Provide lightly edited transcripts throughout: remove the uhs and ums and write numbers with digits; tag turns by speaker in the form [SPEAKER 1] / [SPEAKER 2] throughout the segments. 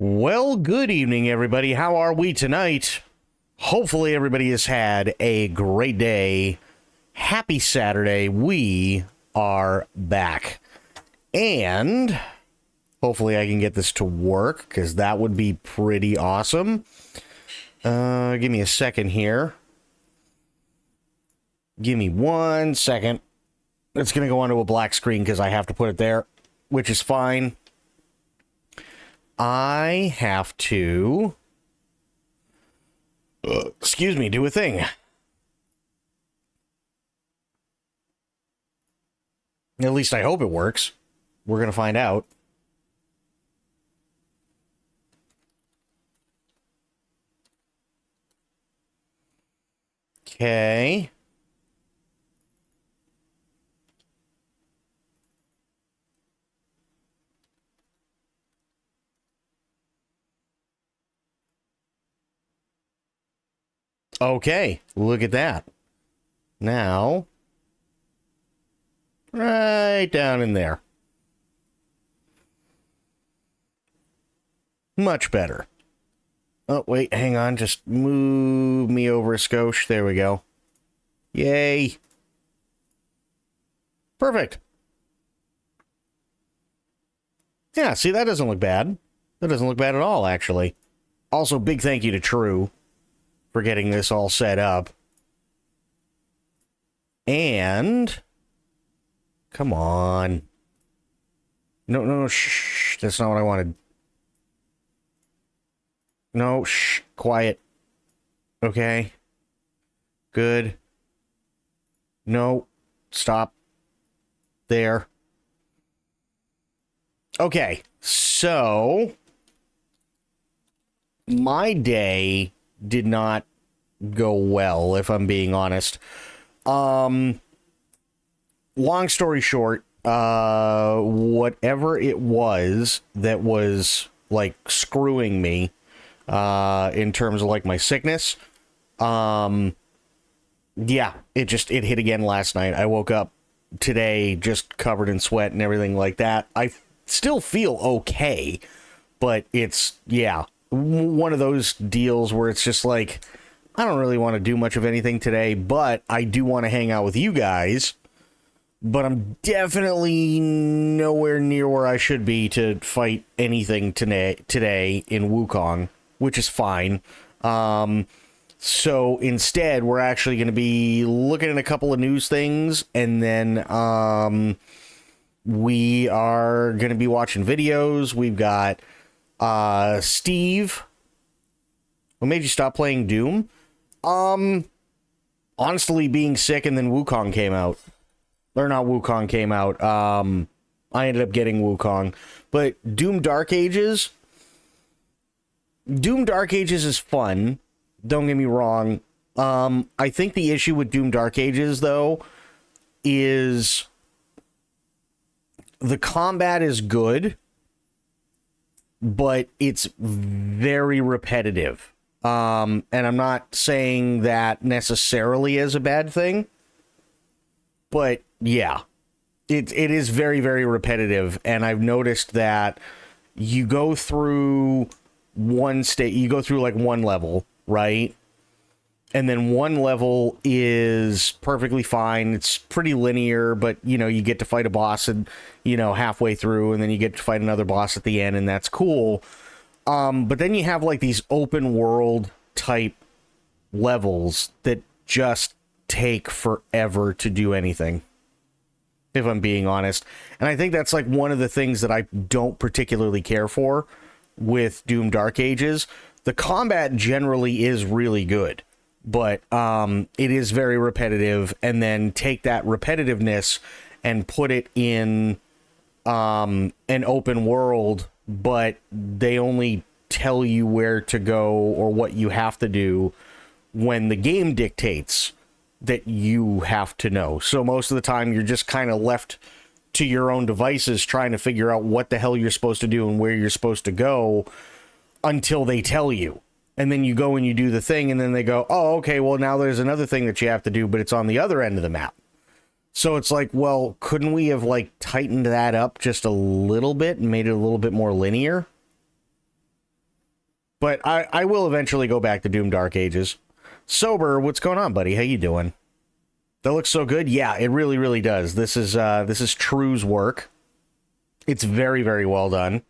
[SPEAKER 1] Well, good evening, everybody. How are we tonight? Hopefully, everybody has had a great day. Happy Saturday. We are back. And hopefully, I can get this to work because that would be pretty awesome. Give me a second here. Give me 1 second. It's going to go onto a black screen because I have to put it there, which is fine. I have to, excuse me, do a thing. At least I hope it works. We're going to find out. Okay. Okay, look at that. Now, right down in there. Much better. Oh, wait, hang on. Just move me over a skosh. There we go. Yay. Perfect. Yeah, see, that doesn't look bad. That doesn't look bad at all, actually. Also, big thank you to True for getting this all set up. And come on. No, shh. That's not what I wanted. No, shh. Quiet. Okay. Good. No. Stop. There. Okay. So, my day did not go well, if I'm being honest. Long story short, whatever it was that was like screwing me, in terms of like my sickness, yeah, it hit again last night. I woke up today just covered in sweat and everything like that. I still feel okay, but it's, yeah, one of those deals where it's just like, I don't really want to do much of anything today, but I do want to hang out with you guys. But I'm definitely nowhere near where I should be to fight anything today in Wukong, which is fine. So instead, we're actually going to be looking at a couple of news things, and then we are going to be watching videos. We've got Steve. What made you stop playing Doom? Honestly, being sick, and then Wukong came out. Or not Wukong came out. I ended up getting Wukong. But Doom Dark Ages. Doom Dark Ages is fun. Don't get me wrong. I think the issue with Doom Dark Ages, though, is the combat is good, but it's very repetitive. And I'm not saying that necessarily as a bad thing, but yeah, it is very, very repetitive. And I've noticed that you go through one state, you go through like one level, right? And then one level is perfectly fine. It's pretty linear, but, you know, you get to fight a boss and, you know, halfway through, and then you get to fight another boss at the end, and that's cool. But then you have like these open world type levels that just take forever to do anything, if I'm being honest. And I think that's like one of the things that I don't particularly care for with Doom Dark Ages. The combat generally is really good, but it is very repetitive. And then take that repetitiveness and put it in an open world, but they only tell you where to go or what you have to do when the game dictates that you have to know. So most of the time you're just kind of left to your own devices trying to figure out what the hell you're supposed to do and where you're supposed to go until they tell you. And then you go and you do the thing, and then they go, oh, okay, well, now there's another thing that you have to do, but it's on the other end of the map. So it's like, well, couldn't we have like tightened that up just a little bit and made it a little bit more linear? But I will eventually go back to Doom Dark Ages. Sober, what's going on, buddy? How you doing? That looks so good. Yeah, it really, really does. This is True's work. It's very, very well done.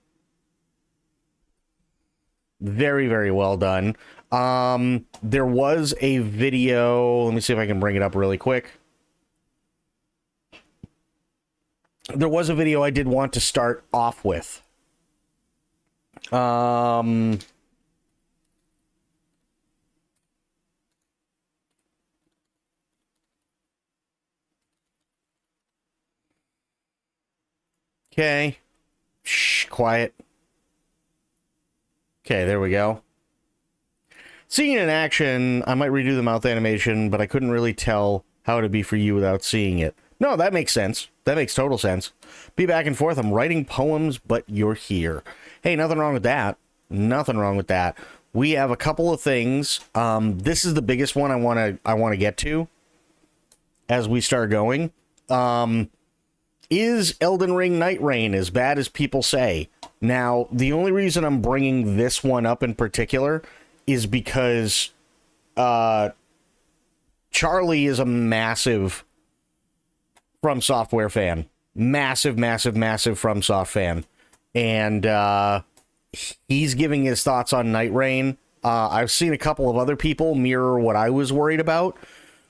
[SPEAKER 1] Very, very well done. There was a video. Let me see if I can bring it up really quick. There was a video I did want to start off with. Okay. Shh, quiet. Okay, there we go. Seeing it in action, I might redo the mouth animation, but I couldn't really tell how it'd be for you without seeing it. No, that makes sense. That makes total sense. Be back and forth. I'm writing poems, but you're here. Hey, nothing wrong with that. Nothing wrong with that. We have a couple of things. This is the biggest one I want to get to as we start going. Is Elden Ring Night Rain as bad as people say? Now, the only reason I'm bringing this one up in particular is because Charlie is a massive From Software fan. Massive, massive, massive From Soft fan. And he's giving his thoughts on Night Rain. I've seen a couple of other people mirror what I was worried about,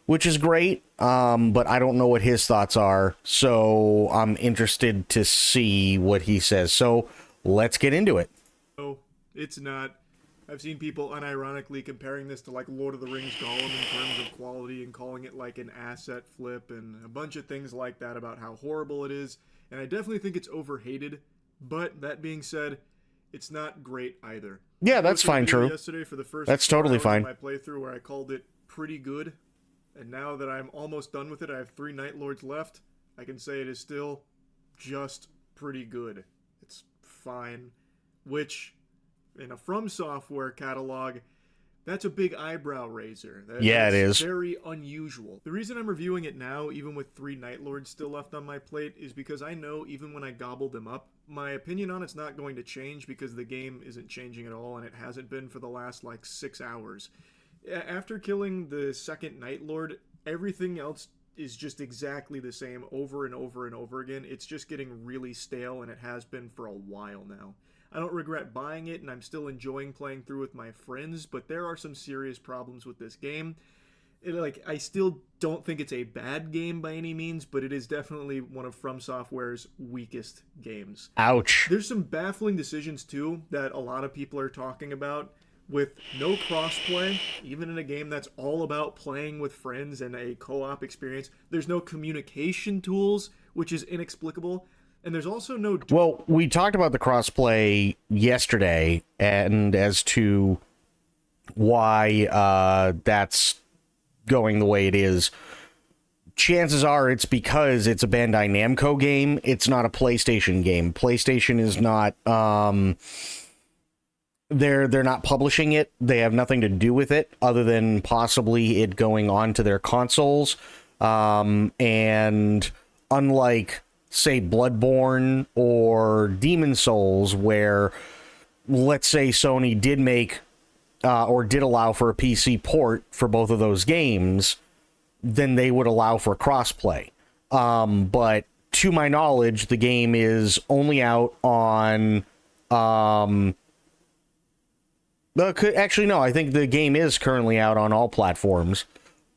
[SPEAKER 1] which is great. But I don't know what his thoughts are, so I'm interested to see what he says. So let's get into it.
[SPEAKER 2] No, it's not. I've seen people unironically comparing this to like Lord of the Rings Gollum in terms of quality and calling it like an asset flip and a bunch of things like that about how horrible it is. And I definitely think it's overhated. But that being said, it's not great either.
[SPEAKER 1] Yeah, that's fine, True.
[SPEAKER 2] Yesterday for the first
[SPEAKER 1] that's totally fine.
[SPEAKER 2] My playthrough where I called it pretty good. And now that I'm almost done with it, I have 3 Night Lords left. I can say it is still just pretty good. It's fine. Which, in a From Software catalog, that's a big eyebrow raiser.
[SPEAKER 1] Yeah, it is.
[SPEAKER 2] Very unusual. The reason I'm reviewing it now, even with 3 Night Lords still left on my plate, is because I know even when I gobble them up, my opinion on it's not going to change because the game isn't changing at all, and it hasn't been for the last, 6 hours. After killing the second Night Lord, everything else is just exactly the same over and over and over again. It's just getting really stale, and it has been for a while now. I don't regret buying it, and I'm still enjoying playing through with my friends, but there are some serious problems with this game. I still don't think it's a bad game by any means, but it is definitely one of From Software's weakest games.
[SPEAKER 1] Ouch.
[SPEAKER 2] There's some baffling decisions, too, that a lot of people are talking about. With no crossplay, even in a game that's all about playing with friends and a co-op experience, there's no communication tools, which is inexplicable. And there's also no...
[SPEAKER 1] Well, we talked about the crossplay yesterday, and as to why that's going the way it is. Chances are it's because it's a Bandai Namco game. It's not a PlayStation game. PlayStation is not... They're not publishing it. They have nothing to do with it other than possibly it going on to their consoles. And unlike, say, Bloodborne or Demon Souls, where, let's say, Sony did make or did allow for a PC port for both of those games, then they would allow for crossplay. But to my knowledge, the game is only out on... Actually, no, I think the game is currently out on all platforms,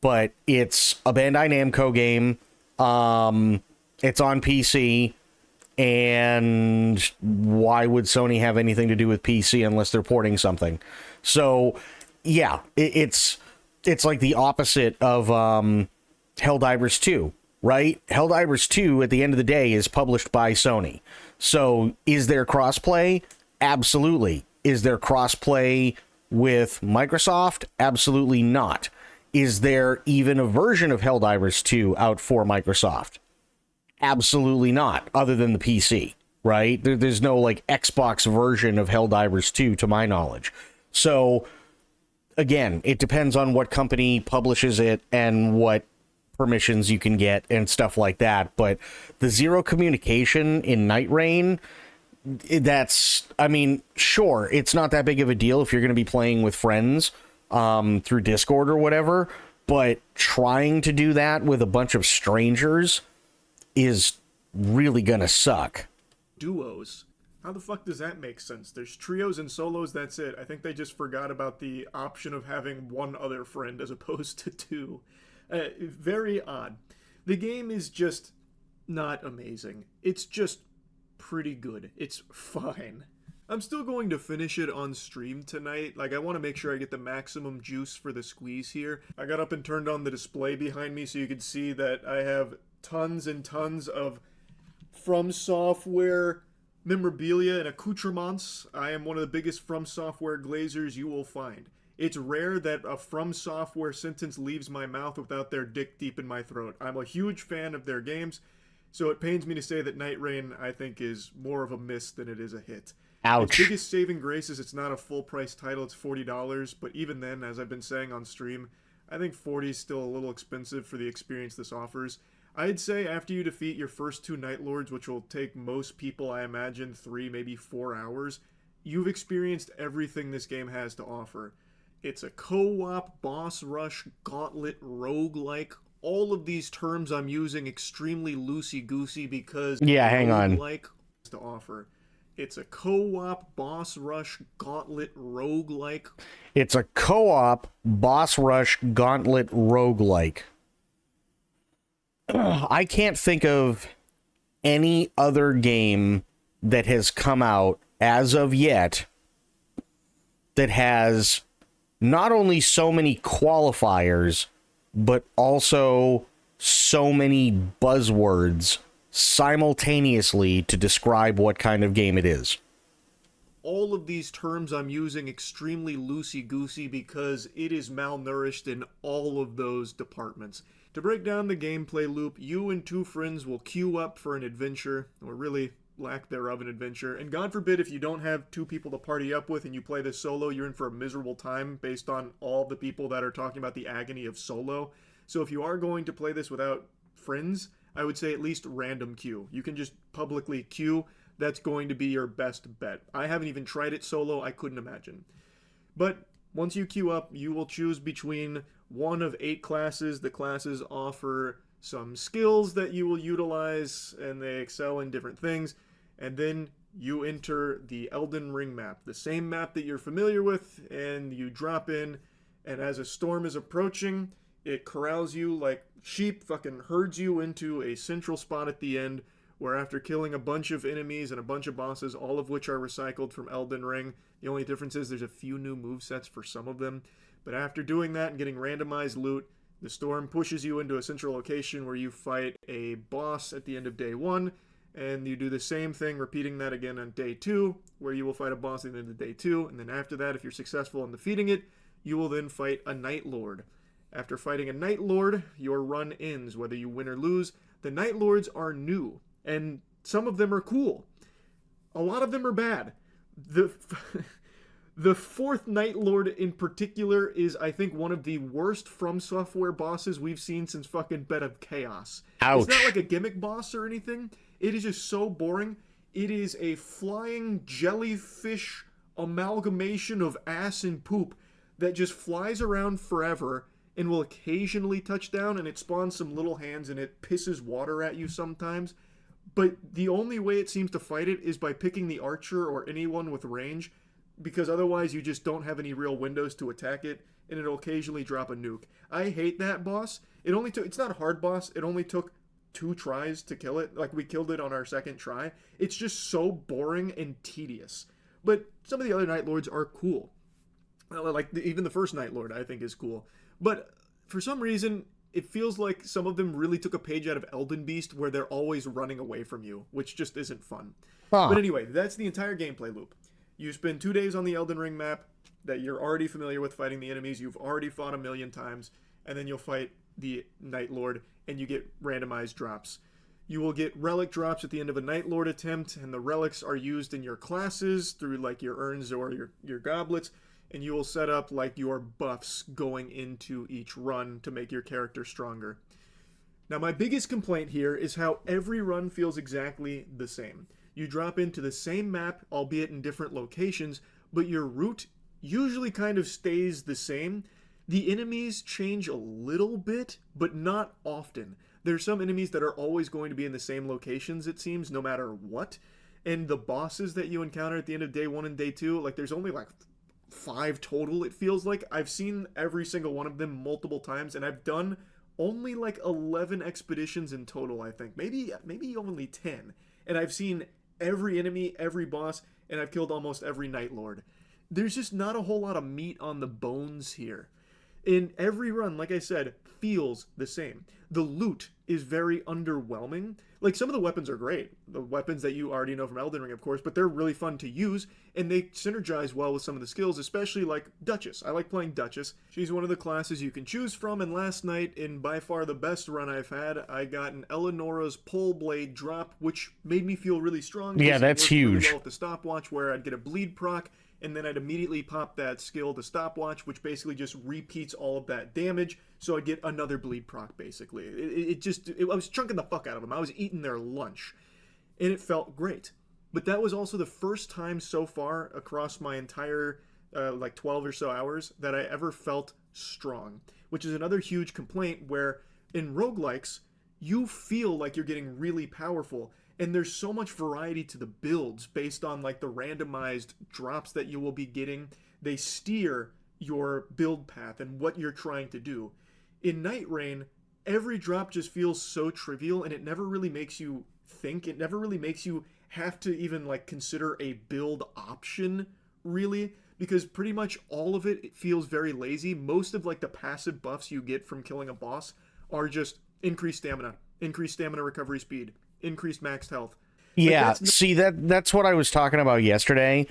[SPEAKER 1] but it's a Bandai Namco game. It's on PC, and why would Sony have anything to do with PC unless they're porting something? So, yeah, it's like the opposite of Helldivers 2, right? Helldivers 2, at the end of the day, is published by Sony. So, is there crossplay? Absolutely. Is there crossplay with Microsoft? Absolutely not. Is there even a version of Helldivers 2 out for Microsoft? Absolutely not, other than the PC, right? There's no, Xbox version of Helldivers 2, to my knowledge. So, again, it depends on what company publishes it and what permissions you can get and stuff like that. But the zero communication in Night Rain... I mean, sure, it's not that big of a deal if you're going to be playing with friends through Discord or whatever, but trying to do that with a bunch of strangers is really going to suck.
[SPEAKER 2] Duos. How the fuck does that make sense? There's trios and solos, that's it. I think they just forgot about the option of having one other friend as opposed to two. Very odd. The game is just not amazing. It's just pretty good. It's fine. I'm still going to finish it on stream tonight. Like, I want to make sure I get the maximum juice for the squeeze here. I got up and turned on the display behind me so you can see that I have tons and tons of From Software memorabilia and accoutrements. I am one of the biggest From Software glazers you will find. It's rare that a From Software sentence leaves my mouth without their dick deep in my throat. I'm a huge fan of their games, so it pains me to say that Night Rain, I think, is more of a miss than it is a hit.
[SPEAKER 1] Ouch.
[SPEAKER 2] Its biggest saving grace is it's not a full price title, it's $40, but even then, as I've been saying on stream, I think $40 is still a little expensive for the experience this offers. I'd say after you defeat your first two Night Lords, which will take most people, I imagine, 3, maybe 4 hours, you've experienced everything this game has to offer. It's a co-op, boss rush, gauntlet, roguelike. All of these terms I'm using extremely loosey-goosey because
[SPEAKER 1] Yeah, hang on.
[SPEAKER 2] roguelike to offer. It's a co-op, boss rush, gauntlet, roguelike.
[SPEAKER 1] It's a co-op, boss rush, gauntlet, roguelike. I can't think of any other game that has come out as of yet that has not only so many qualifiers, but also so many buzzwords simultaneously to describe what kind of game it is.
[SPEAKER 2] All of these terms I'm using extremely loosey-goosey because it is malnourished in all of those departments. To break down the gameplay loop, you and two friends will queue up for an adventure, or really lack thereof an adventure, and God forbid if you don't have two people to party up with and you play this solo, you're in for a miserable time based on all the people that are talking about the agony of solo. So if you are going to play this without friends, I would say at least random queue. You can just publicly queue. That's going to be your best bet. I haven't even tried it solo. I couldn't imagine. But once you queue up, you will choose between one of 8 classes. The classes offer some skills that you will utilize, and they excel in different things. And then you enter the Elden Ring map, the same map that you're familiar with, and you drop in, and as a storm is approaching, it corrals you like sheep, fucking herds you into a central spot at the end, where after killing a bunch of enemies and a bunch of bosses, all of which are recycled from Elden Ring, the only difference is there's a few new movesets for some of them, but after doing that and getting randomized loot, the storm pushes you into a central location where you fight a boss at the end of day 1, and you do the same thing, repeating that again on day 2, where you will fight a boss at the end of day 2, and then after that, if you're successful in defeating it, you will then fight a Night Lord. After fighting a Night Lord, your run ends, whether you win or lose. The Night Lords are new, and some of them are cool. A lot of them are bad. The fourth Night Lord in particular is, I think, one of the worst From Software bosses we've seen since fucking Bed of Chaos.
[SPEAKER 1] Ouch.
[SPEAKER 2] It's not like a gimmick boss or anything. It is just so boring. It is a flying jellyfish amalgamation of ass and poop that just flies around forever and will occasionally touch down, and it spawns some little hands and it pisses water at you sometimes. But the only way it seems to fight it is by picking the archer or anyone with range, because otherwise you just don't have any real windows to attack it, and it'll occasionally drop a nuke. I hate that boss. It's not a hard boss. It only took 2 tries to kill it. Like, we killed it on our second try. It's just so boring and tedious. But some of the other Night Lords are cool. Like, even the first Night Lord, I think, is cool. But for some reason, it feels like some of them really took a page out of Elden Beast, where they're always running away from you, which just isn't fun.
[SPEAKER 1] Huh.
[SPEAKER 2] But anyway, that's the entire gameplay loop. You spend 2 days on the Elden Ring map that you're already familiar with fighting the enemies you've already fought a million times, and then you'll fight the Night Lord, and you get randomized drops. You will get relic drops at the end of a Night Lord attempt, and the relics are used in your classes through like your urns or your goblets, and you will set up like your buffs going into each run to make your character stronger. Now, my biggest complaint here is how every run feels exactly the same. You drop into the same map, albeit in different locations, but your route usually kind of stays the same. The enemies change a little bit, but not often. There's some enemies that are always going to be in the same locations, it seems, no matter what. And the bosses that you encounter at the end of day 1 and day 2, like there's only like 5 total, it feels like. I've seen every single one of them multiple times, and I've done only like 11 expeditions in total, I think. Maybe only 10. And I've seen every enemy, every boss, and I've killed almost every Night Lord. There's just not a whole lot of meat on the bones here. In every run, like I said, feels the same. The loot is very underwhelming. Like, some of the weapons are great. The weapons that you already know from Elden Ring, of course, but they're really fun to use, and they synergize well with some of the skills, especially like Duchess. I like playing Duchess. She's one of the classes you can choose from, and last night, in by far the best run I've had, I got an Eleonora's Pole Blade drop, which made me feel really strong.
[SPEAKER 1] Yeah, that's huge.
[SPEAKER 2] Really well with the stopwatch, where I'd get a bleed proc, and then I'd immediately pop that skill, the stopwatch, which basically just repeats all of that damage, so I'd get another bleed proc, basically. I was chunking the fuck out of them. I was eating their lunch, and it felt great. But that was also the first time so far across my entire, 12 or so hours that I ever felt strong, which is another huge complaint where in roguelikes, you feel like you're getting really powerful, and there's so much variety to the builds based on like the randomized drops that you will be getting. They steer your build path and what you're trying to do. In Night Rain, every drop just feels so trivial, and it never really makes you think. It never really makes you have to even like consider a build option, really, because pretty much all of it feels very lazy. Most of like the passive buffs you get from killing a boss are just increased stamina recovery speed, increased maxed health.
[SPEAKER 1] Yeah, see, that's what I was talking about yesterday,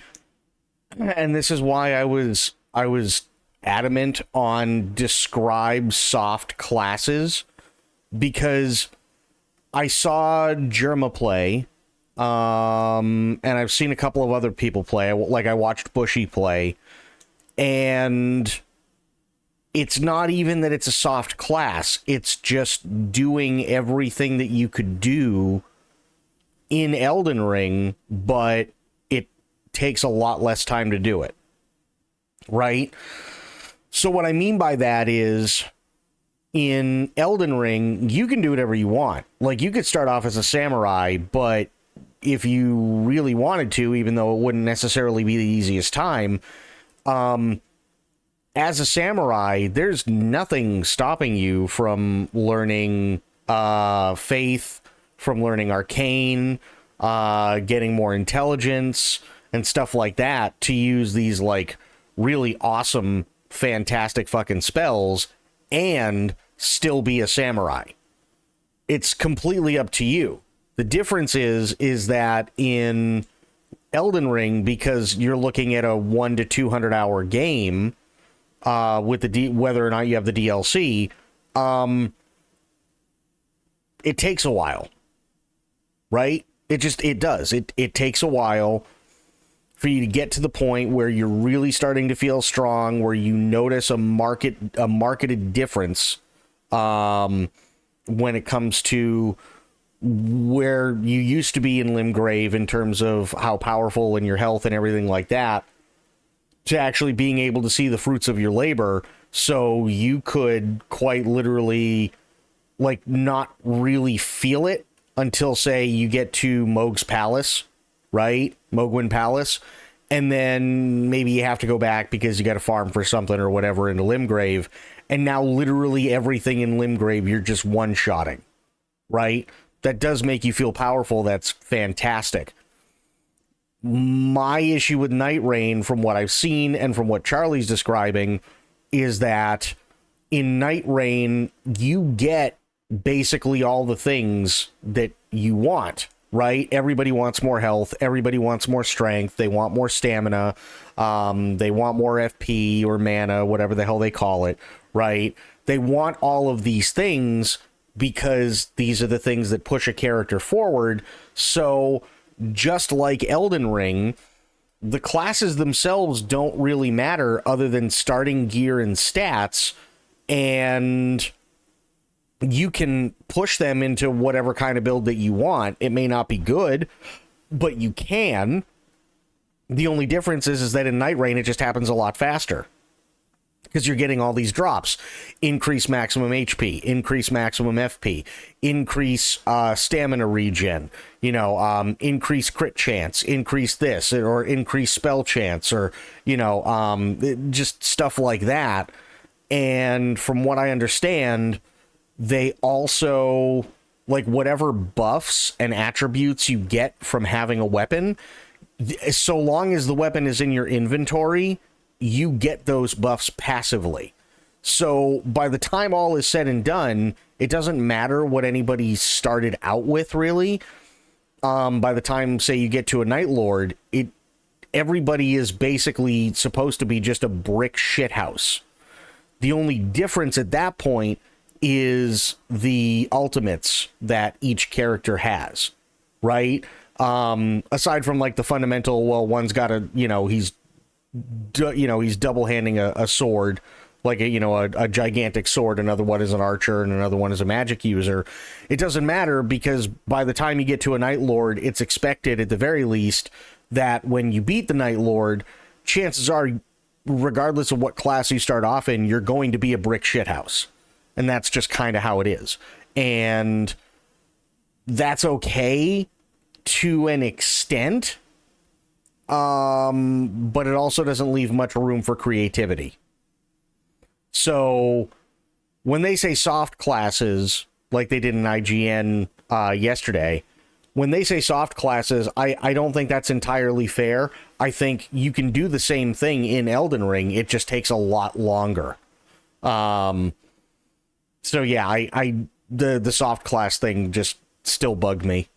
[SPEAKER 1] and this is why I was adamant on describe soft classes, because I saw Germa play, and I've seen a couple of other people play. I watched Bushy play, and it's not even that it's a soft class. It's just doing everything that you could do in Elden Ring, but it takes a lot less time to do it. Right? So what I mean by that is, in Elden Ring, you can do whatever you want. Like, you could start off as a samurai, but if you really wanted to, even though it wouldn't necessarily be the easiest time, as a samurai, there's nothing stopping you from learning faith, from learning arcane, getting more intelligence, and stuff like that to use these, like, really awesome, fantastic fucking spells and still be a samurai. It's completely up to you. The difference is that in Elden Ring, because you're looking at a 100 to 200 hour game, with whether or not you have the DLC, it takes a while, right? It does. It takes a while for you to get to the point where you're really starting to feel strong, where you notice a marketed difference when it comes to where you used to be in Limgrave in terms of how powerful and your health and everything like that, to actually being able to see the fruits of your labor, so you could quite literally, like, not really feel it until, say, you get to Mohg's Palace, right? Mohgwyn Palace, and then maybe you have to go back because you got to farm for something or whatever into Limgrave, and now literally everything in Limgrave you're just one-shotting, right? That does make you feel powerful. That's fantastic. My issue with Night Rain, from what I've seen and from what Charlie's describing, is that in Night Rain, you get basically all the things that you want, right? Everybody wants more health. Everybody wants more strength. They want more stamina. They want more FP or mana, whatever the hell they call it, right? They want all of these things because these are the things that push a character forward. So just like Elden Ring, the classes themselves don't really matter other than starting gear and stats, and you can push them into whatever kind of build that you want. It may not be good, but you can. The only difference is that in Night Rain, it just happens a lot faster. Because you're getting all these drops. Increase maximum HP, increase maximum FP, increase stamina regen, increase crit chance, increase this, or increase spell chance, or, just stuff like that. And from what I understand, they also, like, whatever buffs and attributes you get from having a weapon, so long as the weapon is in your inventory, you get those buffs passively. So by the time all is said and done, it doesn't matter what anybody started out with, really. By the time, say, you get to a Night Lord, everybody is basically supposed to be just a brick shithouse. The only difference at that point is the ultimates that each character has, right? Aside from, like, the fundamental, well, one's got he's double-handing a sword, like a gigantic sword. Another one is an archer, and another one is a magic user. It doesn't matter, because by the time you get to a Night Lord, it's expected, at the very least, that when you beat the Night Lord, chances are, regardless of what class you start off in, you're going to be a brick shithouse. And that's just kind of how it is. And that's okay to an extent. But it also doesn't leave much room for creativity. So when they say soft classes, like they did in IGN yesterday, when they say soft classes, I don't think that's entirely fair. I think you can do the same thing in Elden Ring. It just takes a lot longer. So yeah, the soft class thing just still bugged me.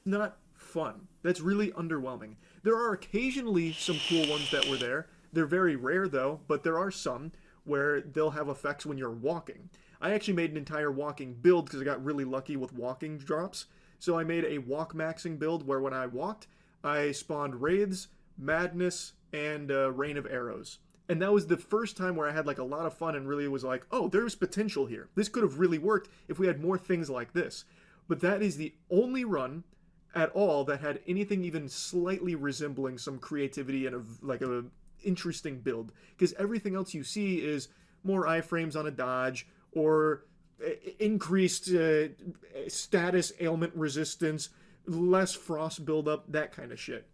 [SPEAKER 2] Not fun. That's really underwhelming. There are occasionally some cool ones that were there. They're very rare, though, but there are some where they'll have effects when you're walking. I actually made an entire walking build because I got really lucky with walking drops. So I made a walk maxing build where when I walked, I spawned Wraiths, Madness, and Rain of Arrows. And that was the first time where I had, like, a lot of fun and really was like, oh, there's potential here. This could have really worked if we had more things like this. But that is the only run at all that had anything even slightly resembling some creativity and a interesting build, because everything else you see is more iframes on a dodge or increased status ailment resistance, less frost buildup, that kind of shit.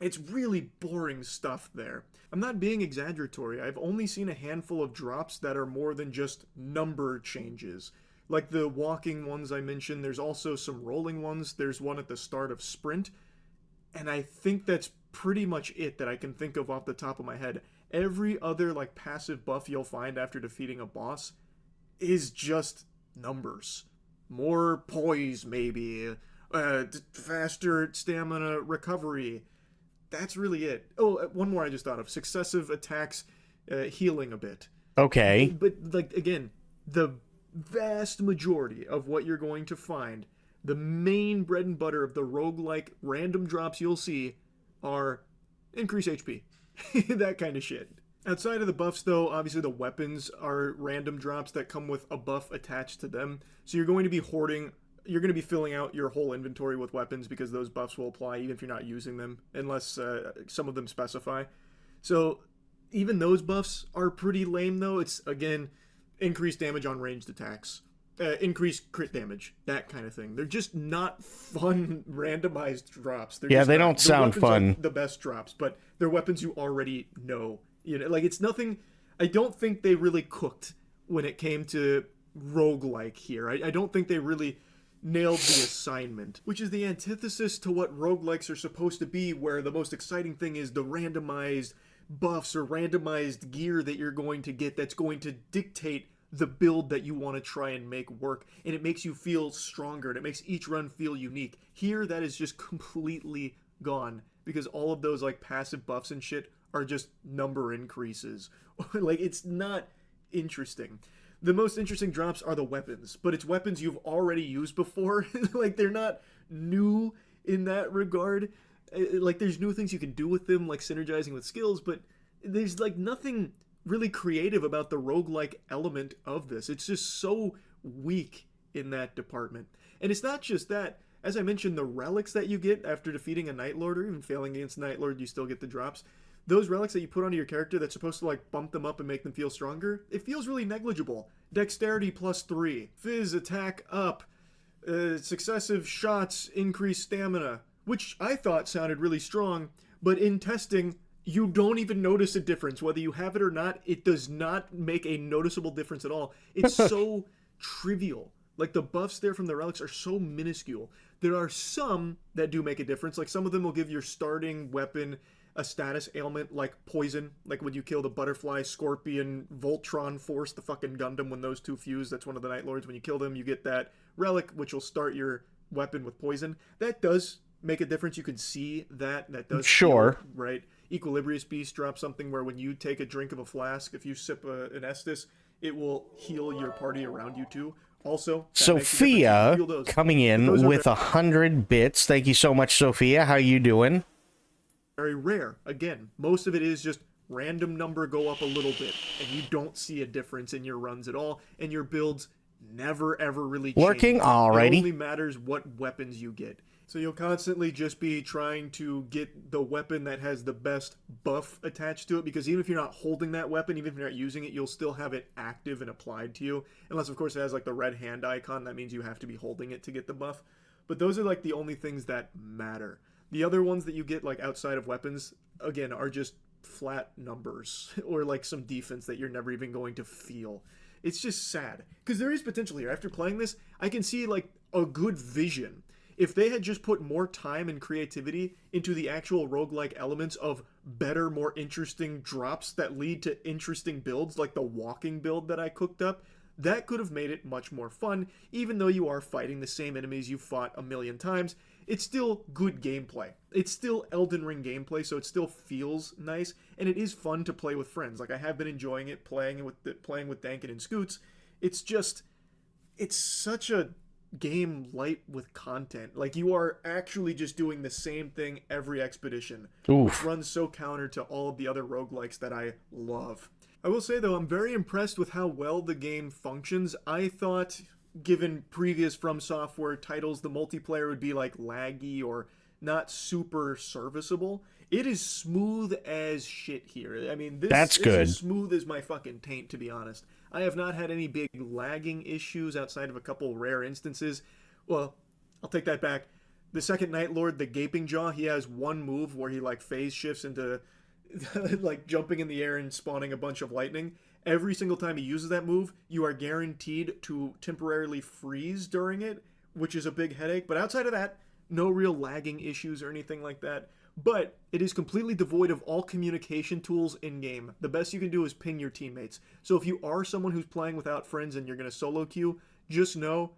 [SPEAKER 2] It's really boring stuff there. I'm not being exaggeratory. I've only seen a handful of drops that are more than just number changes. Like the walking ones I mentioned, there's also some rolling ones. There's one at the start of Sprint. And I think that's pretty much it that I can think of off the top of my head. Every other, like, passive buff you'll find after defeating a boss is just numbers. More poise, maybe. Faster stamina recovery. That's really it. Oh, one more I just thought of. Successive attacks healing a bit.
[SPEAKER 1] Okay.
[SPEAKER 2] But, like, again, the vast majority of what you're going to find, the main bread and butter of the roguelike random drops you'll see, are increase HP. That kind of shit. Outside of the buffs, though, obviously the weapons are random drops that come with a buff attached to them. So you're going to be hoarding, you're going to be filling out your whole inventory with weapons because those buffs will apply even if you're not using them, unless some of them specify. So even those buffs are pretty lame, though. It's, again, increased damage on ranged attacks, increased crit damage, that kind of thing. They're just not fun randomized drops.
[SPEAKER 1] They don't sound fun.
[SPEAKER 2] The best drops, but they're weapons you already know. Like, it's nothing. I don't think they really cooked when it came to roguelike here. I don't think they really nailed the assignment, which is the antithesis to what roguelikes are supposed to be, where the most exciting thing is the randomized buffs or randomized gear that you're going to get that's going to dictate the build that you want to try and make work, and it makes you feel stronger, and it makes each run feel unique. Here, that is just completely gone, because all of those, like, passive buffs and shit are just number increases. Like, it's not interesting. The most interesting drops are the weapons, but it's weapons you've already used before. Like, they're not new in that regard. Like, there's new things you can do with them, like synergizing with skills, but there's, like, nothing really creative about the roguelike element of this. It's just so weak in that department. And it's not just that. As I mentioned, the relics that you get after defeating a Night Lord, or even failing against Night Lord, you still get the drops. Those relics that you put onto your character that's supposed to like bump them up and make them feel stronger, it feels really negligible. Dexterity +3, Fizz attack up, successive shots increase stamina, which I thought sounded really strong, but in testing, you don't even notice a difference. Whether you have it or not, it does not make a noticeable difference at all. It's so trivial. Like, the buffs there from the relics are so minuscule. There are some that do make a difference. Like, some of them will give your starting weapon a status ailment like poison. Like when you kill the Butterfly, Scorpion, Voltron Force, the fucking Gundam, when those two fuse, that's one of the Night Lords. When you kill them, you get that relic, which will start your weapon with poison. That does make a difference. You can see that. That does
[SPEAKER 1] sure
[SPEAKER 2] feel, right? Equilibrious Beast drops something where when you take a drink of a flask, if you sip an Estus, it will heal your party around you too. Also,
[SPEAKER 1] Sophia coming in with 100 bits. Thank you so much, Sophia. How you doing?
[SPEAKER 2] Very rare. Again, most of it is just random number go up a little bit, and you don't see a difference in your runs at all, and your builds never ever really change.
[SPEAKER 1] Working, alrighty.
[SPEAKER 2] It only matters what weapons you get. So you'll constantly just be trying to get the weapon that has the best buff attached to it, because even if you're not holding that weapon, even if you're not using it, you'll still have it active and applied to you. Unless, of course, it has like the red hand icon. That means you have to be holding it to get the buff. But those are like the only things that matter. The other ones that you get like outside of weapons, again, are just flat numbers or like some defense that you're never even going to feel. It's just sad because there is potential here. After playing this, I can see like a good vision. If they had just put more time and creativity into the actual roguelike elements of better, more interesting drops that lead to interesting builds, like the walking build that I cooked up, that could have made it much more fun. Even though you are fighting the same enemies you've fought a million times, it's still good gameplay. It's still Elden Ring gameplay, so it still feels nice, and it is fun to play with friends. Like, I have been enjoying it, playing with Dankin and Scoots. It's just, it's such a game light with content. Like, you are actually just doing the same thing every expedition.
[SPEAKER 1] Oof.
[SPEAKER 2] Which runs so counter to all of the other roguelikes that I love. I will say, though, I'm very impressed with how well the game functions. I thought, given previous From Software titles, the multiplayer would be like laggy or not super serviceable. It is smooth as shit here. I mean, this is as smooth as my fucking taint, to be honest. I have not had any big lagging issues outside of a couple rare instances. Well, I'll take that back. The second Night Lord, the Gaping Jaw, he has one move where he like phase shifts into like jumping in the air and spawning a bunch of lightning. Every single time he uses that move, you are guaranteed to temporarily freeze during it, which is a big headache. But outside of that, no real lagging issues or anything like that. But it is completely devoid of all communication tools in-game. The best you can do is ping your teammates. So if you are someone who's playing without friends and you're going to solo queue, just know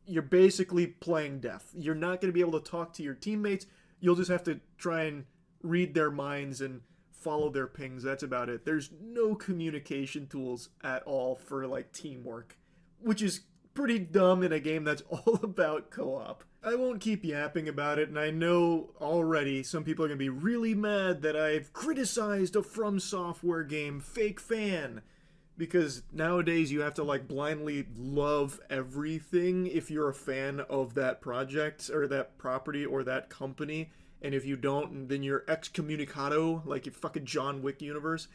[SPEAKER 2] you're basically playing death. You're not going to be able to talk to your teammates. You'll just have to try and read their minds and follow their pings. That's about it. There's no communication tools at all for like teamwork, which is pretty dumb in a game that's all about co-op. I won't keep yapping about it, and I know already some people are going to be really mad that I've criticized a From Software game, fake fan, because nowadays you have to like blindly love everything if you're a fan of that project or that property or that company. And if you don't, then you're excommunicado, like your fucking John Wick universe.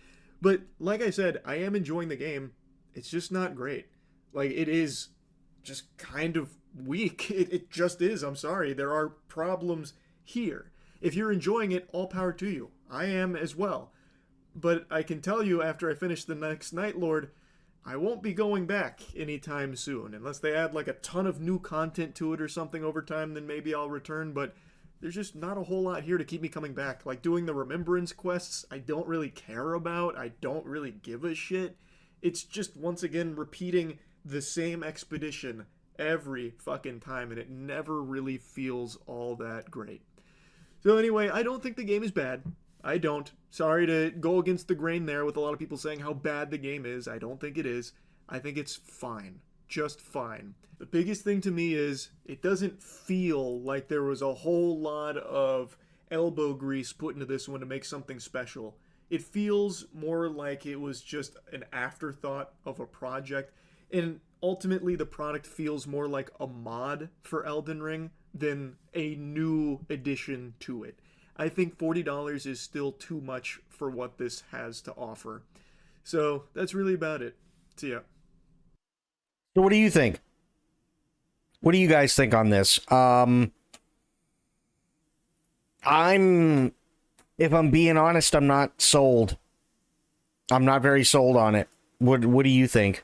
[SPEAKER 2] But like I said, I am enjoying the game. It's just not great. Like, it is just kind of weak. It just is. I'm sorry. There are problems here. If you're enjoying it, all power to you. I am as well. But I can tell you, after I finish the next Night Lord, I won't be going back anytime soon. Unless they add like a ton of new content to it or something over time, then maybe I'll return. But there's just not a whole lot here to keep me coming back. Like doing the Remembrance quests, I don't really care about. I don't really give a shit. It's just, once again, repeating the same expedition every fucking time, and it never really feels all that great. So anyway, I don't think the game is bad. I don't. Sorry to go against the grain there with a lot of people saying how bad the game is. I don't think it is. I think it's fine. Just fine. The biggest thing to me is it doesn't feel like there was a whole lot of elbow grease put into this one to make something special. It feels more like it was just an afterthought of a project. And ultimately, the product feels more like a mod for Elden Ring than a new addition to it. I think $40 is still too much for what this has to offer. So that's really about it. So yeah.
[SPEAKER 1] So what do you think? What do you guys think on this? I'm, if I'm being honest, I'm not sold. I'm not very sold on it. What do you think?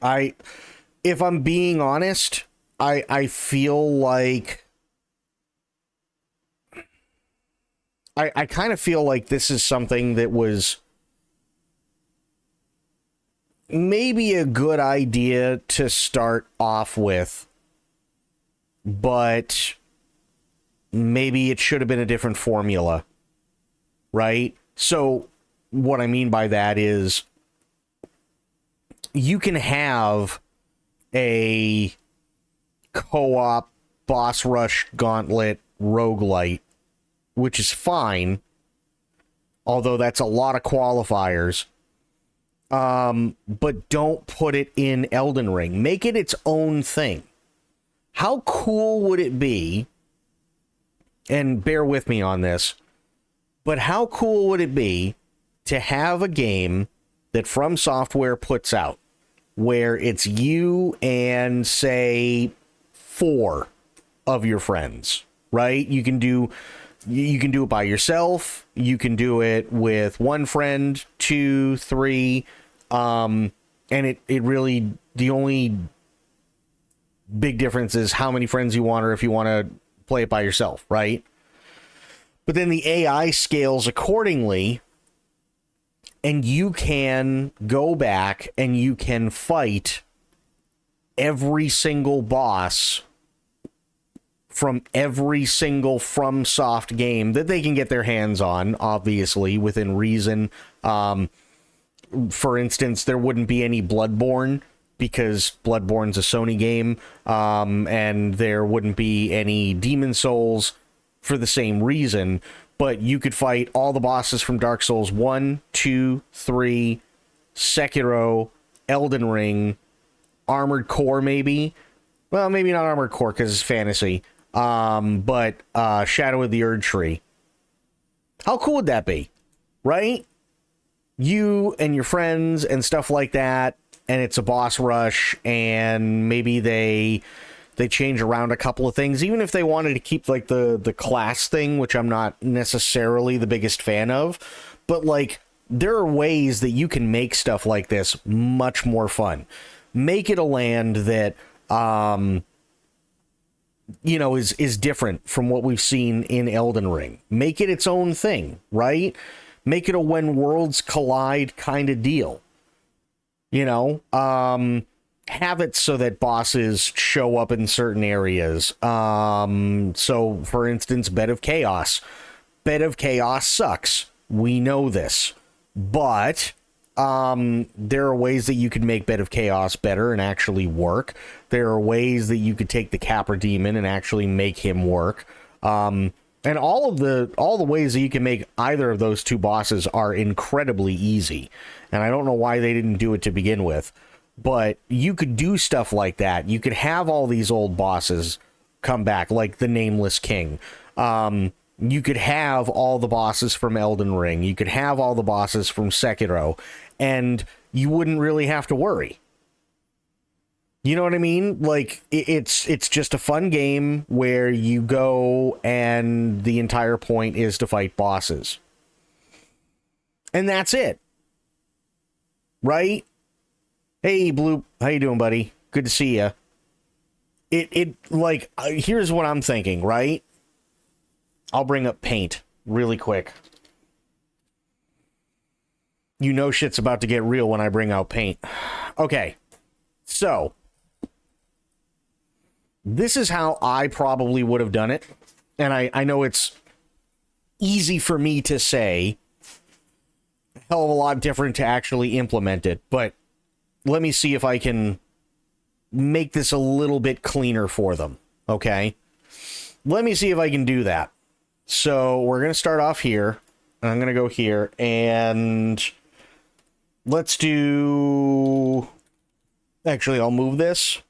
[SPEAKER 1] If I'm being honest, I feel like I kind of feel like this is something that was maybe a good idea to start off with, but maybe it should have been a different formula, right? So what I mean by that is you can have a co-op boss rush gauntlet roguelite, which is fine, although that's a lot of qualifiers. But don't put it in Elden Ring. Make it its own thing. How cool would it be, and bear with me on this, but how cool would it be to have a game that From Software puts out where it's you and, say, 4 of your friends, right? You can do it by yourself. You can do it with one friend, 2, 3. And it really, the only big difference is how many friends you want, or if you want to play it by yourself, right? But then the AI scales accordingly, and you can go back and you can fight every single boss from every single FromSoft game that they can get their hands on, obviously, within reason. For instance, there wouldn't be any Bloodborne because Bloodborne's a Sony game, and there wouldn't be any Demon Souls for the same reason, but you could fight all the bosses from Dark Souls 1, 2, 3, Sekiro, Elden Ring, Armored Core maybe. Well, maybe not Armored Core because it's fantasy, but Shadow of the Erd Tree. How cool would that be, right? You and your friends and stuff like that, and it's a boss rush, and maybe they change around a couple of things, even if they wanted to keep like the class thing, which I'm not necessarily the biggest fan of, but like there are ways that you can make stuff like this much more fun. Make it a land that is different from what we've seen in Elden Ring. Make it its own thing, right? Make it a when worlds collide kind of deal. Have it so that bosses show up in certain areas. So, for instance, Bed of Chaos. Bed of Chaos sucks. We know this. But there are ways that you could make Bed of Chaos better and actually work. There are ways that you could take the Capra Demon and actually make him work. And all the ways that you can make either of those two bosses are incredibly easy. And I don't know why they didn't do it to begin with. But you could do stuff like that. You could have all these old bosses come back, like the Nameless King. You could have all the bosses from Elden Ring. You could have all the bosses from Sekiro. And you wouldn't really have to worry. You know what I mean? Like, it's just a fun game where you go and the entire point is to fight bosses. And that's it. Right? Hey, Bloop, how you doing, buddy? Good to see you. Here's what I'm thinking, right? I'll bring up Paint really quick. You know shit's about to get real when I bring out Paint. Okay, so this is how I probably would have done it. And I know it's easy for me to say, a hell of a lot different to actually implement it, but let me see if I can make this a little bit cleaner for them, okay? Let me see if I can do that. So we're going to start off here. I'm going to go here, and let's do Actually, I'll move this.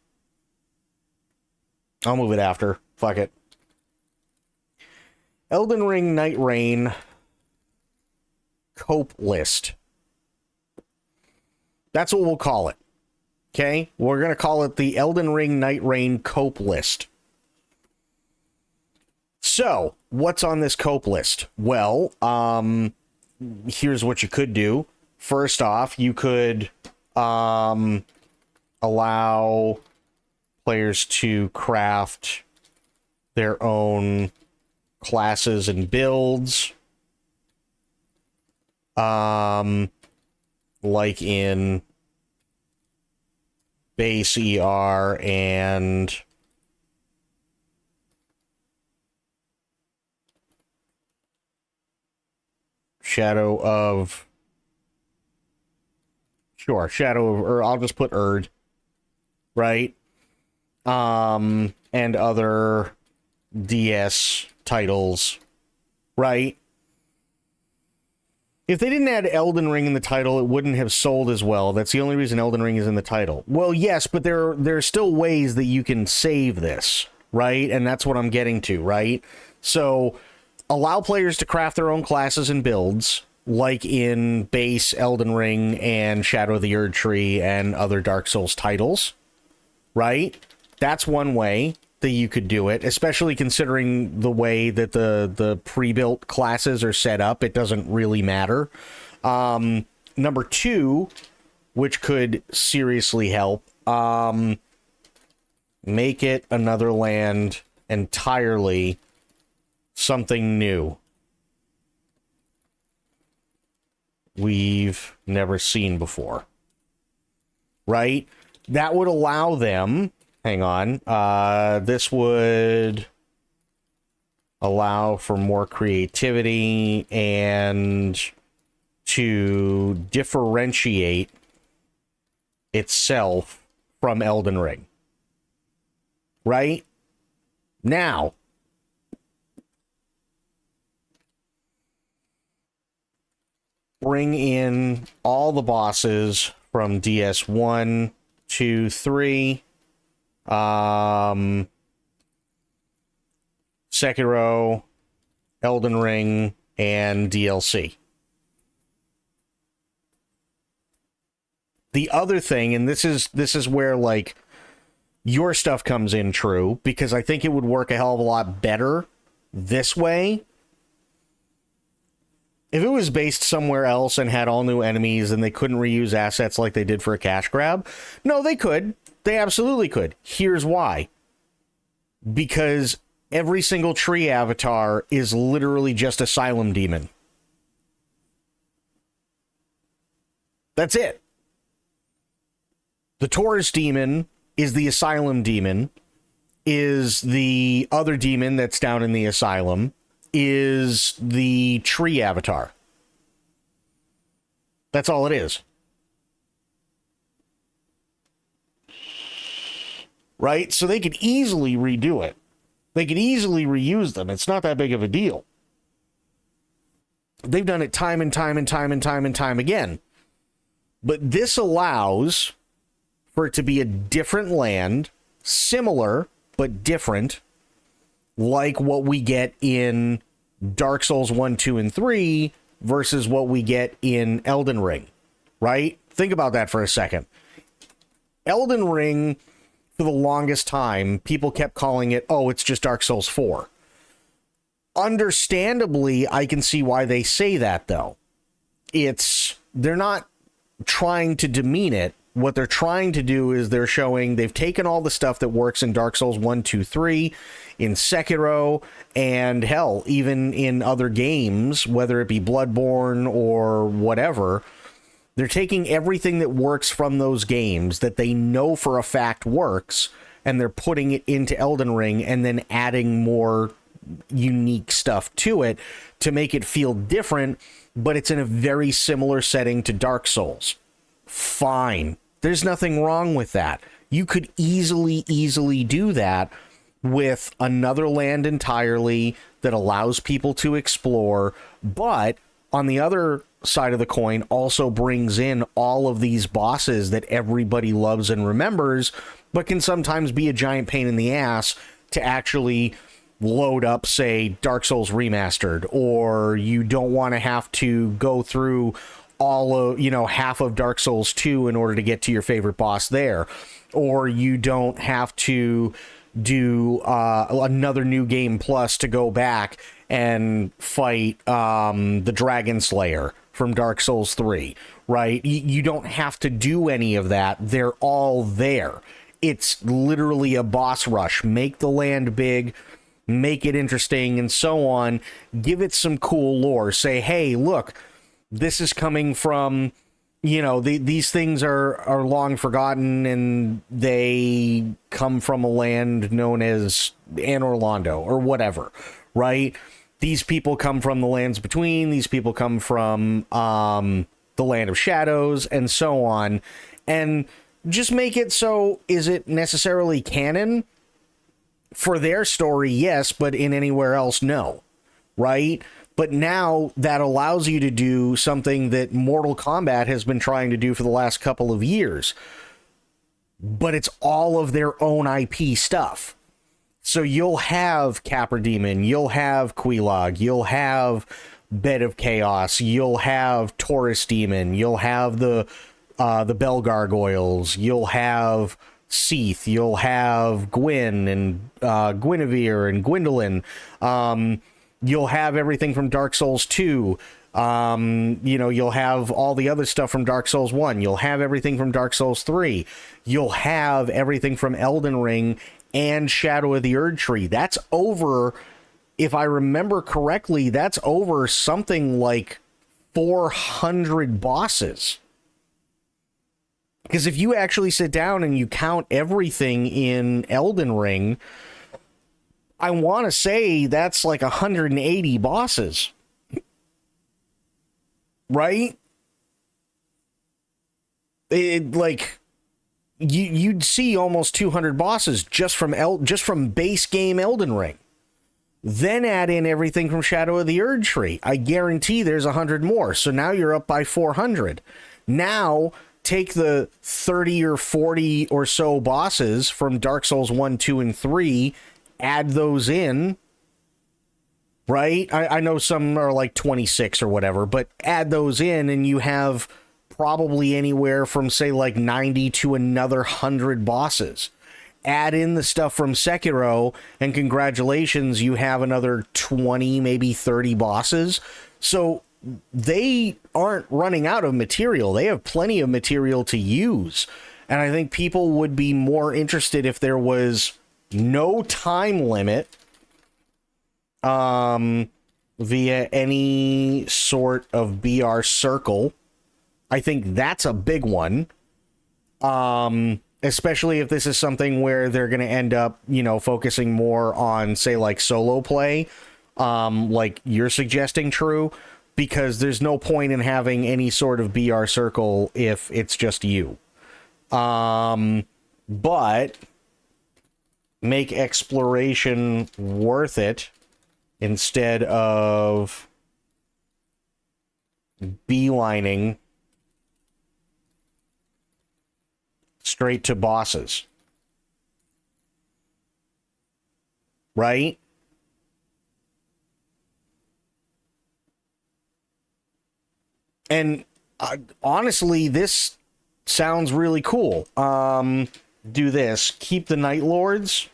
[SPEAKER 1] I'll move it after. Fuck it. Elden Ring Night Rain Cope List. That's what we'll call it. Okay? We're going to call it the Elden Ring Night Rain Cope List. So, what's on this Cope List? Well, here's what you could do. First off, you could allow players to craft their own classes and builds. Like in base ER and Shadow of... Sure, Shadow of... Or I'll just put Erd. Right? And other DS titles. Right? If they didn't add Elden Ring in the title, it wouldn't have sold as well. That's the only reason Elden Ring is in the title. Well, yes, but there are still ways that you can save this, right? And that's what I'm getting to, right? So, allow players to craft their own classes and builds, like in base Elden Ring and Shadow of the Erd Tree and other Dark Souls titles, right? That's one way that you could do it, especially considering the way that the pre-built classes are set up. It doesn't really matter. Number two, which could seriously help, make it another land entirely something new we've never seen before. Right? That would allow them... Hang on. This would allow for more creativity and to differentiate itself from Elden Ring. Right? Now, bring in all the bosses from DS1, 2, 3... Sekiro, Elden Ring, and DLC. The other thing, and this is where, like, your stuff comes in true, because I think it would work a hell of a lot better this way. If it was based somewhere else and had all new enemies and they couldn't reuse assets like they did for a cash grab, no, they could. They absolutely could. Here's why. Because every single tree avatar is literally just Asylum Demon. That's it. The Taurus Demon is the Asylum Demon, is the other demon that's down in the Asylum, is the tree avatar. That's all it is. Right? So they could easily redo it. They could easily reuse them. It's not that big of a deal. They've done it time and time and time and time and time again. But this allows for it to be a different land, similar but different, like what we get in Dark Souls 1, 2, and 3 versus what we get in Elden Ring. Right? Think about that for a second. Elden Ring... For the longest time, people kept calling it, oh, it's just Dark Souls 4. Understandably, I can see why they say that, though. They're not trying to demean it. What they're trying to do is they're showing they've taken all the stuff that works in Dark Souls 1, 2, 3, in Sekiro, and hell, even in other games, whether it be Bloodborne or whatever. They're taking everything that works from those games that they know for a fact works, and they're putting it into Elden Ring and then adding more unique stuff to it to make it feel different, but it's in a very similar setting to Dark Souls. Fine. There's nothing wrong with that. You could easily do that with another land entirely that allows people to explore, but on the other side of the coin also brings in all of these bosses that everybody loves and remembers, but can sometimes be a giant pain in the ass to actually load up, say, Dark Souls Remastered, or you don't want to have to go through all of, half of Dark Souls 2 in order to get to your favorite boss there, or you don't have to do another new game plus to go back and fight the Dragon Slayer from Dark Souls 3, right? You don't have to do any of that. They're all there. It's literally a boss rush. Make the land big, make it interesting, and so on. Give it some cool lore. Say, hey, look, this is coming from, these things are long forgotten, and they come from a land known as Anor Londo or whatever, right? These people come from the lands between. These people come from the Land of Shadows, and so on. And just make it so, is it necessarily canon? For their story, yes, but in anywhere else, no, right? But now that allows you to do something that Mortal Kombat has been trying to do for the last couple of years. But it's all of their own IP stuff. So you'll have Capra Demon, you'll have Quelaag, you'll have Bed of Chaos, you'll have Taurus Demon, you'll have the Bell Gargoyles, you'll have Seath, you'll have Gwyn and Guinevere and Gwendolyn. You'll have everything from Dark Souls 2. You'll have all the other stuff from Dark Souls 1. You'll have everything from Dark Souls 3. You'll have everything from Elden Ring and Shadow of the Erdtree. That's over, if I remember correctly, that's over something like 400 bosses. Because if you actually sit down and you count everything in Elden Ring, I want to say that's like 180 bosses. Right? You'd see almost 200 bosses just from base game Elden Ring. Then add in everything from Shadow of the Erdtree. I guarantee there's 100 more. So now you're up by 400. Now take the 30 or 40 or so bosses from Dark Souls 1, 2, and 3, add those in, right? I know some are like 26 or whatever, but add those in and you have probably anywhere from, say, like 90 to another 100 bosses. Add in the stuff from Sekiro, and congratulations, you have another 20, maybe 30 bosses. So they aren't running out of material. They have plenty of material to use. And I think people would be more interested if there was no time limit via any sort of BR circle. I think that's a big one. Especially if this is something where they're going to end up, focusing more on, say, like solo play, like you're suggesting, True, because there's no point in having any sort of BR circle if it's just you. But make exploration worth it instead of beelining straight to bosses. Right? And honestly, this sounds really cool. Do this. Keep the Night Lords,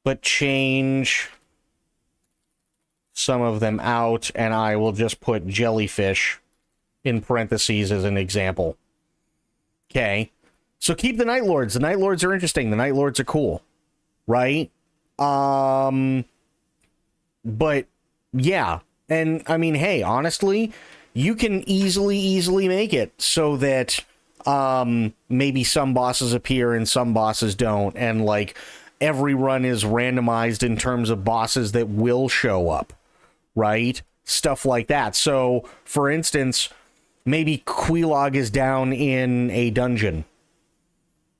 [SPEAKER 1] but change some of them out, and I will just put jellyfish in parentheses as an example. Okay. So keep the Night Lords. The Night Lords are interesting. The Night Lords are cool. Right? But yeah. And I mean, hey, honestly, you can easily make it so that maybe some bosses appear and some bosses don't, and like every run is randomized in terms of bosses that will show up, right? Stuff like that. So, for instance, maybe Quelaag is down in a dungeon,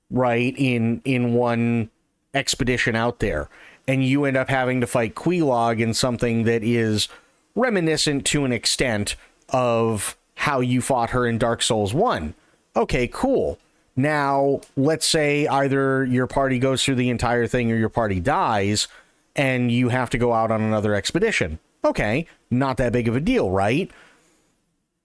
[SPEAKER 1] right? In one expedition out there, and you end up having to fight Quelaag in something that is reminiscent to an extent of how you fought her in Dark Souls 1. Okay, cool. Now, let's say either your party goes through the entire thing or your party dies, and you have to go out on another expedition. Okay, not that big of a deal, right?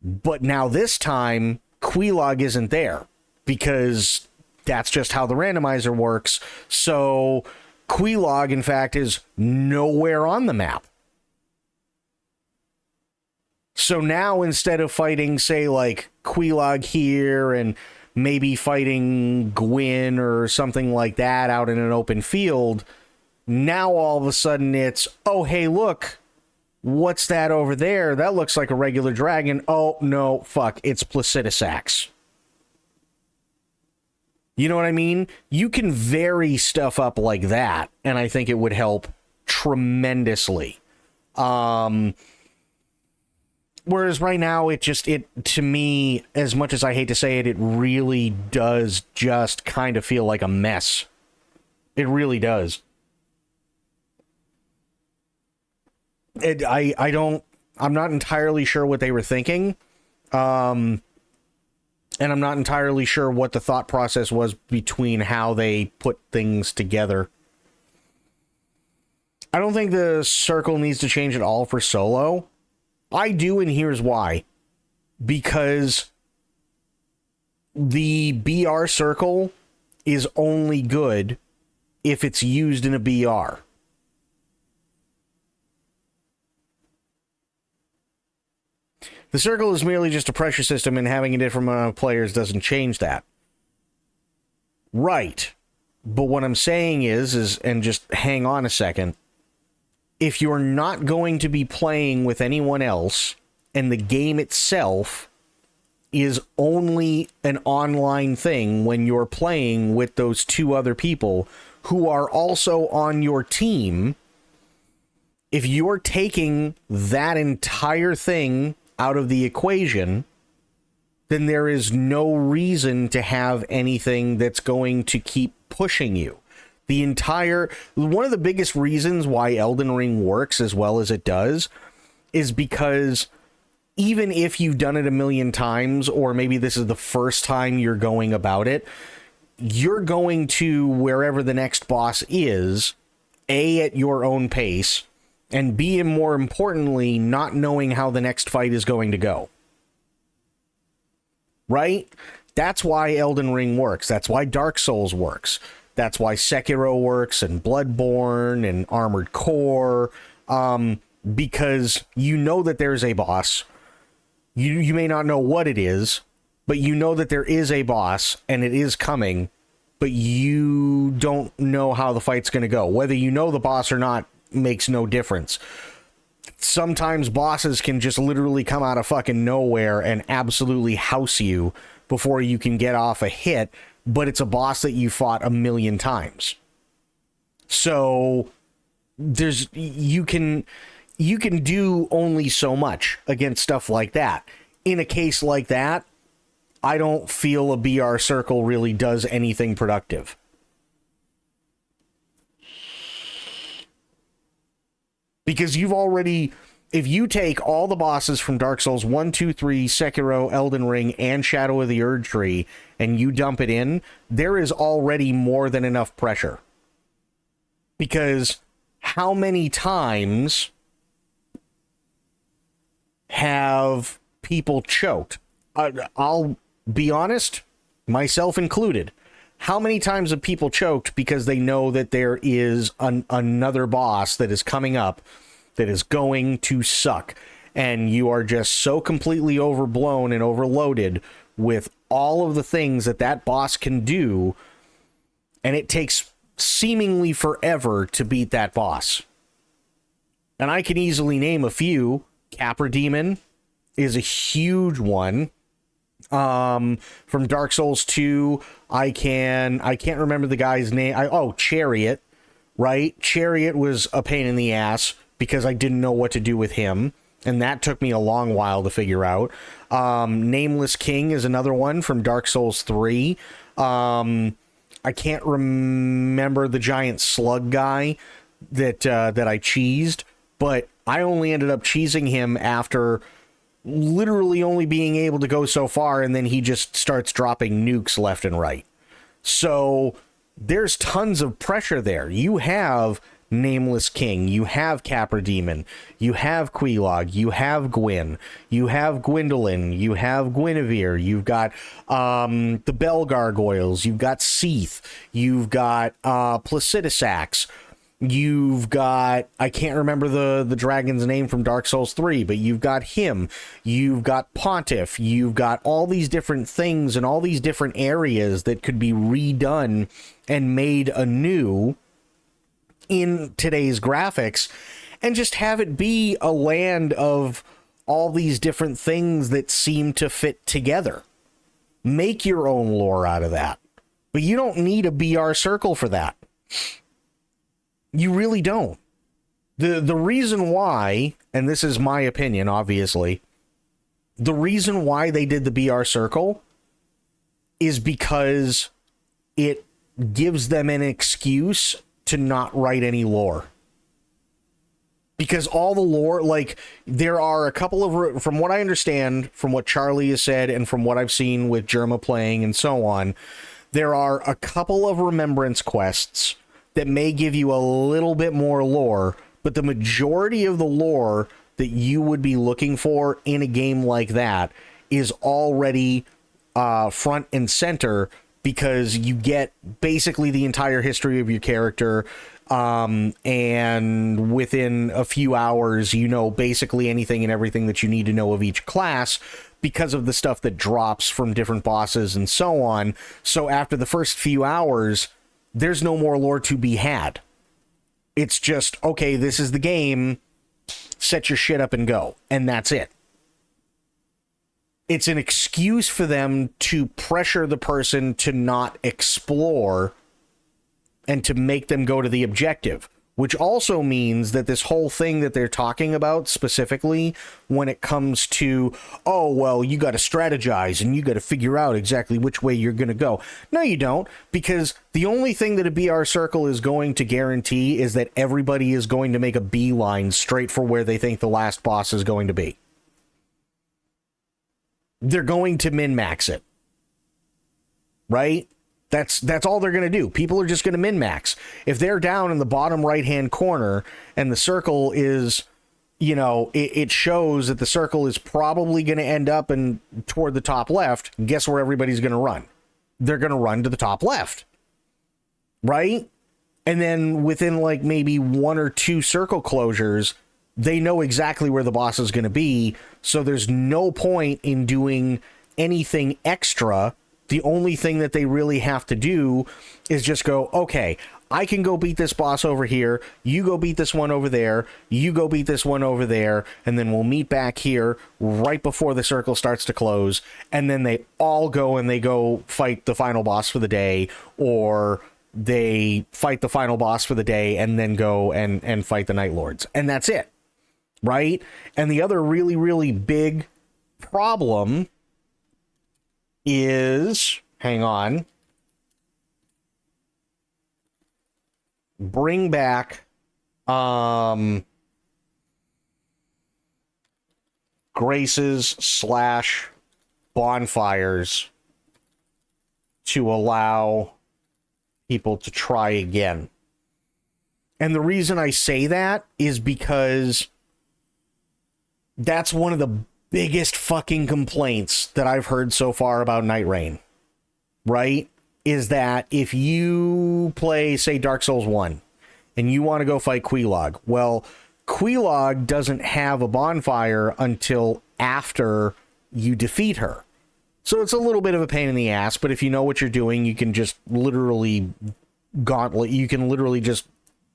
[SPEAKER 1] But now this time, Quelaag isn't there, because that's just how the randomizer works. So Quelaag, in fact, is nowhere on the map. So now, instead of fighting, say, like, Quelaag here and maybe fighting Gwyn or something like that out in an open field, now all of a sudden it's, oh, hey, look, what's that over there? That looks like a regular dragon. Oh, no, fuck, it's Placidusax. You know what I mean? You can vary stuff up like that, and I think it would help tremendously. Whereas right now, it to me, as much as I hate to say it, it really does just kind of feel like a mess. It really does. I'm not entirely sure what they were thinking. And I'm not entirely sure what the thought process was between how they put things together. I don't think the circle needs to change at all for solo. I do, and here's why. Because the BR circle is only good if it's used in a BR. The circle is merely just a pressure system, and having a different amount of players doesn't change that. Right. But what I'm saying is, and just hang on a second, if you're not going to be playing with anyone else, and the game itself is only an online thing when you're playing with those two other people who are also on your team, if you're taking that entire thing out of the equation, then there is no reason to have anything that's going to keep pushing you. One of the biggest reasons why Elden Ring works as well as it does is because even if you've done it a million times, or maybe this is the first time you're going about it, you're going to wherever the next boss is, A, at your own pace, and B, and more importantly, not knowing how the next fight is going to go. Right? That's why Elden Ring works. That's why Dark Souls works. That's why Sekiro works, and Bloodborne, and Armored Core, because you know that there's a boss. You may not know what it is, but you know that there is a boss, and it is coming, but you don't know how the fight's going to go. Whether you know the boss or not makes no difference. Sometimes bosses can just literally come out of fucking nowhere and absolutely house you before you can get off a hit, but it's a boss that you fought a million times. So you can do only so much against stuff like that. In a case like that, I don't feel a BR circle really does anything productive. Because if you take all the bosses from Dark Souls 1, 2, 3, Sekiro, Elden Ring, and Shadow of the Erdtree, and you dump it in, there is already more than enough pressure. Because how many times have people choked? I'll be honest, myself included. How many times have people choked because they know that there is another boss that is coming up that is going to suck, and you are just so completely overblown and overloaded with all of the things that boss can do, and it takes seemingly forever to beat that boss? And I can easily name a few. Capra Demon is a huge one. From Dark Souls 2, I can't remember the guy's name. Chariot, right? Chariot was a pain in the ass because I didn't know what to do with him, and that took me a long while to figure out. Nameless King is another one from Dark Souls 3. I can't remember the giant slug guy that I cheesed, but I only ended up cheesing him after literally only being able to go so far, and then he just starts dropping nukes left and right. So there's tons of pressure there. You have Nameless King, you have Capra Demon, you have Quelaag, you have Gwyn, you have Gwendolyn, you have Guinevere, you've got the Bell Gargoyles, you've got Seath, you've got Placidusax, you've got, I can't remember the dragon's name from Dark Souls 3, but you've got him, you've got Pontiff, you've got all these different things and all these different areas that could be redone and made anew in today's graphics, and just have it be a land of all these different things that seem to fit together. Make your own lore out of that. But you don't need a BR circle for that. You really don't. The reason why, and this is my opinion, obviously, the reason why they did the BR circle is because it gives them an excuse to not write any lore. Because all the lore, like, there are a couple of, from what I understand, from what Charlie has said, and from what I've seen with Jerma playing and so on, there are a couple of remembrance quests that may give you a little bit more lore, but the majority of the lore that you would be looking for in a game like that is already front and center, because you get basically the entire history of your character, and within a few hours, you know basically anything and everything that you need to know of each class because of the stuff that drops from different bosses and so on. So after the first few hours, there's no more lore to be had. It's just, okay, this is the game, set your shit up and go, and that's it. It's an excuse for them to pressure the person to not explore and to make them go to the objective, which also means that this whole thing that they're talking about specifically when it comes to, oh, well, you got to strategize and you got to figure out exactly which way you're going to go. No, you don't, because the only thing that a BR circle is going to guarantee is that everybody is going to make a beeline straight for where they think the last boss is going to be. They're going to min-max it, right? That's all they're going to do. People are just going to min-max. If they're down in the bottom right-hand corner and the circle is, you know, it shows that the circle is probably going to end up toward the top left, guess where everybody's going to run? They're going to run to the top left, right? And then within like maybe one or two circle closures, they know exactly where the boss is going to be, so there's no point in doing anything extra. The only thing that they really have to do is just go, okay, I can go beat this boss over here, you go beat this one over there, you go beat this one over there, and then we'll meet back here right before the circle starts to close, and then they all go and they go fight the final boss for the day, or they fight the final boss for the day and then go and fight the Night Lords, and that's it. Right? And the other really, really big problem is, hang on, bring back graces / bonfires to allow people to try again. And the reason I say that is because that's one of the biggest fucking complaints that I've heard so far about Night Rain, right? Is that if you play, say, Dark Souls 1, and you want to go fight Quelaag, well, Quelaag doesn't have a bonfire until after you defeat her. So it's a little bit of a pain in the ass, but if you know what you're doing, you can just literally gauntlet, you can literally just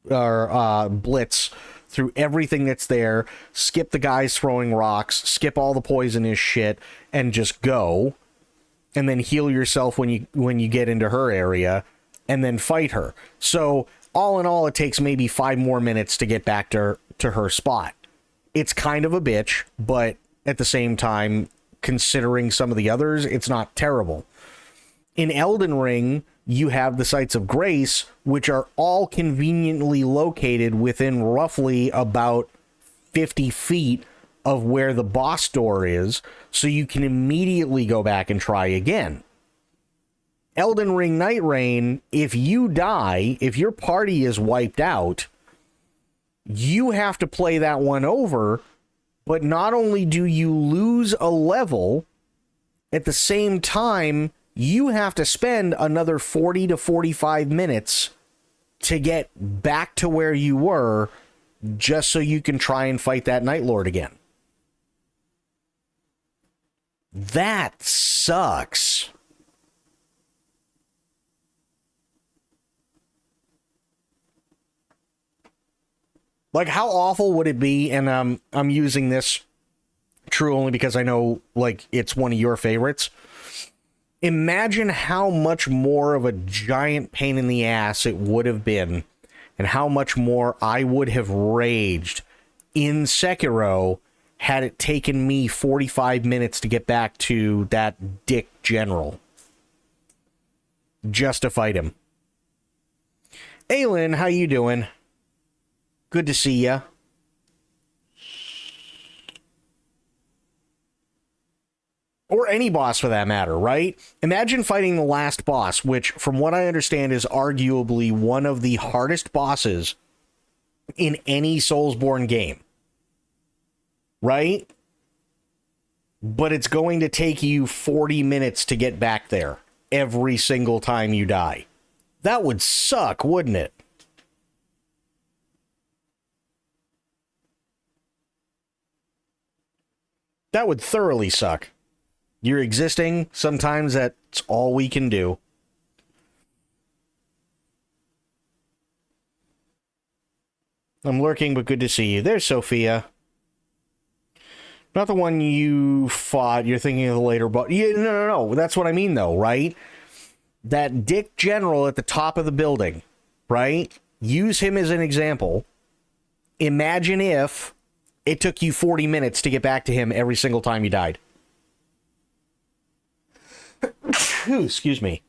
[SPEAKER 1] blitz through everything that's there, skip the guys throwing rocks, skip all the poisonous shit, and just go, and then heal yourself when you get into her area, and then fight her. So all in all, it takes maybe 5 more minutes to get back to her spot. It's kind of a bitch, but at the same time, considering some of the others, it's not terrible. In Elden Ring, you have the Sites of Grace, which are all conveniently located within roughly about 50 feet of where the boss door is, so you can immediately go back and try again. Elden Ring Night Rain, if you die, if your party is wiped out, you have to play that one over, but not only do you lose a level, at the same time, you have to spend another 40 to 45 minutes to get back to where you were, just so you can try and fight that Night Lord again. That sucks. Like, how awful would it be? And I'm using this true only because I know, like, it's one of your favorites. Imagine how much more of a giant pain in the ass it would have been, and how much more I would have raged in Sekiro had it taken me 45 minutes to get back to that dick general just to fight him. Aylin, how you doing? Good to see ya. Or any boss for that matter, right? Imagine fighting the last boss, which, from what I understand, is arguably one of the hardest bosses in any Soulsborne game. Right? But it's going to take you 40 minutes to get back there every single time you die. That would suck, wouldn't it? That would thoroughly suck. You're existing, sometimes that's all we can do. I'm lurking, but good to see you. There's Sophia. Not the one you fought. You're thinking of the later boss. Yeah, no. That's what I mean, though, right? That dick general at the top of the building, right? Use him as an example. Imagine if it took you 40 minutes to get back to him every single time you died. Excuse me.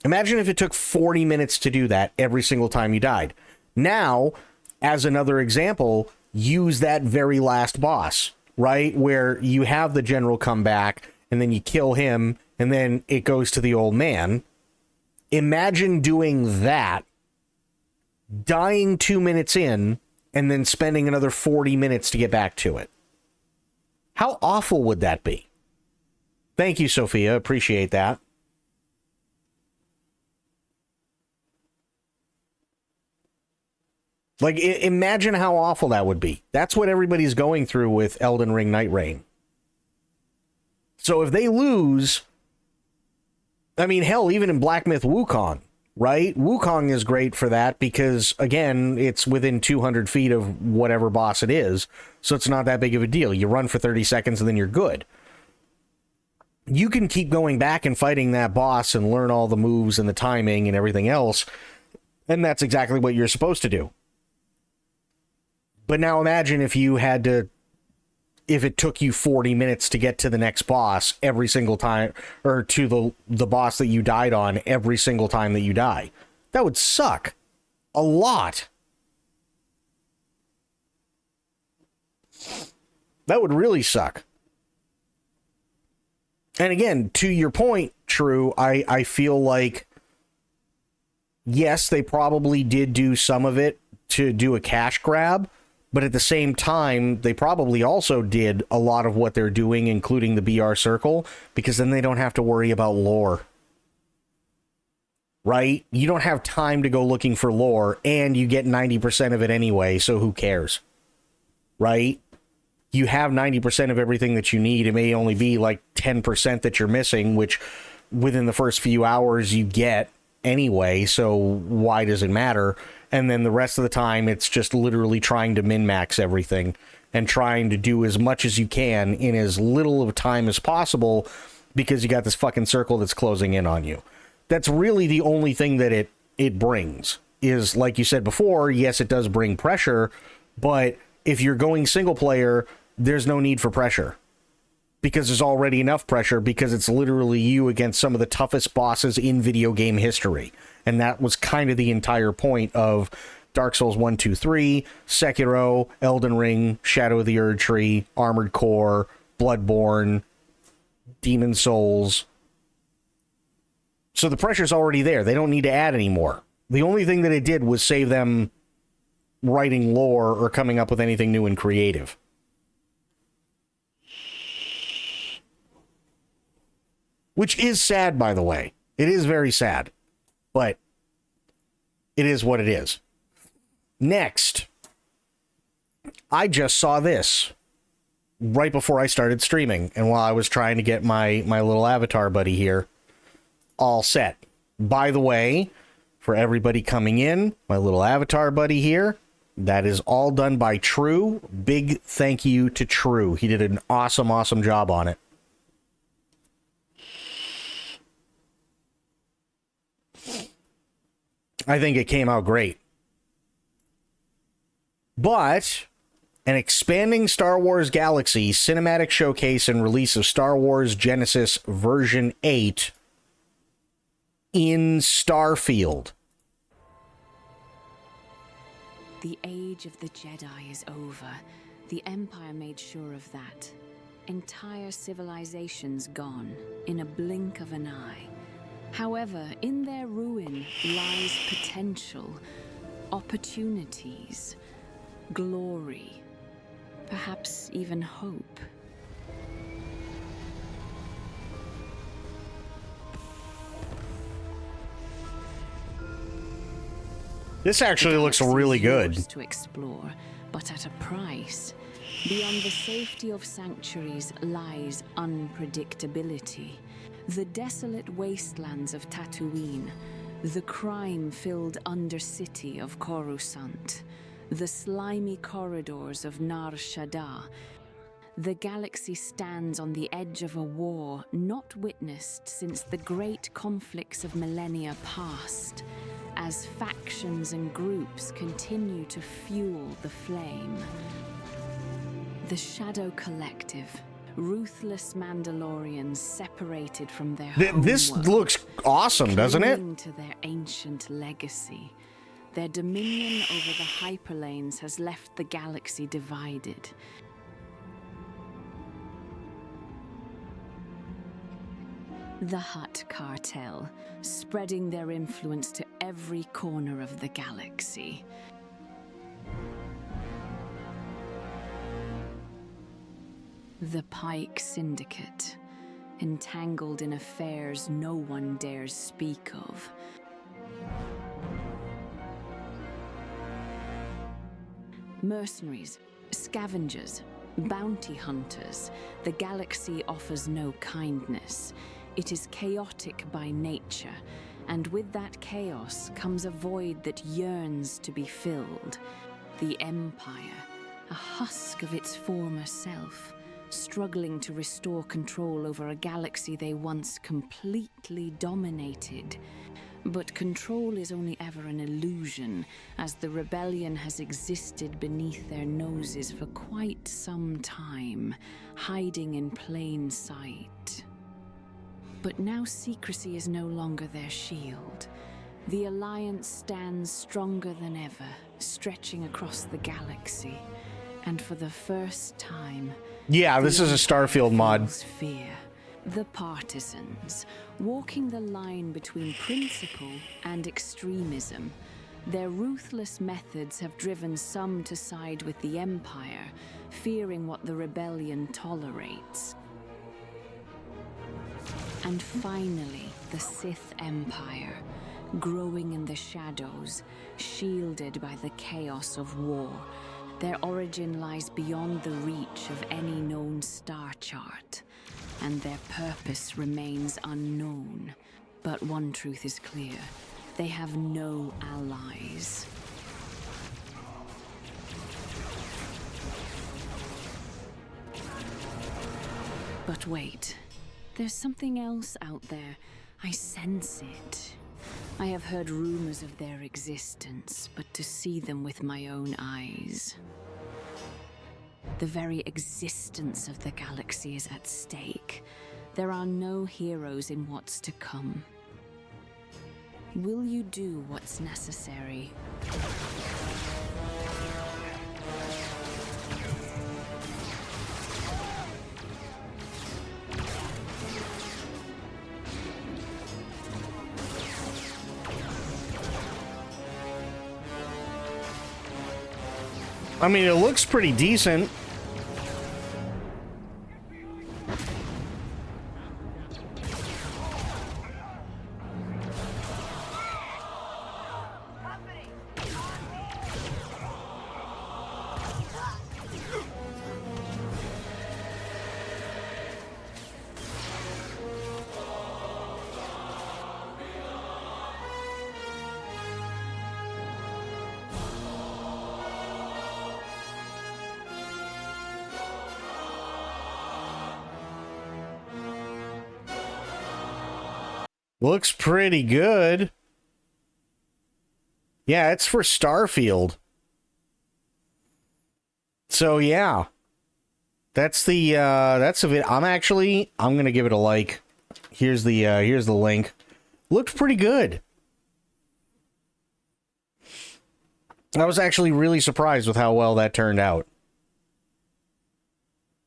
[SPEAKER 1] Imagine if it took 40 minutes to do that every single time you died. Now, as another example, use that very last boss, right? Where you have the general come back, and then you kill him, and then it goes to the old man. Imagine doing that, dying 2 minutes in, and then spending another 40 minutes to get back to it. How awful would that be? Thank you, Sophia. Appreciate that. Like, imagine how awful that would be. That's what everybody's going through with Elden Ring Night Rain. So if they lose, I mean, hell, even in Black Myth Wukong, right? Wukong is great for that because, again, it's within 200 feet of whatever boss it is, so it's not that big of a deal. You run for 30 seconds and then you're good. You can keep going back and fighting that boss and learn all the moves and the timing and everything else, and that's exactly what you're supposed to do. But now imagine if you had to, if it took you 40 minutes to get to the next boss every single time, or to the boss that you died on every single time that you die. That would suck. A lot. That would really suck. And again, to your point, True, I feel like, yes, they probably did do some of it to do a cash grab, but at the same time, they probably also did a lot of what they're doing, including the BR circle, because then they don't have to worry about lore. Right? You don't have time to go looking for lore, and you get 90% of it anyway, so who cares? Right? You have 90% of everything that you need. It may only be like 10% that you're missing, which within the first few hours you get anyway, so why does it matter? And then the rest of the time, it's just literally trying to min-max everything and trying to do as much as you can in as little of time as possible because you got this fucking circle that's closing in on you. That's really the only thing that it brings is, like you said before, yes, it does bring pressure, but if you're going single player, there's no need for pressure because there's already enough pressure because it's literally you against some of the toughest bosses in video game history. And that was kind of the entire point of Dark Souls 1, 2, 3, Sekiro, Elden Ring, Shadow of the Erdtree, Armored Core, Bloodborne, Demon Souls. So the pressure's already there. They don't need to add any more. The only thing that it did was save them writing lore or coming up with anything new and creative. Which is sad, by the way. It is very sad. But it is what it is. Next, I just saw this right before I started streaming, and while I was trying to get my little avatar buddy here all set. By the way, for everybody coming in, my little avatar buddy here, that is all done by True. Big thank you to True. He did an awesome, awesome job on it. I think it came out great. But an expanding Star Wars Galaxy cinematic showcase and release of Star Wars Genesis version 8 in Starfield.
[SPEAKER 3] The age of the Jedi is over. The Empire made sure of that. Entire civilizations gone in a blink of an eye. However, in their ruin lies potential, opportunities, glory, perhaps even hope.
[SPEAKER 1] This actually looks really good.
[SPEAKER 3] To explore, but at a price. Beyond the safety of sanctuaries lies unpredictability. The desolate wastelands of Tatooine, the crime-filled undercity of Coruscant, the slimy corridors of Nar Shaddaa. The galaxy stands on the edge of a war not witnessed since the great conflicts of millennia past, as factions and groups continue to fuel the flame. The Shadow Collective, ruthless Mandalorians separated from their
[SPEAKER 1] This
[SPEAKER 3] homeworld,
[SPEAKER 1] looks awesome, doesn't it?
[SPEAKER 3] clinging to their ancient legacy. Their dominion over the hyperlanes has left the galaxy divided. The Hutt Cartel, spreading their influence to every corner of the galaxy. The Pike Syndicate, entangled in affairs no one dares speak of. Mercenaries, scavengers, bounty hunters, the galaxy offers no kindness. It is chaotic by nature, and with that chaos comes a void that yearns to be filled. The Empire, a husk of its former self, struggling to restore control over a galaxy they once completely dominated. But control is only ever an illusion, as the rebellion has existed beneath their noses for quite some time, hiding in plain sight. But now secrecy is no longer their shield. The Alliance stands stronger than ever, stretching across the galaxy. And for the first time,
[SPEAKER 1] Yeah, this is a Starfield mod.
[SPEAKER 3] fear. The partisans, walking the line between principle and extremism. Their ruthless methods have driven some to side with the Empire, fearing what the rebellion tolerates. And finally, the Sith Empire, growing in the shadows, shielded by the chaos of war. Their origin lies beyond the reach of any known star chart, and their purpose remains unknown. But one truth is clear: they have no allies. But wait, there's something else out there. I sense it. I have heard rumors of their existence, but to see them with my own eyes. The very existence of the galaxy is at stake. There are no heroes in what's to come. Will you do what's necessary?
[SPEAKER 1] I mean, it looks pretty decent. Looks pretty good. Yeah, it's for Starfield. So yeah. That's it. I'm gonna give it a like. Here's the link. Looked pretty good. I was actually really surprised with how well that turned out.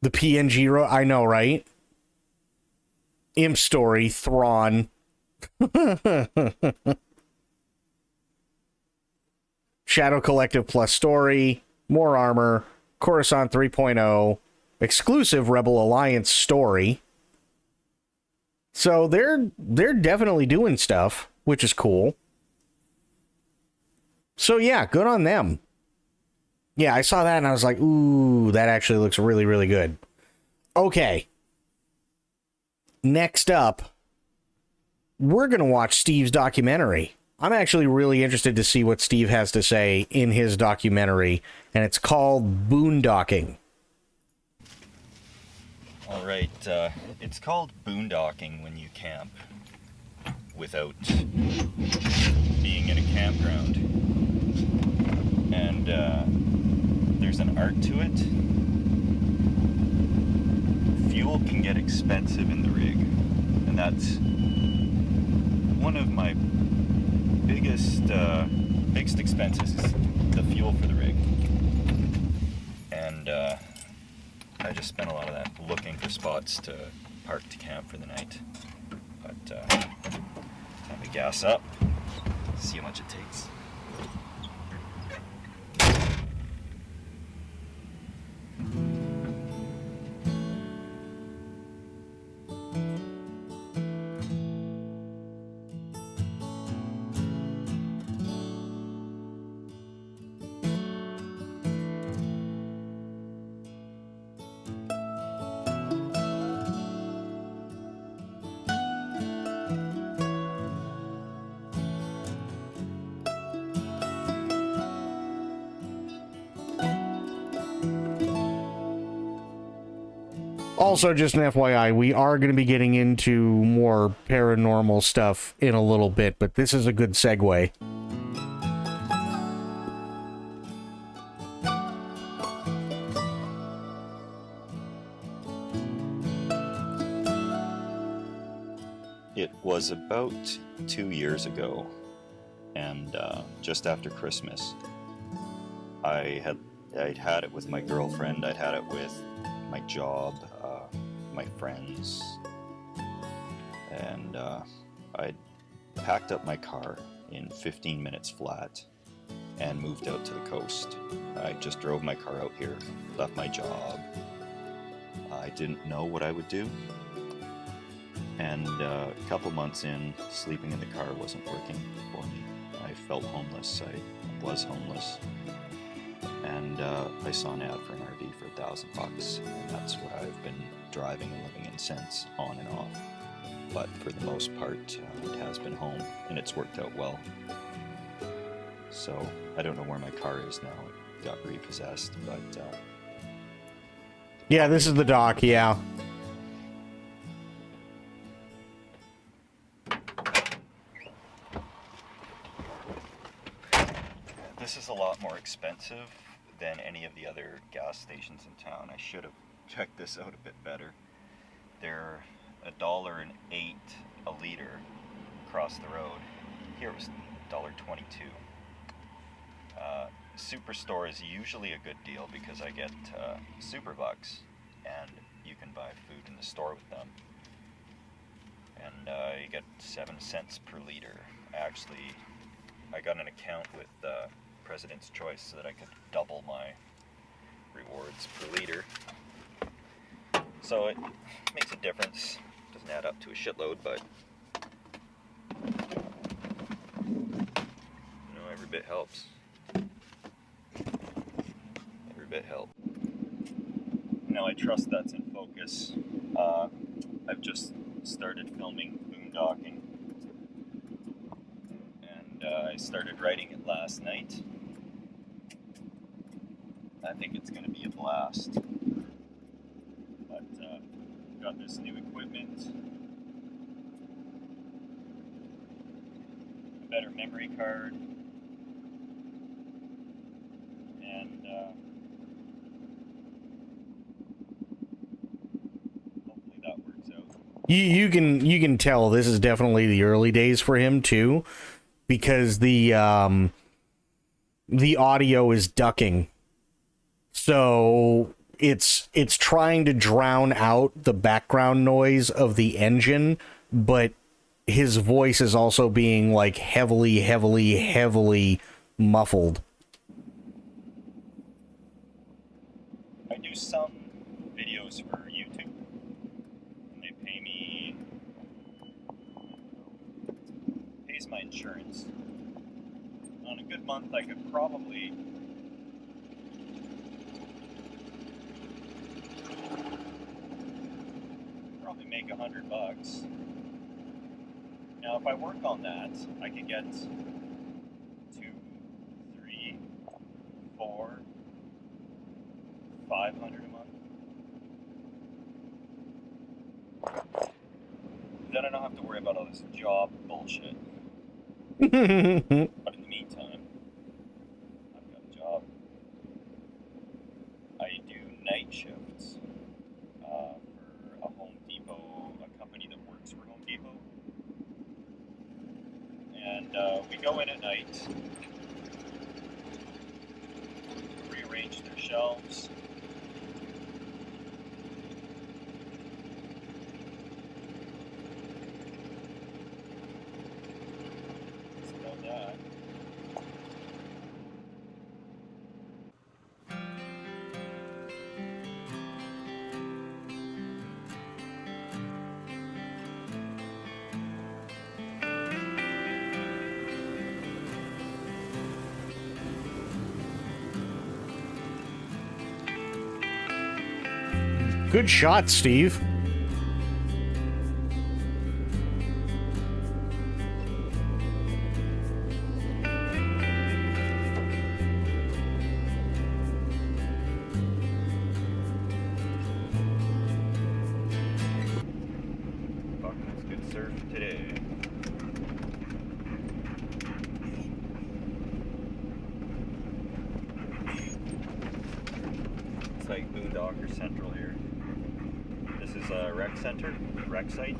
[SPEAKER 1] The PNG I know, right? Imp Story, Thrawn. Shadow Collective plus story, more armor, Coruscant 3.0, exclusive Rebel Alliance story. So they're definitely doing stuff, which is cool. So yeah, good on them. Yeah, I saw that and I was like, ooh, that actually looks really, really good. Okay. Next up, we're going to watch Steve's documentary. I'm actually really interested to see what Steve has to say in his documentary, and it's called Boondocking.
[SPEAKER 4] All right, it's called boondocking when you camp without being in a campground. And there's an art to it. Fuel can get expensive in the rig, and that's one of my biggest expenses is the fuel for the rig. And I just spent a lot of that looking for spots to park to camp for the night. But time to gas up, see how much it takes.
[SPEAKER 1] Also, just an FYI, we are going to be getting into more paranormal stuff in a little bit, but this is a good segue.
[SPEAKER 4] It was about 2 years ago, and just after Christmas, I'd had it with my girlfriend, I'd had it with my job, my friends, and I packed up my car in 15 minutes flat and moved out to the coast. I just drove my car out here, left my job. I didn't know what I would do, and a couple months in, sleeping in the car wasn't working for me. I felt homeless. I was homeless. And I saw an ad for an RV for $1,000, and that's what I've been driving and living in since, on and off. But for the most part, it has been home, and it's worked out well. So I don't know where my car is now. It got repossessed, but
[SPEAKER 1] Yeah, this is the dock, yeah.
[SPEAKER 4] this is a lot more expensive than any of the other gas stations in town. I should have checked this out a bit better. They're $1.08 a liter across the road. Here it was $1.22. Superstore is usually a good deal because I get super bucks, and you can buy food in the store with them. And you get 7 cents per liter. I got an account with President's Choice so that I could double my rewards per liter. So it makes a difference. Doesn't add up to a shitload, but every bit helps. Every bit helps. Now I trust that's in focus. I've just started filming boondocking, and I started writing it last night. I think it's going to be a blast. But got this new equipment, a better memory card, and hopefully that works out.
[SPEAKER 1] You can tell this is definitely the early days for him too, because the audio is ducking. So it's trying to drown out the background noise of the engine, but his voice is also being like heavily muffled.
[SPEAKER 4] I do some videos for YouTube, and they pay me, pays my insurance. On a good month, I could probably make $100. Now, if I work on that, I could get 2, 3, 4, 500 a month. Then I don't have to worry about all this job bullshit. But in the meantime, I've got a job. I do night shifts for a Home Depot, a company that works for Home Depot. And we go in at night, rearrange their shelves, that's about that.
[SPEAKER 1] Good shot, Steve.
[SPEAKER 4] Fucking it's good surf today. It's like Boondocker Central here. This is a rec center, rec site.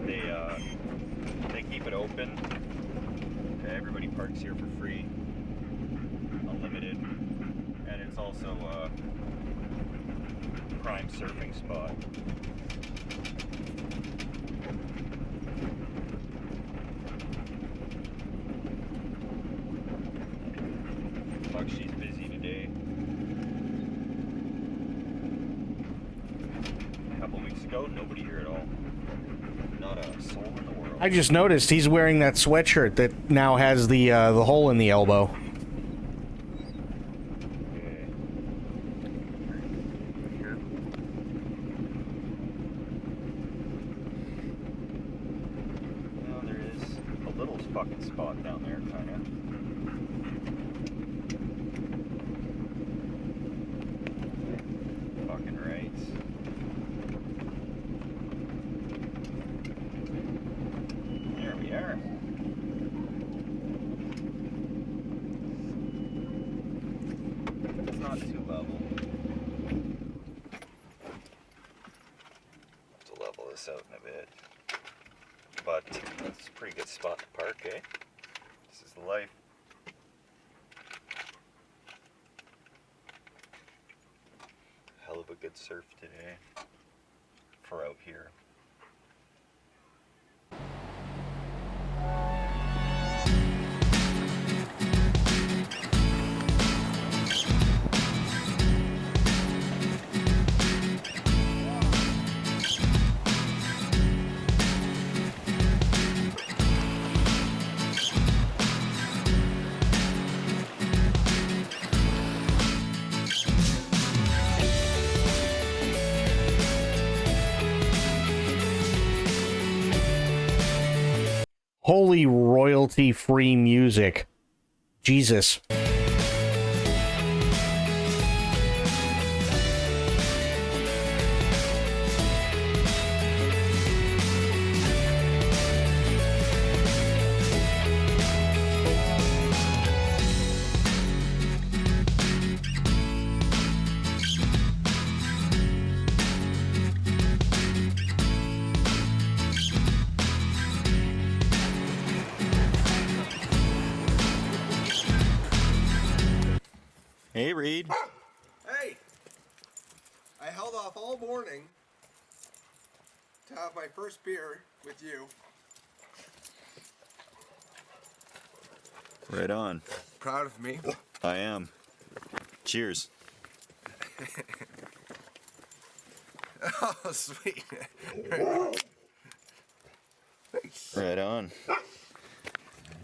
[SPEAKER 4] They keep it open. Okay, everybody parks here for free, unlimited, and it's also a prime surfing spot. Fuck, she's busy today. A couple weeks ago, nobody here at all. Not a soul in the world.
[SPEAKER 1] I just noticed he's wearing that sweatshirt that now has the hole in the elbow.
[SPEAKER 4] Okay. Here. Well, there is a little fucking spot down there, kinda. Fucking right. There we are. It's not too level. Have to level this out in a bit. But it's a pretty good spot to park, eh? This is the life. Hell of a good surf today for out here.
[SPEAKER 1] Holy royalty-free music. Jesus.
[SPEAKER 4] Hey, Reed.
[SPEAKER 5] Hey! I held off all morning to have my first beer with you.
[SPEAKER 4] Right on.
[SPEAKER 5] Proud of me?
[SPEAKER 4] I am. Cheers.
[SPEAKER 5] Oh, sweet.
[SPEAKER 4] Right on.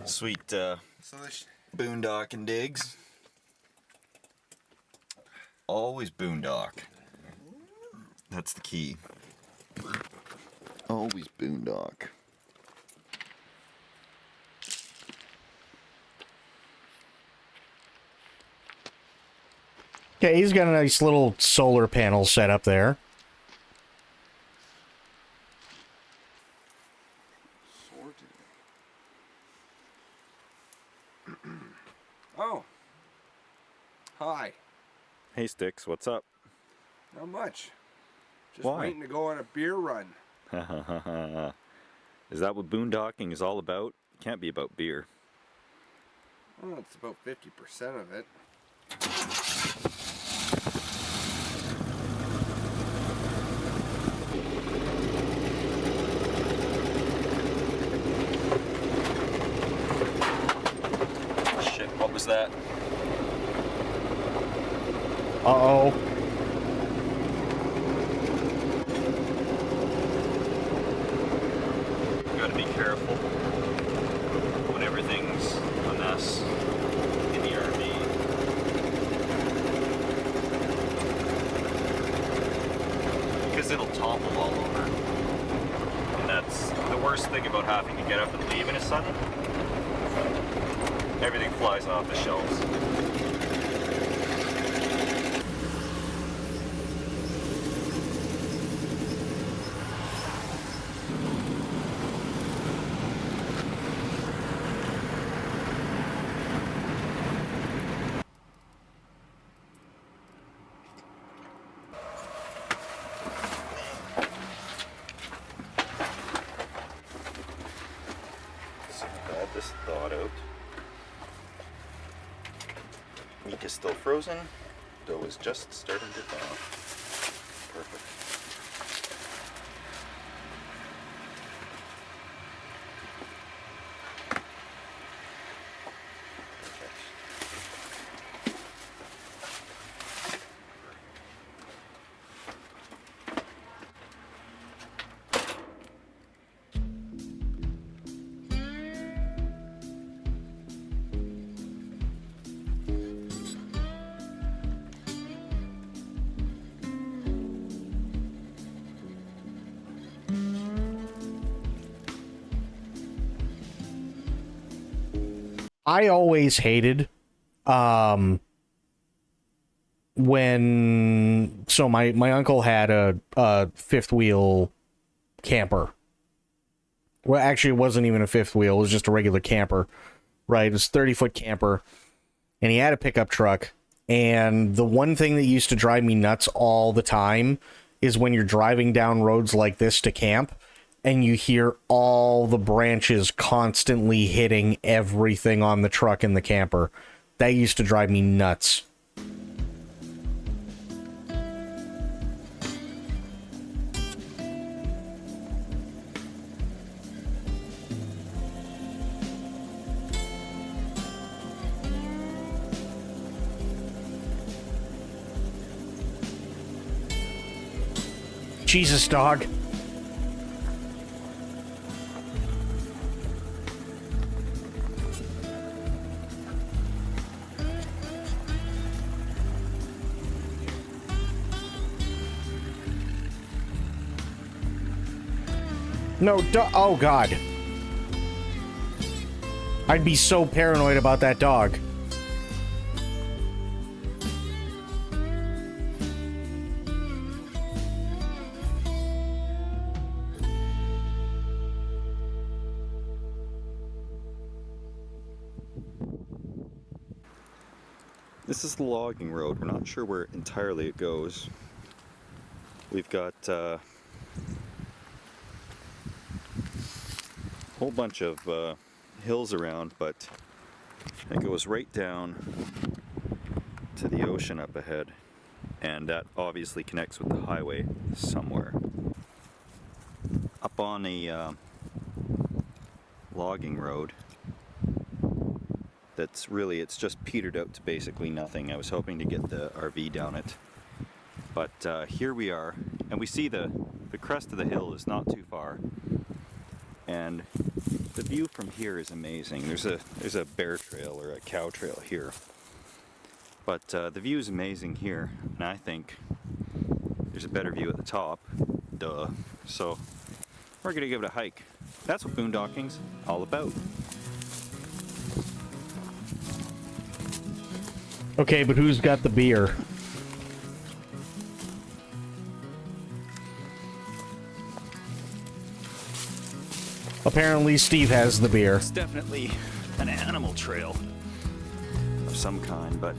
[SPEAKER 4] Sweet
[SPEAKER 5] So this
[SPEAKER 4] boondocking digs. Always boondock. That's the key. Always boondock.
[SPEAKER 1] Okay, he's got a nice little solar panel set up there.
[SPEAKER 5] Oh. Hi.
[SPEAKER 4] Hey, Sticks, what's up?
[SPEAKER 5] Not much. Just
[SPEAKER 4] Why?
[SPEAKER 5] waiting to go on a beer run.
[SPEAKER 4] Is that what boondocking is all about? It can't be about beer.
[SPEAKER 5] Well, it's about 50% of it.
[SPEAKER 4] Shit, what was that?
[SPEAKER 1] Uh-oh.
[SPEAKER 4] Gotta be careful when everything's a mess in the RV. Because it'll topple all over. And that's the worst thing about having to get up and leave in a sudden. Everything flies off the shelves. So glad this thawed out. Meat is still frozen. Dough is just starting to thaw. Perfect.
[SPEAKER 1] I always hated when my uncle had a fifth wheel camper. Well, actually it wasn't even a fifth wheel, it was just a regular camper, right? It was a 30-foot camper, and he had a pickup truck, and the one thing that used to drive me nuts all the time is when you're driving down roads like this to camp and you hear all the branches constantly hitting everything on the truck and the camper. That used to drive me nuts. Jesus, dog. No, oh God. I'd be so paranoid about that dog.
[SPEAKER 4] This is the logging road. We're not sure where entirely it goes. We've got a whole bunch of hills around, but it goes right down to the ocean up ahead, and that obviously connects with the highway somewhere. Up on a logging road that's really, it's just petered out to basically nothing. I was hoping to get the RV down it, but here we are, and we see the crest of the hill is not too far, and the view from here is amazing. There's a bear trail or a cow trail here, but the view is amazing here, and I think there's a better view at the top. Duh. So we're gonna give it a hike. That's what boondocking's all about.
[SPEAKER 1] Okay, but who's got the beer? Apparently Steve has the beer.
[SPEAKER 4] It's definitely an animal trail of some kind, but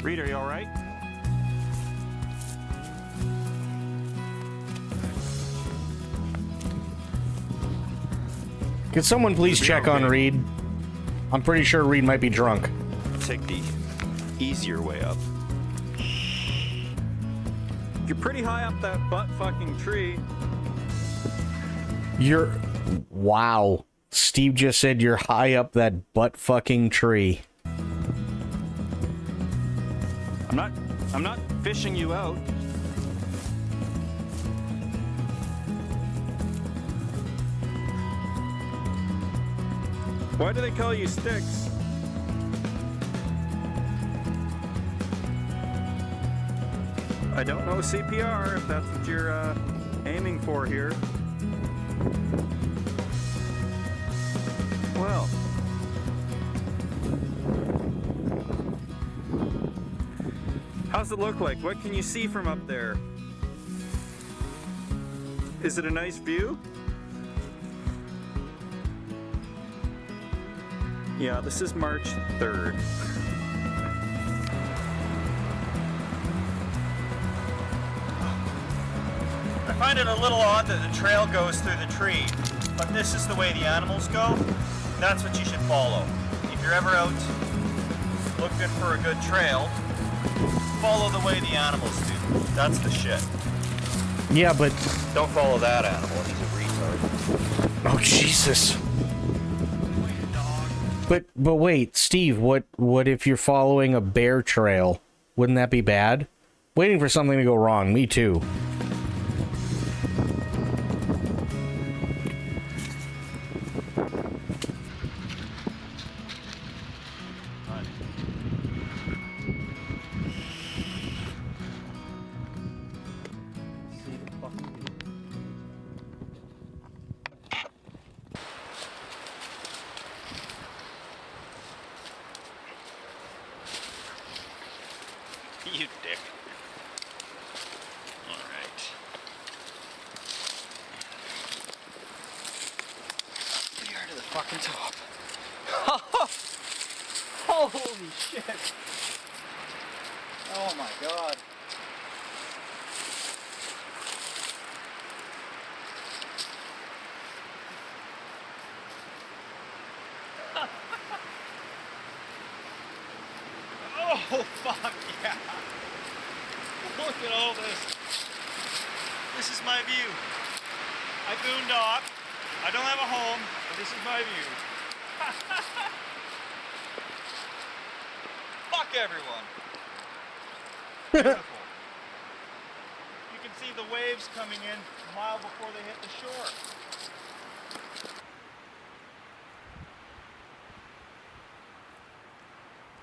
[SPEAKER 4] Reed, are you all right?
[SPEAKER 1] Can someone please check on Reed? I'm pretty sure Reed might be drunk.
[SPEAKER 4] Take the easier way up. You're pretty high up that butt fucking tree.
[SPEAKER 1] Wow. Steve just said you're high up that butt fucking tree.
[SPEAKER 4] I'm not fishing you out. Why do they call you Sticks? I don't know CPR if that's what you're aiming for here. Well. How's it look like? What can you see from up there? Is it a nice view? Yeah, this is March 3rd. I find it a little odd that the trail goes through the tree, but this is the way the animals go. That's what you should follow. If you're ever out looking for a good trail, follow the way the animals do. That's the shit.
[SPEAKER 1] Yeah, but...
[SPEAKER 4] Don't follow that animal, he's a retard.
[SPEAKER 1] Oh, Jesus. But wait, Steve, what if you're following a bear trail? Wouldn't that be bad? Waiting for something to go wrong, me too.
[SPEAKER 4] You dick. Alright. We are to the fucking top. Holy shit. Oh my god. Oh fuck yeah. Look at all this. This is my view. I boondock. I don't have a home, but this is my view. Fuck everyone. Beautiful. You can see the waves coming in a mile before they hit the shore.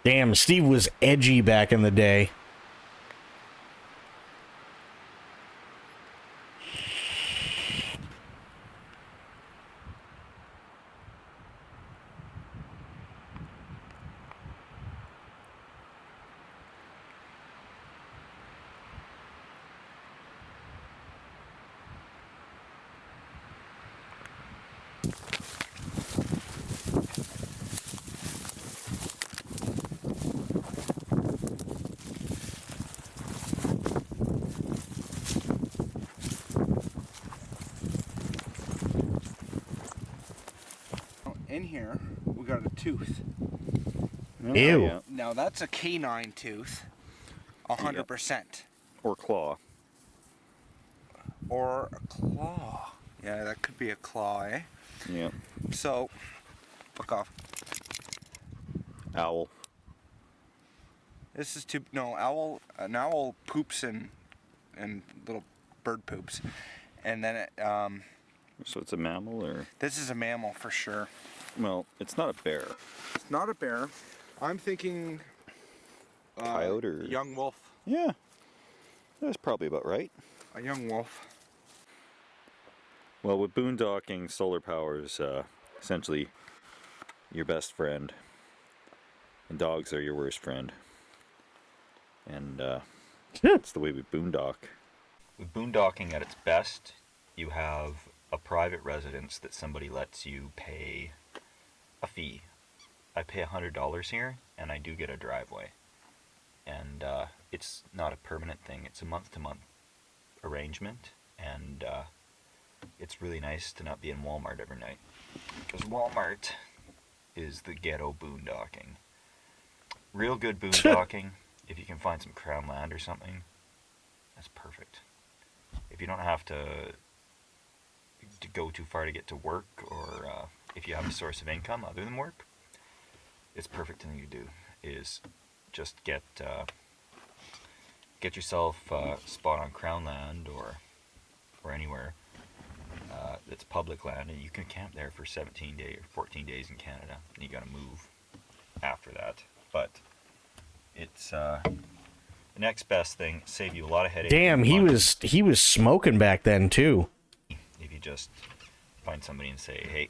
[SPEAKER 1] Damn, Steve was edgy back in the day.
[SPEAKER 6] in here, we got a tooth.
[SPEAKER 1] Ew.
[SPEAKER 4] Yeah.
[SPEAKER 6] Now that's a canine tooth, 100%.
[SPEAKER 4] Or claw.
[SPEAKER 6] Or a claw. Yeah, that could be a claw, eh?
[SPEAKER 4] Yeah.
[SPEAKER 6] So, fuck off.
[SPEAKER 4] Owl.
[SPEAKER 6] This is too. No, an owl poops and little bird poops, and then it,
[SPEAKER 4] So it's a mammal, or?
[SPEAKER 6] this is a mammal for sure.
[SPEAKER 4] Well, it's not a bear.
[SPEAKER 6] It's not a bear. I'm thinking
[SPEAKER 4] Coyote or?
[SPEAKER 6] young wolf.
[SPEAKER 4] Yeah. That's probably about right.
[SPEAKER 6] A young wolf.
[SPEAKER 4] Well, with boondocking, solar power is essentially your best friend. And dogs are your worst friend. And that's the way we boondock. With boondocking at its best, you have a private residence that somebody lets you pay a fee. I pay $100 here, and I do get a driveway. And it's not a permanent thing. It's a month-to-month arrangement, and it's really nice to not be in Walmart every night, because Walmart is the ghetto boondocking. Real good boondocking, if you can find some crown land or something, that's perfect. If you don't have to go too far to get to work, or if you have a source of income other than work, it's perfect thing you do is just get yourself a spot on crown land or anywhere that's public land, and you can camp there for 17 days or 14 days in Canada, and you gotta move after that. But it's the next best thing, save you a lot of headache.
[SPEAKER 1] Damn, he was smoking back then too.
[SPEAKER 4] If you just find somebody and say, hey,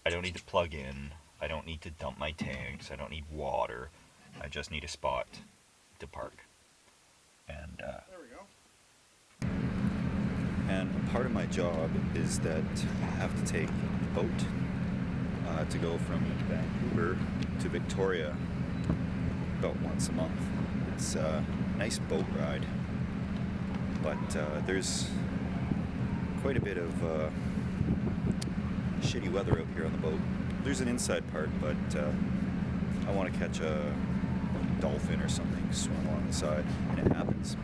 [SPEAKER 4] I don't need to plug in, I don't need to dump my tanks, I don't need water, I just need a spot to park. And
[SPEAKER 6] There we go.
[SPEAKER 4] and part of my job is that I have to take a boat to go from Vancouver to Victoria about once a month. It's a nice boat ride, but there's quite a bit of shitty weather out here on the boat. There's an inside part, but I want to catch a dolphin or something, swim along the side, and it happens.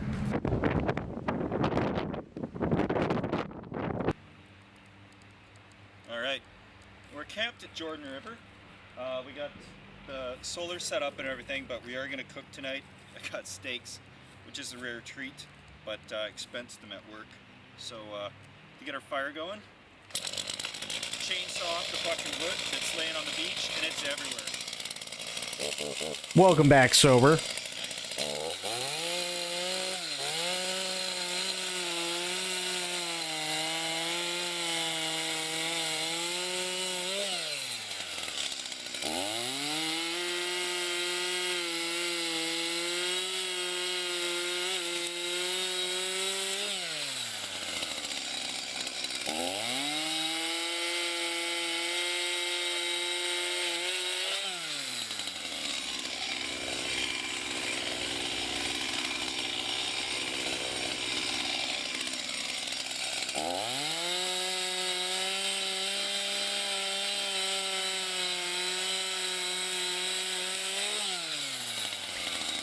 [SPEAKER 7] All right, we're camped at Jordan River. We got the solar set up and everything, but we are going to cook tonight. I got steaks, which is a rare treat, but expensed them at work. So to get our fire going, chainsaw off the fucking wood that's laying on the beach, and it's everywhere.
[SPEAKER 1] Welcome back, Sober.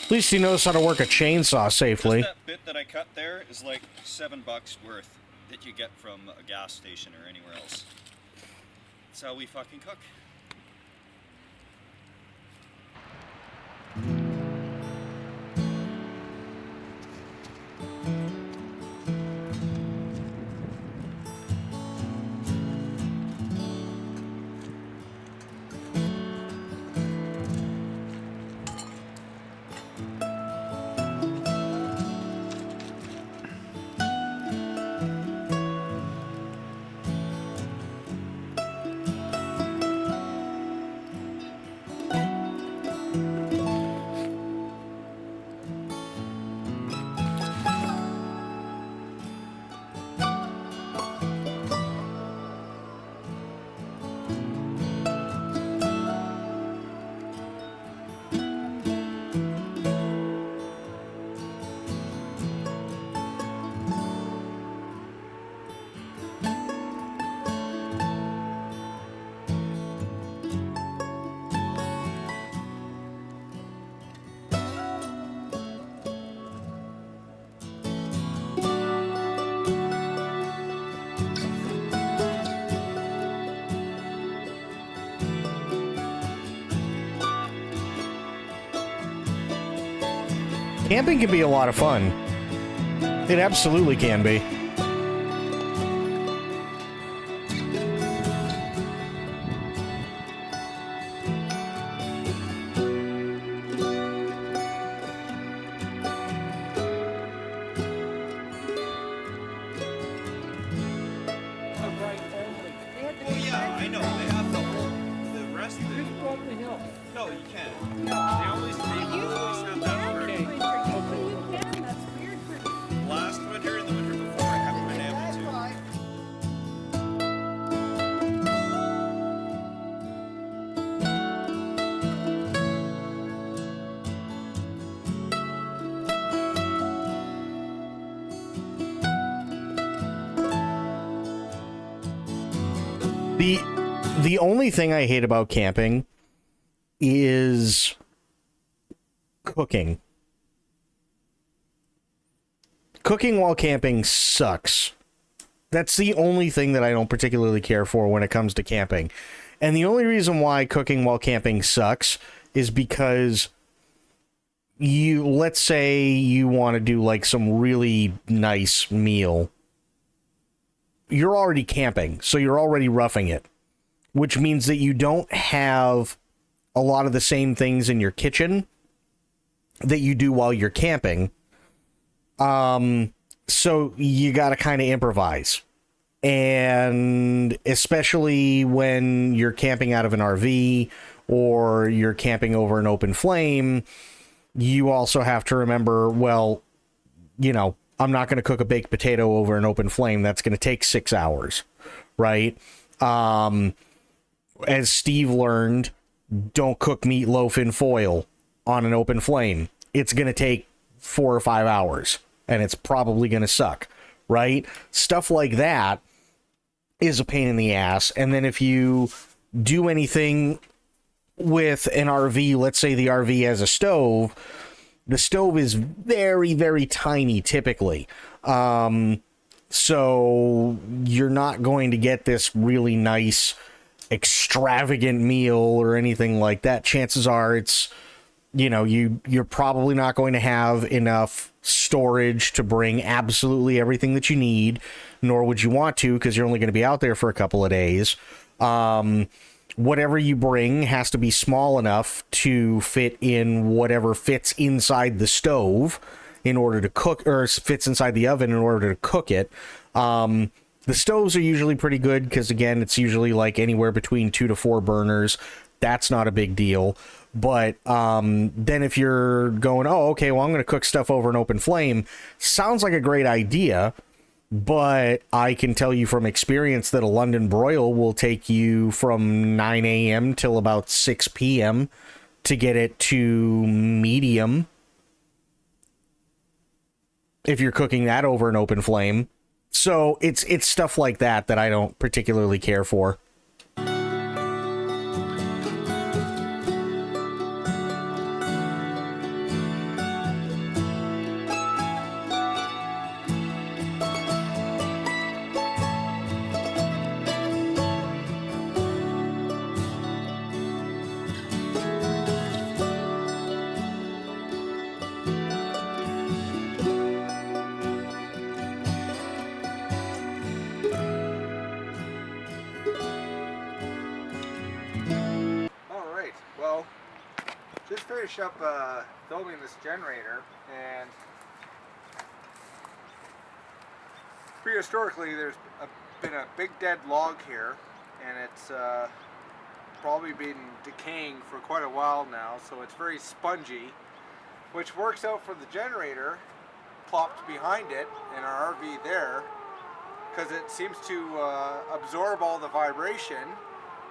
[SPEAKER 1] At least he knows how to work a chainsaw safely.
[SPEAKER 7] Just that bit that I cut there is like $7 worth that you get from a gas station or anywhere else. That's how we fucking cook.
[SPEAKER 1] Camping can be a lot of fun. It absolutely can be.
[SPEAKER 7] Oh yeah, I know. They have the rest of it. No, you can't. They always have that for last winter and the winter before. I haven't been able to.
[SPEAKER 1] The only thing I hate about camping is cooking. Cooking while camping sucks. That's the only thing that I don't particularly care for when it comes to camping. And the only reason why cooking while camping sucks is because let's say you want to do like some really nice meal. You're already camping, so you're already roughing it, which means that you don't have a lot of the same things in your kitchen that you do while you're camping. So you got to kind of improvise. And especially when you're camping out of an RV or you're camping over an open flame, you also have to remember, well, you know, I'm not going to cook a baked potato over an open flame. That's going to take 6 hours, right? As Steve learned, don't cook meatloaf in foil on an open flame. It's going to take 4 or 5 hours, and it's probably going to suck, right? Stuff like that is a pain in the ass. And then if you do anything with an RV, let's say the RV has a stove, the stove is very, very tiny typically. So you're not going to get this really nice, extravagant meal or anything like that. Chances are it's, you know, you're probably not going to have enough storage to bring absolutely everything that you need, nor would you want to, because you're only going to be out there for a couple of days. Whatever you bring has to be small enough to fit in whatever fits inside the stove in order to cook, or fits inside the oven in order to cook it. The stoves are usually pretty good because, again, it's usually like anywhere between 2 to 4 burners. That's not a big deal. But then if you're going, oh, okay, well, I'm going to cook stuff over an open flame, sounds like a great idea. But I can tell you from experience that a London broil will take you from 9 a.m. till about 6 p.m. to get it to medium. If you're cooking that over an open flame. So it's stuff like that that I don't particularly care for.
[SPEAKER 6] Up building this generator, and prehistorically there's been a big dead log here, and it's probably been decaying for quite a while now, so it's very spongy, which works out for the generator plopped behind it in our RV there, because it seems to absorb all the vibration,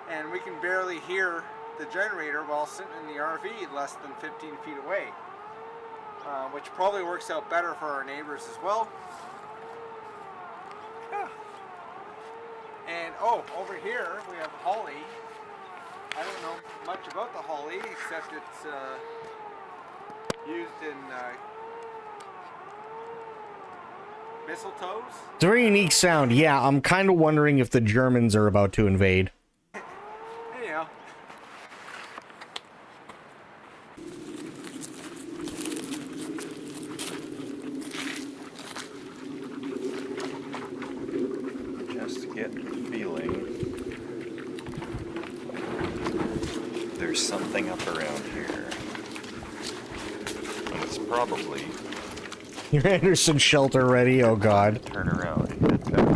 [SPEAKER 6] and we can barely hear the generator while sitting in the RV less than 15 feet away, which probably works out better for our neighbors as well. Yeah. And oh, over here we have holly. I don't know much about the holly except it's used in mistletoes.
[SPEAKER 1] It's a very unique sound. Yeah, I'm kind of wondering if the Germans are about to invade.
[SPEAKER 6] Anyhow.
[SPEAKER 4] nothing up around here. And it's probably...
[SPEAKER 1] Your Anderson shelter ready, oh god.
[SPEAKER 4] Turn around and head back.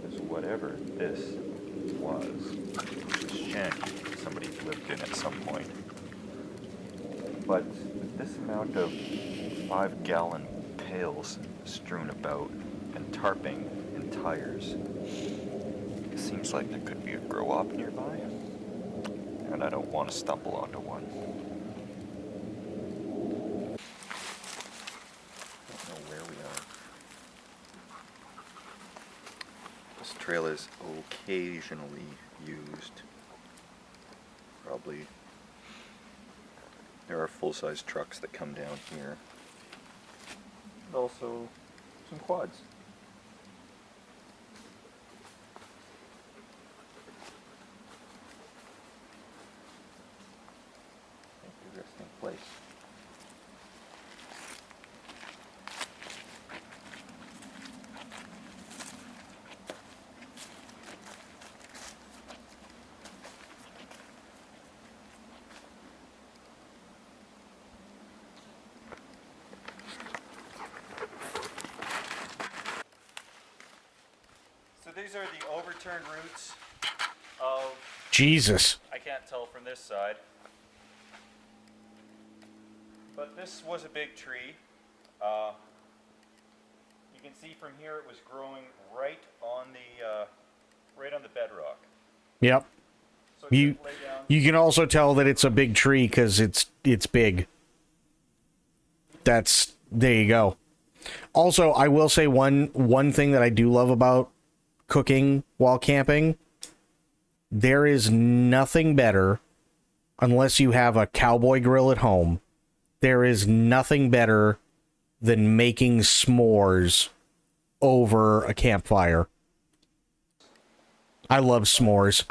[SPEAKER 4] Because whatever this was shanty somebody lived in at some point. But with this amount of 5-gallon pails strewn about and tarping and tires, it seems like there could be a grow-op nearby. And I don't want to stumble onto one. Don't know where we are. This trail is occasionally used. Probably there are full-size trucks that come down here. And also some quads. Interesting place.
[SPEAKER 7] So these are the overturned roots of,
[SPEAKER 1] Jesus.
[SPEAKER 7] I can't tell from this side, but this was a big tree. You can see from here it was growing right on the bedrock.
[SPEAKER 1] Yep.
[SPEAKER 7] So it
[SPEAKER 1] You
[SPEAKER 7] didn't lay down.
[SPEAKER 1] you can also tell that it's a big tree because it's big. There you go. Also, I will say one thing that I do love about cooking while camping. There is nothing better, unless you have a cowboy grill at home. There is nothing better than making s'mores over a campfire. I love s'mores.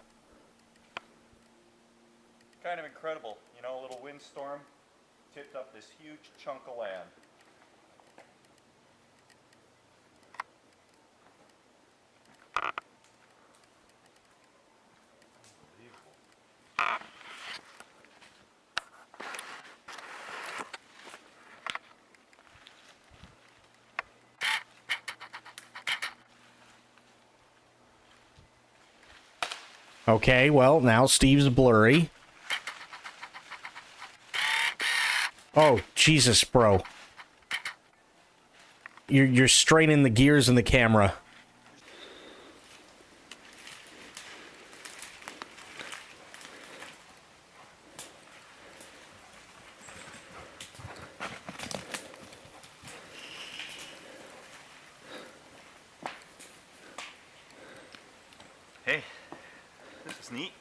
[SPEAKER 7] Kind of incredible, you know, a little windstorm tipped up this huge chunk of land.
[SPEAKER 1] Okay, well, now Steve's blurry. Oh, Jesus, bro. You're straining the gears in the camera.
[SPEAKER 4] Hey, this is neat.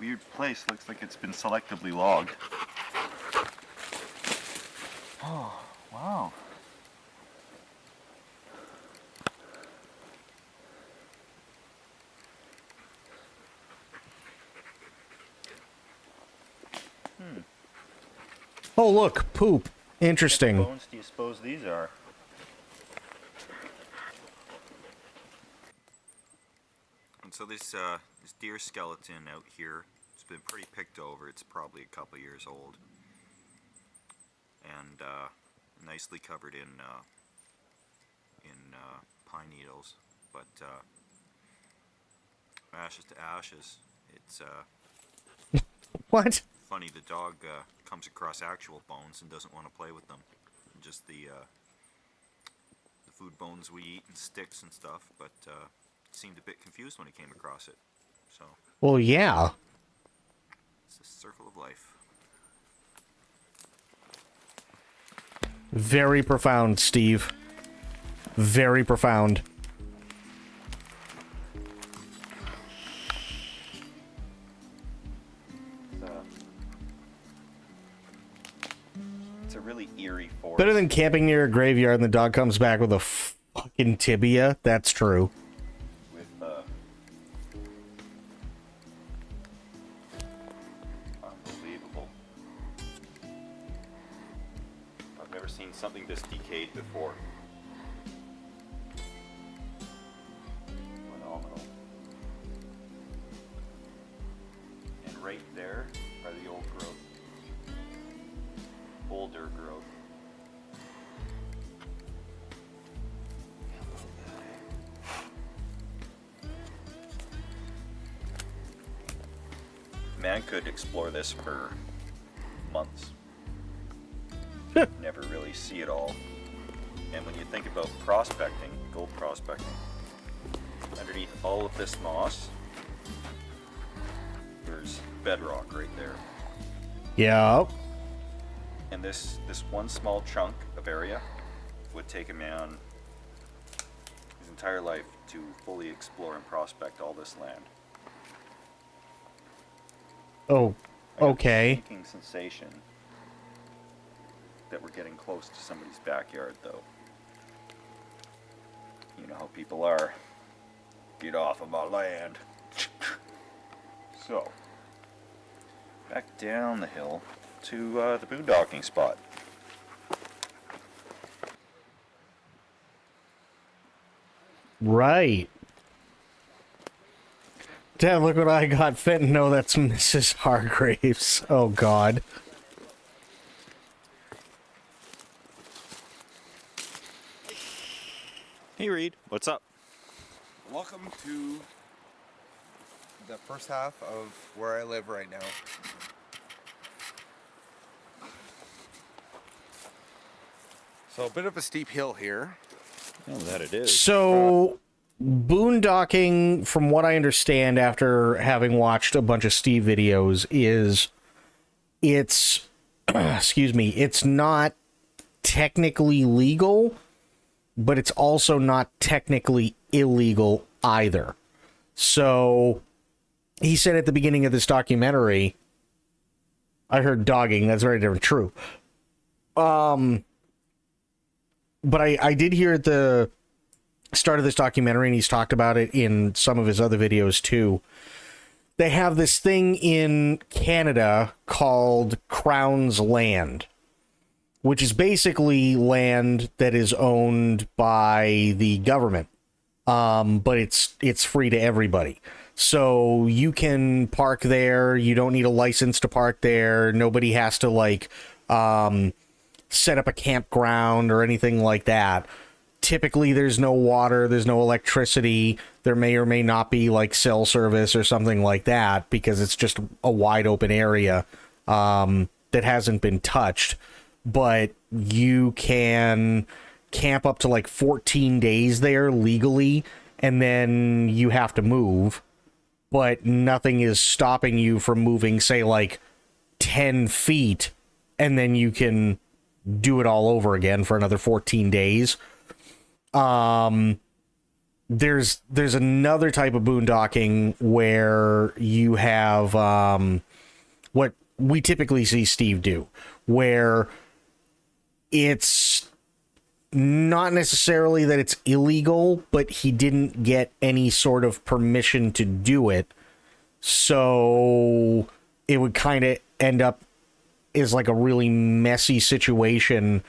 [SPEAKER 4] Weird place, looks like it's been selectively logged. Oh, wow.
[SPEAKER 1] Oh, look, poop. Interesting.
[SPEAKER 4] What bones do you suppose these are? And so this deer skeleton out here, it's been pretty picked over. It's probably a couple years old, and nicely covered in pine needles. But ashes to ashes. It's
[SPEAKER 1] What?
[SPEAKER 4] funny. The dog comes across actual bones and doesn't want to play with them. Just the food bones we eat and sticks and stuff. But seemed a bit confused when he came across it. So
[SPEAKER 1] Well, yeah.
[SPEAKER 4] it's a circle of life.
[SPEAKER 1] Very profound, Steve. Very profound.
[SPEAKER 4] It's a really eerie forest.
[SPEAKER 1] Better than camping near a graveyard and the dog comes back with a fucking tibia. That's true.
[SPEAKER 4] With unbelievable. I've never seen something this decayed before. right there are the old growth, older growth. Man could explore this for months. Never really see it all. And when you think about prospecting, gold prospecting, underneath all of this moss, there's bedrock right there.
[SPEAKER 1] Yeah.
[SPEAKER 4] And this one small chunk of area would take a man his entire life to fully explore and prospect all this land.
[SPEAKER 1] Oh,
[SPEAKER 4] I got a
[SPEAKER 1] okay.
[SPEAKER 4] sinking sensation that we're getting close to somebody's backyard, though. You know how people are. Get off of my land. So, back down the hill to the boondocking spot.
[SPEAKER 1] Right. Dad, look what I got. Fenton, no, that's Mrs. Hargraves. Oh, God.
[SPEAKER 4] Hey, Reed. What's up?
[SPEAKER 5] Welcome to the first half of where I live right now. So a bit of a steep hill here.
[SPEAKER 4] Oh, that it is.
[SPEAKER 1] So, boondocking, from what I understand after having watched a bunch of Steve videos, is it's, excuse me, it's not technically legal, but it's also not technically illegal either. So, he said at the beginning of this documentary, I heard dogging, that's very different, true. But I did hear at the start of this documentary, and he's talked about it in some of his other videos too. They have this thing in Canada called Crown's Land, which is basically land that is owned by the government. But it's free to everybody. So you can park there. You don't need a license to park there. Nobody has to set up a campground or anything like that. Typically, there's no water, there's no electricity. There may or may not be like cell service or something like that because it's just a wide open area that hasn't been touched. But you can camp up to like 14 days there legally, and then you have to move. But nothing is stopping you from moving, say, like 10 feet, and then you can do it all over again for another 14 days. There's another type of boondocking where you have what we typically see Steve do, where it's not necessarily that it's illegal, but he didn't get any sort of permission to do it, so it would kind of end up is like a really messy situation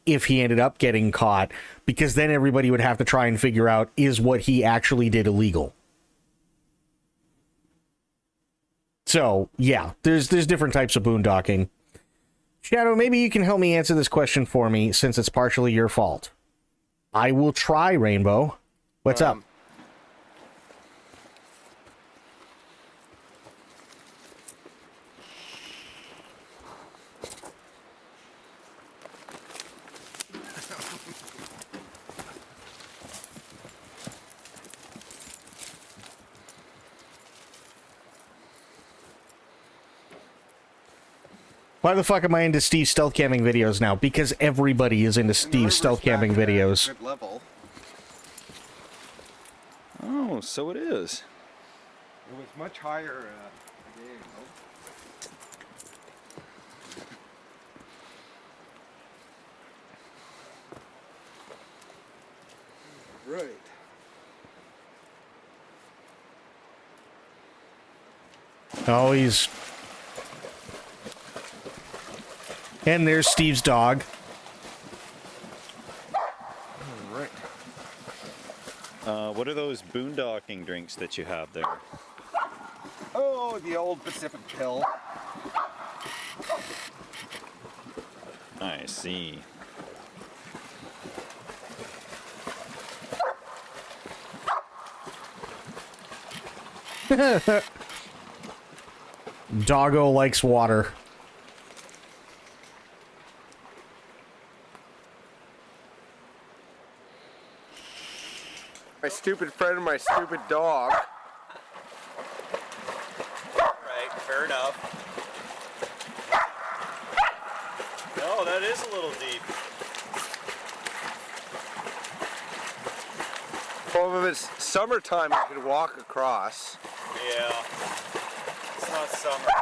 [SPEAKER 1] if he ended up getting caught, because then everybody would have to try and figure out, is what he actually did illegal? So, yeah, there's different types of boondocking. Shadow, maybe you can help me answer this question for me, since it's partially your fault. I will try, Rainbow. What's up? Why the fuck am I into Steve's stealth camping videos now? Because everybody is into Steve's stealth camping videos.
[SPEAKER 5] Good level.
[SPEAKER 4] Oh, so it is.
[SPEAKER 5] It was much higher a day ago. Right.
[SPEAKER 1] Oh, he's... And there's Steve's dog.
[SPEAKER 5] Right.
[SPEAKER 4] What are those boondocking drinks that you have there?
[SPEAKER 5] Oh,
[SPEAKER 7] Oh, the old Pacific pill.
[SPEAKER 4] I see.
[SPEAKER 1] Doggo likes water.
[SPEAKER 6] My stupid friend and my stupid dog.
[SPEAKER 7] Right, fair enough. No, that is a little deep.
[SPEAKER 6] Well, if it's summertime, you could walk across.
[SPEAKER 7] Yeah. It's not summer.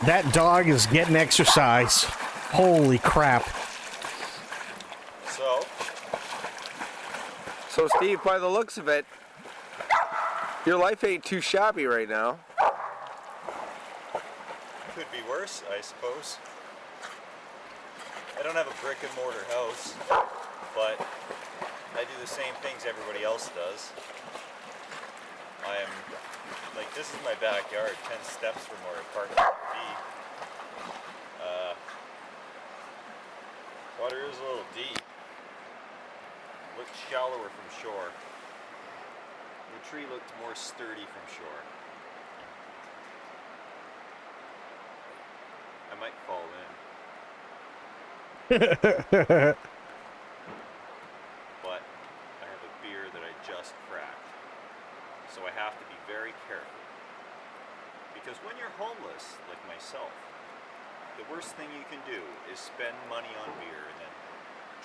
[SPEAKER 1] That dog is getting exercise. Holy crap.
[SPEAKER 6] So, Steve, by the looks of it, your life ain't too shabby right now.
[SPEAKER 7] Could be worse, I suppose. I don't have a brick and mortar house, but I do the same things everybody else does. I am, like, this is my backyard, 10 steps from where a park would be. Water is a little deep. Looked shallower from shore. The tree looked more sturdy from shore. I might fall in. But I have a beer that I just cracked. So I have to be very careful. Because when you're homeless, like myself, the worst thing you can do is spend money on beer and then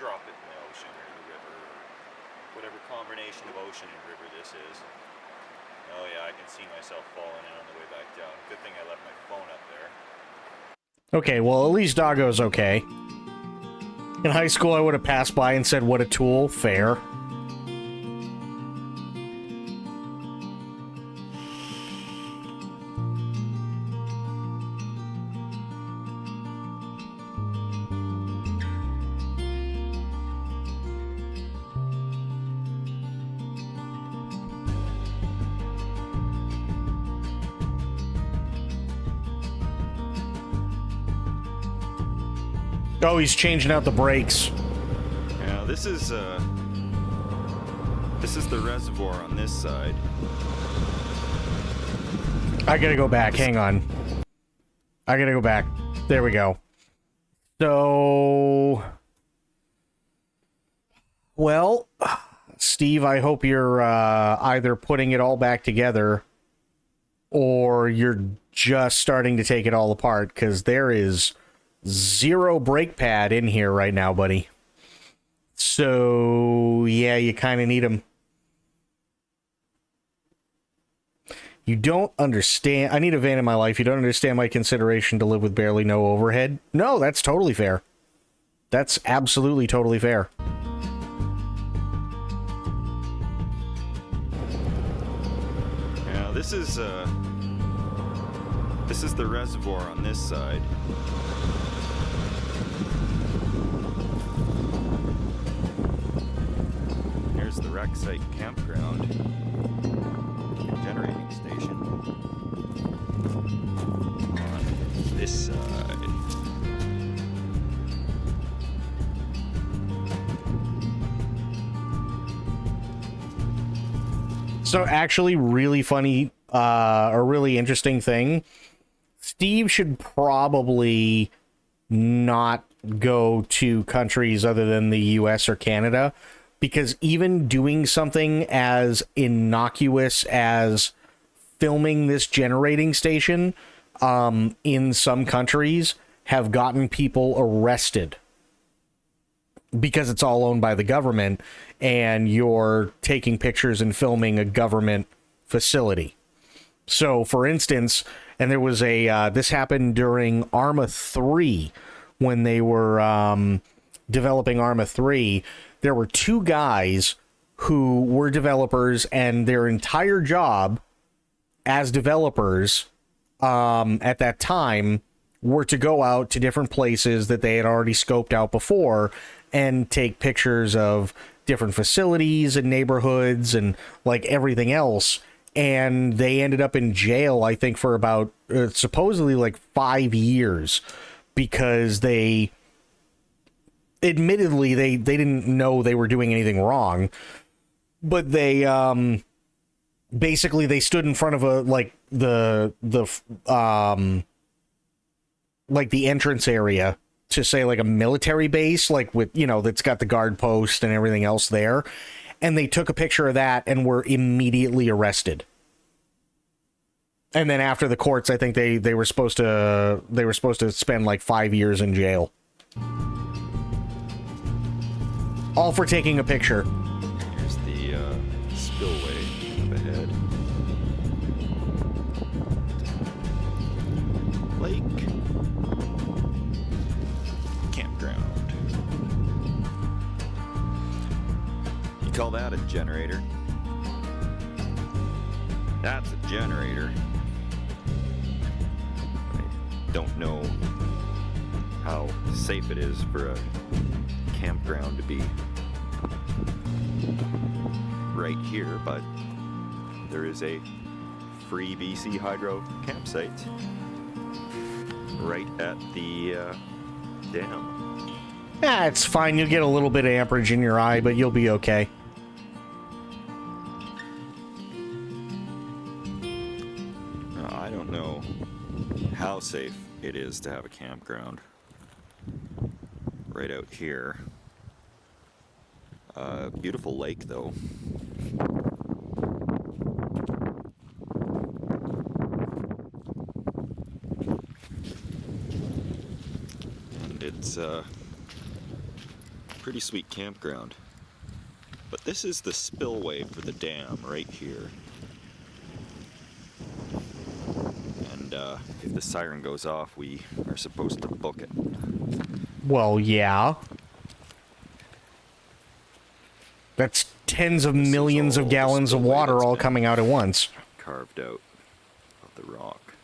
[SPEAKER 7] drop it in the ocean or the river or whatever combination of ocean and river this is. Oh yeah, I can see myself falling in on the way back down. Good thing I left my phone up there.
[SPEAKER 1] Okay, well, at least Doggo's okay. In high school, I would have passed by and said, what a tool. Fair. Oh, he's changing out the brakes.
[SPEAKER 4] Yeah, this is the reservoir on this side.
[SPEAKER 1] I gotta go back. Hang on. I gotta go back. There we go. So... Well, Steve, I hope you're either putting it all back together or you're just starting to take it all apart, because there is zero brake pad in here right now, buddy. So, yeah, you kind of need them. You don't understand. I need a van in my life. You don't understand my consideration to live with barely no overhead. No, that's totally fair. That's absolutely totally fair.
[SPEAKER 4] Yeah, this is the reservoir on this side. Here's the wreck site campground. Generating station. On this side.
[SPEAKER 1] So actually, really funny, a really interesting thing. Steve should probably not go to countries other than the US or Canada, because even doing something as innocuous as filming this generating station in some countries have gotten people arrested because it's all owned by the government and you're taking pictures and filming a government facility. So, for instance, and there was a, this happened during Arma 3 when they were developing Arma 3. There were two guys who were developers, and their entire job as developers at that time were to go out to different places that they had already scoped out before and take pictures of different facilities and neighborhoods and like everything else. and they ended up in jail, I think, for about supposedly like 5 years, because they admittedly they didn't know they were doing anything wrong, but they basically they stood in front of a like the entrance area to say like a military base, like with, you know, that's got the guard post and everything else there, and they took a picture of that and were immediately arrested. And then after the courts, I think they were supposed to spend like 5 years in jail, all for taking a picture.
[SPEAKER 4] Here's the spillway up ahead. Lake. Campground. You call that a generator? That's a generator. I don't know how safe it is for a campground to be right here, but there is a free BC Hydro campsite right at the dam.
[SPEAKER 1] Yeah, it's fine. You'll get a little bit of amperage in your eye, but you'll be okay.
[SPEAKER 4] I don't know how safe it is to have a campground right out here. Beautiful lake, though. And it's a pretty sweet campground. But this is the spillway for the dam right here. And if the siren goes off, we are supposed to book it.
[SPEAKER 1] Well, yeah. That's tens of millions of gallons of water all coming out at once.
[SPEAKER 4] Carved out of the rock.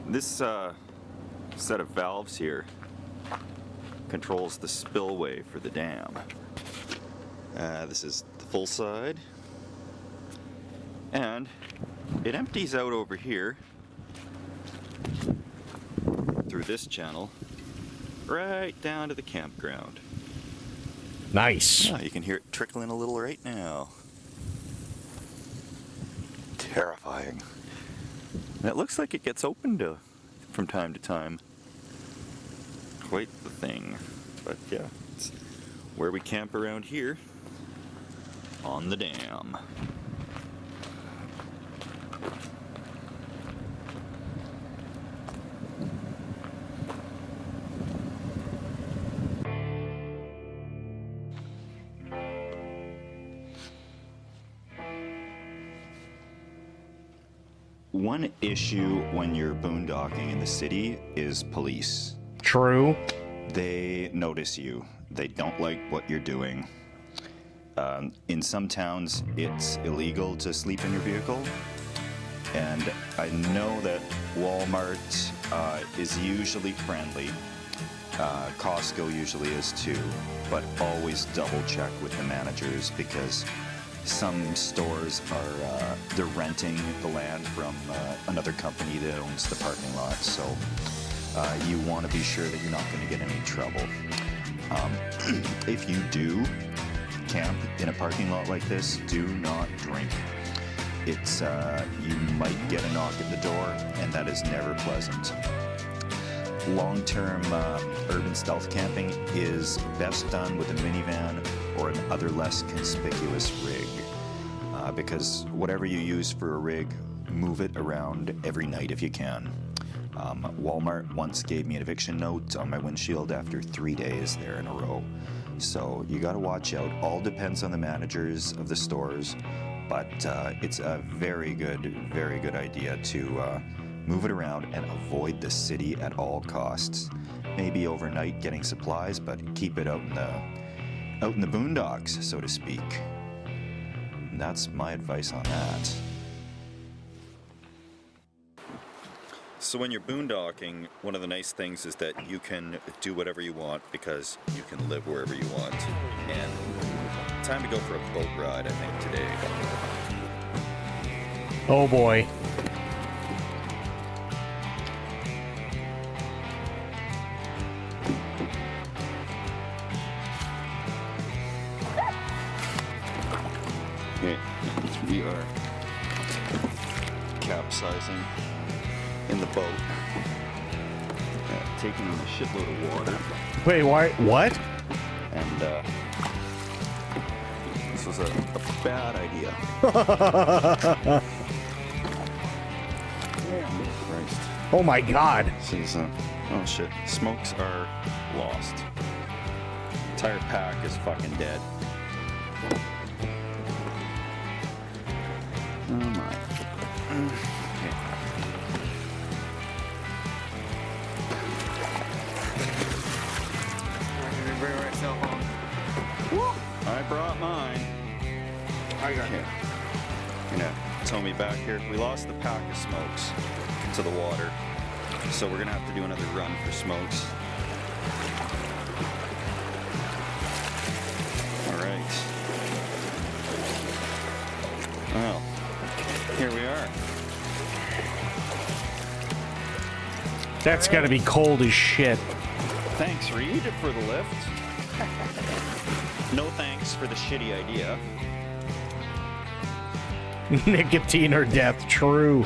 [SPEAKER 4] This set of valves here controls the spillway for the dam. This is the full side. And it empties out over here through this channel right down to the campground.
[SPEAKER 1] Nice.
[SPEAKER 4] You can hear it trickling a little right now. Terrifying. And it looks like it gets opened from time to time. Quite the thing. But yeah, it's where we camp around here on the dam. One issue when you're boondocking in the city is police.
[SPEAKER 1] True.
[SPEAKER 4] They notice you. They don't like what you're doing. In some towns, it's illegal to sleep in your vehicle. And I know that Walmart is usually friendly. Costco usually is too. But always double check with the managers, because some stores are they're renting the land from another company that owns the parking lot, so you want to be sure that you're not going to get any trouble. If you do camp in a parking lot like this, do not drink. It's you might get a knock at the door, and that is never pleasant. Long-term urban stealth camping is best done with a minivan or an other less conspicuous rig, because whatever you use for a rig, move it around every night if you can. Walmart once gave me an eviction note on my windshield after 3 days there in a row. So you got to watch out. All depends on the managers of the stores, but it's a very good idea to move it around and avoid the city at all costs. Maybe overnight getting supplies, but keep it out in the boondocks, so to speak. And that's my advice on that. So when you're boondocking, one of the nice things is that you can do whatever you want because you can live wherever you want. And time to go for a boat ride, I think, today.
[SPEAKER 1] Oh boy.
[SPEAKER 4] Okay, we are capsizing in the boat, taking on a shitload of water,
[SPEAKER 1] Wait, why? What?
[SPEAKER 4] and this was a bad idea. Christ.
[SPEAKER 1] Oh my god.
[SPEAKER 4] This is, oh shit, smokes are lost. Entire pack is fucking dead. Oh my. Okay.
[SPEAKER 6] I'm gonna bring myself home.
[SPEAKER 4] I brought mine.
[SPEAKER 6] I got
[SPEAKER 4] Okay.
[SPEAKER 6] it.
[SPEAKER 4] Gonna tow me back here. We lost the pack of smokes to the water, so we're gonna have to do another run for smokes. All right. Well, here we are.
[SPEAKER 1] That's gotta be cold as shit.
[SPEAKER 4] Thanks, Reed, for the lift. No thanks for the shitty idea.
[SPEAKER 1] Nicotine or death, true.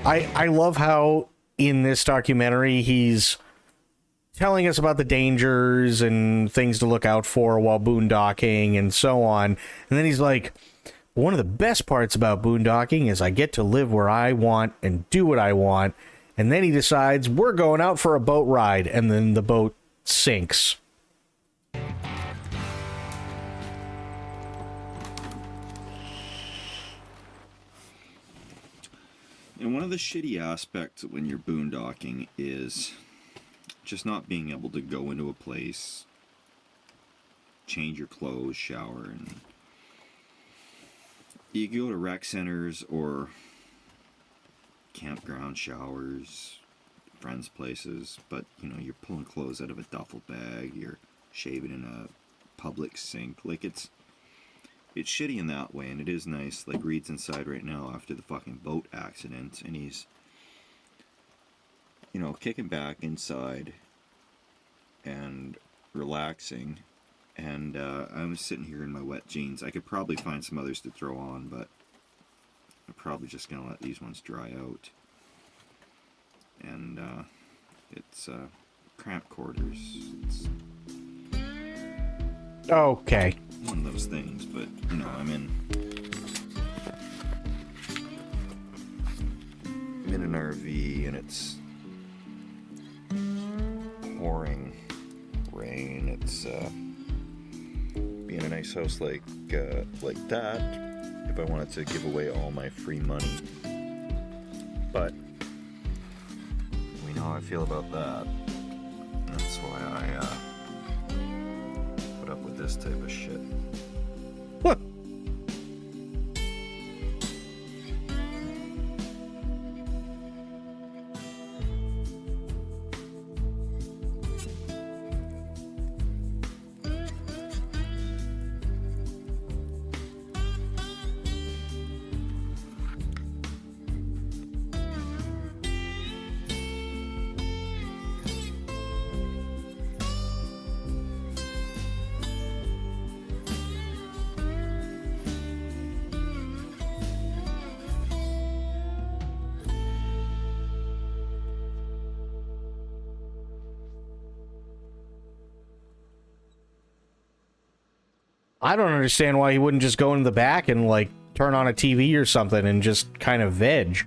[SPEAKER 1] I love how in this documentary he's telling us about the dangers and things to look out for while boondocking and so on. And then he's like, one of the best parts about boondocking is I get to live where I want and do what I want. And then he decides we're going out for a boat ride, and then the boat sinks.
[SPEAKER 4] And one of the shitty aspects when you're boondocking is just not being able to go into a place, change your clothes, shower, and you go to rec centers or campground showers, friends' places, but you know, you're pulling clothes out of a duffel bag, you're shaving in a public sink. Like it's shitty in that way, and it is nice. Like Reed's inside right now after the fucking boat accident, and he's, you know, kicking back inside and relaxing. And I'm sitting here in my wet jeans. I could probably find some others to throw on, but I'm probably just gonna let these ones dry out. And it's cramped quarters. It's
[SPEAKER 1] Okay.
[SPEAKER 4] one of those things, but you know, I'm in an RV and it's pouring rain. It's be in a nice house like that if I wanted to give away all my free money, but we know how I feel about that. That's why I put up with this type of shit.
[SPEAKER 1] What? I don't understand why he wouldn't just go in the back and, like, turn on a TV or something and just kind of veg.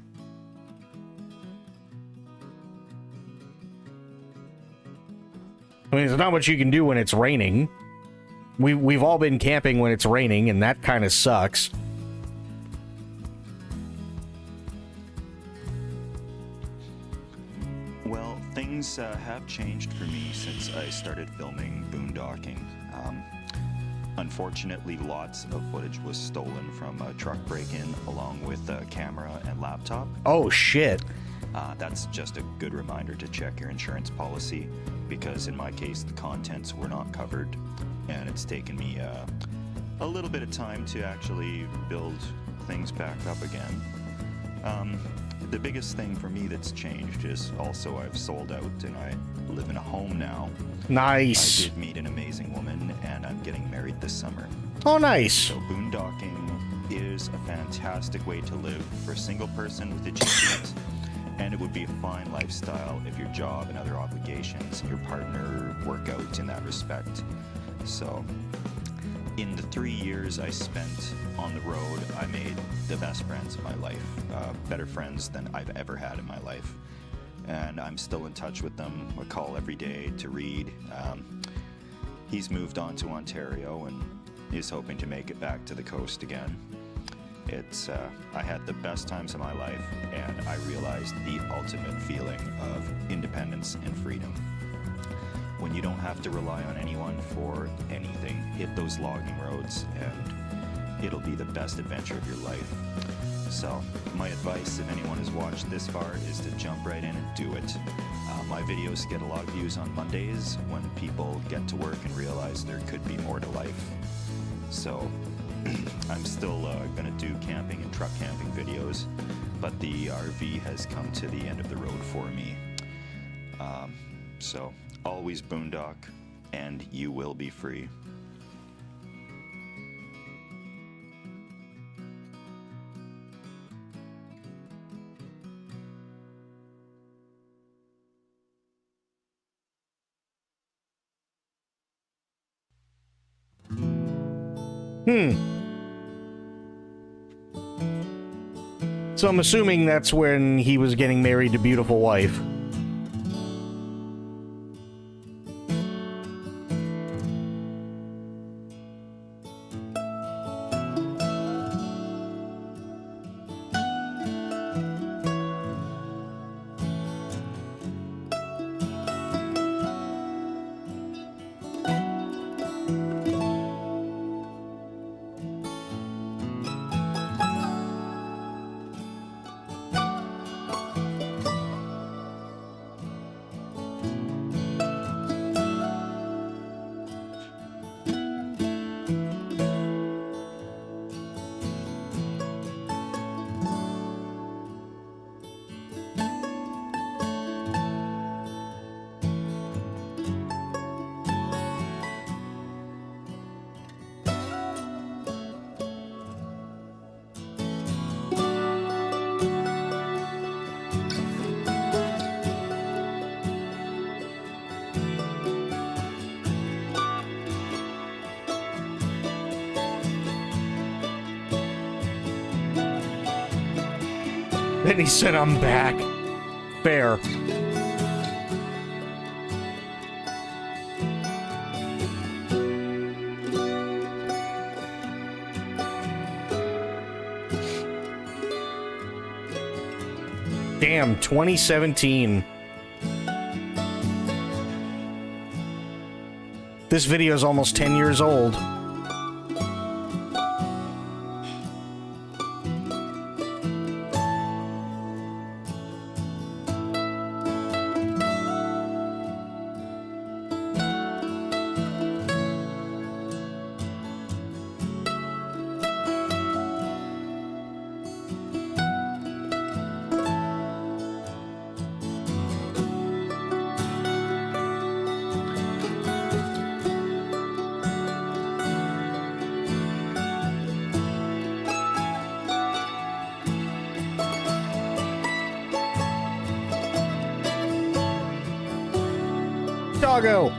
[SPEAKER 1] I mean, there's not much you can do when it's raining. We've all been camping when it's raining, and that kind of sucks.
[SPEAKER 4] Well, things have changed for me since I started filming boondocking. Unfortunately, lots of footage was stolen from a truck break-in along with a camera and laptop.
[SPEAKER 1] Oh, shit.
[SPEAKER 4] That's just a good reminder to check your insurance policy, because in my case, the contents were not covered, and it's taken me a little bit of time to actually build things back up again. The biggest thing for me that's changed is also I've sold out and I live in a home now.
[SPEAKER 1] Nice.
[SPEAKER 4] I did meet an amazing woman, and I'm getting married this summer.
[SPEAKER 1] Oh, nice.
[SPEAKER 4] So boondocking is a fantastic way to live for a single person with achievement, and it would be a fine lifestyle if your job and other obligations and your partner work out in that respect. So in the 3 years I spent on the road, I made the best friends of my life, better friends than I've ever had in my life. And I'm still in touch with them. I call every day to read. He's moved on to Ontario and is hoping to make it back to the coast again. I had the best times of my life, and I realized the ultimate feeling of independence and freedom. When you don't have to rely on anyone for anything, hit those logging roads and it'll be the best adventure of your life. So my advice, if anyone has watched this far, is to jump right in and do it. My videos get a lot of views on Mondays when people get to work and realize there could be more to life. So I'm still going to do camping and truck camping videos, but the RV has come to the end of the road for me. So always boondock, and you will be free.
[SPEAKER 1] So I'm assuming that's when he was getting married to beautiful wife. Then he said, I'm back. Fair. Damn, 2017. This video is almost 10 years old. Doggo.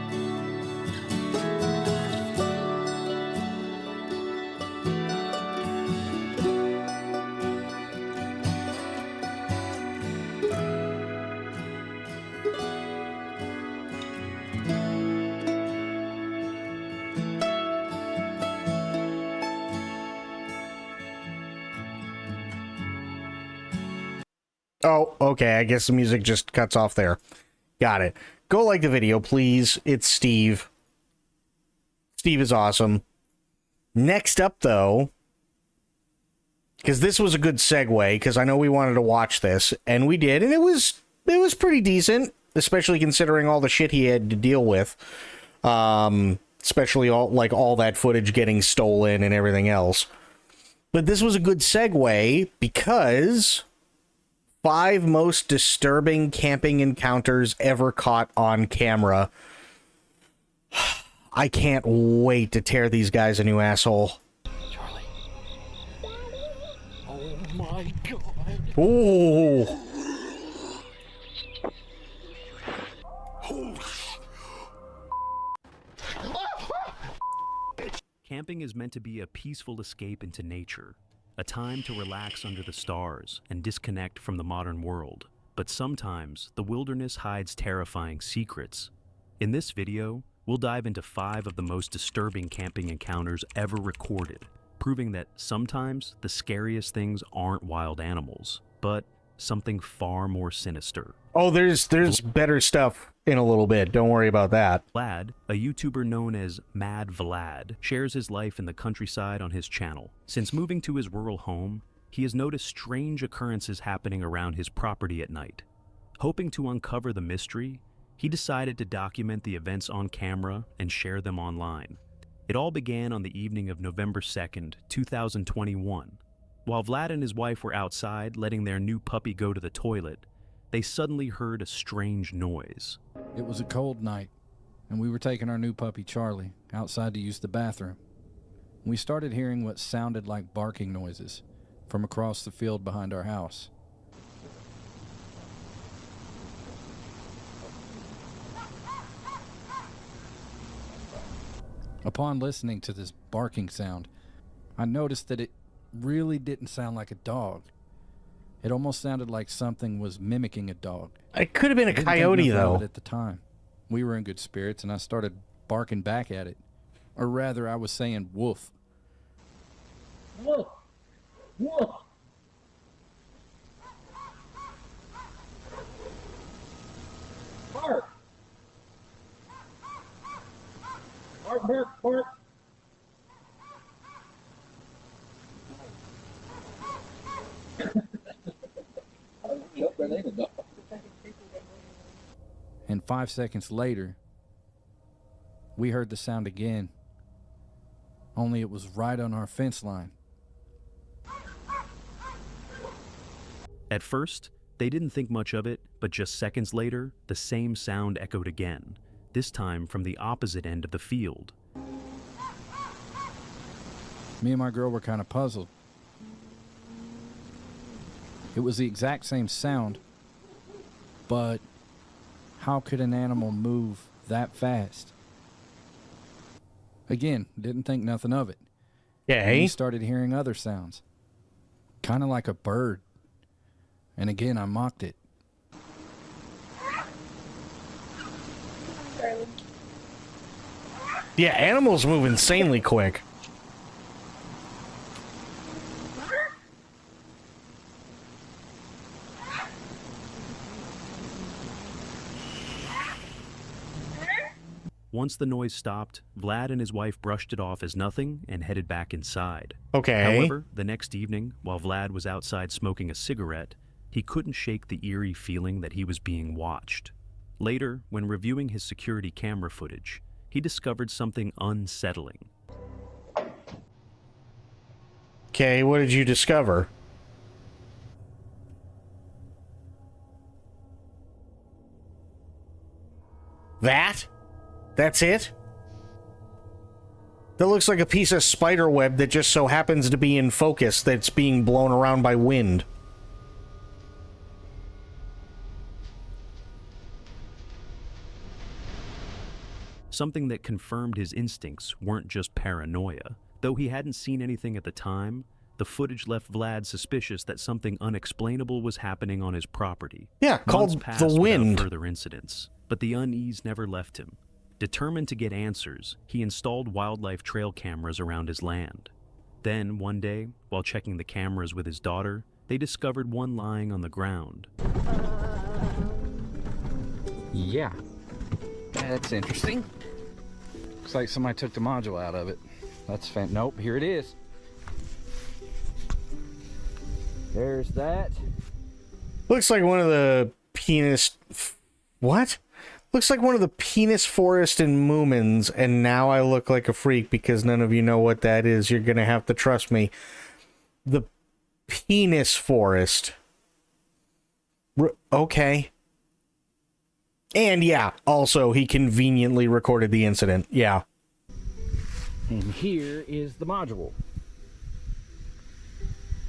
[SPEAKER 1] Oh, okay. I guess the music just cuts off there. Got it. Go like the video, please. It's Steve. Steve is awesome. Next up, though, because this was a good segue, because I know we wanted to watch this, and we did, and it was pretty decent, especially considering all the shit he had to deal with. Especially all that footage getting stolen and everything else. But this was a good segue because 5 most disturbing camping encounters ever caught on camera. I can't wait to tear these guys a new asshole.
[SPEAKER 8] Charlie. Oh my God.
[SPEAKER 1] Ooh.
[SPEAKER 9] Camping is meant to be a peaceful escape into nature, a time to relax under the stars and disconnect from the modern world. But sometimes, the wilderness hides terrifying secrets. In this video, we'll dive into 5 of the most disturbing camping encounters ever recorded, proving that sometimes the scariest things aren't wild animals, but something far more sinister.
[SPEAKER 1] Oh, there's better stuff in a little bit. Don't worry about that.
[SPEAKER 9] Vlad, a YouTuber known as Mad Vlad, shares his life in the countryside on his channel. Since moving to his rural home, he has noticed strange occurrences happening around his property at night. Hoping to uncover the mystery, he decided to document the events on camera and share them online. It all began on the evening of November 2nd, 2021. While Vlad and his wife were outside letting their new puppy go to the toilet, they suddenly heard a strange noise.
[SPEAKER 10] It was a cold night, and we were taking our new puppy Charlie outside to use the bathroom. We started hearing what sounded like barking noises from across the field behind our house. Upon listening to this barking sound, I noticed that it really didn't sound like a dog. It almost sounded like something was mimicking a dog.
[SPEAKER 1] It could have been a coyote, though.
[SPEAKER 10] At the time, we were in good spirits, and I started barking back at it. Or rather, I was saying woof.
[SPEAKER 8] Woof. Woof. Bark. Bark, bark, bark.
[SPEAKER 10] And 5 seconds later, we heard the sound again, only it was right on our fence line.
[SPEAKER 9] At first, they didn't think much of it, but just seconds later, the same sound echoed again, this time from the opposite end of the field.
[SPEAKER 10] Me and my girl were kind of puzzled. It was the exact same sound, but how could an animal move that fast? Again, didn't think nothing of it.
[SPEAKER 1] Yeah.
[SPEAKER 10] We started hearing other sounds, kind of like a bird. And again, I mocked it.
[SPEAKER 1] Yeah, animals move insanely quick.
[SPEAKER 9] Once the noise stopped, Vlad and his wife brushed it off as nothing and headed back inside.
[SPEAKER 1] Okay.
[SPEAKER 9] However, the next evening, while Vlad was outside smoking a cigarette, he couldn't shake the eerie feeling that he was being watched. Later, when reviewing his security camera footage, he discovered something unsettling.
[SPEAKER 1] Okay, what did you discover? That? That's it? That looks like a piece of spider web that just so happens to be in focus that's being blown around by wind.
[SPEAKER 9] Something that confirmed his instincts weren't just paranoia. Though he hadn't seen anything at the time, the footage left Vlad suspicious that something unexplainable was happening on his property.
[SPEAKER 1] Yeah,
[SPEAKER 9] Months
[SPEAKER 1] called
[SPEAKER 9] passed
[SPEAKER 1] the
[SPEAKER 9] without
[SPEAKER 1] wind.
[SPEAKER 9] further incidents, but the unease never left him. Determined to get answers, he installed wildlife trail cameras around his land. Then, one day, while checking the cameras with his daughter, they discovered one lying on the ground.
[SPEAKER 10] Yeah, that's interesting. Looks like somebody took the module out of it. That's nope, here it is. There's that.
[SPEAKER 1] Looks like one of the penis... What? Looks like one of the penis forest in Moomins, and now I look like a freak because none of you know what that is. You're gonna have to trust me. The penis forest. Okay. And yeah, also, he conveniently recorded the incident. Yeah.
[SPEAKER 10] And here is the module.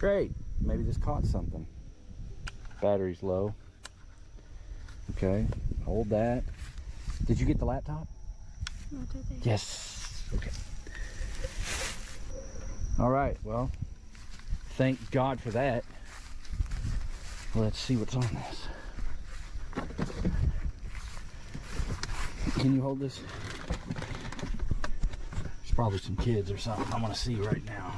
[SPEAKER 10] Great. Maybe this caught something. Battery's low. Okay, hold that. Did you get the laptop? Yes. Okay. All right, well, thank God for that. Let's see what's on this. Can you hold this? There's probably some kids or something I want to see right now.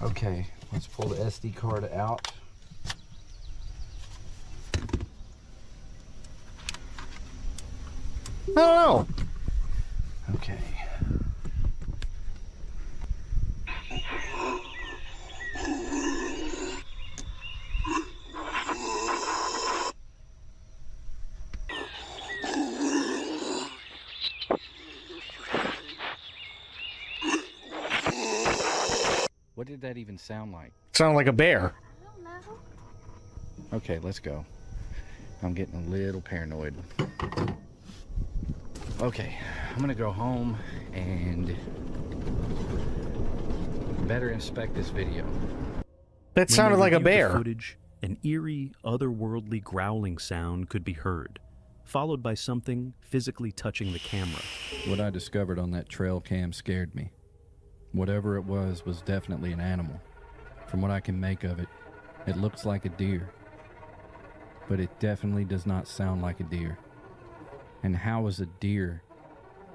[SPEAKER 10] Okay, let's pull the SD card out.
[SPEAKER 1] I don't know.
[SPEAKER 10] Okay. What did that even sound like?
[SPEAKER 1] Sound like a bear.
[SPEAKER 10] Okay, let's go. I'm getting a little paranoid. Okay, I'm gonna go home and better inspect this video.
[SPEAKER 1] That sounded like a bear.
[SPEAKER 9] The footage, an eerie, otherworldly growling sound could be heard, followed by something physically touching the camera.
[SPEAKER 10] What I discovered on that trail cam scared me. Whatever it was definitely an animal. From what I can make of it, it looks like a deer. But it definitely does not sound like a deer. And how is a deer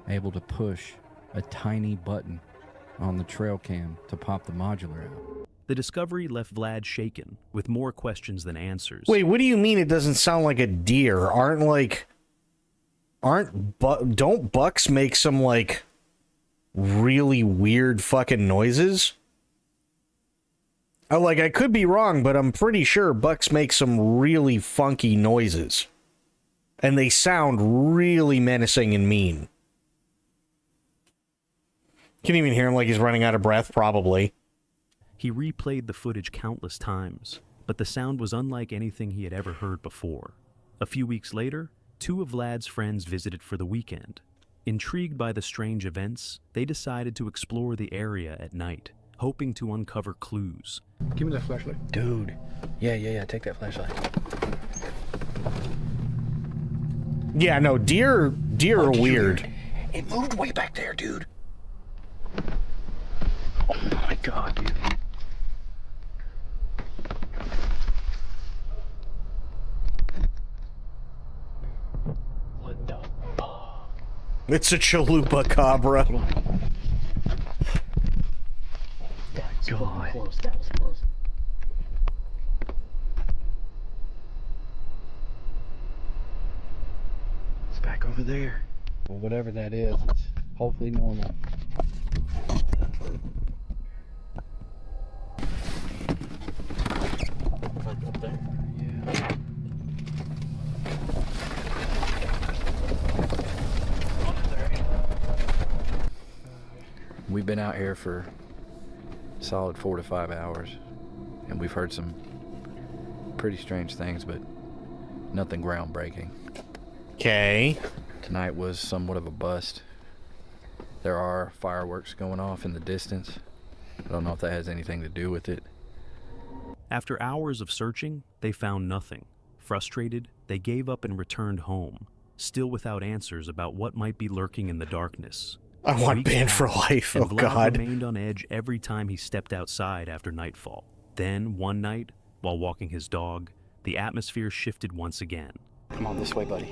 [SPEAKER 10] able to push a tiny button on the trail cam to pop the modular out?
[SPEAKER 9] The discovery left Vlad shaken, with more questions than answers.
[SPEAKER 1] Wait, what do you mean it doesn't sound like a deer? Don't bucks make some, like, really weird fucking noises? I could be wrong, but I'm pretty sure bucks make some really funky noises. And they sound really menacing and mean. Can even hear him like he's running out of breath, probably.
[SPEAKER 9] He replayed the footage countless times, but the sound was unlike anything he had ever heard before. A few weeks later, two of Vlad's friends visited for the weekend. Intrigued by the strange events, they decided to explore the area at night, hoping to uncover clues.
[SPEAKER 8] Give me that flashlight.
[SPEAKER 10] Dude. Yeah, take that flashlight.
[SPEAKER 1] Yeah, no, deer are weird.
[SPEAKER 10] It moved way back there, dude. Oh my God, dude. What the fuck?
[SPEAKER 1] It's a chalupa cobra.
[SPEAKER 10] God.
[SPEAKER 8] Close. That was close.
[SPEAKER 10] It's back over there. Well, whatever that is, it's hopefully normal.
[SPEAKER 8] Like up there.
[SPEAKER 10] Yeah. We've been out here for a solid 4 to 5 hours, and we've heard some pretty strange things, but nothing groundbreaking.
[SPEAKER 1] Okay.
[SPEAKER 10] Tonight was somewhat of a bust. There are fireworks going off in the distance. I don't know if that has anything to do with it.
[SPEAKER 9] After hours of searching, they found nothing. Frustrated, they gave up and returned home, still without answers about what might be lurking in the darkness.
[SPEAKER 1] I want
[SPEAKER 9] Weeks
[SPEAKER 1] banned for
[SPEAKER 9] passed,
[SPEAKER 1] life.
[SPEAKER 9] and
[SPEAKER 1] Oh,
[SPEAKER 9] Vlad
[SPEAKER 1] God.
[SPEAKER 9] remained on edge every time he stepped outside after nightfall. Then, one night, while walking his dog, the atmosphere shifted once again.
[SPEAKER 10] Come on this way, buddy.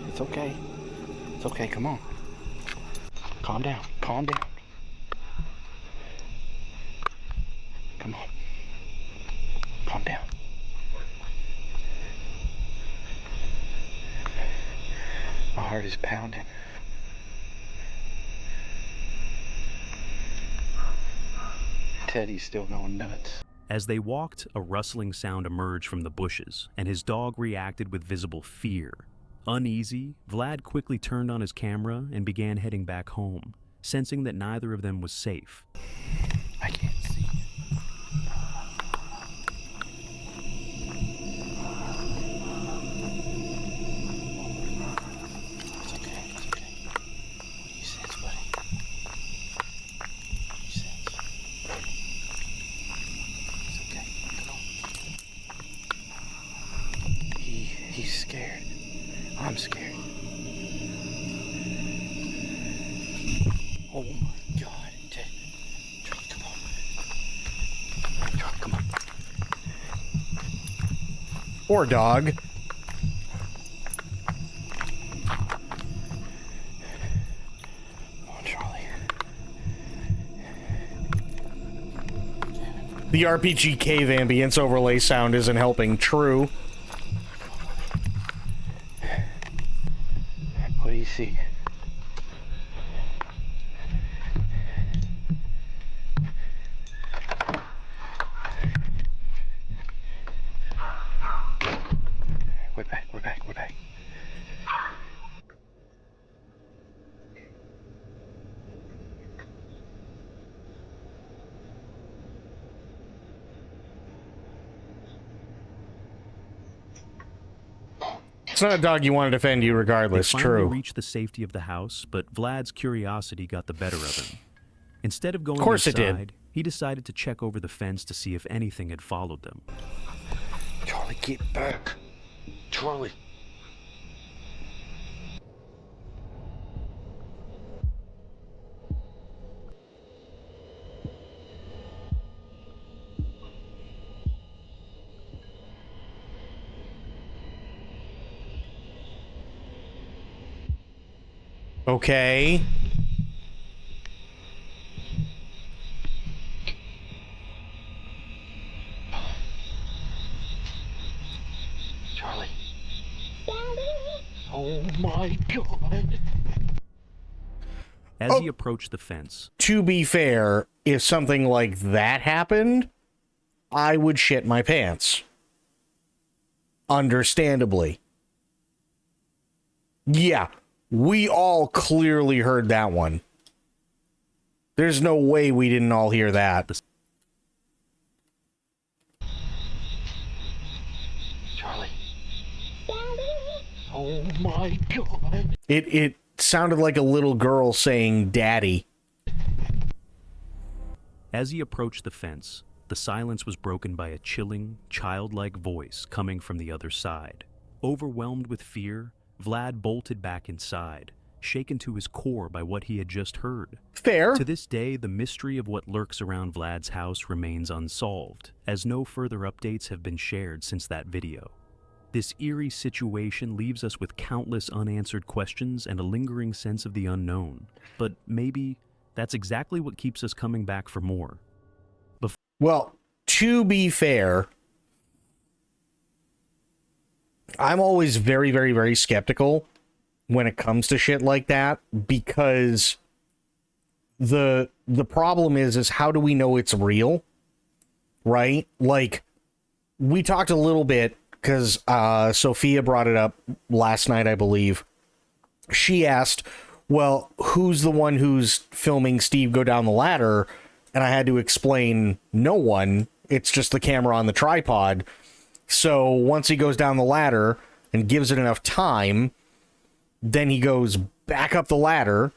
[SPEAKER 10] It's okay. It's okay, come on. Calm down, calm down. Come on. Calm down. My heart is pounding.
[SPEAKER 8] Teddy's still going nuts.
[SPEAKER 9] As they walked, a rustling sound emerged from the bushes, and his dog reacted with visible fear. Uneasy, Vlad quickly turned on his camera and began heading back home, sensing that neither of them was safe.
[SPEAKER 8] I can't see. It's okay, it's okay. What do you sense, buddy? What do you sense? It's okay, come on. He's scared. I'm scared. Oh my God, Ted. Charlie, come on. Charlie, come on.
[SPEAKER 1] Poor dog.
[SPEAKER 8] Come on, Charlie.
[SPEAKER 1] The RPG cave ambience overlay sound isn't helping. True.
[SPEAKER 8] What do you see? We're back.
[SPEAKER 1] It's not a dog you want to defend you regardless.
[SPEAKER 9] They finally
[SPEAKER 1] True.
[SPEAKER 9] reached the safety of the house, but Vlad's curiosity got the better of him. Instead of going
[SPEAKER 1] Of course it
[SPEAKER 9] inside,
[SPEAKER 1] did.
[SPEAKER 9] he decided to check over the fence to see if anything had followed them.
[SPEAKER 8] Charlie, get back. Charlie.
[SPEAKER 1] Okay.
[SPEAKER 8] Charlie. Oh my God.
[SPEAKER 9] As he approached the fence,
[SPEAKER 1] To be fair, if something like that happened, I would shit my pants. Understandably. Yeah, we all clearly heard that one. There's no way we didn't all hear that.
[SPEAKER 8] Charlie. Oh my God.
[SPEAKER 1] It sounded like a little girl saying daddy.
[SPEAKER 9] as he approached the fence, the silence was broken by a chilling, childlike voice coming from the other side. Overwhelmed with fear, Vlad bolted back inside, shaken to his core by what he had just heard.
[SPEAKER 1] Fair.
[SPEAKER 9] To this day, the mystery of what lurks around Vlad's house remains unsolved, as no further updates have been shared since that video. This eerie situation leaves us with countless unanswered questions and a lingering sense of the unknown. But maybe that's exactly what keeps us coming back for more.
[SPEAKER 1] Well, to be fair, I'm always very, very, very skeptical when it comes to shit like that, because the problem is how do we know it's real, right? Like, we talked a little bit because Sophia brought it up last night, I believe. She asked, well, who's the one who's filming Steve go down the ladder? And I had to explain, no one. It's just the camera on the tripod. So once he goes down the ladder and gives it enough time, then he goes back up the ladder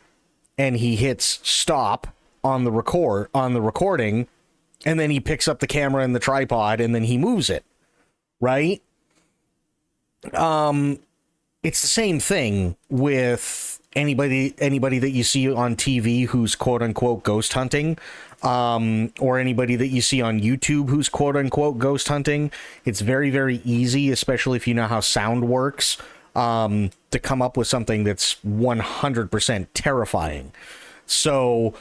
[SPEAKER 1] and he hits stop on the recording, and then he picks up the camera and the tripod and then he moves it, right? It's the same thing with anybody that you see on TV who's quote unquote ghost hunting, or anybody that you see on YouTube who's quote unquote ghost hunting. It's very, very easy, especially if you know how sound works, to come up with something that's 100% terrifying. So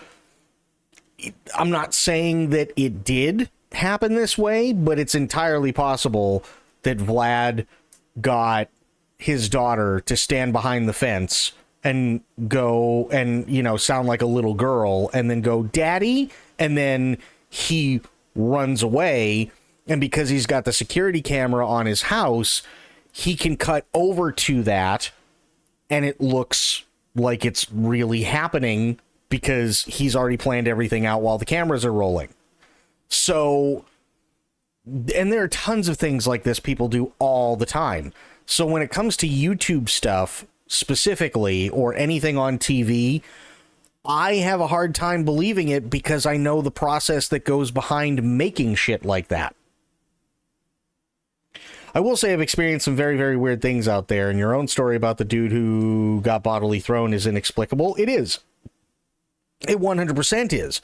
[SPEAKER 1] I'm not saying that it did happen this way, but it's entirely possible that Vlad got his daughter to stand behind the fence and go and, sound like a little girl and then go, "Daddy," and then he runs away. And because he's got the security camera on his house, he can cut over to that and it looks like it's really happening because he's already planned everything out while the cameras are rolling. So, and there are tons of things like this people do all the time. So when it comes to YouTube stuff specifically, or anything on TV, I have a hard time believing it because I know the process that goes behind making shit like that. I will say I've experienced some very, very weird things out there, and your own story about the dude who got bodily thrown is inexplicable. It is. It 100% is.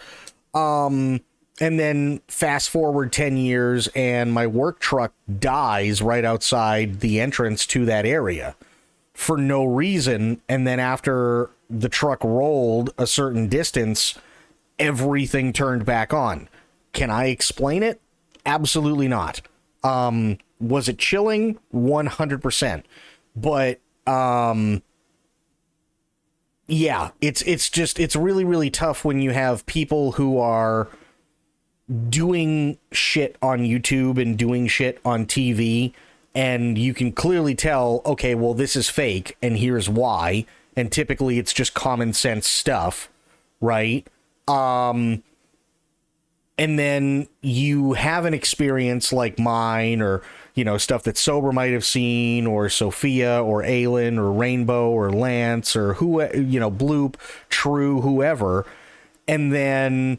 [SPEAKER 1] And then fast forward 10 years, and my work truck dies right outside the entrance to that area for no reason, and then after the truck rolled a certain distance, everything turned back on. Can I explain it? Absolutely not. Was it chilling? 100%. But, yeah, it's really, really tough when you have people who are doing shit on YouTube and doing shit on TV, and you can clearly tell, okay, well, this is fake, and here's why. And typically it's just common sense stuff, right? And then you have an experience like mine, or, you know, stuff that Sober might have seen, or Sophia, or Aylin, or Rainbow, or Lance, or who, you know, Bloop, True, whoever. And then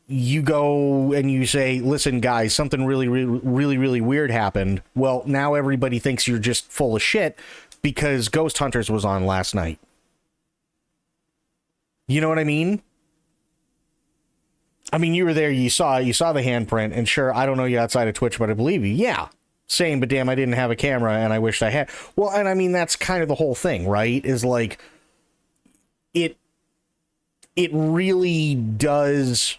[SPEAKER 1] you go and you say, listen, guys, something really, really, really, really weird happened. Well, now everybody thinks you're just full of shit because Ghost Hunters was on last night. You know what I mean? I mean, you were there, you saw the handprint, and sure, I don't know you outside of Twitch, but I believe you. Yeah. Same, but damn, I didn't have a camera, and I wished I had. Well, and I mean, that's kind of the whole thing, right? Is like, it really does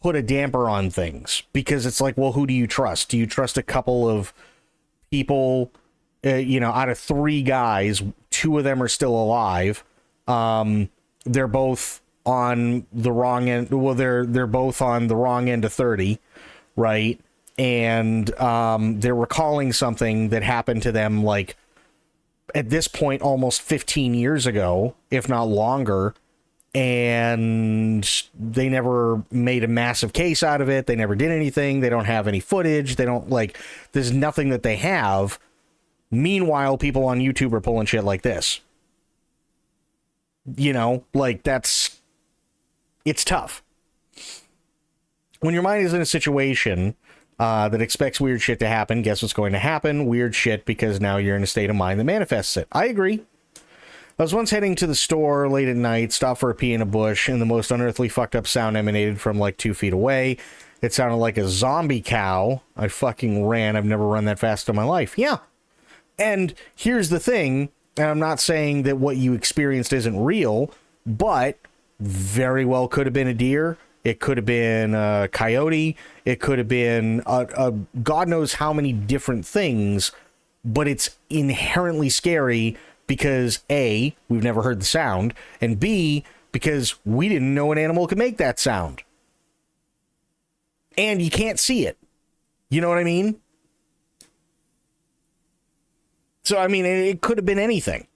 [SPEAKER 1] put a damper on things, because it's like, well, who do you trust? Do you trust a couple of people, you know, out of 3 guys, 2 of them are still alive. They're both on the wrong end. Well, they're both on the wrong end of 30, right? And they're recalling something that happened to them, like, at this point almost 15 years ago, if not longer, and they never made a massive case out of it. They never did anything. They don't have any footage. They don't, like, there's nothing that they have. Meanwhile, people on YouTube are pulling shit like this. You know, like, it's tough. When your mind is in a situation that expects weird shit to happen, guess what's going to happen? Weird shit, because now you're in a state of mind that manifests it. I agree. I was once heading to the store late at night, stopped for a pee in a bush, and the most unearthly fucked up sound emanated from like 2 feet away. It sounded like a zombie cow. I fucking ran. I've never run that fast in my life. Yeah. And here's the thing, and I'm not saying that what you experienced isn't real, but very well could have been a deer. It could have been a coyote. It could have been a God knows how many different things, but it's inherently scary because A, we've never heard the sound, and B, because we didn't know an animal could make that sound. And you can't see it. You know what I mean? So, I mean, it could have been anything.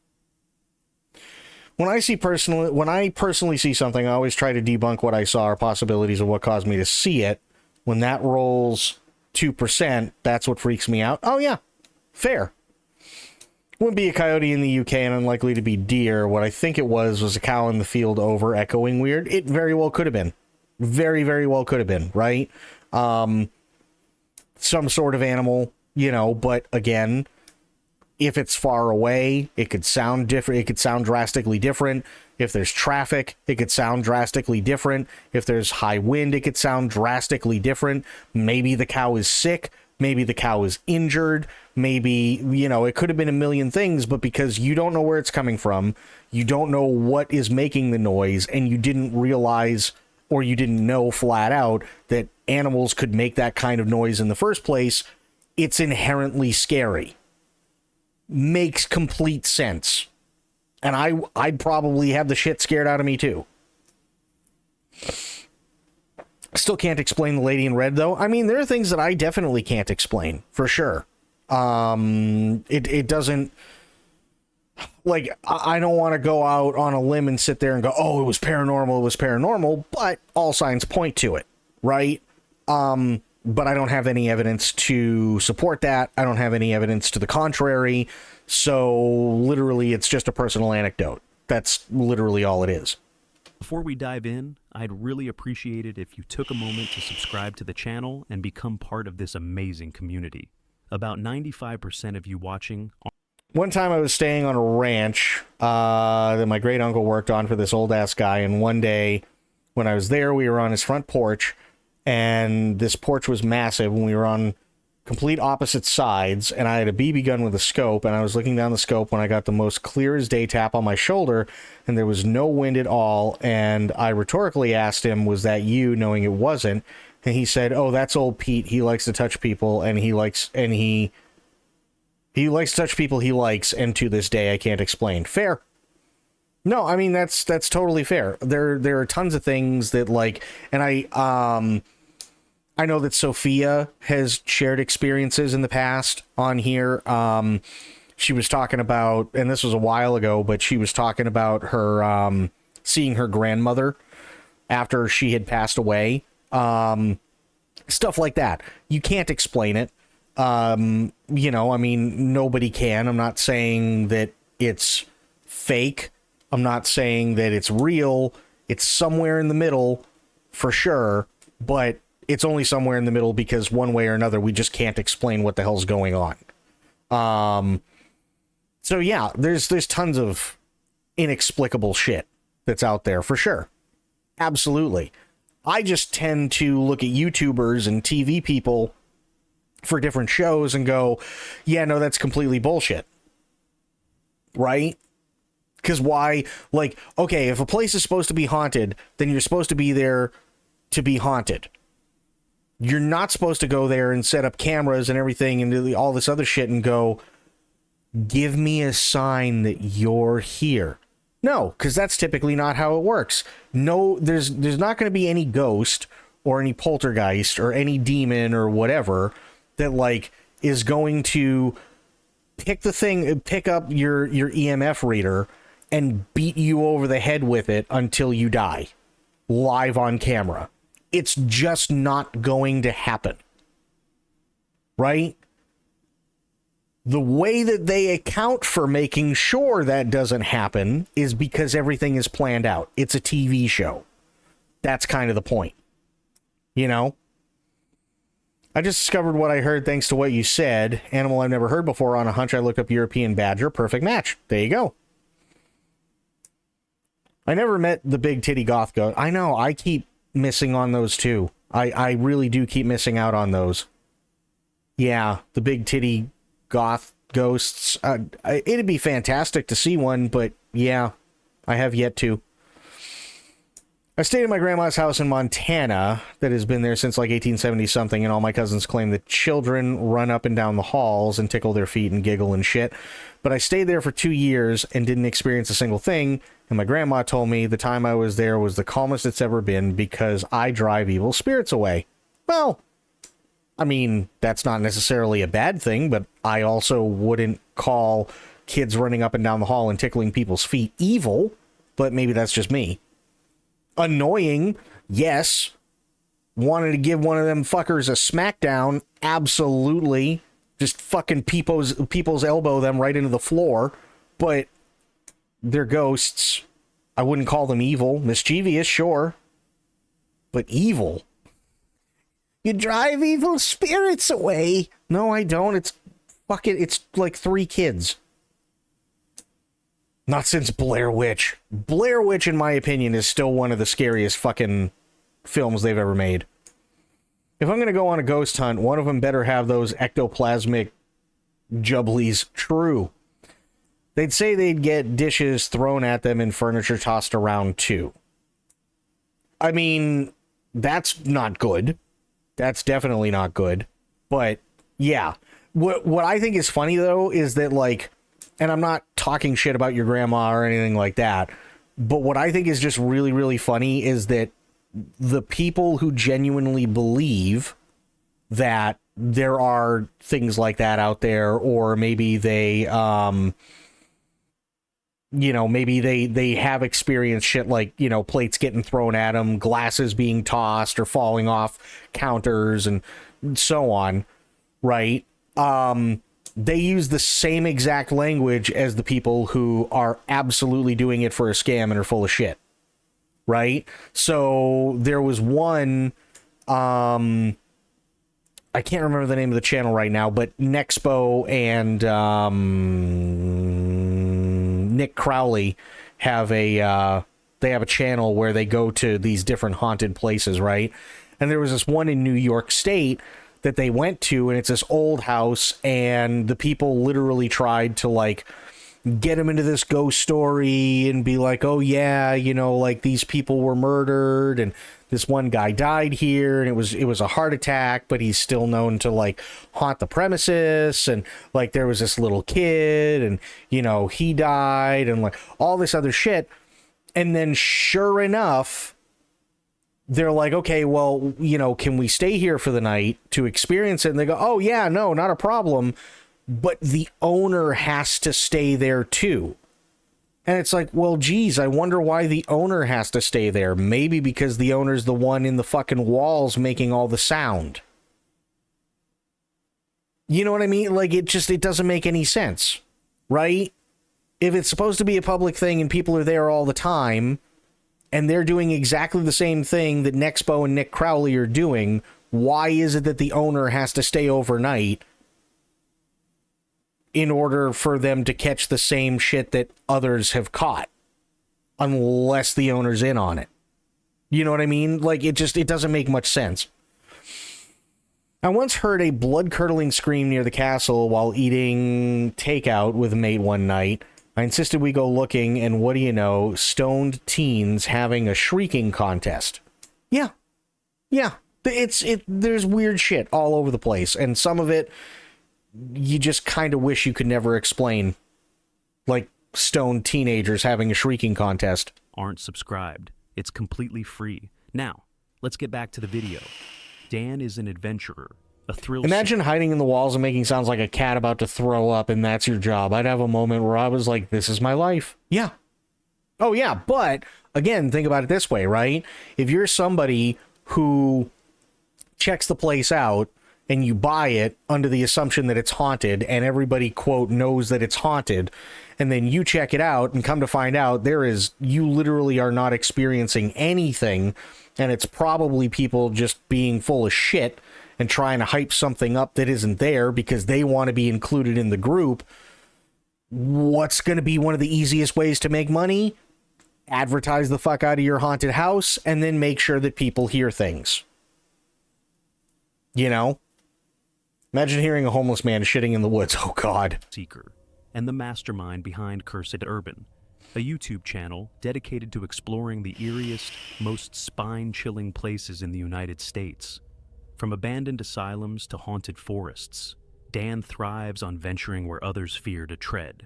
[SPEAKER 1] When I personally see something, I always try to debunk what I saw or possibilities of what caused me to see it. When that rolls 2%, that's what freaks me out. Oh, yeah. Fair. Wouldn't be a coyote in the UK and unlikely to be deer. What I think it was a cow in the field over echoing weird. It very well could have been. Very, very well could have been, right? Some sort of animal, you know, but again, if it's far away, it could sound different. It could sound drastically different. If there's traffic, it could sound drastically different. If there's high wind, it could sound drastically different. Maybe the cow is sick. Maybe the cow is injured. Maybe, you know, it could have been a million things, but because you don't know where it's coming from, you don't know what is making the noise, and you didn't realize, or you didn't know flat out, that animals could make that kind of noise in the first place, it's inherently scary. Makes complete sense. And I'd probably have the shit scared out of me too. Still can't explain the lady in red, though. I mean, there are things that I definitely can't explain, for sure. It doesn't... Like, I don't want to go out on a limb and sit there and go, oh, it was paranormal, but all signs point to it, right? But I don't have any evidence to support that. I don't have any evidence to the contrary. So, literally, it's just a personal anecdote. That's literally all it is.
[SPEAKER 9] Before we dive in, I'd really appreciate it if you took a moment to subscribe to the channel and become part of this amazing community. About 95% of you watching are...
[SPEAKER 1] One time I was staying on a ranch that my great uncle worked on for this old ass guy, and one day when I was there, we were on his front porch, and this porch was massive, and we were on complete opposite sides, and I had a BB gun with a scope, and I was looking down the scope when I got the most clear as day tap on my shoulder, and there was no wind at all, and I rhetorically asked him, was that you, knowing it wasn't, and he said, oh, that's old Pete, he likes to touch people, and he likes to touch people he likes, and to this day I can't explain. Fair. No, I mean, that's totally fair. There are tons of things that, like, and I know that Sophia has shared experiences in the past on here. She was talking about, and this was a while ago, but she was talking about her seeing her grandmother after she had passed away. Stuff like that. You can't explain it. You know, I mean, nobody can. I'm not saying that it's fake. I'm not saying that it's real. It's somewhere in the middle for sure, but it's only somewhere in the middle because one way or another, we just can't explain what the hell's going on. So yeah, there's tons of inexplicable shit that's out there for sure. Absolutely. I just tend to look at YouTubers and TV people for different shows and go, yeah, no, that's completely bullshit. Right? Because why? Like, okay, if a place is supposed to be haunted, then you're supposed to be there to be haunted. You're not supposed to go there and set up cameras and everything and do all this other shit and go, give me a sign that you're here. No, because that's typically not how it works. No, there's not going to be any ghost or any poltergeist or any demon or whatever that, like, is going to pick up your EMF reader and beat you over the head with it until you die live on camera. It's just not going to happen. Right? The way that they account for making sure that doesn't happen is because everything is planned out. It's a TV show. That's kind of the point. You know? I just discovered what I heard thanks to what you said. Animal I've never heard before on a hunch. I looked up European badger. Perfect match. There you go. I never met the big titty goth goat. I know. I keep missing on those too. I really do keep missing out on those. Yeah, the big titty goth ghosts. It'd be fantastic to see one, but yeah, I have yet to. I stayed at my grandma's house in Montana that has been there since like 1870 something, and all my cousins claim that children run up and down the halls and tickle their feet and giggle and shit. But I stayed there for 2 years and didn't experience a single thing, and my grandma told me the time I was there was the calmest it's ever been because I drive evil spirits away. Well, I mean, that's not necessarily a bad thing, but I also wouldn't call kids running up and down the hall and tickling people's feet evil, but maybe that's just me. Annoying, yes. Wanted to give one of them fuckers a smackdown, absolutely. Just fucking people's elbow them right into the floor. But they're ghosts. I wouldn't call them evil. Mischievous, sure. But evil? You drive evil spirits away. No, I don't. It's like 3 kids. Not since Blair Witch. Blair Witch, in my opinion, is still one of the scariest fucking films they've ever made. If I'm going to go on a ghost hunt, one of them better have those ectoplasmic jubblies. True. They'd say they'd get dishes thrown at them and furniture tossed around, too. I mean, that's not good. That's definitely not good. But, yeah. What I think is funny, though, is that, like, and I'm not talking shit about your grandma or anything like that, but what I think is just really, really funny is that the people who genuinely believe that there are things like that out there, or maybe they, maybe they have experienced shit like, plates getting thrown at them, glasses being tossed or falling off counters and so on, right? They use the same exact language as the people who are absolutely doing it for a scam and are full of shit, right? So there was one, I can't remember the name of the channel right now, but Nexpo and Nick Crowley have a channel where they go to these different haunted places, right? And there was this one in New York State that they went to, and it's this old house, and the people literally tried to like get him into this ghost story and be like, oh yeah, like these people were murdered and this one guy died here and it was a heart attack, but he's still known to like haunt the premises, and like there was this little kid and he died and like all this other shit. And then sure enough, they're like, okay, well, can we stay here for the night to experience it? And they go, oh yeah, no, not a problem. But the owner has to stay there too. And it's like, well, geez, I wonder why the owner has to stay there. Maybe because the owner's the one in the fucking walls making all the sound. You know what I mean? Like, it doesn't make any sense, right? If it's supposed to be a public thing and people are there all the time, and they're doing exactly the same thing that Nexpo and Nick Crowley are doing, why is it that the owner has to stay overnight in order for them to catch the same shit that others have caught? Unless the owner's in on it. You know what I mean? Like, it doesn't make much sense. I once heard a blood-curdling scream near the castle while eating takeout with a mate one night. I insisted we go looking, and what do you know, stoned teens having a shrieking contest. Yeah. There's weird shit all over the place, and some of it you just kind of wish you could never explain. Like stoned teenagers having a shrieking contest.
[SPEAKER 9] Aren't subscribed. It's completely free. Now, let's get back to the video. Dan is an adventurer. A thrill.
[SPEAKER 1] Imagine hiding in the walls and making sounds like a cat about to throw up, and that's your job. I'd have a moment where I was like, this is my life. Yeah. Oh, yeah. But, again, think about it this way, right? If you're somebody who checks the place out and you buy it under the assumption that it's haunted, and everybody, quote, knows that it's haunted, and then you check it out and come to find out you literally are not experiencing anything, and it's probably people just being full of shit and trying to hype something up that isn't there because they want to be included in the group. What's going to be one of the easiest ways to make money? Advertise the fuck out of your haunted house and then make sure that people hear things. Imagine hearing a homeless man shitting in the woods. Oh, God.
[SPEAKER 9] Seeker, and the mastermind behind Cursed Urban, a YouTube channel dedicated to exploring the eeriest, most spine-chilling places in the United States. From abandoned asylums to haunted forests, Dan thrives on venturing where others fear to tread.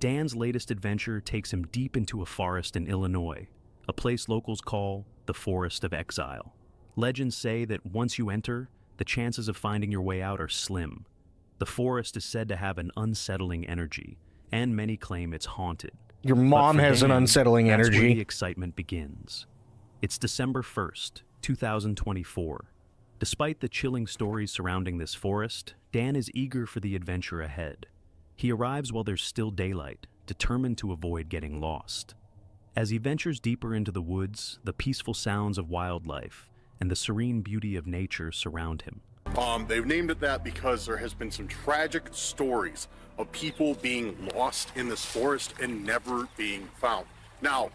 [SPEAKER 9] Dan's latest adventure takes him deep into a forest in Illinois, a place locals call the Forest of Exile. Legends say that once you enter, the chances of finding your way out are slim. The forest is said to have an unsettling energy, and many claim it's haunted.
[SPEAKER 1] Your mom has an unsettling energy.
[SPEAKER 9] That's where the excitement begins. It's December 1st, 2024. Despite the chilling stories surrounding this forest, Dan is eager for the adventure ahead. He arrives while there's still daylight, determined to avoid getting lost. As he ventures deeper into the woods, the peaceful sounds of wildlife and the serene beauty of nature surround him.
[SPEAKER 11] They've named it that because there has been some tragic stories of people being lost in this forest and never being found. Now,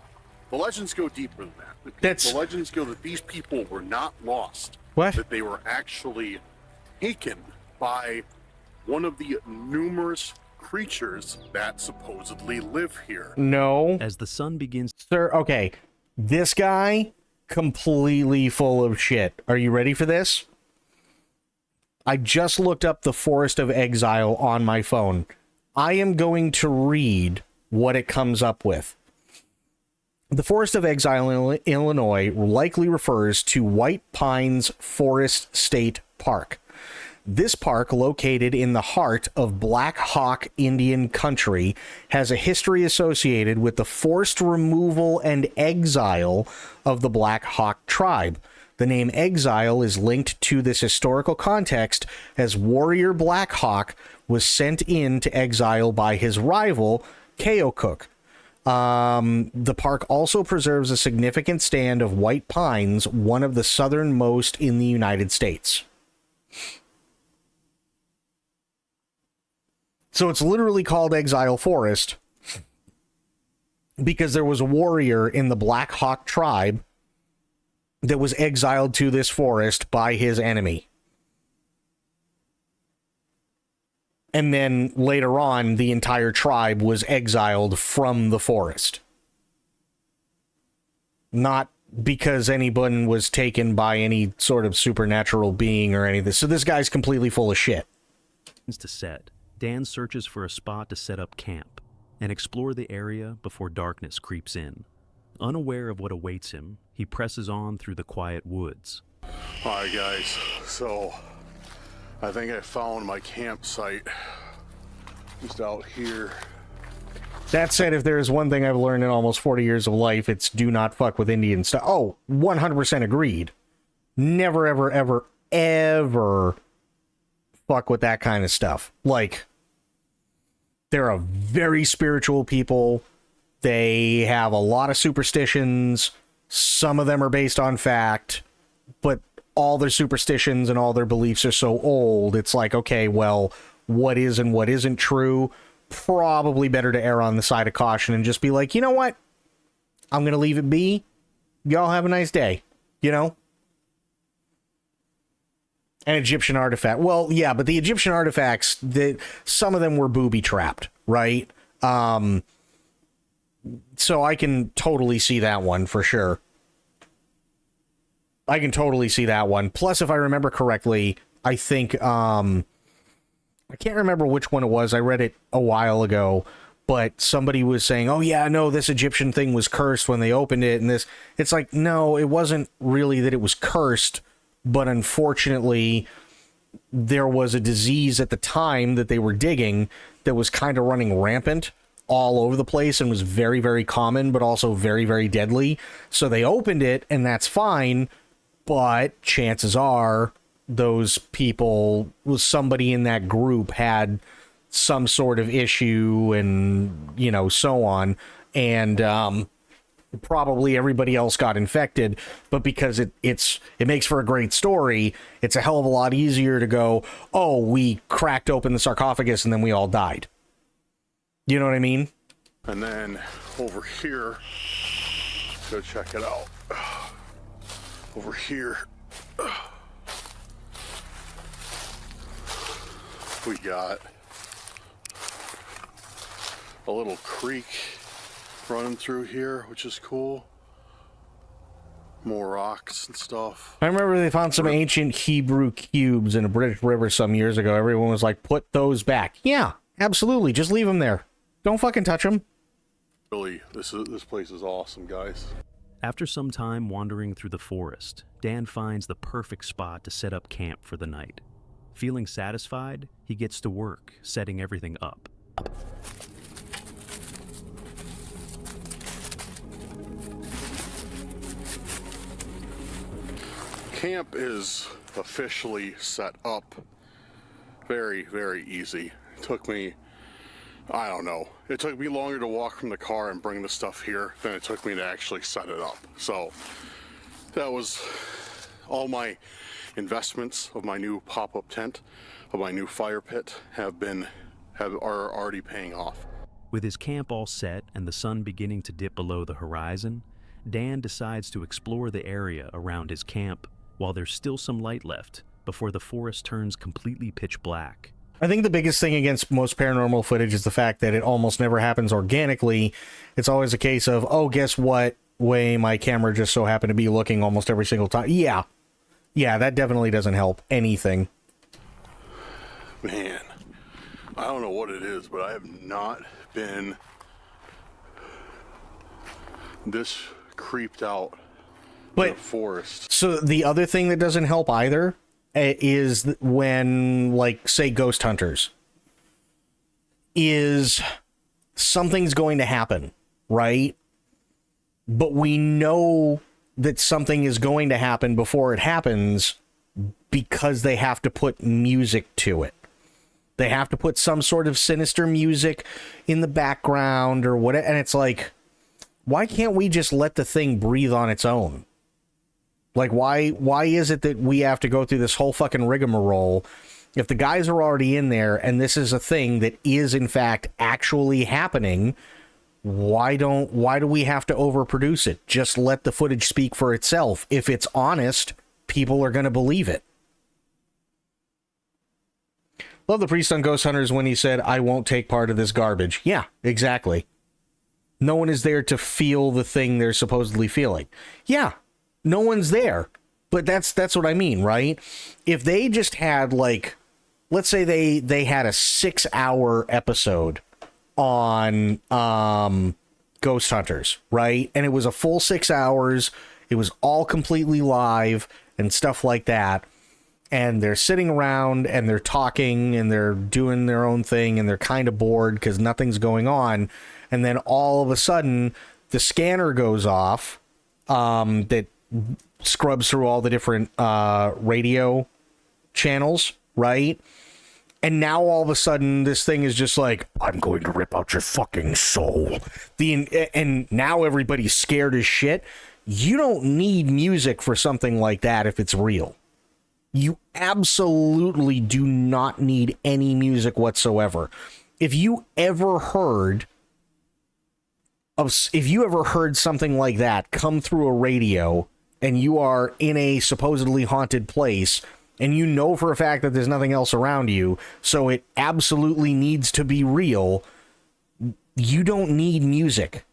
[SPEAKER 11] the legends go deeper than that. The legends go that these people were not lost.
[SPEAKER 1] What?
[SPEAKER 11] That they were actually taken by one of the numerous creatures that supposedly live here.
[SPEAKER 1] No.
[SPEAKER 9] As the sun begins...
[SPEAKER 1] Sir, okay. This guy, completely full of shit. Are you ready for this? I just looked up the Forest of Exile on my phone. I am going to read what it comes up with. The Forest of Exile in Illinois likely refers to White Pines Forest State Park. This park, located in the heart of Black Hawk Indian country, has a history associated with the forced removal and exile of the Black Hawk tribe. The name Exile is linked to this historical context, as warrior Black Hawk was sent into exile by his rival, Keokuk. The park also preserves a significant stand of white pines, one of the southernmost in the United States. So it's literally called Exile Forest because there was a warrior in the Black Hawk tribe that was exiled to this forest by his enemy. And then later on, the entire tribe was exiled from the forest. Not because anyone was taken by any sort of supernatural being or anything. So this guy's completely full of shit.
[SPEAKER 9] To set, Dan searches for a spot to set up camp and explore the area before darkness creeps in. Unaware of what awaits him, he presses on through the quiet woods.
[SPEAKER 11] All right, guys. So I think I found my campsite just out here.
[SPEAKER 1] That said, if there is one thing I've learned in almost 40 years of life, it's do not fuck with Indian stuff. Oh, 100% agreed. Never, ever, ever, ever fuck with that kind of stuff. Like, they're a very spiritual people. They have a lot of superstitions. Some of them are based on fact, but all their superstitions and all their beliefs are so old, it's like, okay, well, what is and what isn't true? Probably better to err on the side of caution and just be like, you know what? I'm going to leave it be. Y'all have a nice day, you know? An Egyptian artifact. Well, yeah, but the Egyptian artifacts, some of them were booby-trapped, right? So I can totally see that one for sure. I can totally see that one. Plus, if I remember correctly, I think, I can't remember which one it was. I read it a while ago, but somebody was saying, oh yeah, no, this Egyptian thing was cursed when they opened it. And this, it's like, no, it wasn't really that it was cursed, but unfortunately there was a disease at the time that they were digging that was kind of running rampant all over the place and was very, very common, but also very, very deadly. So they opened it and that's fine. But chances are those people, somebody in that group had some sort of issue and, you know, so on. And probably everybody else got infected. But because it makes for a great story, it's a hell of a lot easier to go, oh, we cracked open the sarcophagus and then we all died. You know what I mean?
[SPEAKER 11] And then over here, go check it out. Over here, we got a little creek running through here, which is cool. More rocks and stuff.
[SPEAKER 1] I remember they found some ancient Hebrew cubes in a British river some years ago. Everyone was like, put those back. Yeah, absolutely. Just leave them there. Don't fucking touch them.
[SPEAKER 11] Really, this place is awesome, guys.
[SPEAKER 9] After some time wandering through the forest, Dan finds the perfect spot to set up camp for the night. Feeling satisfied, he gets to work, setting everything up.
[SPEAKER 11] Camp is officially set up. Very, very easy. It took me, I don't know, it took me longer to walk from the car and bring the stuff here than it took me to actually set it up. So that was all my investments of my new pop-up tent, of my new fire pit are already paying off.
[SPEAKER 9] With his camp all set and the sun beginning to dip below the horizon, Dan decides to explore the area around his camp while there's still some light left before the forest turns completely pitch black.
[SPEAKER 1] I think the biggest thing against most paranormal footage is the fact that it almost never happens organically. It's always a case of, oh, guess what way my camera just so happened to be looking almost every single time. Yeah, that definitely doesn't help anything.
[SPEAKER 11] Man, I don't know what it is, but I have not been This creeped out
[SPEAKER 1] but
[SPEAKER 11] the forest.
[SPEAKER 1] So the other thing that doesn't help either is when, like, say, ghost hunters, is something's going to happen, right? But we know that something is going to happen before it happens because they have to put music to it. They have to put some sort of sinister music in the background or whatever. And it's like, why can't we just let the thing breathe on its own? Like, why is it that we have to go through this whole fucking rigmarole? If the guys are already in there and this is a thing that is in fact actually happening, why do we have to overproduce it? Just let the footage speak for itself. If it's honest, people are going to believe it. Love the priest on Ghost Hunters when he said, "I won't take part of this garbage." Yeah, exactly. No one is there to feel the thing they're supposedly feeling. Yeah, no one's there. But that's what I mean, right? If they just had, like, let's say they had a 6-hour episode on Ghost Hunters, right? And it was a full 6 hours. It was all completely live and stuff like that. And they're sitting around and they're talking and they're doing their own thing and they're kind of bored because nothing's going on. And then all of a sudden, the scanner goes off that scrubs through all the different radio channels, right? And now all of a sudden, this thing is just like, "I'm going to rip out your fucking soul." And now everybody's scared as shit. You don't need music for something like that if it's real. You absolutely do not need any music whatsoever. If you ever heard something like that come through a radio and you are in a supposedly haunted place and you know for a fact that there's nothing else around you, so it absolutely needs to be real, you don't need music.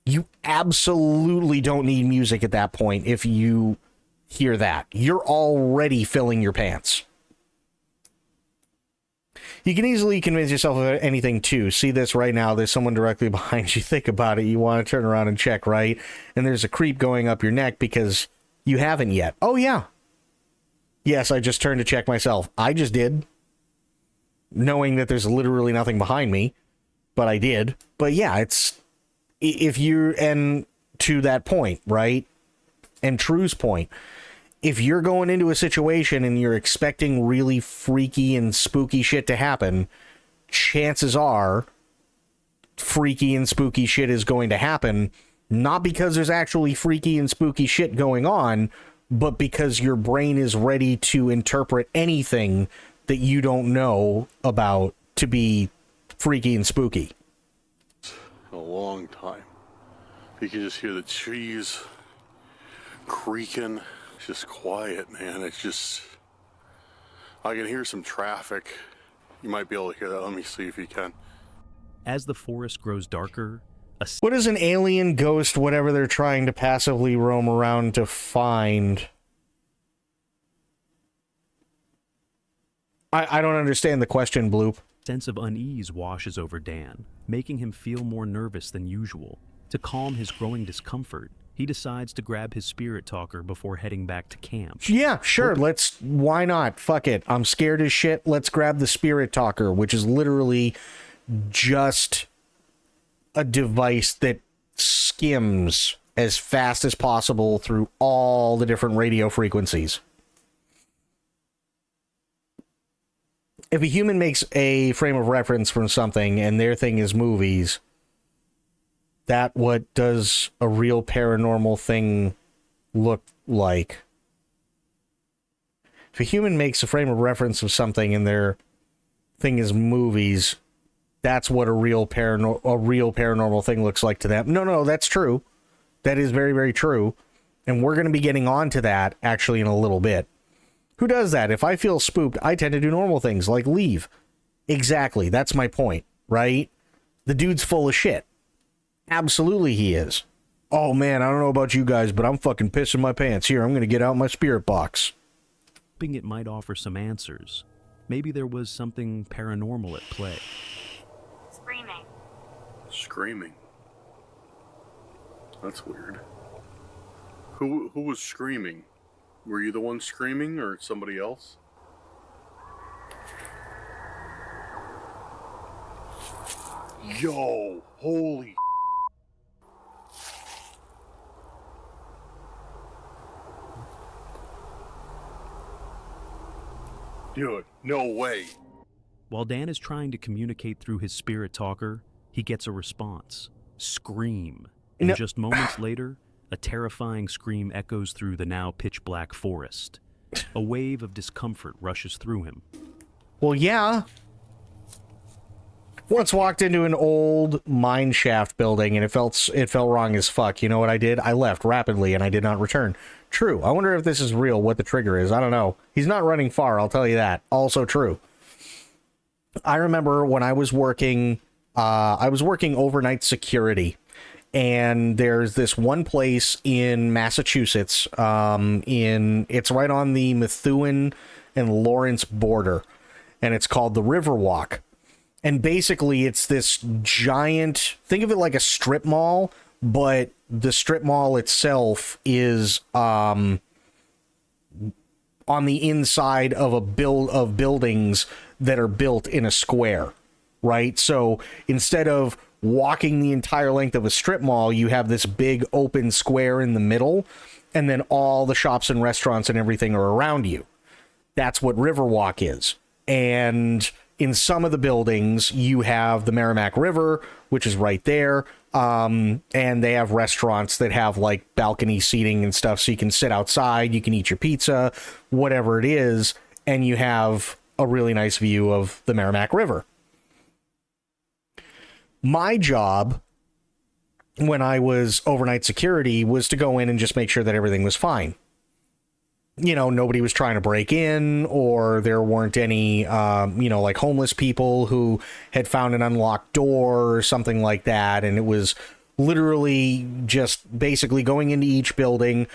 [SPEAKER 1] You absolutely don't need music at that point if you hear that. You're already filling your pants. You can easily convince yourself of anything too. See this right now. There's someone directly behind you. Think about it. You want to turn around and check, right? And there's a creep going up your neck because you haven't yet. Oh, yeah. Yes, I just turned to check myself. I just did. Knowing that there's literally nothing behind me. But I did. But yeah, it's... If you're... And to that point, right? And True's point, if you're going into a situation and you're expecting really freaky and spooky shit to happen, chances are freaky and spooky shit is going to happen, not because there's actually freaky and spooky shit going on, but because your brain is ready to interpret anything that you don't know about to be freaky and spooky.
[SPEAKER 11] A long time. You can just hear the trees creaking. It's just quiet, man. It's just... I can hear some traffic. You might be able to hear that. Let me see if you can.
[SPEAKER 9] As the forest grows darker...
[SPEAKER 1] What is an alien, ghost, whatever they're trying to passively roam around to find? I don't understand the question, Bloop.
[SPEAKER 9] Sense of unease washes over Dan, making him feel more nervous than usual. To calm his growing discomfort, he decides to grab his spirit talker before heading back to camp.
[SPEAKER 1] Yeah, sure. Why not? Fuck it. I'm scared as shit. Let's grab the spirit talker, which is literally just a device that skims as fast as possible through all the different radio frequencies. If a human makes a frame of reference from something and their thing is movies, what does a real paranormal thing look like? If a human makes a frame of reference of something and their thing is movies, that's what a real paranormal thing looks like to them. No, that's true. That is very, very true. And we're going to be getting on to that actually in a little bit. Who does that? If I feel spooked, I tend to do normal things like leave. Exactly. That's my point, right? The dude's full of shit. Absolutely he is. Oh man, I don't know about you guys, but I'm fucking pissing my pants. Here, I'm going to get out my spirit box.
[SPEAKER 9] Hoping it might offer some answers. Maybe there was something paranormal at play.
[SPEAKER 11] Screaming. That's weird. Who was screaming? Were you the one screaming or somebody else? Yo, holy. Dude, no way.
[SPEAKER 9] While Dan is trying to communicate through his spirit talker, he gets a response. Scream. And just moments later, a terrifying scream echoes through the now pitch-black forest. A wave of discomfort rushes through him.
[SPEAKER 1] Well, yeah. Once walked into an old mine shaft building and it felt wrong as fuck. You know what I did? I left rapidly and I did not return. True. I wonder if this is real, what the trigger is. I don't know. He's not running far, I'll tell you that. Also true. I remember when I was working overnight security, and there's this one place in Massachusetts, it's right on the Methuen and Lawrence border, and it's called the Riverwalk. And basically it's this giant, think of it like a strip mall, but the strip mall itself is on the inside of buildings that are built in a square, right? So instead of walking the entire length of a strip mall, you have this big open square in the middle, and then all the shops and restaurants and everything are around you. That's what Riverwalk is. And in some of the buildings, you have the Merrimack River, which is right there. And they have restaurants that have like balcony seating and stuff, so you can sit outside, you can eat your pizza, whatever it is, and you have a really nice view of the Merrimack River. My job when I was overnight security was to go in and just make sure that everything was fine. You know, nobody was trying to break in, or there weren't any, like homeless people who had found an unlocked door or something like that. And it was literally just basically going into each building,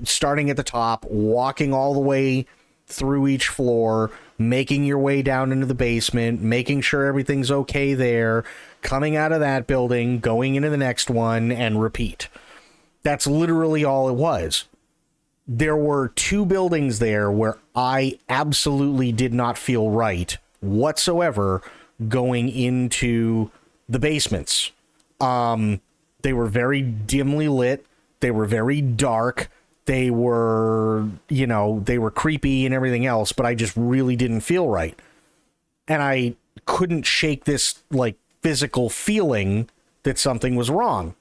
[SPEAKER 1] starting at the top, walking all the way through each floor, making your way down into the basement, making sure everything's okay there, coming out of that building, going into the next one, and repeat. That's literally all it was. There were 2 buildings there where I absolutely did not feel right whatsoever going into the basements. They were very dimly lit. They were very dark. They were, they were creepy and everything else, but I just really didn't feel right. And I couldn't shake this, physical feeling that something was wrong.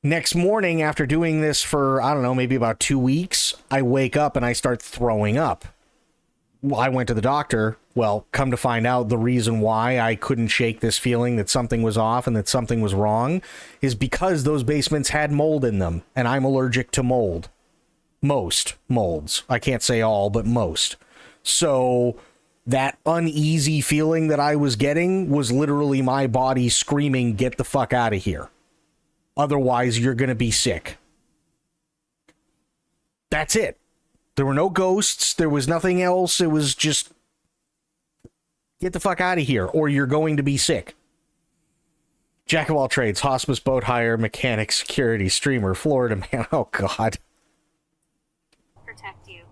[SPEAKER 1] Next morning, after doing this for, I don't know, maybe about 2 weeks, I wake up and I start throwing up. Well, I went to the doctor. Well, come to find out, the reason why I couldn't shake this feeling that something was off and that something was wrong is because those basements had mold in them, and I'm allergic to mold. Most molds. I can't say all, but most. So that uneasy feeling that I was getting was literally my body screaming, "Get the fuck out of here. Otherwise, you're going to be sick." That's it. There were no ghosts. There was nothing else. It was just, get the fuck out of here, or you're going to be sick. Jack of all trades, hospice, boat hire, mechanic, security, streamer, Florida man. Oh, God.
[SPEAKER 12] Protect you.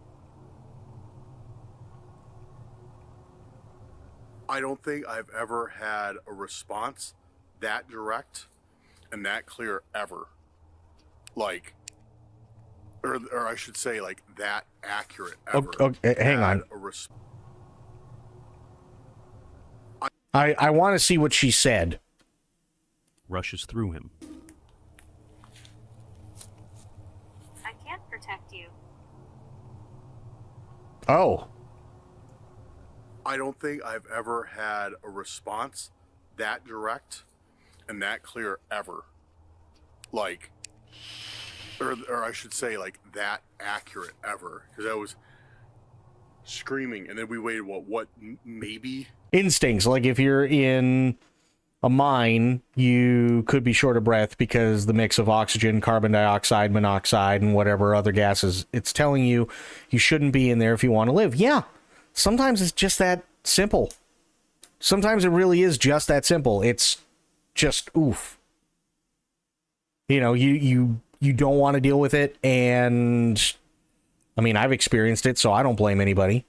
[SPEAKER 11] I don't think I've ever had a response that direct and that clear ever. Or I should say, that accurate ever.
[SPEAKER 1] Okay, hang on. I want to see what she said.
[SPEAKER 9] Rushes through him.
[SPEAKER 12] I can't protect you.
[SPEAKER 1] Oh.
[SPEAKER 11] I don't think I've ever had a response that direct and that clear ever. Or I should say, that accurate ever. Because I was screaming, and then we waited, maybe?
[SPEAKER 1] Instincts. Like if you're in a mine, you could be short of breath because the mix of oxygen, carbon dioxide, monoxide, and whatever other gases, it's telling you you shouldn't be in there if you want to live. Yeah. Sometimes it's just that simple. Sometimes it really is just that simple. It's just oof. You know, you don't want to deal with it, and I mean, I've experienced it, so I don't blame anybody.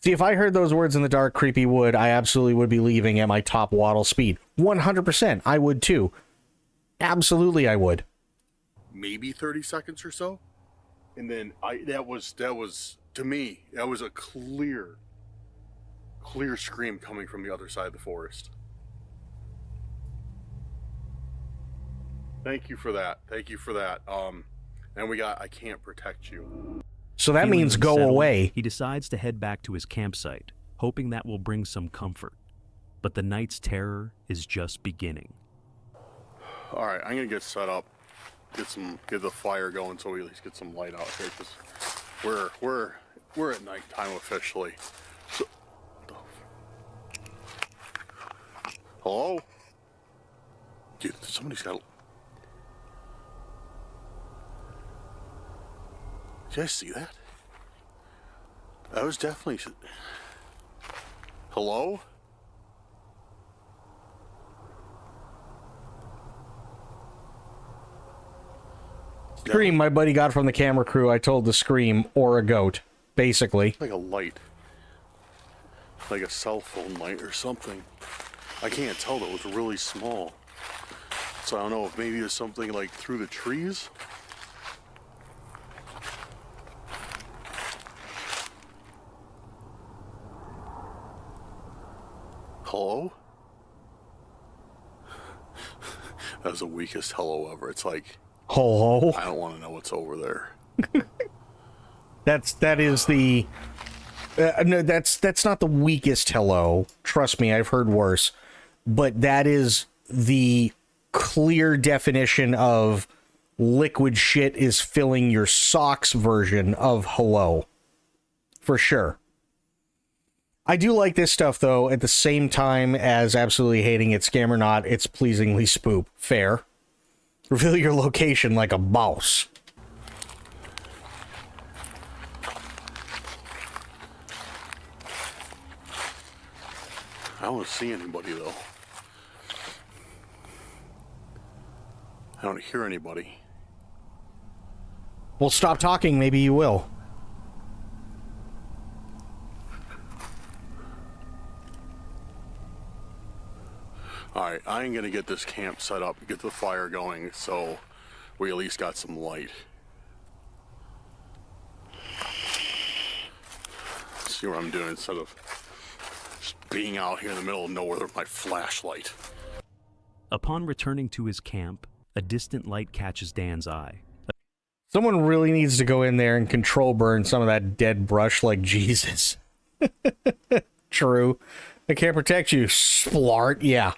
[SPEAKER 1] See, if I heard those words in the dark, creepy wood, I absolutely would be leaving at my top waddle speed. 100%, I would too. Absolutely, I would.
[SPEAKER 11] Maybe 30 seconds or so, and then that was to me, that was a clear scream coming from the other side of the forest. Thank you for that. And we got I can't protect you.
[SPEAKER 1] So that
[SPEAKER 9] Feeling
[SPEAKER 1] means go
[SPEAKER 9] unsettled,
[SPEAKER 1] away.
[SPEAKER 9] He decides to head back to his campsite, hoping that will bring some comfort. But the night's terror is just beginning.
[SPEAKER 11] All right, I'm gonna get set up, get the fire going, so we at least get some light out here, because we're at nighttime officially. So, hello? Dude, somebody's got. Did you guys see that? That was definitely. Hello?
[SPEAKER 1] Scream my buddy got from the camera crew, I told to scream, or a goat, basically.
[SPEAKER 11] Like a light. Like a cell phone light or something. I can't tell, though, it was really small. So I don't know if maybe it's something like through the trees. Hello? That was the weakest hello ever. It's like,
[SPEAKER 1] hello?
[SPEAKER 11] I don't want to know what's over there.
[SPEAKER 1] That is the no, that's not the weakest hello. Trust me, I've heard worse. But that is the clear definition of liquid shit is filling your socks version of hello. For sure. I do like this stuff, though, at the same time as absolutely hating it. Scam or not, it's pleasingly spoop. Fair. Reveal your location like a boss.
[SPEAKER 11] I don't see anybody, though. I don't hear anybody.
[SPEAKER 1] Well, stop talking, maybe you will.
[SPEAKER 11] Alright, I'm gonna get this camp set up, get the fire going, so we at least got some light. See what I'm doing instead of just being out here in the middle of nowhere with my flashlight.
[SPEAKER 9] Upon returning to his camp, a distant light catches Dan's eye.
[SPEAKER 1] Someone really needs to go in there and control burn some of that dead brush like Jesus. True. I can't protect you, splart. Yeah.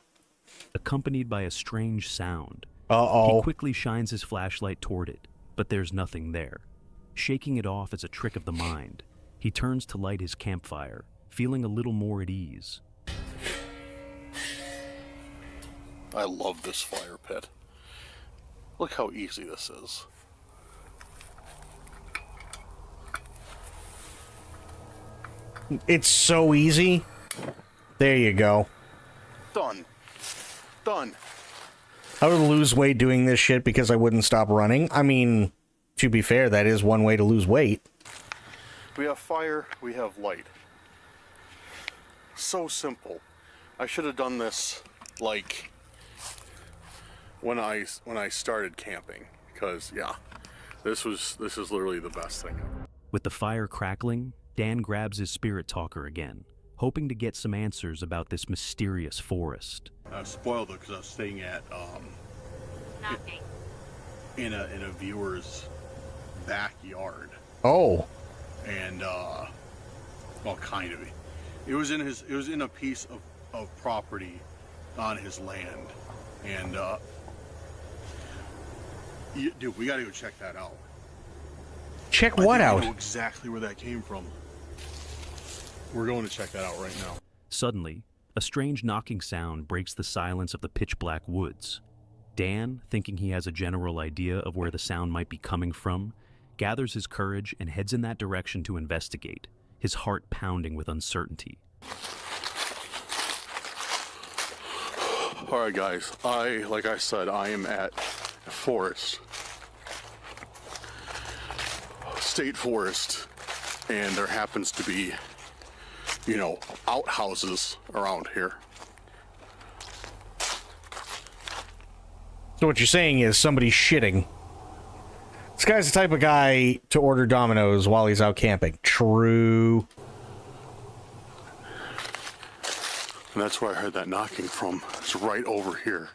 [SPEAKER 9] Accompanied by a strange sound.
[SPEAKER 1] Uh-oh.
[SPEAKER 9] He quickly shines his flashlight toward it, but there's nothing there. Shaking it off as a trick of the mind, he turns to light his campfire, feeling a little more at ease.
[SPEAKER 11] I love this fire pit. Look how easy this is.
[SPEAKER 1] It's so easy. There you go.
[SPEAKER 11] Done. Done.
[SPEAKER 1] I would lose weight doing this shit because I wouldn't stop running. I mean, to be fair, that is one way to lose weight.
[SPEAKER 11] We have fire, we have light. So simple. I should have done this like when I started camping, because yeah, this is literally the best thing ever.
[SPEAKER 9] With the fire crackling, Dan grabs his spirit talker again, hoping to get some answers about this mysterious forest.
[SPEAKER 11] I spoiled it because I was staying at in a viewer's backyard.
[SPEAKER 1] Oh.
[SPEAKER 11] And well, kind of. It was in a piece of property on his land, and dude, we gotta go check that out.
[SPEAKER 1] Check what out?
[SPEAKER 11] I know exactly where that came from. We're going to check that out right now.
[SPEAKER 9] Suddenly, a strange knocking sound breaks the silence of the pitch-black woods. Dan, thinking he has a general idea of where the sound might be coming from, gathers his courage and heads in that direction to investigate, his heart pounding with uncertainty.
[SPEAKER 11] All right, guys. Like I said, I am at a forest, state forest, and there happens to be, you know, outhouses around here.
[SPEAKER 1] So what you're saying is somebody's shitting. This guy's the type of guy to order Domino's while he's out camping. True.
[SPEAKER 11] And that's where I heard that knocking from. It's right over here.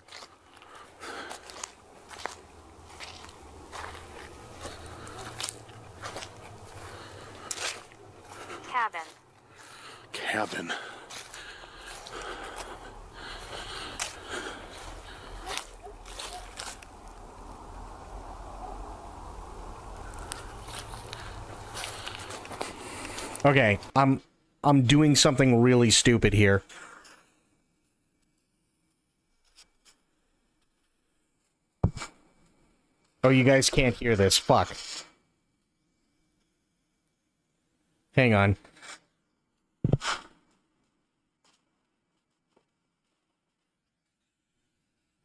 [SPEAKER 11] Cabin.
[SPEAKER 1] Okay, I'm doing something really stupid here. Oh, you guys can't hear this. Fuck. Hang on.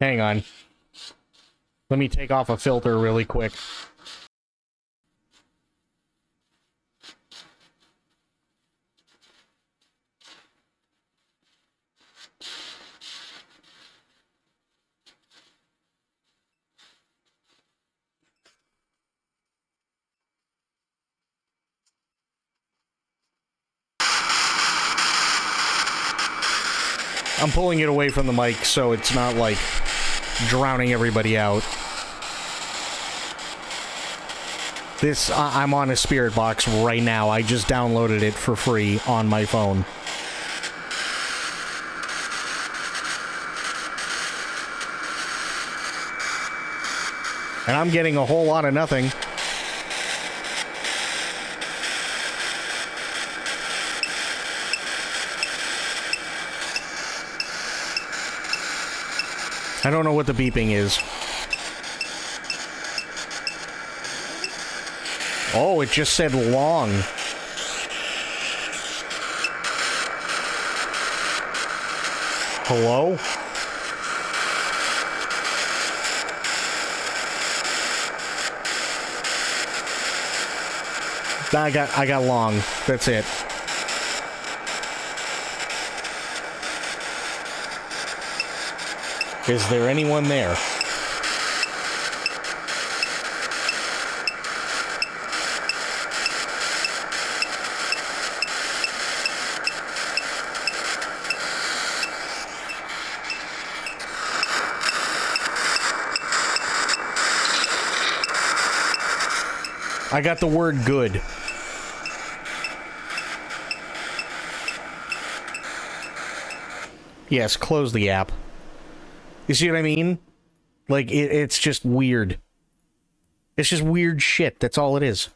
[SPEAKER 1] Hang on. Let me take off a filter really quick. I'm pulling it away from the mic so it's not, like, drowning everybody out. This, I'm on a spirit box right now. I just downloaded it for free on my phone. And I'm getting a whole lot of nothing. I don't know what the beeping is. Oh, it just said long. Hello? I got long. That's it. Is there anyone there? I got the word good. Yes, close the app. You see what I mean? Like, it's just weird. It's just weird shit. That's all it is.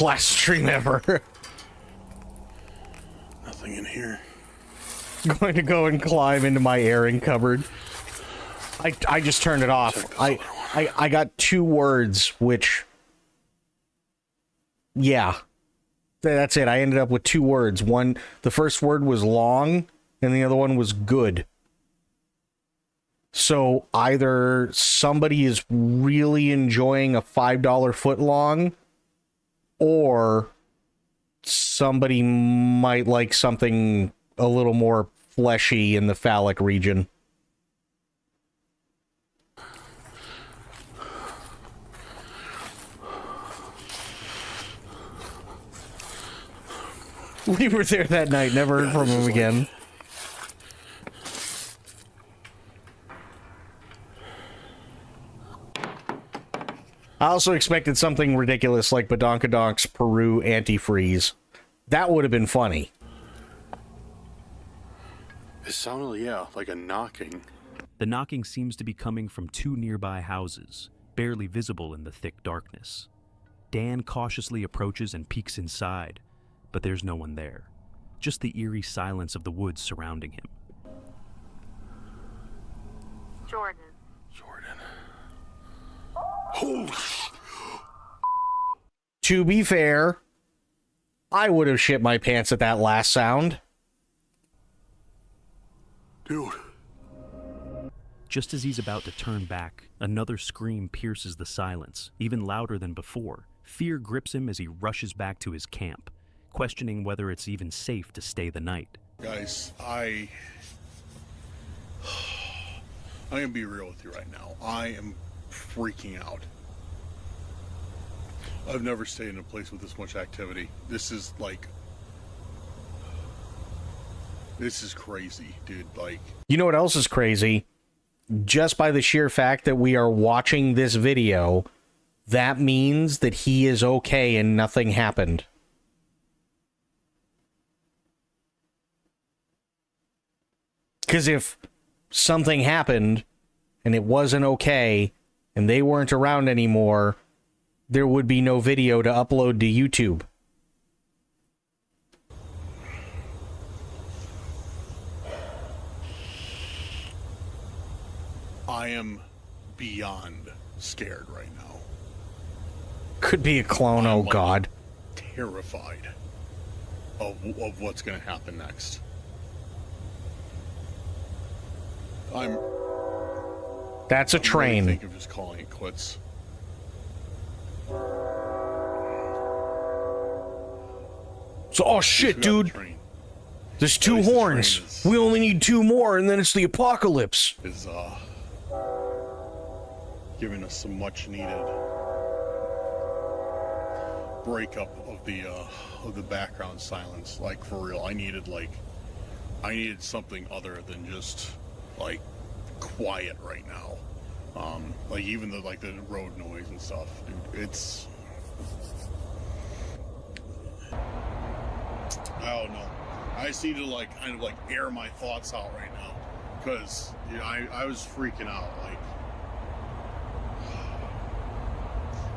[SPEAKER 1] Last stream ever.
[SPEAKER 11] Nothing in here.
[SPEAKER 1] Going to go and climb into my airing cupboard. I just turned it off. I got 2 words, which... Yeah. That's it. I ended up with 2 words. One, the first word was long, and the other one was good. So either somebody is really enjoying a $5 footlong, or somebody might like something a little more fleshy in the phallic region. We were there that night, never heard from him again. I also expected something ridiculous like Badonkadonks Peru antifreeze. That would have been funny.
[SPEAKER 11] It sounded, yeah, like a knocking.
[SPEAKER 9] The knocking seems to be coming from 2 nearby houses, barely visible in the thick darkness. Dan cautiously approaches and peeks inside, but there's no one there. Just the eerie silence of the woods surrounding him.
[SPEAKER 12] Jordan.
[SPEAKER 11] Holy
[SPEAKER 1] To be fair, I would have shit my pants at that last sound.
[SPEAKER 11] Dude.
[SPEAKER 9] Just as he's about to turn back, another scream pierces the silence, even louder than before. Fear grips him as he rushes back to his camp, questioning whether it's even safe to stay the night.
[SPEAKER 11] Guys, I'm gonna be real with you right now. I am freaking out. I've never stayed in a place with this much activity. This is crazy, dude. Like,
[SPEAKER 1] you know what else is crazy? Just by the sheer fact that we are watching this video, that means that he is okay and nothing happened. Because if something happened and it wasn't okay and they weren't around anymore, there would be no video to upload to YouTube.
[SPEAKER 11] I am beyond scared right now.
[SPEAKER 1] Could be a clone, oh God.
[SPEAKER 11] Terrified of what's going to happen next.
[SPEAKER 1] That's a train.
[SPEAKER 11] I think of just calling it quits.
[SPEAKER 1] So, oh shit, dude. There's 2 horns. We only need 2 more, and then it's the apocalypse.
[SPEAKER 11] Is giving us some much needed breakup of the background silence. Like, for real, I needed something other than just like quiet right now. Like even the road noise and stuff, dude. It's, I don't know. I just need to kind of air my thoughts out right now, because I was freaking out.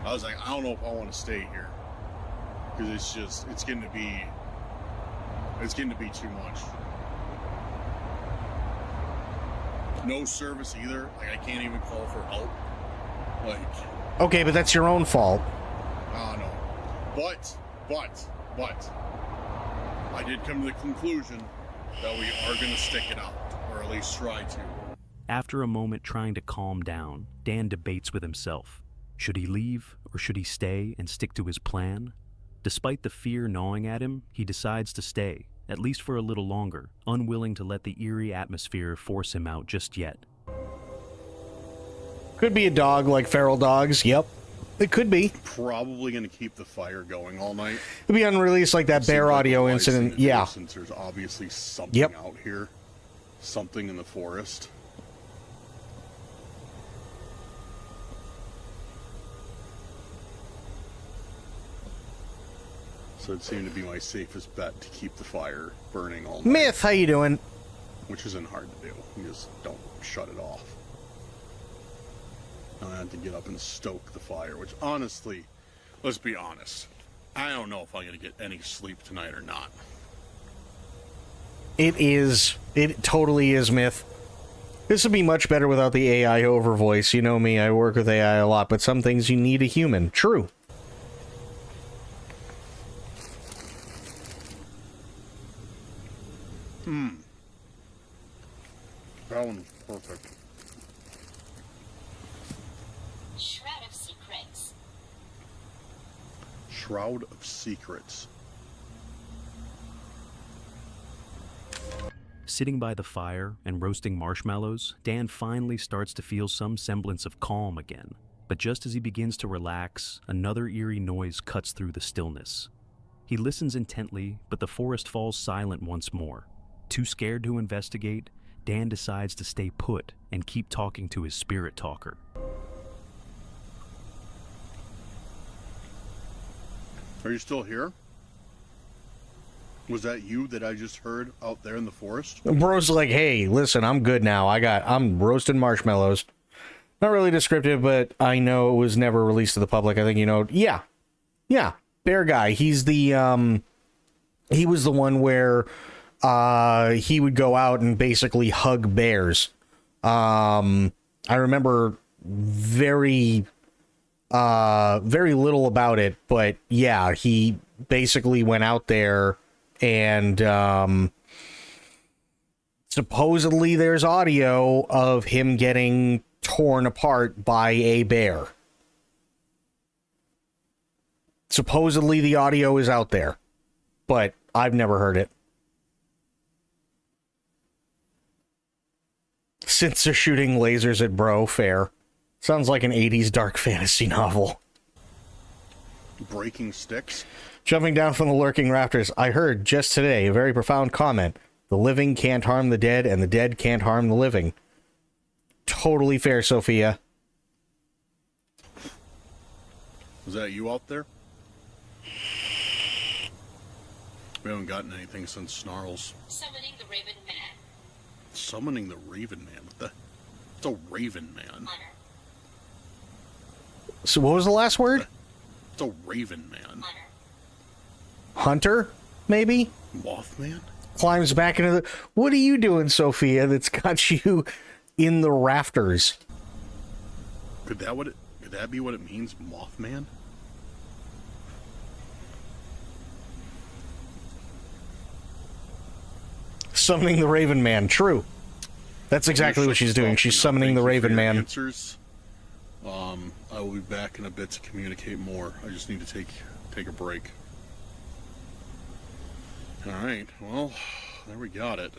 [SPEAKER 11] I was like, I don't know if I want to stay here, because it's getting to be too much. No service either. I can't even call for help.
[SPEAKER 1] Okay, but that's your own fault.
[SPEAKER 11] I don't know. But I did come to the conclusion that we are going to stick it out, or at least try to.
[SPEAKER 9] After a moment trying to calm down, Dan debates with himself. Should he leave, or should he stay and stick to his plan? Despite the fear gnawing at him, he decides to stay, at least for a little longer, unwilling to let the eerie atmosphere force him out just yet.
[SPEAKER 1] Could be a dog like feral dogs, yep. It could be.
[SPEAKER 11] Probably going to keep the fire going all night.
[SPEAKER 1] It'd be unreleased like that bear audio incident, yeah.
[SPEAKER 11] Since there's obviously something out here. Something in the forest. So it seemed to be my safest bet to keep the fire burning all night.
[SPEAKER 1] Myth, how you doing?
[SPEAKER 11] Which isn't hard to do. You just don't shut it off. I had to get up and stoke the fire, which honestly, let's be honest, I don't know if I'm going to get any sleep tonight or not.
[SPEAKER 1] It totally is, Myth. This would be much better without the AI over voice. You know me, I work with AI a lot, but some things you need a human. True.
[SPEAKER 11] That one's perfect.
[SPEAKER 12] Shroud of Secrets.
[SPEAKER 11] Shroud of Secrets.
[SPEAKER 9] Sitting by the fire and roasting marshmallows, Dan finally starts to feel some semblance of calm again. But just as he begins to relax, another eerie noise cuts through the stillness. He listens intently, but the forest falls silent once more. Too scared to investigate, Dan decides to stay put and keep talking to his spirit talker.
[SPEAKER 11] Are you still here? Was that you that I just heard out there in the forest?
[SPEAKER 1] Bro's like, hey, listen, I'm good now. I'm roasting marshmallows. Not really descriptive, but I know it was never released to the public. I think, yeah. Bear guy. He's the, he was the one where, he would go out and basically hug bears. I remember very little about it, but yeah, he basically went out there and supposedly there's audio of him getting torn apart by a bear. Supposedly the audio is out there, but I've never heard it. Since they're shooting lasers at bro, fair. Sounds like an 80s dark fantasy novel.
[SPEAKER 11] Breaking sticks.
[SPEAKER 1] Jumping down from the lurking rafters, I heard just today a very profound comment. The living can't harm the dead, and the dead can't harm the living. Totally fair, Sophia.
[SPEAKER 11] Was that you out there? We haven't gotten anything since Snarls.
[SPEAKER 12] Summoning the Raven Man.
[SPEAKER 11] Summoning the Raven Man? What the? It's a Raven Man.
[SPEAKER 12] Honor.
[SPEAKER 1] So what was the last word?
[SPEAKER 11] It's a Raven Man.
[SPEAKER 12] Honor.
[SPEAKER 1] Hunter, maybe?
[SPEAKER 11] Mothman?
[SPEAKER 1] Climbs back into the... What are you doing, Sophia, that's got you in the rafters?
[SPEAKER 11] Could that be what it means, Mothman?
[SPEAKER 1] Summoning the Raven Man. True. That's exactly what she's doing. She's summoning the Raven Man.
[SPEAKER 11] Answers. I will be back in a bit to communicate more. I just need to take a break. Alright, well, there we got it.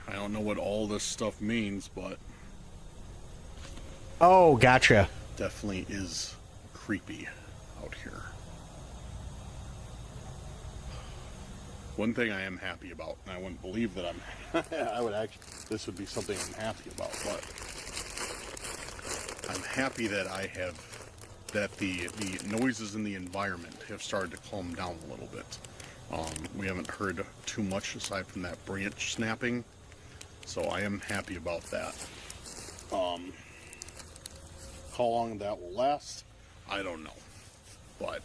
[SPEAKER 11] I don't know what all this stuff means, but...
[SPEAKER 1] Oh, gotcha.
[SPEAKER 11] Definitely is creepy out here. One thing I am happy about, and I wouldn't believe that this would be something I'm happy about, but I'm happy that that the noises in the environment have started to calm down a little bit. We haven't heard too much aside from that branch snapping, so I am happy about that. How long that will last, I don't know. But,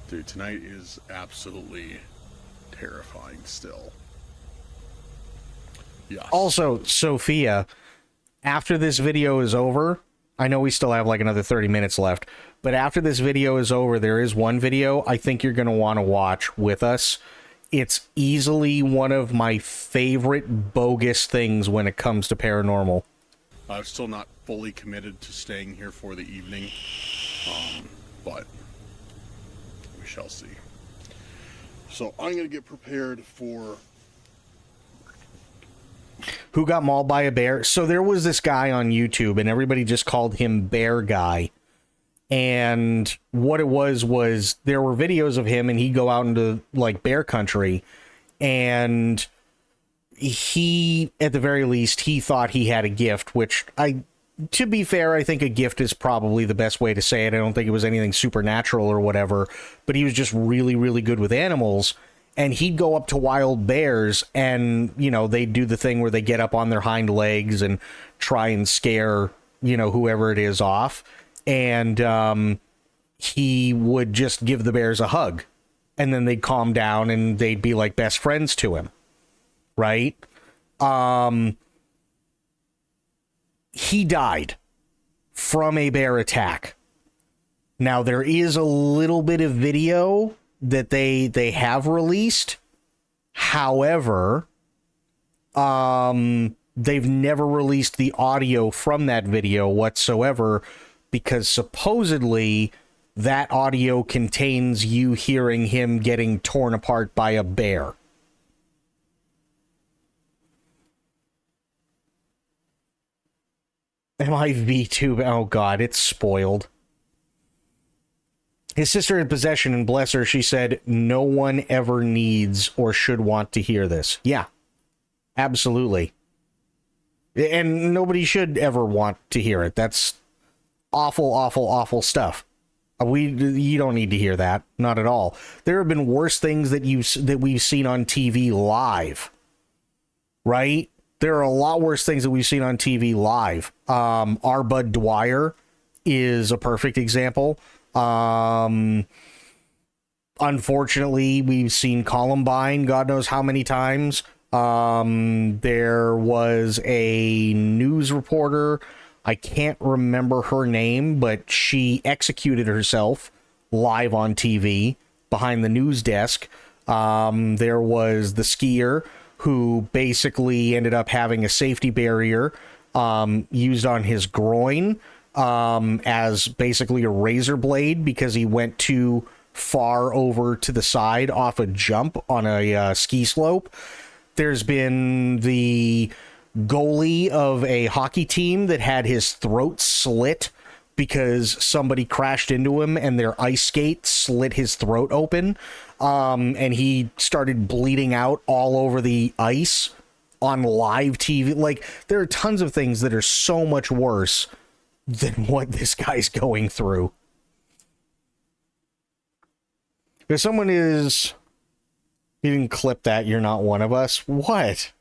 [SPEAKER 11] dude, tonight is absolutely terrifying still. Yes.
[SPEAKER 1] Also, Sophia, after this video is over, I know we still have like another 30 minutes left, but after this video is over, there is one video I think you're going to want to watch with us. It's easily one of my favorite bogus things when it comes to paranormal.
[SPEAKER 11] I'm still not fully committed to staying here for the evening, but we shall see. So I'm going to get prepared for...
[SPEAKER 1] Who got mauled by a bear? So there was this guy on YouTube, and everybody just called him Bear Guy. And what it was there were videos of him, and he'd go out into, like, bear country, and he, at the very least, he thought he had a gift, which to be fair, I think a gift is probably the best way to say it. I don't think it was anything supernatural or whatever, but he was just really, really good with animals. And he'd go up to wild bears and, you know, they'd do the thing where they get up on their hind legs and try and scare, you know, whoever it is off. And he would just give the bears a hug. And then they'd calm down and they'd be like best friends to him. Right? He died from a bear attack. Now, there is a little bit of video that they have released. However, they've never released the audio from that video whatsoever, because supposedly that audio contains you hearing him getting torn apart by a bear. MIV2, oh god, it's spoiled. His sister had possession, and bless her, she said, no one ever needs or should want to hear this. Yeah, absolutely. And nobody should ever want to hear it. That's awful, awful, awful stuff. You don't need to hear that. Not at all. There have been worse things that we've seen on TV live. Right? There are a lot worse things that we've seen on TV live. Our Bud Dwyer is a perfect example. Unfortunately, we've seen Columbine God knows how many times. There was a news reporter, I can't remember her name, but she executed herself live on TV behind the news desk. There was the skier who basically ended up having a safety barrier used on his groin as basically a razor blade because he went too far over to the side off a jump on a ski slope. There's been the goalie of a hockey team that had his throat slit because somebody crashed into him and their ice skate slit his throat open. And he started bleeding out all over the ice on live TV. Like, there are tons of things that are so much worse than what this guy's going through. If someone is... You didn't clip that, you're not one of us. What?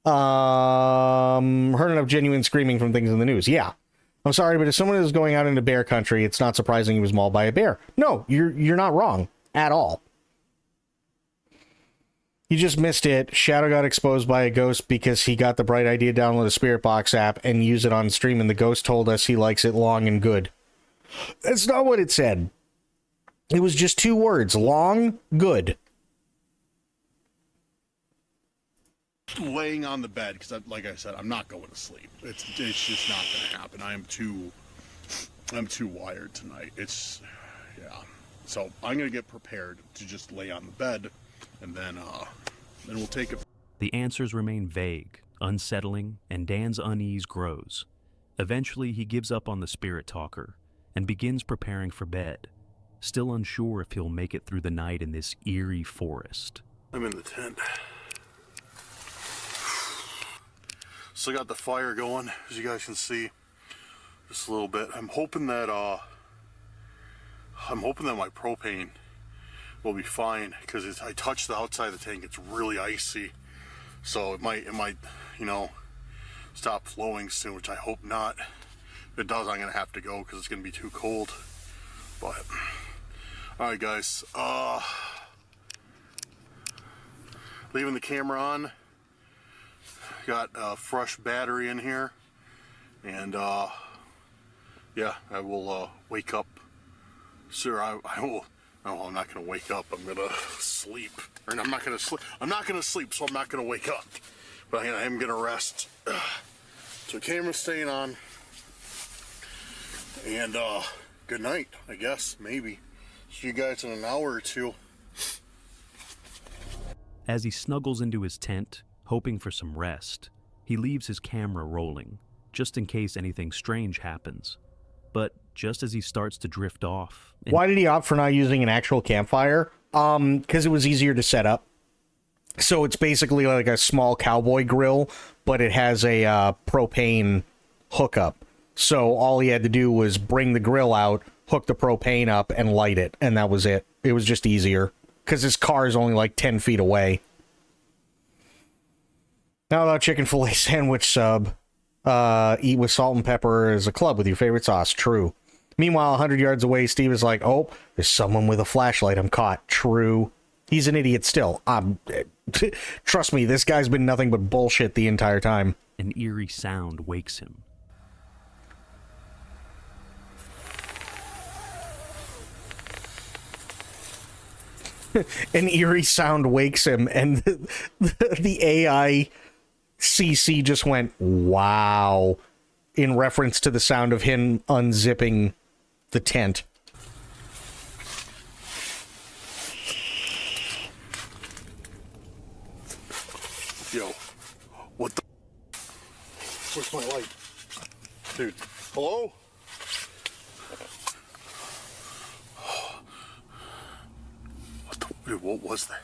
[SPEAKER 1] Heard enough genuine screaming from things in the news. Yeah. I'm sorry, but if someone is going out into bear country, it's not surprising he was mauled by a bear. No, you're not wrong at all. You just missed it. Shadow got exposed by a ghost because he got the bright idea to download a Spirit Box app and use it on stream, and the ghost told us he likes it long and good. That's not what it said. It was just 2 words. Long, good.
[SPEAKER 11] Laying on the bed, because like I said, I'm not going to sleep. It's just not going to happen. I'm too wired tonight. Yeah. So I'm going to get prepared to just lay on the bed, and then we'll take it.
[SPEAKER 9] The answers remain vague, unsettling, and Dan's unease grows. Eventually, he gives up on the spirit talker and begins preparing for bed, still unsure if he'll make it through the night in this eerie forest.
[SPEAKER 11] I'm in the tent. Still got the fire going, as you guys can see, just a little bit. I'm hoping that my propane will be fine, because I touched the outside of the tank. It's really icy, so it might stop flowing soon, which I hope not. If it does, I'm gonna have to go because it's gonna be too cold. But all right, guys, leaving the camera on. Got a fresh battery in here, and yeah, I will wake up. Sir, I will. No, I'm not gonna wake up. I'm gonna sleep, or I'm not gonna sleep. I'm not gonna sleep, so I'm not gonna wake up. But I am gonna rest. So camera's staying on, and good night, I guess. Maybe see you guys in an hour or two.
[SPEAKER 9] As he snuggles into his tent, hoping for some rest, he leaves his camera rolling, just in case anything strange happens. But just as he starts to drift off...
[SPEAKER 1] Why did he opt for not using an actual campfire? Because it was easier to set up. So it's basically like a small cowboy grill, but it has a propane hookup. So all he had to do was bring the grill out, hook the propane up, and light it, and that was it. It was just easier, because his car is only like 10 feet away. Now about chicken fillet sandwich sub. Eat with salt and pepper as a club with your favorite sauce. True. Meanwhile, 100 yards away, Steve is like, oh, there's someone with a flashlight. I'm caught. True. He's an idiot still. Trust me, this guy's been nothing but bullshit the entire time.
[SPEAKER 9] An eerie sound wakes him.
[SPEAKER 1] An eerie sound wakes him, and the AI CC just went, wow, in reference to the sound of him unzipping the tent.
[SPEAKER 11] Yo, what the? Where's my light? Dude, hello? Dude, what was that?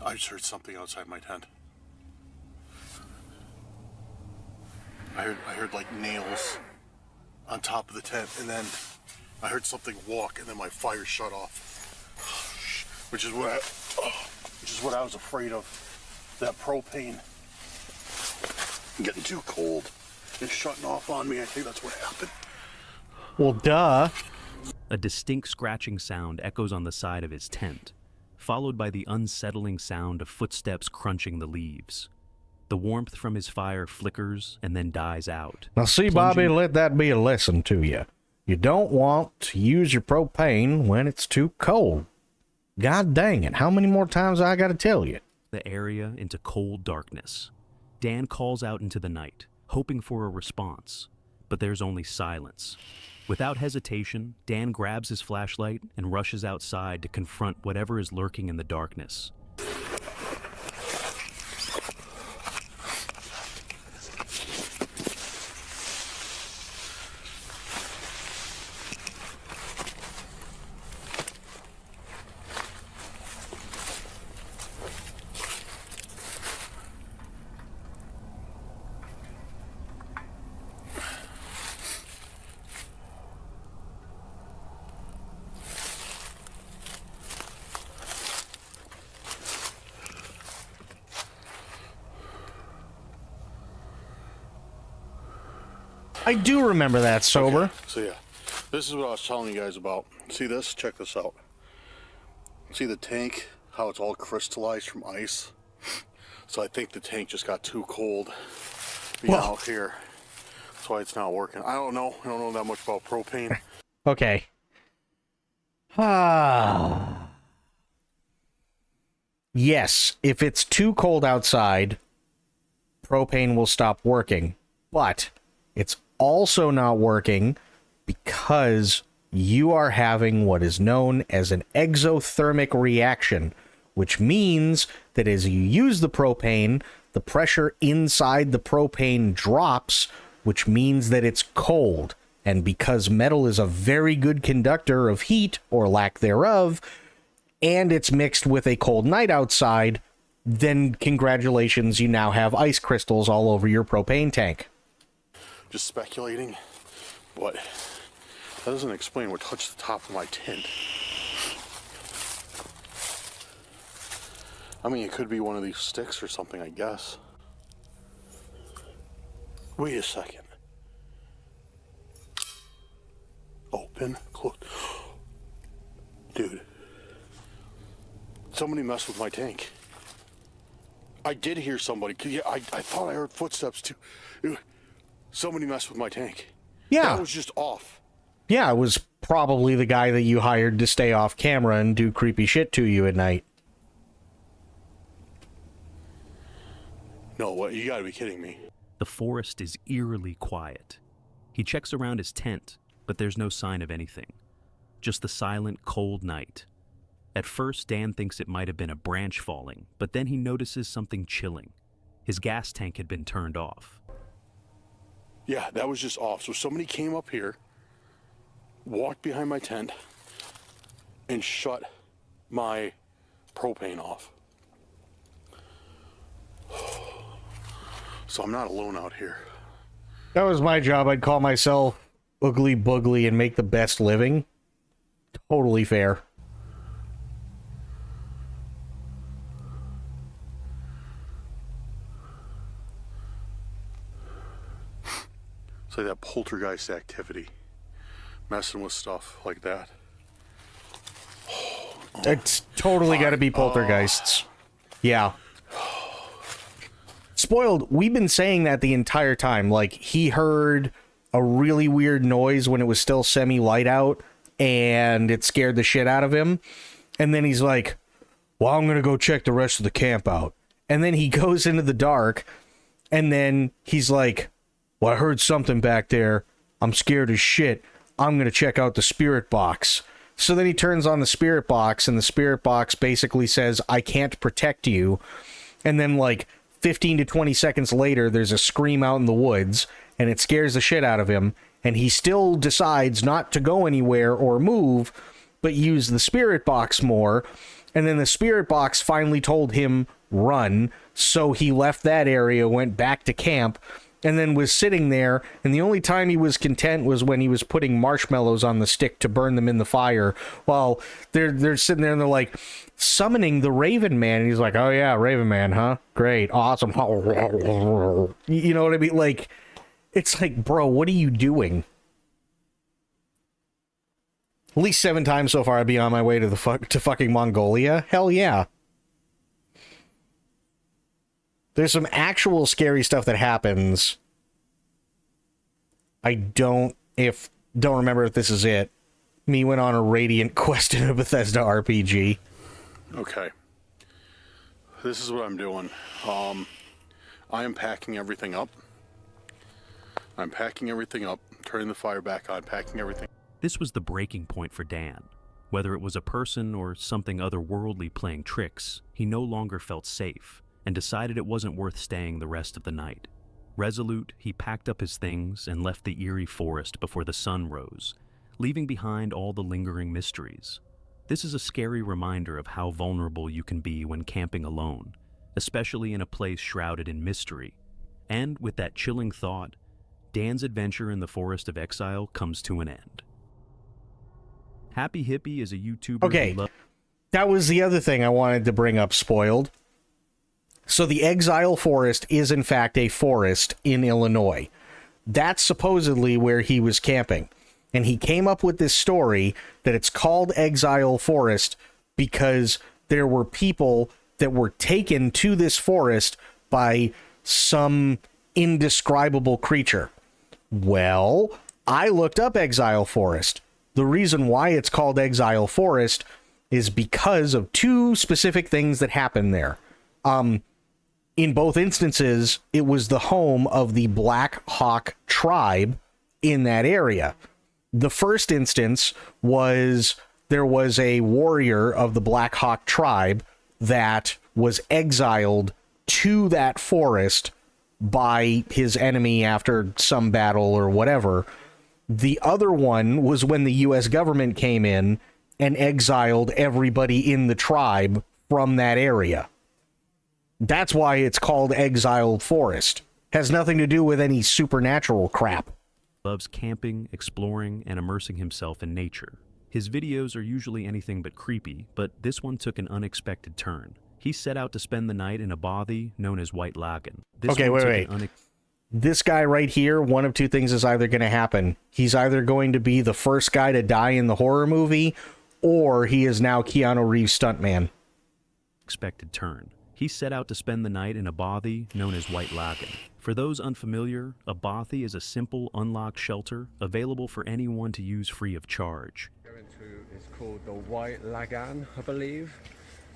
[SPEAKER 11] I just heard something outside my tent. I heard like nails on top of the tent, and then I heard something walk, and then my fire shut off. Which is what I was afraid of. That propane getting too cold. It's shutting off on me. I think that's what happened.
[SPEAKER 1] Well, duh.
[SPEAKER 9] A distinct scratching sound echoes on the side of his tent, followed by the unsettling sound of footsteps crunching the leaves. The warmth from his fire flickers and then dies out.
[SPEAKER 1] Now see, Bobby, let that be a lesson to you. You don't want to use your propane when it's too cold. God dang it, how many more times I gotta tell you?
[SPEAKER 9] The area into cold darkness. Dan calls out into the night, hoping for a response, but there's only silence. Without hesitation, Dan grabs his flashlight and rushes outside to confront whatever is lurking in the darkness.
[SPEAKER 1] I do remember that, Sober.
[SPEAKER 11] Okay, so yeah, this is what I was telling you guys about. See this? Check this out. See the tank? How it's all crystallized from ice? So I think the tank just got too cold being out here. That's why it's not working. I don't know. I don't know that much about propane.
[SPEAKER 1] Okay. Yes, if it's too cold outside, propane will stop working. But it's also not working because you are having what is known as an exothermic reaction, which means that as you use the propane, the pressure inside the propane drops, which means that it's cold. And because metal is a very good conductor of heat, or lack thereof, and it's mixed with a cold night outside, then congratulations, you now have ice crystals all over your propane tank.
[SPEAKER 11] Just speculating, but that doesn't explain what touched the top of my tent. I mean, it could be one of these sticks or something, I guess. Wait a second. Open, close. Dude, somebody messed with my tank. I did hear somebody. Yeah, I thought I heard footsteps too. Somebody messed with my tank.
[SPEAKER 1] Yeah.
[SPEAKER 11] That was just off.
[SPEAKER 1] Yeah, it was probably the guy that you hired to stay off camera and do creepy shit to you at night.
[SPEAKER 11] No, what? You gotta be kidding me.
[SPEAKER 9] The forest is eerily quiet. He checks around his tent, but there's no sign of anything. Just the silent, cold night. At first, Dan thinks it might have been a branch falling, but then he notices something chilling. His gas tank had been turned off.
[SPEAKER 11] Yeah, that was just off. So somebody came up here, walked behind my tent, and shut my propane off. So I'm not alone out here.
[SPEAKER 1] That was my job. I'd call myself Ugly Boogly and make the best living. Totally fair.
[SPEAKER 11] It's like that poltergeist activity. Messing with stuff like that.
[SPEAKER 1] It's totally got to be poltergeists. Yeah. Spoiled, we've been saying that the entire time. Like, he heard a really weird noise when it was still semi-light out, and it scared the shit out of him. And then he's like, well, I'm going to go check the rest of the camp out. And then he goes into the dark, and then he's like, well, I heard something back there. I'm scared as shit. I'm going to check out the spirit box. So then he turns on the spirit box, and the spirit box basically says, I can't protect you. And then, like, 15 to 20 seconds later, there's a scream out in the woods, and it scares the shit out of him, and he still decides not to go anywhere or move, but use the spirit box more. And then the spirit box finally told him, run, so he left that area, went back to camp, and then was sitting there, and the only time he was content was when he was putting marshmallows on the stick to burn them in the fire, while they're sitting there and they're like, summoning the Raven Man, and he's like, oh yeah, Raven Man, huh? Great, awesome. You know what I mean? Like, it's like, bro, what are you doing? At least 7 times so far I'd be on my way to fucking Mongolia. Hell yeah. There's some actual scary stuff that happens. I don't... If Don't remember if this is it. Me went on a Radiant quest in a Bethesda RPG.
[SPEAKER 11] Okay. This is what I'm doing. I am packing everything up. I'm packing everything up, turning the fire back on, packing everything.
[SPEAKER 9] This was the breaking point for Dan. Whether it was a person or something otherworldly playing tricks, he no longer felt safe and decided it wasn't worth staying the rest of the night. Resolute, he packed up his things and left the eerie forest before the sun rose, leaving behind all the lingering mysteries. This is a scary reminder of how vulnerable you can be when camping alone, especially in a place shrouded in mystery. And with that chilling thought, Dan's adventure in the Forest of Exile comes to an end. Happy Hippie is a YouTuber
[SPEAKER 1] Okay, that was the other thing I wanted to bring up, Spoiled. So the Exile Forest is in fact a forest in Illinois. That's supposedly where he was camping. And he came up with this story that it's called Exile Forest because there were people that were taken to this forest by some indescribable creature. Well, I looked up Exile Forest. The reason why it's called Exile Forest is because of two specific things that happened there. In both instances, it was the home of the Black Hawk tribe in that area. The first instance was there was a warrior of the Black Hawk tribe that was exiled to that forest by his enemy after some battle or whatever. The other one was when the U.S. government came in and exiled everybody in the tribe from that area. That's why it's called Exiled Forest. Has nothing to do with any supernatural crap.
[SPEAKER 9] Loves camping, exploring, and immersing himself in nature. His videos are usually anything but creepy, but this one took an unexpected turn. He set out to spend the night in a bothy known as White Lagoon.
[SPEAKER 1] Okay, wait. This guy right here, one of two things is either going to happen. He's either going to be the first guy to die in the horror movie, or he is now Keanu Reeves' stuntman.
[SPEAKER 9] Expected turn. He set out to spend the night in a bothy known as White Lagoon. For those unfamiliar, a bothy is a simple, unlocked shelter available for anyone to use free of charge.
[SPEAKER 13] Going to is called the White Lagoon, I believe,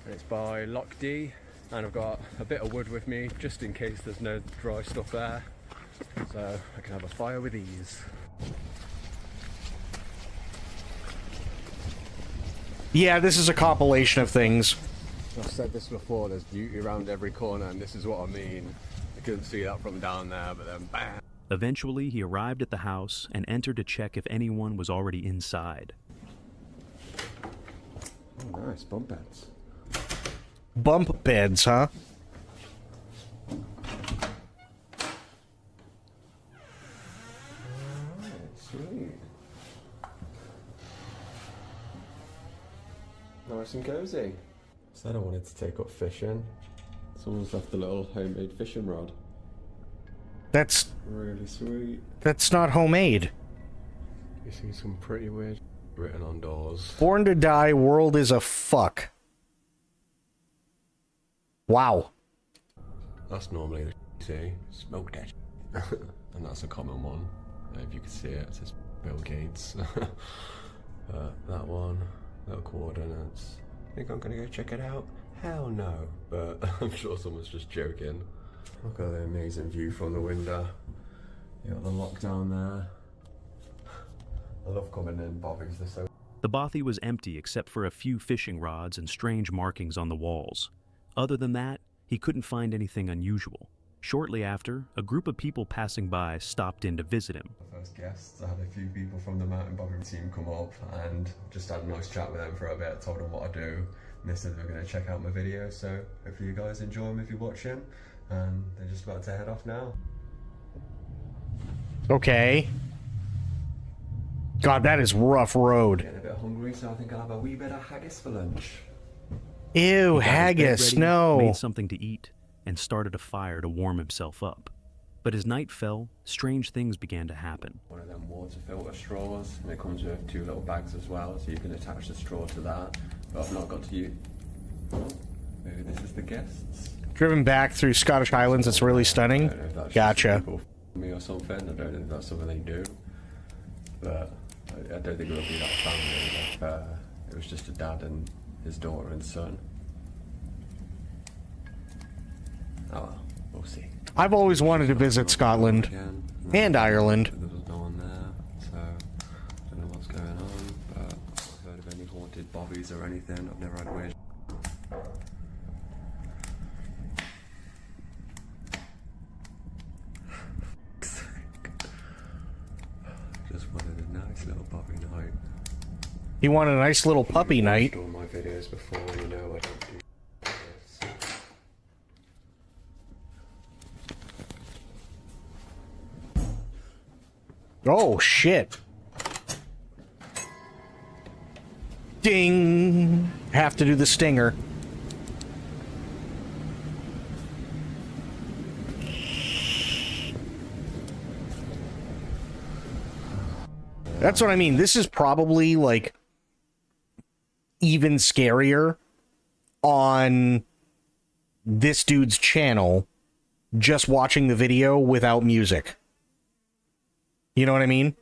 [SPEAKER 13] and it's by Loch D. And I've got a bit of wood with me just in case there's no dry stuff there, so I can have a fire with ease.
[SPEAKER 1] Yeah, this is a compilation of things.
[SPEAKER 13] I've said this before, there's beauty around every corner, and this is what I mean. I couldn't see that from down there, but then bam!
[SPEAKER 9] Eventually, he arrived at the house and entered to check if anyone was already inside.
[SPEAKER 13] Oh, nice, bunk beds.
[SPEAKER 1] Bump beds, huh?
[SPEAKER 13] Sweet. Nice and cozy. Said I wanted to take up fishing. Someone's left a little homemade fishing rod.
[SPEAKER 1] That's
[SPEAKER 13] really sweet.
[SPEAKER 1] That's not homemade.
[SPEAKER 13] You see some pretty weird written on doors.
[SPEAKER 1] Born to Die, world is a fuck. Wow.
[SPEAKER 13] That's normally the see. Smoke that. And that's a common one. If you can see it, it says Bill Gates. That one, little coordinates. Think I'm gonna go check it out? Hell no, but I'm sure someone's just joking. Look at the amazing view from the window. You got the lock down there. I love coming in bothies, they're so...
[SPEAKER 9] The bothy was empty except for a few fishing rods and strange markings on the walls. Other than that, he couldn't find anything unusual. Shortly after, a group of people passing by stopped in to visit him.
[SPEAKER 13] The first guests, I had a few people from the mountain bobbing team come up and just had a nice chat with them for a bit, told them what I do, and they said they were going to check out my videos, so hopefully you guys enjoy them if you're watching, and they're just about to head off now.
[SPEAKER 1] Okay. God, that is rough road.
[SPEAKER 13] Getting a bit hungry, so I think I'll have a wee bit of haggis for lunch.
[SPEAKER 1] Ew, haggis,
[SPEAKER 9] ready,
[SPEAKER 1] no.
[SPEAKER 9] Made something to eat and started a fire to warm himself up. But as night fell, strange things began to happen.
[SPEAKER 13] One of them water filter straws, and it comes with 2 little bags as well, so you can attach the straw to that. But I've not got to use... Maybe this is the guests.
[SPEAKER 1] Driven back through Scottish Highlands, it's really stunning.
[SPEAKER 13] I don't know if that's
[SPEAKER 1] Gotcha.
[SPEAKER 13] just people me or something. I don't know if that's something they do. But I don't think it would be that family if it was just a dad and his daughter and son. Oh well, we'll see.
[SPEAKER 1] I've always wanted to visit Scotland and Ireland.
[SPEAKER 13] There was no one there, so I don't know what's going on, but I've heard of any haunted bobbies or anything. I've never had weird. Just wanted a nice little puppy night.
[SPEAKER 1] He wanted a nice little puppy night.
[SPEAKER 13] All my videos before, you know I don't do this.
[SPEAKER 1] Oh, shit. Ding! Have to do the stinger. That's what I mean. This is probably, like, even scarier on this dude's channel, just watching the video without music. You know what I mean?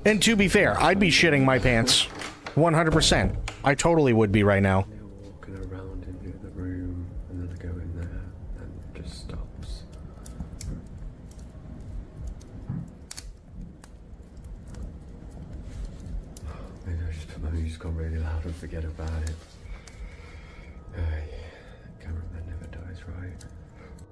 [SPEAKER 1] And to be fair, I'd be shitting my pants. 100%. I totally would be right now.
[SPEAKER 13] They're walking around into the room, and then I go in there, and it just stops. Maybe I just put my music on really loud and forget about it. Cameraman never dies, right?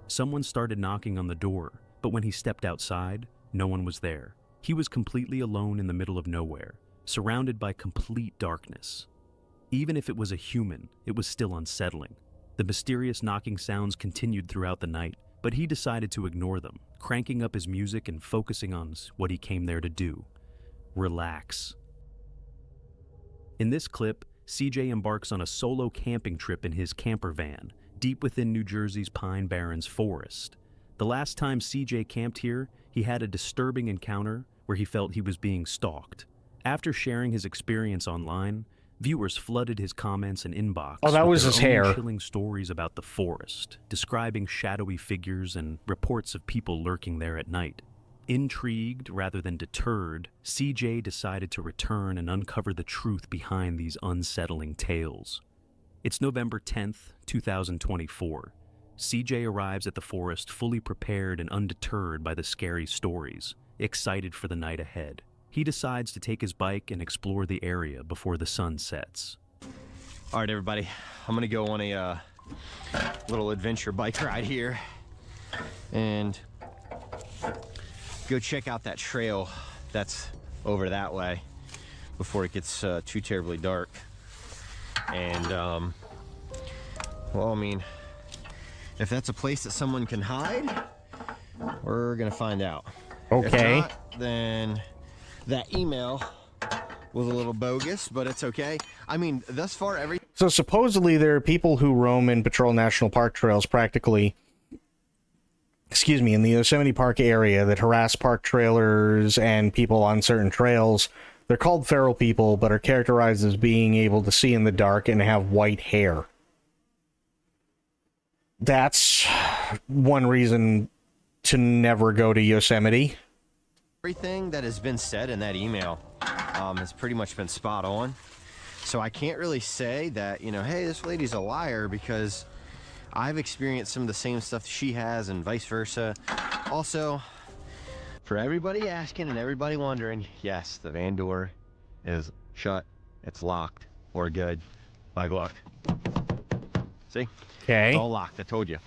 [SPEAKER 9] Someone started knocking on the door, but when he stepped outside, no one was there. He was completely alone in the middle of nowhere, surrounded by complete darkness. Even if it was a human, it was still unsettling. The mysterious knocking sounds continued throughout the night, but he decided to ignore them, cranking up his music and focusing on what he came there to do: relax. In this clip, CJ embarks on a solo camping trip in his camper van, deep within New Jersey's Pine Barrens forest. The last time CJ camped here, he had a disturbing encounter where he felt he was being stalked. After sharing his experience online, viewers flooded his comments and inbox.
[SPEAKER 1] Oh, that was
[SPEAKER 9] with
[SPEAKER 1] his
[SPEAKER 9] their own
[SPEAKER 1] hair.
[SPEAKER 9] chilling stories about the forest, describing shadowy figures and reports of people lurking there at night. Intrigued rather than deterred, CJ decided to return and uncover the truth behind these unsettling tales. It's November 10th, 2024. CJ arrives at the forest fully prepared and undeterred by the scary stories, excited for the night ahead. He decides to take his bike and explore the area before the sun sets.
[SPEAKER 14] All right, everybody, I'm gonna go on a little adventure bike ride here and go check out that trail that's over that way before it gets too terribly dark. And, well, I mean, if that's a place that someone can hide, we're gonna find out.
[SPEAKER 1] Okay.
[SPEAKER 14] If not, then that email was a little bogus, but it's okay. I mean, thus far,
[SPEAKER 1] So supposedly there are people who roam and patrol national park trails practically, in the Yosemite Park area that harass park trailers and people on certain trails. They're called feral people, but are characterized as being able to see in the dark and have white hair. That's one reason to never go to Yosemite.
[SPEAKER 14] everything that has been said in that email has pretty much been spot on. So I can't really say that, you know, hey, this lady's a liar, because I've experienced some of the same stuff she has and vice versa. Also, for everybody asking and everybody wondering, yes, the van door is shut. It's locked. We're good. Like, look. See?
[SPEAKER 1] Okay.
[SPEAKER 14] It's all locked. I told you.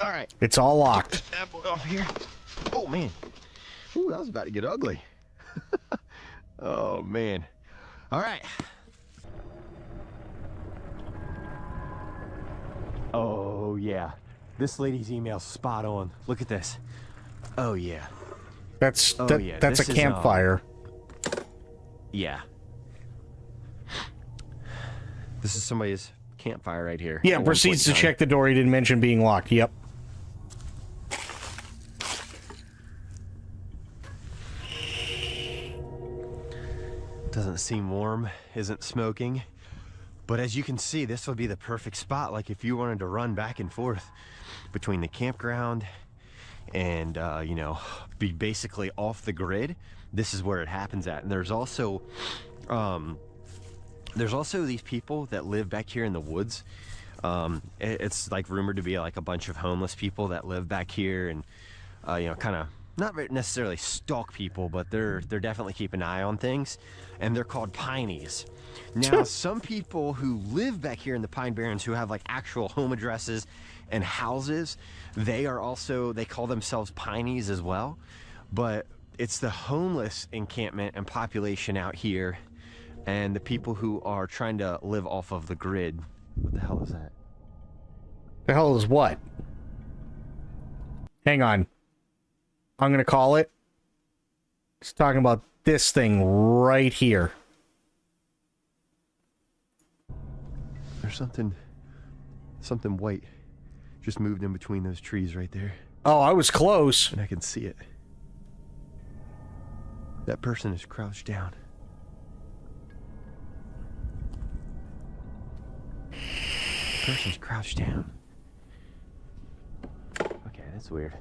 [SPEAKER 14] All right.
[SPEAKER 1] It's all locked.
[SPEAKER 14] Get that boy off here. Oh, man. Ooh, that was about to get ugly. Oh, man. All right. Oh, yeah. This lady's email's spot on. Look at this. Oh, yeah.
[SPEAKER 1] That's
[SPEAKER 14] Oh,
[SPEAKER 1] that,
[SPEAKER 14] yeah,
[SPEAKER 1] that's
[SPEAKER 14] this
[SPEAKER 1] a
[SPEAKER 14] is,
[SPEAKER 1] campfire.
[SPEAKER 14] Yeah. This is somebody's campfire right here.
[SPEAKER 1] Yeah,
[SPEAKER 14] at one
[SPEAKER 1] proceeds to
[SPEAKER 14] point in time.
[SPEAKER 1] check the door. He didn't mention being locked. Yep.
[SPEAKER 14] Doesn't seem warm, isn't smoking. But as you can see, this would be the perfect spot, like if you wanted to run back and forth between the campground and, you know, be basically off the grid. This is where it happens at. And there's also these people that live back here in the woods. It's like rumored to be like a bunch of homeless people that live back here and, you know, kind of not necessarily stalk people, but they're definitely keep an eye on things. And they're called Pineys. Now, some people who live back here in the Pine Barrens who have like actual home addresses and houses, they call themselves Pineys as well. But it's the homeless encampment and population out here and the people who are trying to live off of the grid. What the hell is that?
[SPEAKER 1] The hell is what? Hang on. I'm going to call it. It's talking about this thing right here.
[SPEAKER 14] There's something white just moved in between those trees right there.
[SPEAKER 1] Oh, I was close.
[SPEAKER 14] And I can see it. That person is crouched down. The person's crouched down. Okay, that's weird.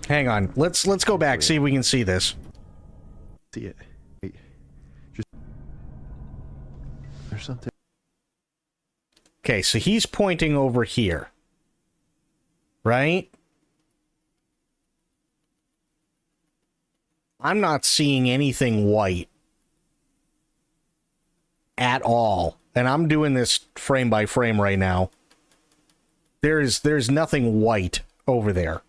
[SPEAKER 1] Hang on. Let's go back, see if we can see this.
[SPEAKER 14] See it. Wait. Just there's something.
[SPEAKER 1] Okay, so he's pointing over here. Right? I'm not seeing anything white at all. And I'm doing this frame by frame right now. There's nothing white over there.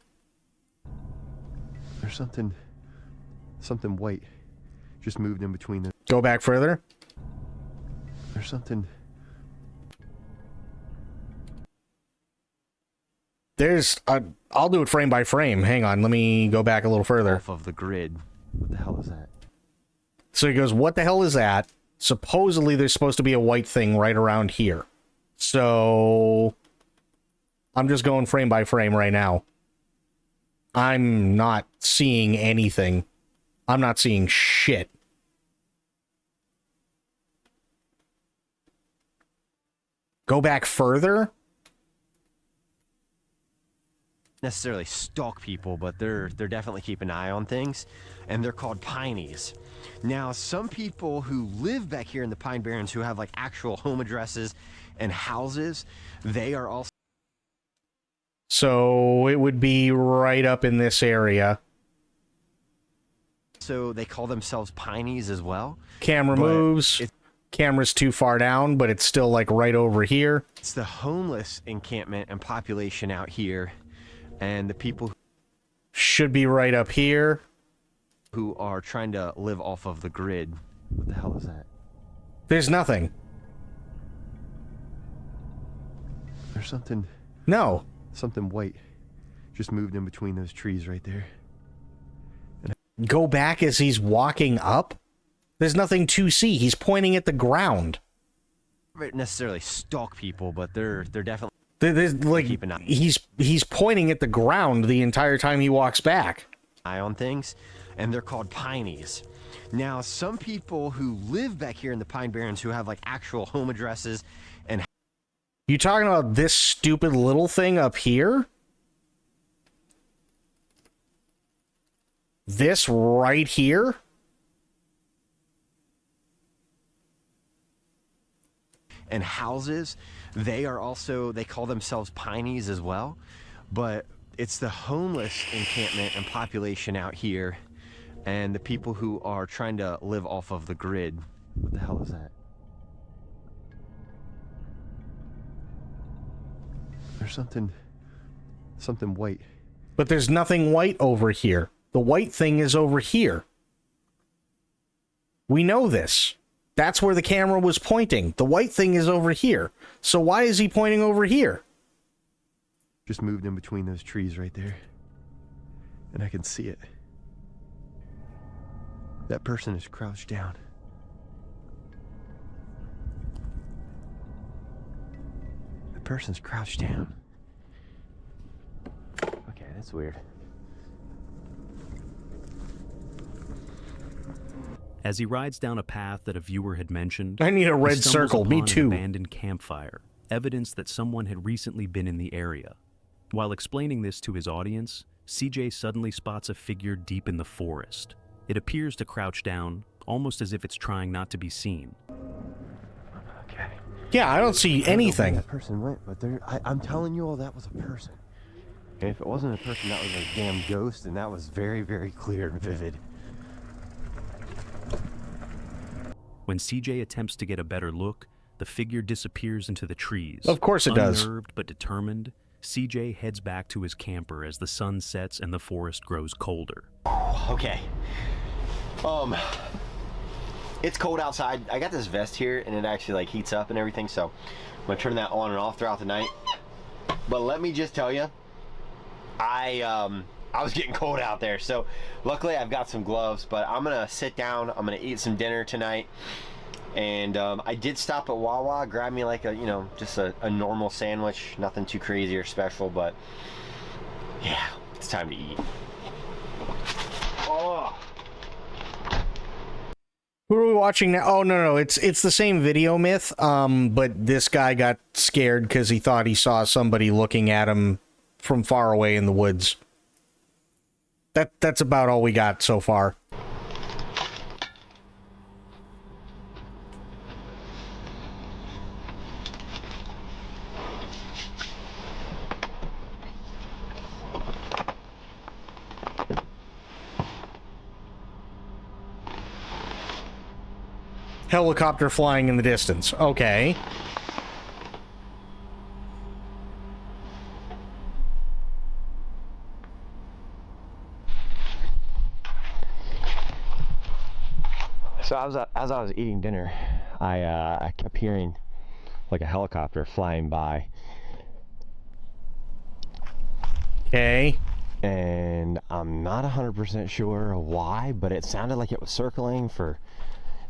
[SPEAKER 14] There's something white just moved in between the.
[SPEAKER 1] Go back further.
[SPEAKER 14] There's something.
[SPEAKER 1] I'll do it frame by frame. Hang on, let me go back a little further.
[SPEAKER 14] Off of the grid. What the hell is that?
[SPEAKER 1] So he goes, what the hell is that? Supposedly there's supposed to be a white thing right around here. So I'm just going frame by frame right now. I'm not seeing anything. I'm not seeing shit. Go back further?
[SPEAKER 14] Necessarily stalk people, but they're definitely keep an eye on things, and they're called Pineys. Now, some people who live back here in the Pine Barrens who have like actual home addresses and houses, they are also.
[SPEAKER 1] So it would be right up in this area.
[SPEAKER 14] So they call themselves Pineys as well.
[SPEAKER 1] Camera moves. Camera's too far down, but it's still like right over here.
[SPEAKER 14] It's the homeless encampment and population out here. And the people
[SPEAKER 1] should be right up here
[SPEAKER 14] who are trying to live off of the grid. What the hell is that?
[SPEAKER 1] There's nothing.
[SPEAKER 14] There's something.
[SPEAKER 1] No.
[SPEAKER 14] Something white just moved in between those trees right there.
[SPEAKER 1] Go back as he's walking up. There's nothing to see. He's pointing at the ground.
[SPEAKER 14] Not necessarily stalk people, but they're definitely.
[SPEAKER 1] There's like he's pointing at the ground the entire time he walks back.
[SPEAKER 14] Eye on things, and they're called Pineys. Now, some people who live back here in the Pine Barrens who have like actual home addresses and.
[SPEAKER 1] You talking about this stupid little thing up here? This right here?
[SPEAKER 14] And houses, they call themselves Pineys as well, but it's the homeless encampment and population out here and the people who are trying to live off of the grid. What the hell is that? There's something white.
[SPEAKER 1] But there's nothing white over here. The white thing is over here. We know this. That's where the camera was pointing. The white thing is over here. So why is he pointing over here?
[SPEAKER 14] Just moved in between those trees right there. And I can see it. That person is crouched down. person's crouched down. Okay, that's weird.
[SPEAKER 9] As he rides down a path that a viewer had mentioned,
[SPEAKER 1] I need a
[SPEAKER 9] he
[SPEAKER 1] red
[SPEAKER 9] stumbles
[SPEAKER 1] circle. Me
[SPEAKER 9] upon an
[SPEAKER 1] too.
[SPEAKER 9] abandoned campfire, evidence that someone had recently been in the area. While explaining this to his audience, CJ suddenly spots a figure deep in the forest. It appears to crouch down, almost as if it's trying not to be seen.
[SPEAKER 14] Okay.
[SPEAKER 1] Yeah, I don't see
[SPEAKER 14] I don't know where
[SPEAKER 1] anything.
[SPEAKER 14] that person went, but I'm telling you all, that was a person. And if it wasn't a person, that was a damn ghost, and that was very, very clear and vivid.
[SPEAKER 9] When CJ attempts to get a better look, the figure disappears into the trees.
[SPEAKER 1] Of course it does.
[SPEAKER 9] Unnerved but determined, CJ heads back to his camper as the sun sets and the forest grows colder.
[SPEAKER 14] Okay. It's cold outside. I got this vest here, and it actually like heats up and everything, so I'm gonna turn that on and off throughout the night. But let me just tell you, I was getting cold out there, so luckily I've got some gloves. But I'm gonna sit down, I'm gonna eat some dinner tonight, and I did stop at Wawa, grab me like a, you know, just a normal sandwich, nothing too crazy or special, but yeah, it's time to eat. Oh.
[SPEAKER 1] Who are we watching now? Oh, no, it's the same video myth, but this guy got scared because he thought he saw somebody looking at him from far away in the woods. That's about all we got so far. Helicopter flying in the distance. Okay.
[SPEAKER 14] So as I was eating dinner, I kept hearing like a helicopter flying by.
[SPEAKER 1] Okay.
[SPEAKER 14] And I'm not 100% sure why, but it sounded like it was circling for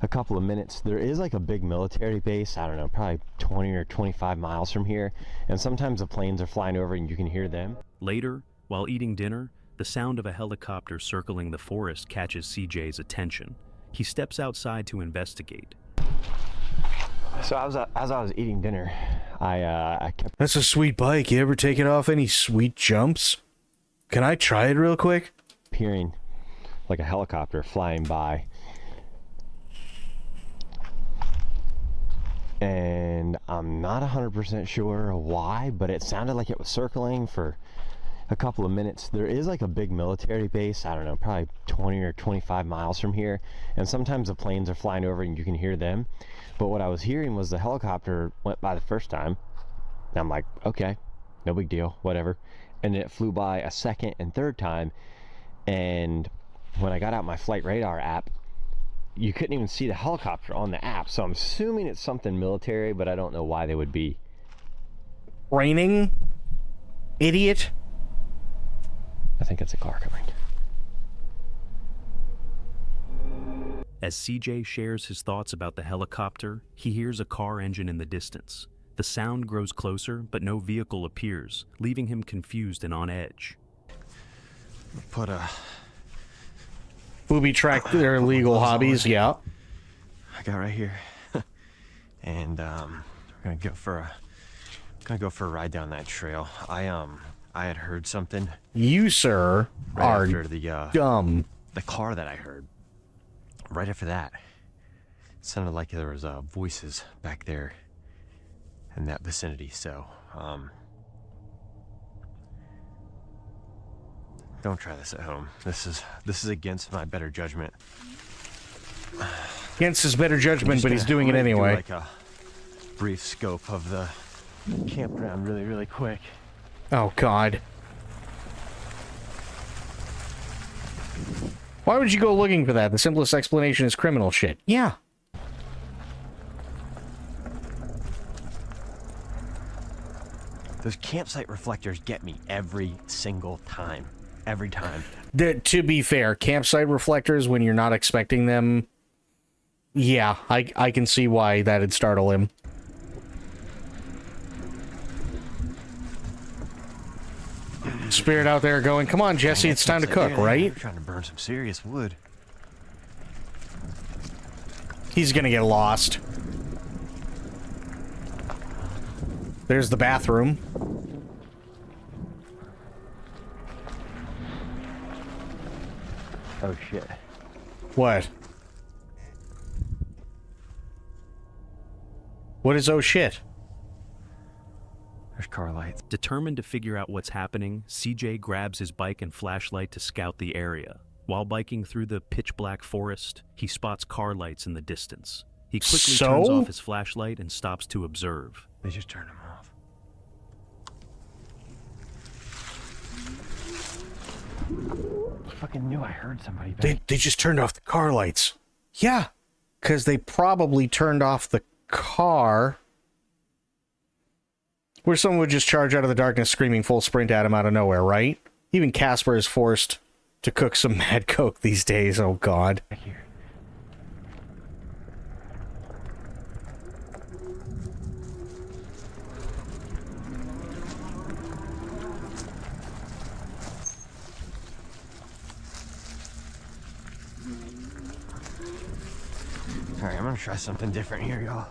[SPEAKER 14] a couple of minutes. There is like a big military base, I don't know, probably 20 or 25 miles from here, and sometimes the planes are flying over and you can hear them.
[SPEAKER 9] Later, while eating dinner, the sound of a helicopter circling the forest catches CJ's attention. He steps outside to investigate.
[SPEAKER 14] So as I was eating dinner, I kept...
[SPEAKER 1] That's a sweet bike. You ever taken off any sweet jumps? Can I try it real quick?
[SPEAKER 14] Hearing like a helicopter flying by. And I'm not 100% sure why, but it sounded like it was circling for a couple of minutes. There is like a big military base, I don't know, probably 20 or 25 miles from here, and sometimes the planes are flying over and you can hear them. But what I was hearing was the helicopter went by the first time, and I'm like, okay, no big deal, whatever. And then it flew by a second and third time, and when I got out my flight radar app, you couldn't even see the helicopter on the app, so I'm assuming it's something military, but I don't know why they would be.
[SPEAKER 1] Raining? Idiot?
[SPEAKER 14] I think it's a car coming.
[SPEAKER 9] As CJ shares his thoughts about the helicopter, he hears a car engine in the distance. The sound grows closer, but no vehicle appears, leaving him confused and on edge.
[SPEAKER 14] Put a...
[SPEAKER 1] Booby track their illegal hobbies, yeah.
[SPEAKER 14] I got right here. And we're gonna go for a ride down that trail. I had heard something.
[SPEAKER 1] You, sir,
[SPEAKER 14] right
[SPEAKER 1] are
[SPEAKER 14] after the
[SPEAKER 1] dumb.
[SPEAKER 14] The car that I heard. Right after that, it sounded like there was voices back there in that vicinity. So don't try this at home. This is against my better judgment.
[SPEAKER 1] Against his better judgment, but he's doing it anyway.
[SPEAKER 14] Do like a brief scope of the campground really, really quick.
[SPEAKER 1] Oh, God. Why would you go looking for that? The simplest explanation is criminal shit. Yeah.
[SPEAKER 14] Those campsite reflectors get me every single time. Every time.
[SPEAKER 1] To be fair, campsite reflectors, when you're not expecting them, yeah, I can see why that'd startle him. spirit out there going, come on, Jesse, it's time to cook, right?
[SPEAKER 14] You're trying to burn some serious wood.
[SPEAKER 1] He's gonna get lost. There's the bathroom.
[SPEAKER 14] Oh, shit.
[SPEAKER 1] What? What is oh shit?
[SPEAKER 14] There's car lights.
[SPEAKER 9] Determined to figure out what's happening, CJ grabs his bike and flashlight to scout the area. While biking through the pitch-black forest, he spots car lights in the distance. He quickly turns off his flashlight and stops to observe.
[SPEAKER 14] They just turned them off. I fucking knew I heard somebody back.
[SPEAKER 1] They just turned off the car lights. Yeah, because they probably turned off the car where someone would just charge out of the darkness screaming full sprint at him out of nowhere, right? Even Casper is forced to cook some mad coke these days, oh god.
[SPEAKER 14] Here. Alright, I'm gonna try something different here, y'all.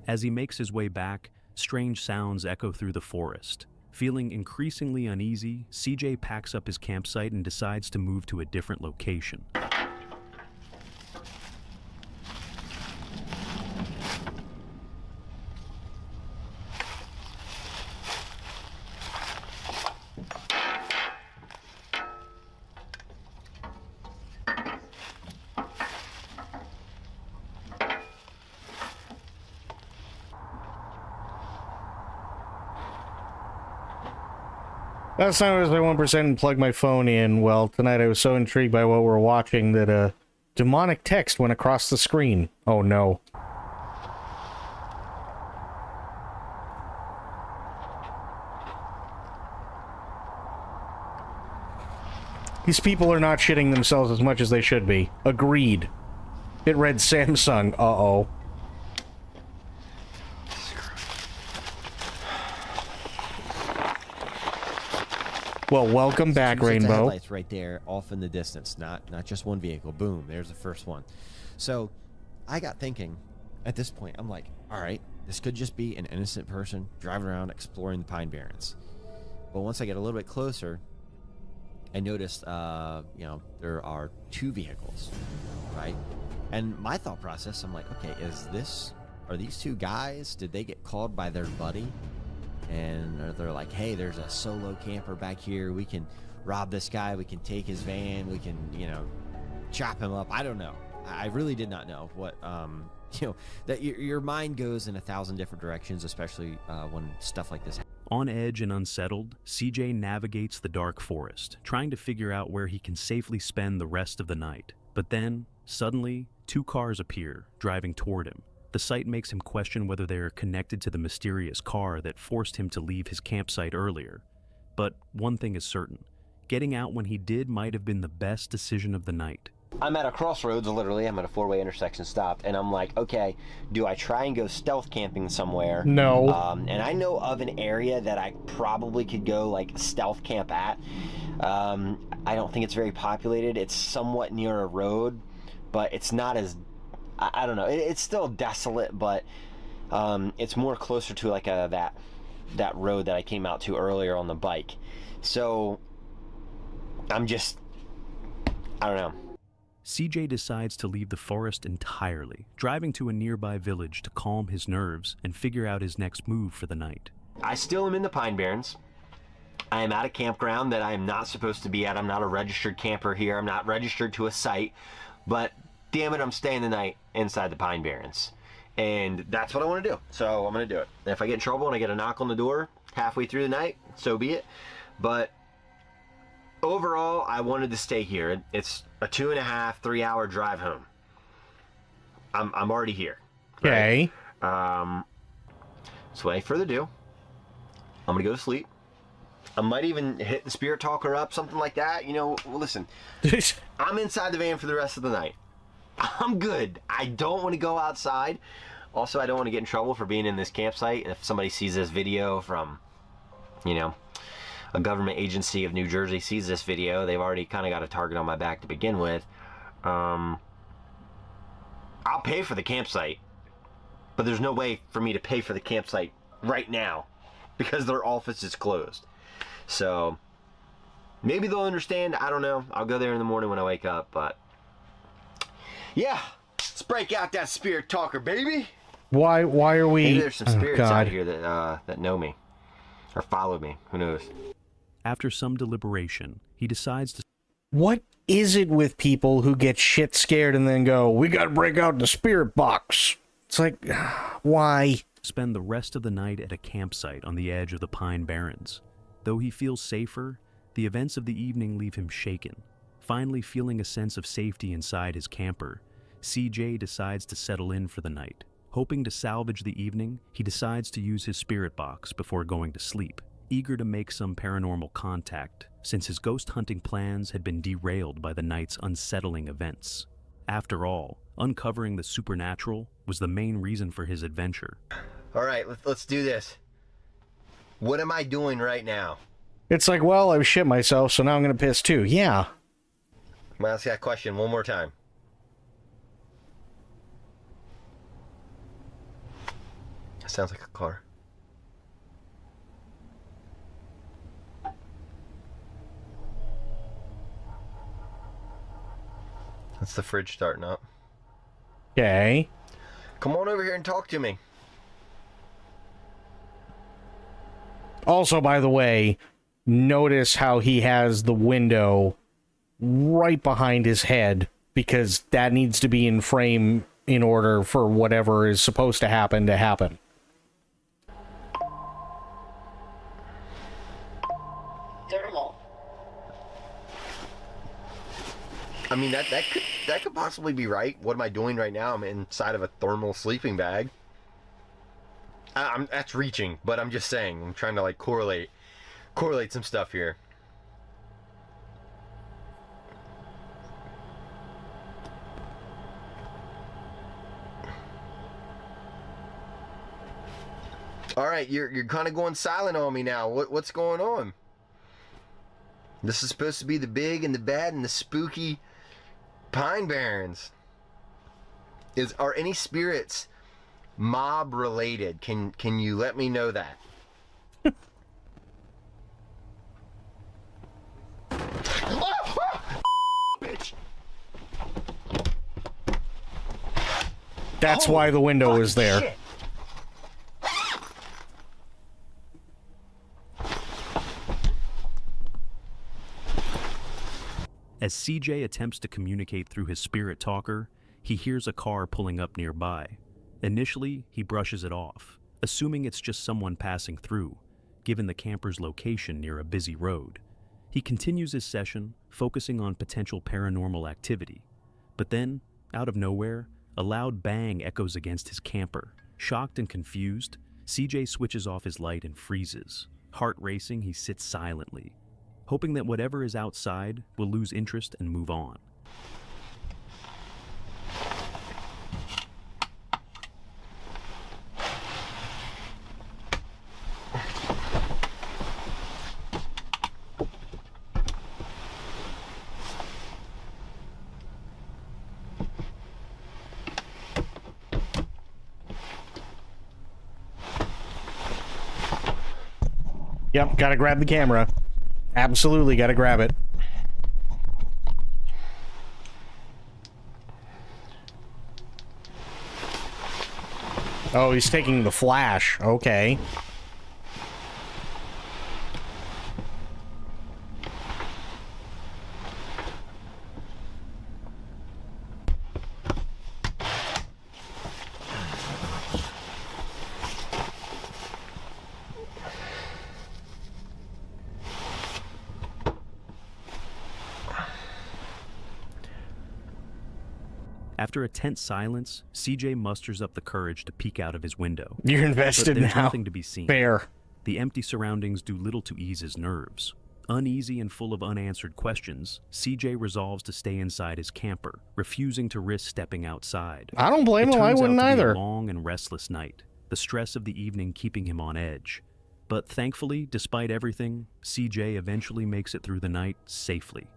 [SPEAKER 9] As he makes his way back, strange sounds echo through the forest. Feeling increasingly uneasy, CJ packs up his campsite and decides to move to a different location.
[SPEAKER 1] Last time I was at 1% and plugged my phone in. Well, tonight I was so intrigued by what we're watching that a demonic text went across the screen. Oh no. These people are not shitting themselves as much as they should be. Agreed. It read Samsung. Uh-oh. Well, welcome back, Rainbow.
[SPEAKER 14] Headlights right there, off in the distance. Not just one vehicle. Boom, there's the first one. So, I got thinking. At this point, I'm like, all right, this could just be an innocent person driving around exploring the Pine Barrens. But once I get a little bit closer, I noticed, there are two vehicles, right? And my thought process, I'm like, okay, are these two guys? Did they get called by their buddy? And they're like, hey, there's a solo camper back here. We can rob this guy. We can take his van. We can, chop him up. I don't know. I really did not know what, that your mind goes in 1,000 different directions, especially when stuff like this happens.
[SPEAKER 9] On edge and unsettled, CJ navigates the dark forest, trying to figure out where he can safely spend the rest of the night. But then, suddenly, two cars appear, driving toward him. The sight makes him question whether they are connected to the mysterious car that forced him to leave his campsite earlier. But one thing is certain, getting out when he did might have been the best decision of the night.
[SPEAKER 15] I'm at a crossroads, literally. I'm at a four-way intersection stopped, and I'm like, okay, do I try and go stealth camping somewhere?
[SPEAKER 1] No.
[SPEAKER 15] And I know of an area that I probably could go, stealth camp at. I don't think it's very populated. It's somewhat near a road, but it's not as... I don't know. It's still desolate, but it's more closer to that road that I came out to earlier on the bike. So I don't know.
[SPEAKER 9] CJ decides to leave the forest entirely, driving to a nearby village to calm his nerves and figure out his next move for the night.
[SPEAKER 15] I still am in the Pine Barrens. I am at a campground that I am not supposed to be at. I'm not a registered camper here. I'm not registered to a site, but damn it, I'm staying the night inside the Pine Barrens. And that's what I want to do. So I'm going to do it. And if I get in trouble and I get a knock on the door halfway through the night, so be it. But overall, I wanted to stay here. It's a 2.5, 3 hour drive home. I'm already here.
[SPEAKER 1] Okay.
[SPEAKER 15] Right? So without further ado, I'm going to go to sleep. I might even hit the spirit talker up, something like that. Listen, I'm inside the van for the rest of the night. I'm good. I don't want to go outside. Also, I don't want to get in trouble for being in this campsite. If somebody sees this video from you know, a government agency of New Jersey sees this video, they've already kind of got a target on my back to begin with. I'll pay for the campsite, but there's no way for me to pay for the campsite right now because their office is closed. So maybe they'll understand. I don't know. I'll go there in the morning when I wake up. But yeah, let's break out that spirit talker, baby.
[SPEAKER 1] Why are we?
[SPEAKER 15] Maybe there's some spirits
[SPEAKER 1] God.
[SPEAKER 15] out here that know me or follow me. Who knows?
[SPEAKER 9] After some deliberation, he decides to...
[SPEAKER 1] What is it with people who get shit scared and then go, we gotta break out the spirit box? It's like, why?
[SPEAKER 9] Spend the rest of the night at a campsite on the edge of the Pine Barrens. Though he feels safer, the events of the evening leave him shaken. Finally feeling a sense of safety inside his camper, CJ decides to settle in for the night. Hoping to salvage the evening, he decides to use his spirit box before going to sleep, eager to make some paranormal contact, since his ghost hunting plans had been derailed by the night's unsettling events. After all, uncovering the supernatural was the main reason for his adventure.
[SPEAKER 15] All right, let's do this. What am I doing right now?
[SPEAKER 1] It's like, well, I shit myself, so now I'm gonna piss too. Yeah.
[SPEAKER 15] I'm gonna ask that question one more time. That sounds like a car. That's the fridge starting up.
[SPEAKER 1] Okay.
[SPEAKER 15] Come on over here and talk to me.
[SPEAKER 1] Also, by the way, notice how he has the window right behind his head, because that needs to be in frame in order for whatever is supposed to happen to happen.
[SPEAKER 12] Thermal.
[SPEAKER 15] I mean, that could possibly be right. What am I doing right now? I'm inside of a thermal sleeping bag. That's reaching, but I'm just saying. I'm trying to like correlate some stuff here. All right, you're kind of going silent on me now. What's going on? This is supposed to be the big and the bad and the spooky Pine Barrens. Are any spirits mob related? Can you let me know that? Bitch.
[SPEAKER 1] That's why the window is there.
[SPEAKER 15] Shit.
[SPEAKER 9] As CJ attempts to communicate through his spirit talker, he hears a car pulling up nearby. Initially, he brushes it off, assuming it's just someone passing through, given the camper's location near a busy road. He continues his session, focusing on potential paranormal activity. But then, out of nowhere, a loud bang echoes against his camper. Shocked and confused, CJ switches off his light and freezes. Heart racing, he sits silently, hoping that whatever is outside will lose interest and move on.
[SPEAKER 1] Yep, gotta grab the camera. Absolutely gotta grab it. Oh, he's taking the flash. Okay.
[SPEAKER 9] After a tense silence, CJ musters up the courage to peek out of his window.
[SPEAKER 1] You're invested
[SPEAKER 9] but there's
[SPEAKER 1] now.
[SPEAKER 9] nothing to be seen.
[SPEAKER 1] Fair.
[SPEAKER 9] The empty surroundings do little to ease his nerves. Uneasy and full of unanswered questions, CJ resolves to stay inside his camper, refusing to risk stepping outside.
[SPEAKER 1] I don't blame him. I wouldn't
[SPEAKER 9] It turns out to be
[SPEAKER 1] either.
[SPEAKER 9] a long and restless night, the stress of the evening keeping him on edge. But thankfully, despite everything, CJ eventually makes it through the night safely.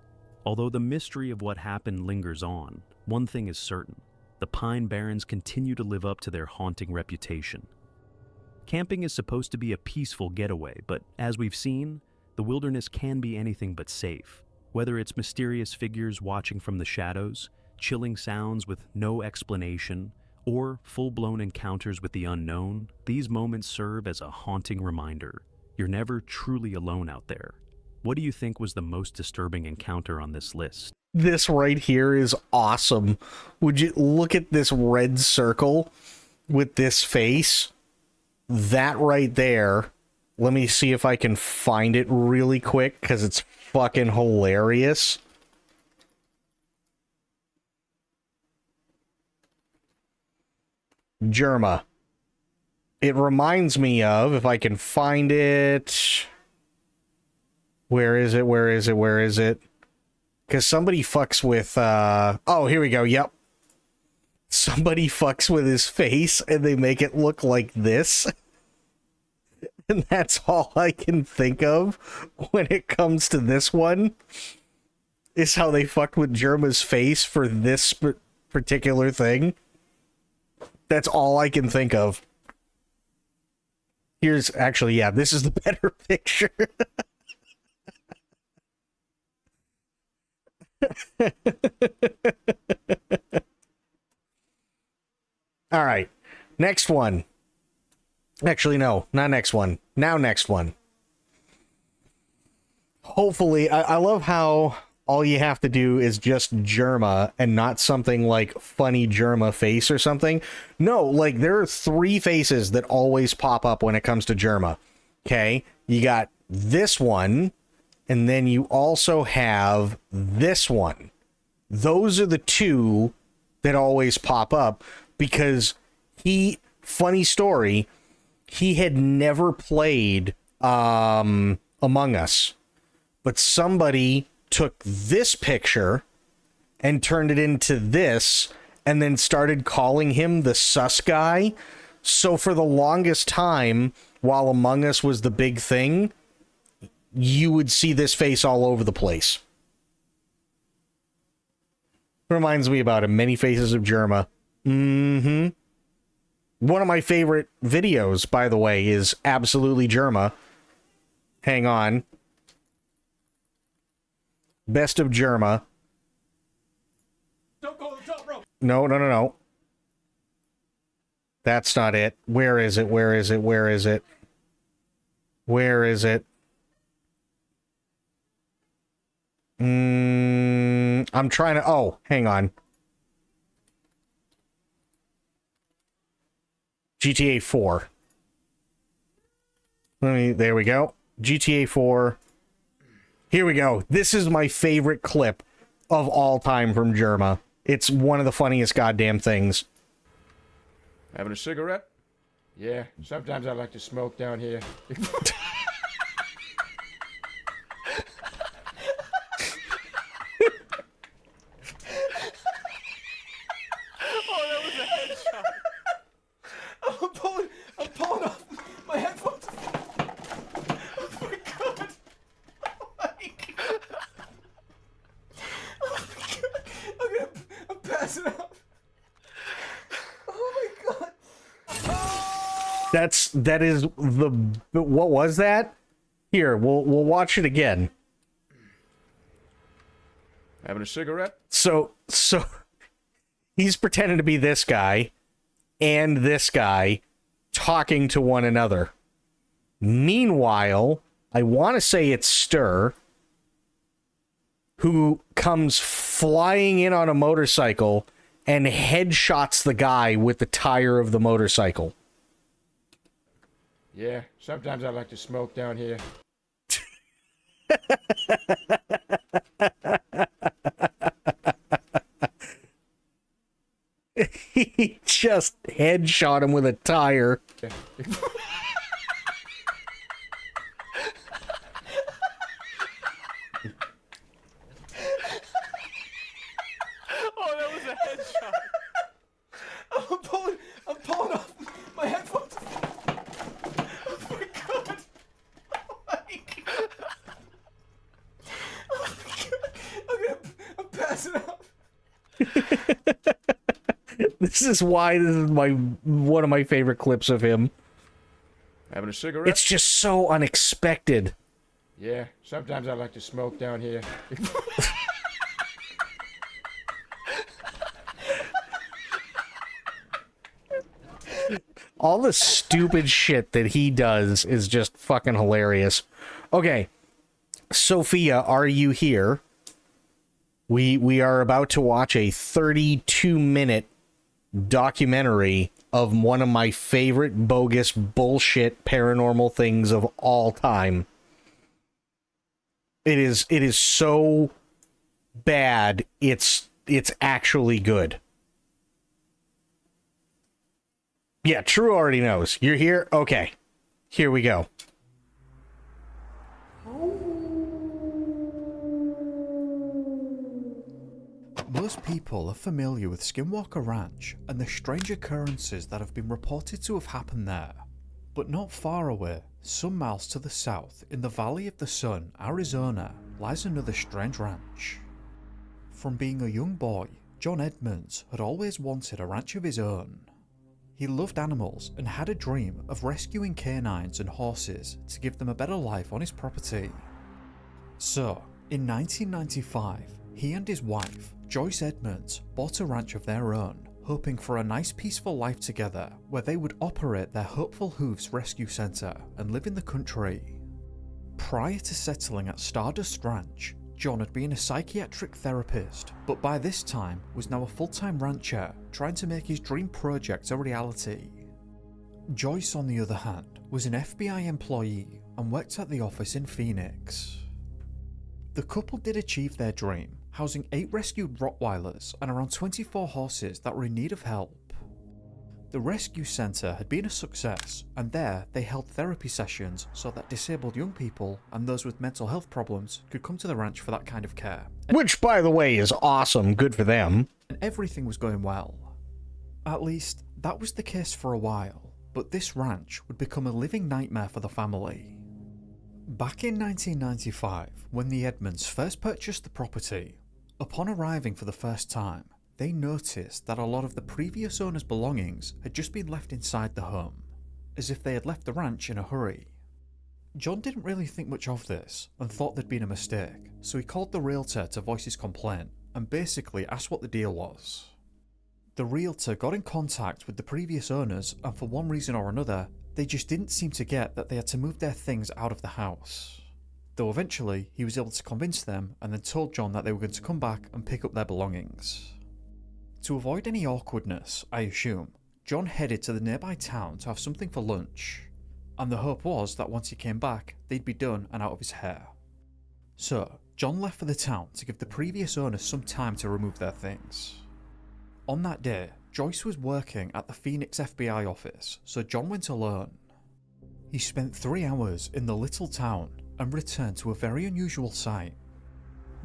[SPEAKER 9] Although the mystery of what happened lingers on, one thing is certain: the Pine Barrens continue to live up to their haunting reputation. Camping is supposed to be a peaceful getaway, but as we've seen, the wilderness can be anything but safe. Whether it's mysterious figures watching from the shadows, chilling sounds with no explanation, or full-blown encounters with the unknown, these moments serve as a haunting reminder. You're never truly alone out there. What do you think was the most disturbing encounter on this list?
[SPEAKER 1] This right here is awesome. Would you look at this red circle with this face? That right there. Let me see if I can find it really quick, because it's fucking hilarious. Germa. It reminds me of, if I can find it... Where is it? Where is it? Where is it? Because somebody fucks with... Oh, here we go. Yep. Somebody fucks with his face, and they make it look like this. And that's all I can think of when it comes to this one, is how they fucked with Germa's face for this particular thing. That's all I can think of. Here's, actually, yeah, this is the better picture. All right, next one. Actually, no, not next one. Now next one. Hopefully, I love how all you have to do is just Germa and not something like funny Germa face or something. No, like there are 3 faces that always pop up when it comes to Germa. Okay, you got this one, and then you also have this one. Those are the 2 that always pop up because funny story, he had never played Among Us, but somebody took this picture and turned it into this and then started calling him the sus guy. So for the longest time, while Among Us was the big thing, you would see this face all over the place. Reminds me about him. Many Faces of Germa. Mm-hmm. One of my favorite videos, by the way, is absolutely Germa. Hang on. Best of Germa.
[SPEAKER 16] Don't go to the top rope.
[SPEAKER 1] No. That's not it. Where is it? Where is it? Where is it? Where is it? I'm trying to... Oh, hang on. GTA 4. There we go. GTA 4. Here we go. This is my favorite clip of all time from Germa. It's one of the funniest goddamn things.
[SPEAKER 16] Having a cigarette? Yeah, sometimes I like to smoke down here. I'm pulling off my headphones. Oh my god. Oh my god. Oh my god. I'm passing out. Oh my god.
[SPEAKER 1] That is the... What was that? Here, we'll watch it again.
[SPEAKER 16] Having a cigarette?
[SPEAKER 1] So he's pretending to be this guy and this guy talking to one another. Meanwhile, I want to say it's Stir, who comes flying in on a motorcycle and headshots the guy with the tire of the motorcycle.
[SPEAKER 16] Yeah, sometimes I like to smoke down here.
[SPEAKER 1] He just headshot him with a tire.
[SPEAKER 16] Oh, that was a headshot. I'm pulling off my headphones. Oh my god.
[SPEAKER 1] This is why this is one of my favorite clips of him.
[SPEAKER 17] Having a cigarette?
[SPEAKER 1] It's just so unexpected.
[SPEAKER 17] Yeah, sometimes I like to smoke down here.
[SPEAKER 1] All the stupid shit that he does is just fucking hilarious. Okay, Sophia, are you here? We are about to watch a 32-minute documentary of one of my favorite bogus bullshit paranormal things of all time. It is so bad, it's actually good. Yeah, True already knows. You're here? Okay. Here we go.
[SPEAKER 18] Most people are familiar with Skinwalker Ranch and the strange occurrences that have been reported to have happened there. But not far away, some miles to the south, in the Valley of the Sun, Arizona, lies another strange ranch. From being a young boy, John Edmonds had always wanted a ranch of his own. He loved animals and had a dream of rescuing canines and horses to give them a better life on his property. So, in 1995, he and his wife, Joyce Edmonds, bought a ranch of their own, hoping for a nice peaceful life together where they would operate their Hopeful Hooves Rescue Centre and live in the country. Prior to settling at Stardust Ranch, John had been a psychiatric therapist, but by this time was now a full-time rancher trying to make his dream project a reality. Joyce, on the other hand, was an FBI employee and worked at the office in Phoenix. The couple did achieve their dream, housing 8 rescued Rottweilers and around 24 horses that were in need of help. The rescue centre had been a success, and there they held therapy sessions so that disabled young people and those with mental health problems could come to the ranch for that kind of care.
[SPEAKER 1] Which, by the way, is awesome. Good for them.
[SPEAKER 18] And everything was going well. At least, that was the case for a while, but this ranch would become a living nightmare for the family. Back in 1995, when the Edmonds first purchased the property, upon arriving for the first time, they noticed that a lot of the previous owner's belongings had just been left inside the home, as if they had left the ranch in a hurry. John didn't really think much of this and thought there'd been a mistake, so he called the realtor to voice his complaint and basically asked what the deal was. The realtor got in contact with the previous owners, and for one reason or another, they just didn't seem to get that they had to move their things out of the house. Though eventually, he was able to convince them and then told John that they were going to come back and pick up their belongings. To avoid any awkwardness, I assume, John headed to the nearby town to have something for lunch, and the hope was that once he came back, they'd be done and out of his hair. So, John left for the town to give the previous owners some time to remove their things. On that day, Joyce was working at the Phoenix FBI office, so John went alone. He spent 3 hours in the little town and returned to a very unusual sight.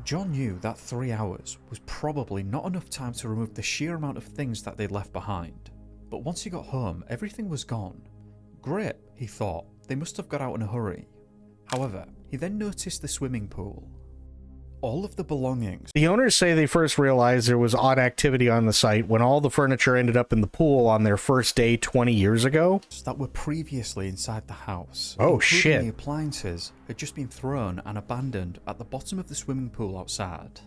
[SPEAKER 18] John knew that 3 hours was probably not enough time to remove the sheer amount of things that they'd left behind, but once he got home, everything was gone. Great, he thought, they must have got out in a hurry. However, he then noticed the swimming pool. All of the belongings.
[SPEAKER 1] The owners say they first realized there was odd activity on the site when all the furniture ended up in the pool on their first day 20 years ago.
[SPEAKER 18] That were previously inside the house.
[SPEAKER 1] Oh,
[SPEAKER 18] including
[SPEAKER 1] shit.
[SPEAKER 18] The appliances had just been thrown and abandoned at the bottom of the swimming pool outside.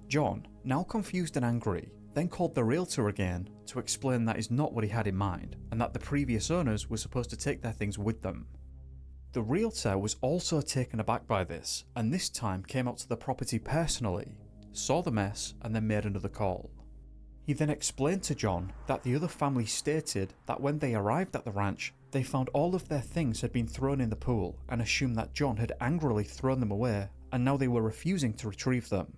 [SPEAKER 18] John, now confused and angry, then called the realtor again to explain that is not what he had in mind, and that the previous owners were supposed to take their things with them. The realtor was also taken aback by this, and this time came out to the property personally, saw the mess, and then made another call. He then explained to John that the other family stated that when they arrived at the ranch, they found all of their things had been thrown in the pool and assumed that John had angrily thrown them away, and now they were refusing to retrieve them.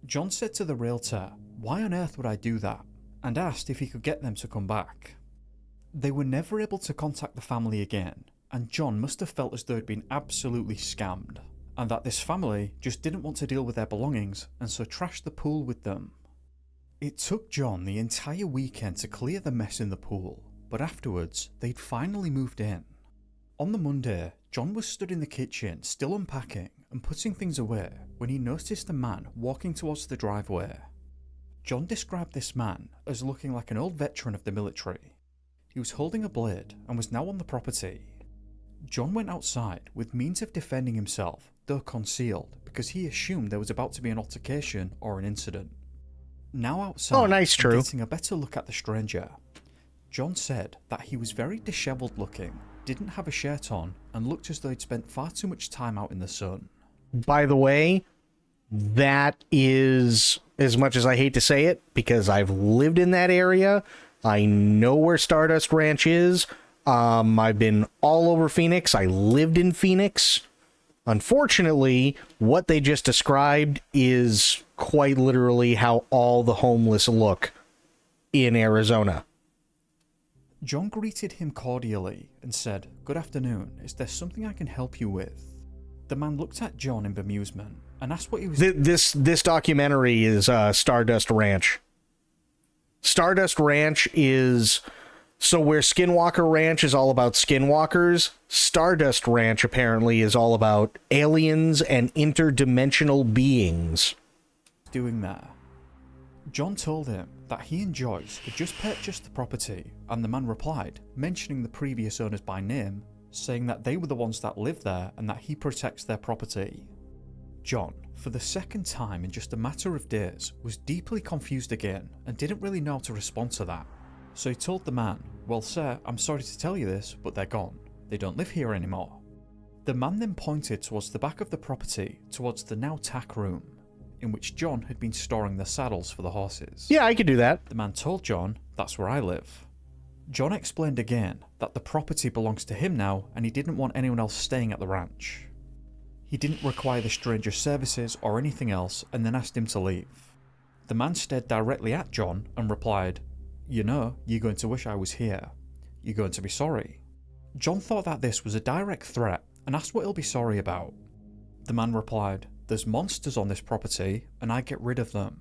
[SPEAKER 18] John said to the realtor, "Why on earth would I do that?" and asked if he could get them to come back. They were never able to contact the family again, and John must have felt as though he'd been absolutely scammed, and that this family just didn't want to deal with their belongings and so trashed the pool with them. It took John the entire weekend to clear the mess in the pool, but afterwards they'd finally moved in. On the Monday, John was stood in the kitchen still unpacking and putting things away when he noticed a man walking towards the driveway. John described this man as looking like an old veteran of the military. He was holding a blade and was now on the property. John went outside with means of defending himself, though concealed, because he assumed there was about to be an altercation or an incident. Now outside,
[SPEAKER 1] nice,
[SPEAKER 18] and
[SPEAKER 1] true.
[SPEAKER 18] getting a better look at the stranger, John said that he was very dishevelled looking, didn't have a shirt on, and looked as though he'd spent far too much time out in the sun.
[SPEAKER 1] By the way, that is, as much as I hate to say it, because I've lived in that area, I know where Stardust Ranch is. I've been all over Phoenix. I lived in Phoenix. Unfortunately, what they just described is quite literally how all the homeless look in Arizona.
[SPEAKER 18] John greeted him cordially and said, "Good afternoon, is there something I can help you with?" The man looked at John in bemusement and asked what he was...
[SPEAKER 1] This documentary is Stardust Ranch. Stardust Ranch is... So where Skinwalker Ranch is all about skinwalkers, Stardust Ranch apparently is all about aliens and interdimensional beings.
[SPEAKER 18] Doing there. John told him that he and Joyce had just purchased the property, and the man replied, mentioning the previous owners by name, saying that they were the ones that live there and that he protects their property. John, for the second time in just a matter of days, was deeply confused again and didn't really know how to respond to that. So he told the man, "Well sir, I'm sorry to tell you this, but they're gone. They don't live here anymore." The man then pointed towards the back of the property, towards the now tack room, in which John had been storing the saddles for the horses.
[SPEAKER 1] Yeah, I could do that.
[SPEAKER 18] The man told John, "That's where I live." John explained again that the property belongs to him now and he didn't want anyone else staying at the ranch. He didn't require the stranger's services or anything else, and then asked him to leave. The man stared directly at John and replied, "You know, you're going to wish I was here. You're going to be sorry." John thought that this was a direct threat and asked what he'll be sorry about. The man replied, "There's monsters on this property and I get rid of them."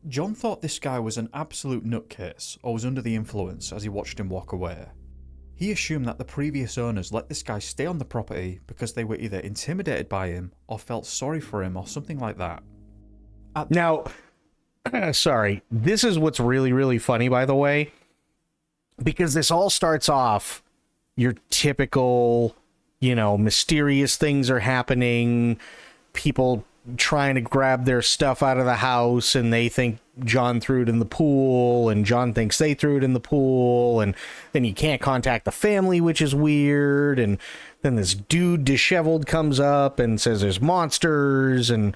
[SPEAKER 18] John thought this guy was an absolute nutcase or was under the influence as he watched him walk away. He assumed that the previous owners let this guy stay on the property because they were either intimidated by him or felt sorry for him or something like that.
[SPEAKER 1] Now, sorry, this is what's really, really funny, by the way, because this all starts off your typical, mysterious things are happening, people trying to grab their stuff out of the house, and they think John threw it in the pool, and John thinks they threw it in the pool, and then you can't contact the family, which is weird, and then this dude disheveled comes up and says there's monsters, and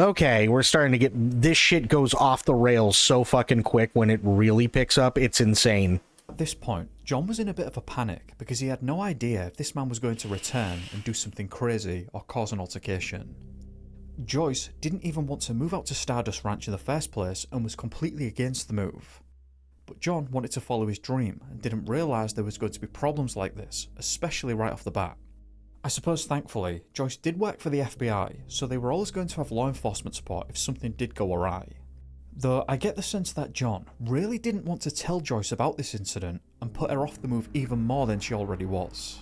[SPEAKER 1] okay, we're starting to get... This shit goes off the rails so fucking quick when it really picks up. It's insane.
[SPEAKER 18] At this point, John was in a bit of a panic because he had no idea if this man was going to return and do something crazy or cause an altercation. Joyce didn't even want to move out to Stardust Ranch in the first place and was completely against the move. But John wanted to follow his dream and didn't realise there was going to be problems like this, especially right off the bat. I suppose thankfully, Joyce did work for the FBI, so they were always going to have law enforcement support if something did go awry. Though I get the sense that John really didn't want to tell Joyce about this incident and put her off the move even more than she already was.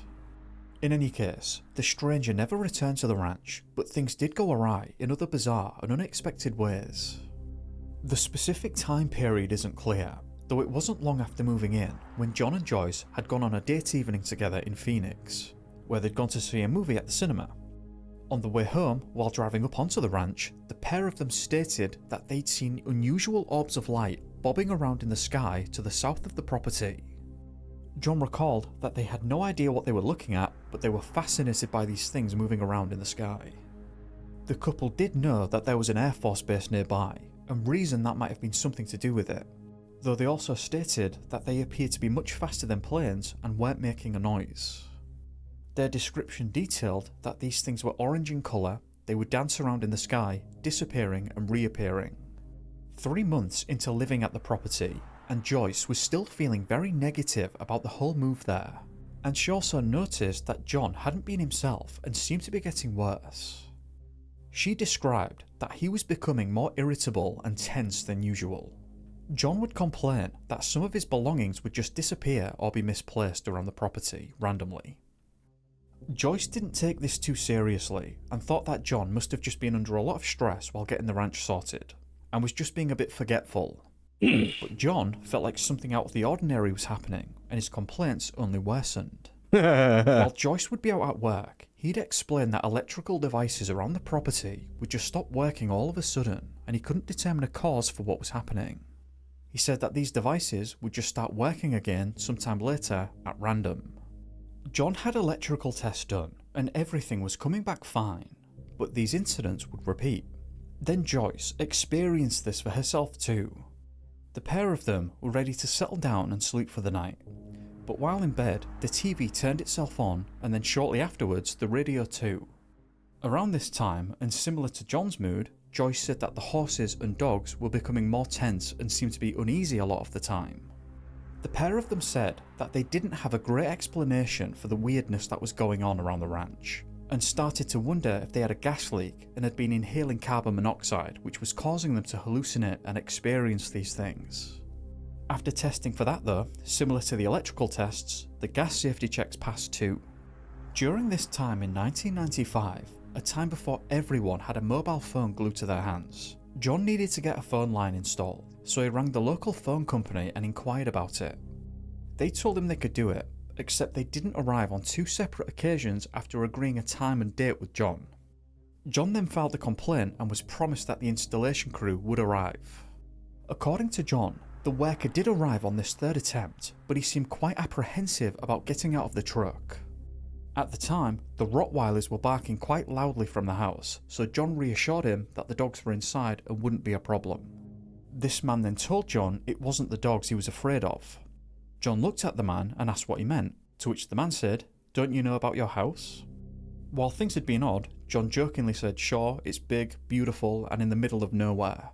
[SPEAKER 18] In any case, the stranger never returned to the ranch, but things did go awry in other bizarre and unexpected ways. The specific time period isn't clear, though it wasn't long after moving in when John and Joyce had gone on a date evening together in Phoenix, where they'd gone to see a movie at the cinema. On the way home, while driving up onto the ranch, the pair of them stated that they'd seen unusual orbs of light bobbing around in the sky to the south of the property. John recalled that they had no idea what they were looking at, but they were fascinated by these things moving around in the sky. The couple did know that there was an Air Force base nearby, and reasoned that might have been something to do with it, though they also stated that they appeared to be much faster than planes and weren't making a noise. Their description detailed that these things were orange in colour, they would dance around in the sky, disappearing and reappearing. 3 months into living at the property, and Joyce was still feeling very negative about the whole move there, and she also noticed that John hadn't been himself and seemed to be getting worse. She described that he was becoming more irritable and tense than usual. John would complain that some of his belongings would just disappear or be misplaced around the property randomly. Joyce didn't take this too seriously and thought that John must have just been under a lot of stress while getting the ranch sorted, and was just being a bit forgetful. But John felt like something out of the ordinary was happening, and his complaints only worsened. While Joyce would be out at work, he'd explain that electrical devices around the property would just stop working all of a sudden, and he couldn't determine a cause for what was happening. He said that these devices would just start working again sometime later at random. John had electrical tests done, and everything was coming back fine, but these incidents would repeat. Then Joyce experienced this for herself too. The pair of them were ready to settle down and sleep for the night, but while in bed, the TV turned itself on, and then shortly afterwards the radio too. Around this time, and similar to John's mood, Joyce said that the horses and dogs were becoming more tense and seemed to be uneasy a lot of the time. The pair of them said that they didn't have a great explanation for the weirdness that was going on around the ranch, and started to wonder if they had a gas leak and had been inhaling carbon monoxide, which was causing them to hallucinate and experience these things. After testing for that though, similar to the electrical tests, the gas safety checks passed too. During this time in 1995, a time before everyone had a mobile phone glued to their hands, John needed to get a phone line installed, so he rang the local phone company and inquired about it. They told him they could do it, except they didn't arrive on 2 separate occasions after agreeing a time and date with John. John then filed a complaint and was promised that the installation crew would arrive. According to John, the worker did arrive on this 3rd attempt, but he seemed quite apprehensive about getting out of the truck. At the time, the Rottweilers were barking quite loudly from the house, so John reassured him that the dogs were inside and wouldn't be a problem. This man then told John it wasn't the dogs he was afraid of. John looked at the man and asked what he meant, to which the man said, "Don't you know about your house?" While things had been odd, John jokingly said, "Sure, it's big, beautiful, and in the middle of nowhere."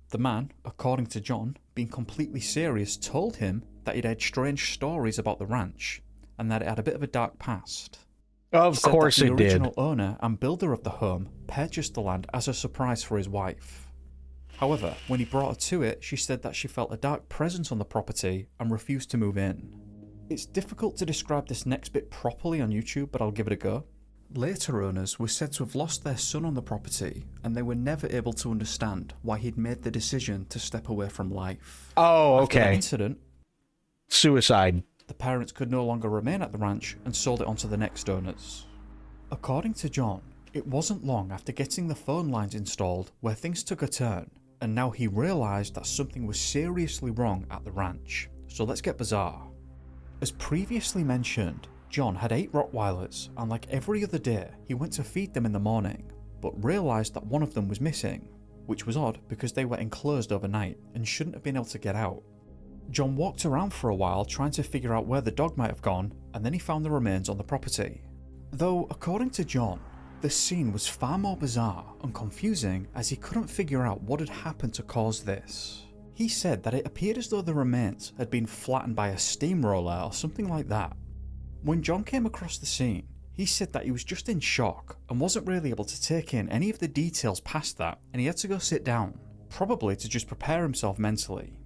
[SPEAKER 18] The man, according to John, being completely serious, told him that he'd heard strange stories about the ranch, and that it had a bit of a dark past.
[SPEAKER 1] Of course it did.
[SPEAKER 18] The original owner and builder of the home purchased the land as a surprise for his wife. However, when he brought her to it, she said that she felt a dark presence on the property and refused to move in. It's difficult to describe this next bit properly on YouTube, but I'll give it a go. Later owners were said to have lost their son on the property, and they were never able to understand why he'd made the decision to step away from life.
[SPEAKER 1] Oh,
[SPEAKER 18] After that
[SPEAKER 1] okay.
[SPEAKER 18] incident,
[SPEAKER 1] Suicide.
[SPEAKER 18] the parents could no longer remain at the ranch and sold it on to the next owners. According to John, it wasn't long after getting the phone lines installed where things took a turn, and now he realised that something was seriously wrong at the ranch. So let's get bizarre. As previously mentioned, John had 8 Rottweilers, and like every other day, he went to feed them in the morning, but realised that one of them was missing, which was odd because they were enclosed overnight and shouldn't have been able to get out. John walked around for a while trying to figure out where the dog might have gone, and then he found the remains on the property. Though, according to John, the scene was far more bizarre and confusing as he couldn't figure out what had happened to cause this. He said that it appeared as though the remains had been flattened by a steamroller or something like that. When John came across the scene, he said that he was just in shock and wasn't really able to take in any of the details past that, and he had to go sit down, probably to just prepare himself mentally.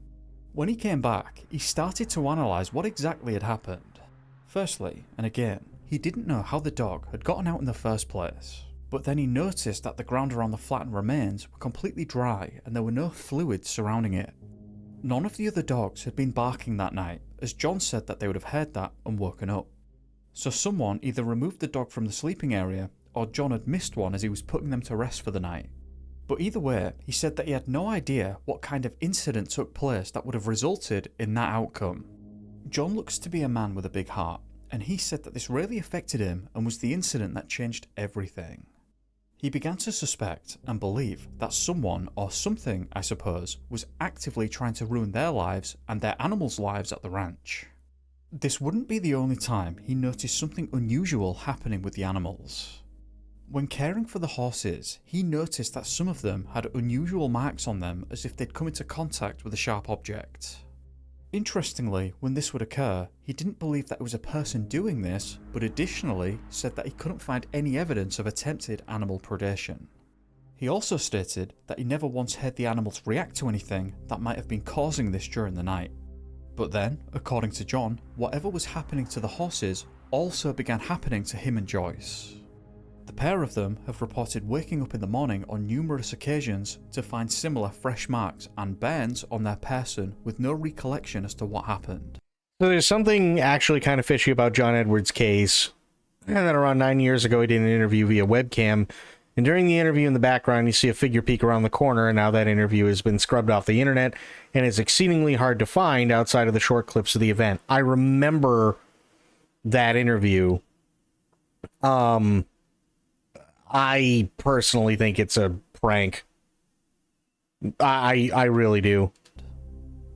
[SPEAKER 18] When he came back, he started to analyse what exactly had happened. Firstly, and again, he didn't know how the dog had gotten out in the first place, but then he noticed that the ground around the flattened remains were completely dry and there were no fluids surrounding it. None of the other dogs had been barking that night, as John said that they would have heard that and woken up. So someone either removed the dog from the sleeping area, or John had missed one as he was putting them to rest for the night. But either way, he said that he had no idea what kind of incident took place that would have resulted in that outcome. John looks to be a man with a big heart, and he said that this really affected him and was the incident that changed everything. He began to suspect and believe that someone, or something I suppose, was actively trying to ruin their lives and their animals' lives at the ranch. This wouldn't be the only time he noticed something unusual happening with the animals. When caring for the horses, he noticed that some of them had unusual marks on them as if they'd come into contact with a sharp object. Interestingly, when this would occur, he didn't believe that it was a person doing this, but additionally said that he couldn't find any evidence of attempted animal predation. He also stated that he never once heard the animals react to anything that might have been causing this during the night. But then, according to John, whatever was happening to the horses also began happening to him and Joyce. The The pair of them have reported waking up in the morning on numerous occasions to find similar fresh marks and burns on their person with no recollection as to what happened.
[SPEAKER 1] So there's something actually kind of fishy about John Edwards' case. And then around 9 years ago, he did an interview via webcam. And during the interview in the background, you see a figure peek around the corner, and now that interview has been scrubbed off the internet and is exceedingly hard to find outside of the short clips of the event. I remember that interview. I personally think it's a prank. I really do.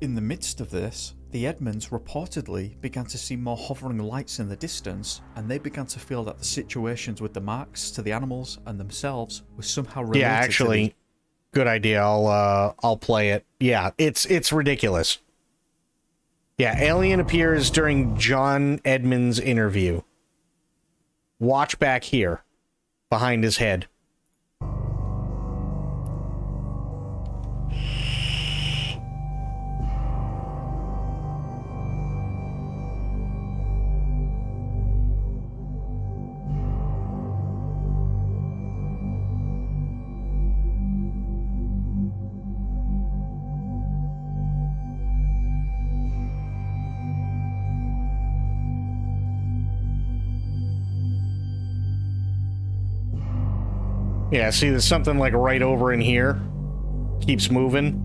[SPEAKER 18] In the midst of this, the Edmonds reportedly began to see more hovering lights in the distance, and they began to feel that the situations with the marks to the animals and themselves were somehow related.
[SPEAKER 1] Yeah, actually, good idea. I'll play it. Yeah, it's ridiculous. Yeah, alien appears during John Edmonds' interview. Watch back here, behind his head. Yeah, see, there's something like right over in here. Keeps moving.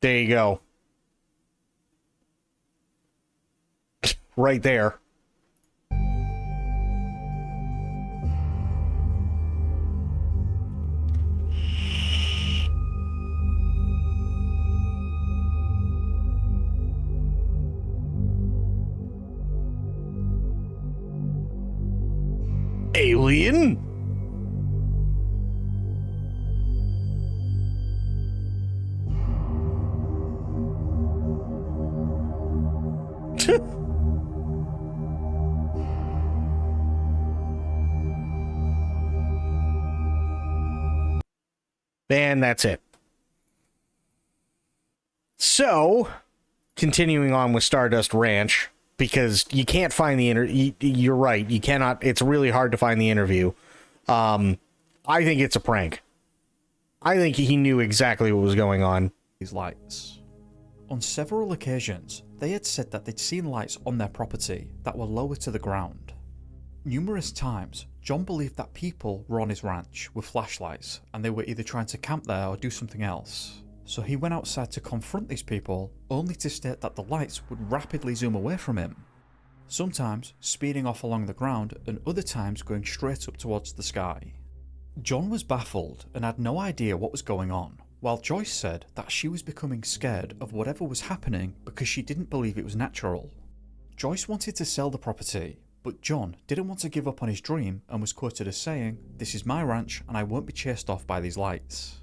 [SPEAKER 1] There you go. Right there. Alien? And that's it. So, continuing on with Stardust Ranch, because you can't find the you're right, you cannot, it's really hard to find the interview. I think it's a prank. I think he knew exactly what was going on.
[SPEAKER 18] These lights. On several occasions, they had said that they'd seen lights on their property that were lower to the ground. Numerous times, John believed that people were on his ranch with flashlights and they were either trying to camp there or do something else. So he went outside to confront these people, only to state that the lights would rapidly zoom away from him. Sometimes speeding off along the ground and other times going straight up towards the sky. John was baffled and had no idea what was going on, while Joyce said that she was becoming scared of whatever was happening because she didn't believe it was natural. Joyce wanted to sell the property, but John didn't want to give up on his dream and was quoted as saying, "This is my ranch and I won't be chased off by these lights."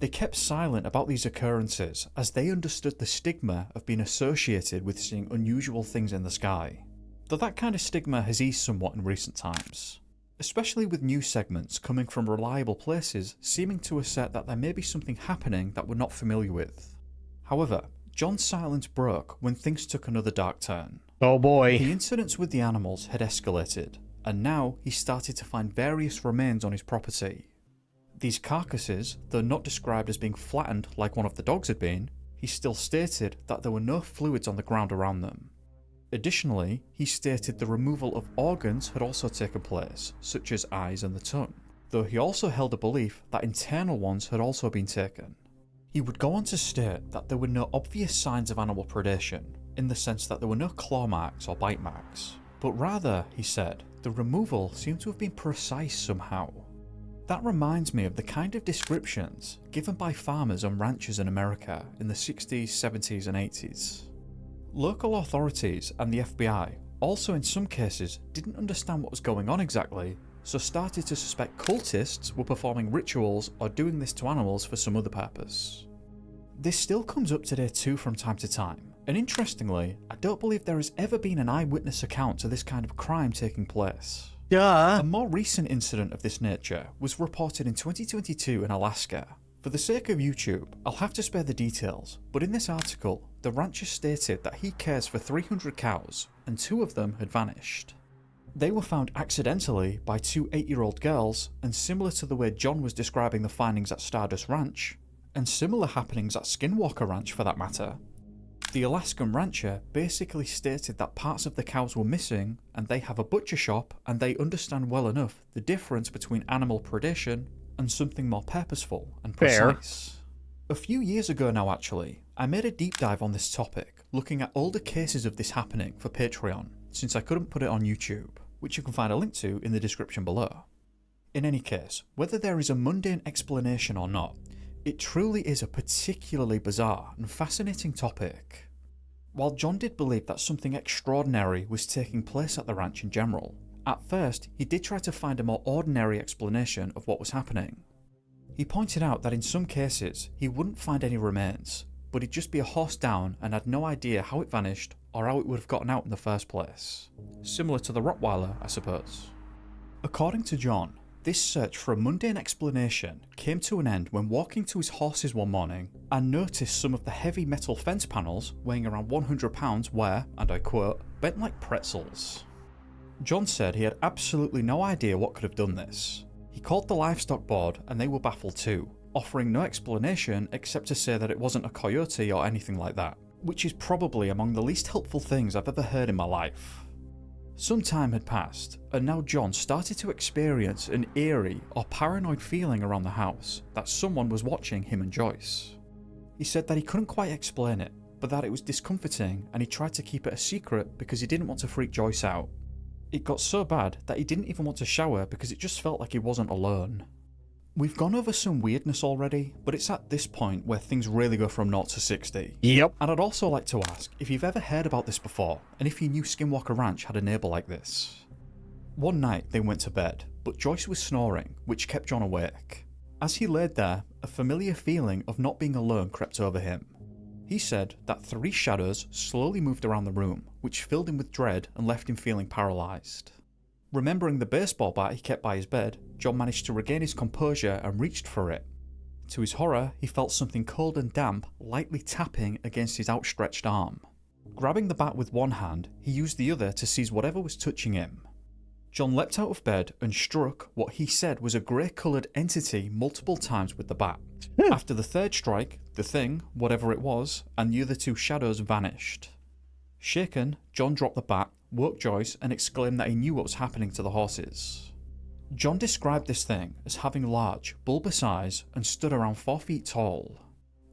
[SPEAKER 18] They kept silent about these occurrences as they understood the stigma of being associated with seeing unusual things in the sky, though that kind of stigma has eased somewhat in recent times, especially with news segments coming from reliable places seeming to assert that there may be something happening that we're not familiar with. However, John's silence broke when things took another dark turn.
[SPEAKER 1] Oh boy.
[SPEAKER 18] The incidents with the animals had escalated, and now he started to find various remains on his property. These carcasses, though not described as being flattened like one of the dogs had been, he still stated that there were no fluids on the ground around them. Additionally, he stated the removal of organs had also taken place, such as eyes and the tongue, though he also held a belief that internal ones had also been taken. He would go on to state that there were no obvious signs of animal predation, in the sense that there were no claw marks or bite marks, but rather, he said, the removal seemed to have been precise somehow. That reminds me of the kind of descriptions given by farmers and ranchers in America in the 60s, 70s and 80s. Local authorities and the FBI also in some cases didn't understand what was going on exactly, so started to suspect cultists were performing rituals or doing this to animals for some other purpose. This still comes up today too from time to time, and interestingly, I don't believe there has ever been an eyewitness account to this kind of crime taking place.
[SPEAKER 1] Yeah.
[SPEAKER 18] A more recent incident of this nature was reported in 2022 in Alaska, For the sake of YouTube, I'll have to spare the details, but in this article, the rancher stated that he cares for 300 cows and 2 of them had vanished. They were found accidentally by 2 8-year-old girls, and similar to the way John was describing the findings at Stardust Ranch, and similar happenings at Skinwalker Ranch for that matter. The Alaskan rancher basically stated that parts of the cows were missing, and they have a butcher shop and they understand well enough the difference between animal predation and something more purposeful and precise. A few years ago now actually, I made a deep dive on this topic, looking at older cases of this happening for Patreon, since I couldn't put it on YouTube, which you can find a link to in the description below. In any case, whether there is a mundane explanation or not, it truly is a particularly bizarre and fascinating topic. While John did believe that something extraordinary was taking place at the ranch in general, at first he did try to find a more ordinary explanation of what was happening. He pointed out that in some cases he wouldn't find any remains, but he'd just be a horse down and had no idea how it vanished or how it would have gotten out in the first place. Similar to the Rottweiler, I suppose. According to John, this search for a mundane explanation came to an end when walking to his horses one morning and noticed some of the heavy metal fence panels weighing around 100 pounds were, and I quote, bent like pretzels. John said he had absolutely no idea what could have done this. He called the livestock board and they were baffled too, offering no explanation except to say that it wasn't a coyote or anything like that, which is probably among the least helpful things I've ever heard in my life. Some time had passed, and now John started to experience an eerie or paranoid feeling around the house that someone was watching him and Joyce. He said that he couldn't quite explain it, but that it was discomforting and he tried to keep it a secret because he didn't want to freak Joyce out. It got so bad that he didn't even want to shower because it just felt like he wasn't alone. We've gone over some weirdness already, but it's at this point where things really go from 0 to 60.
[SPEAKER 1] Yep.
[SPEAKER 18] And I'd also like to ask if you've ever heard about this before, and if you knew Skinwalker Ranch had a neighbour like this. One night they went to bed, but Joyce was snoring, which kept John awake. As he laid there, a familiar feeling of not being alone crept over him. He said that 3 shadows slowly moved around the room, which filled him with dread and left him feeling paralysed. Remembering the baseball bat he kept by his bed, John managed to regain his composure and reached for it. To his horror, he felt something cold and damp lightly tapping against his outstretched arm. Grabbing the bat with one hand, he used the other to seize whatever was touching him. John leapt out of bed and struck what he said was a grey-coloured entity multiple times with the bat. After the third strike, the thing, whatever it was, and the other 2 shadows vanished. Shaken, John dropped the bat, woke Joyce and exclaimed that he knew what was happening to the horses. John described this thing as having large, bulbous eyes and stood around 4 feet tall.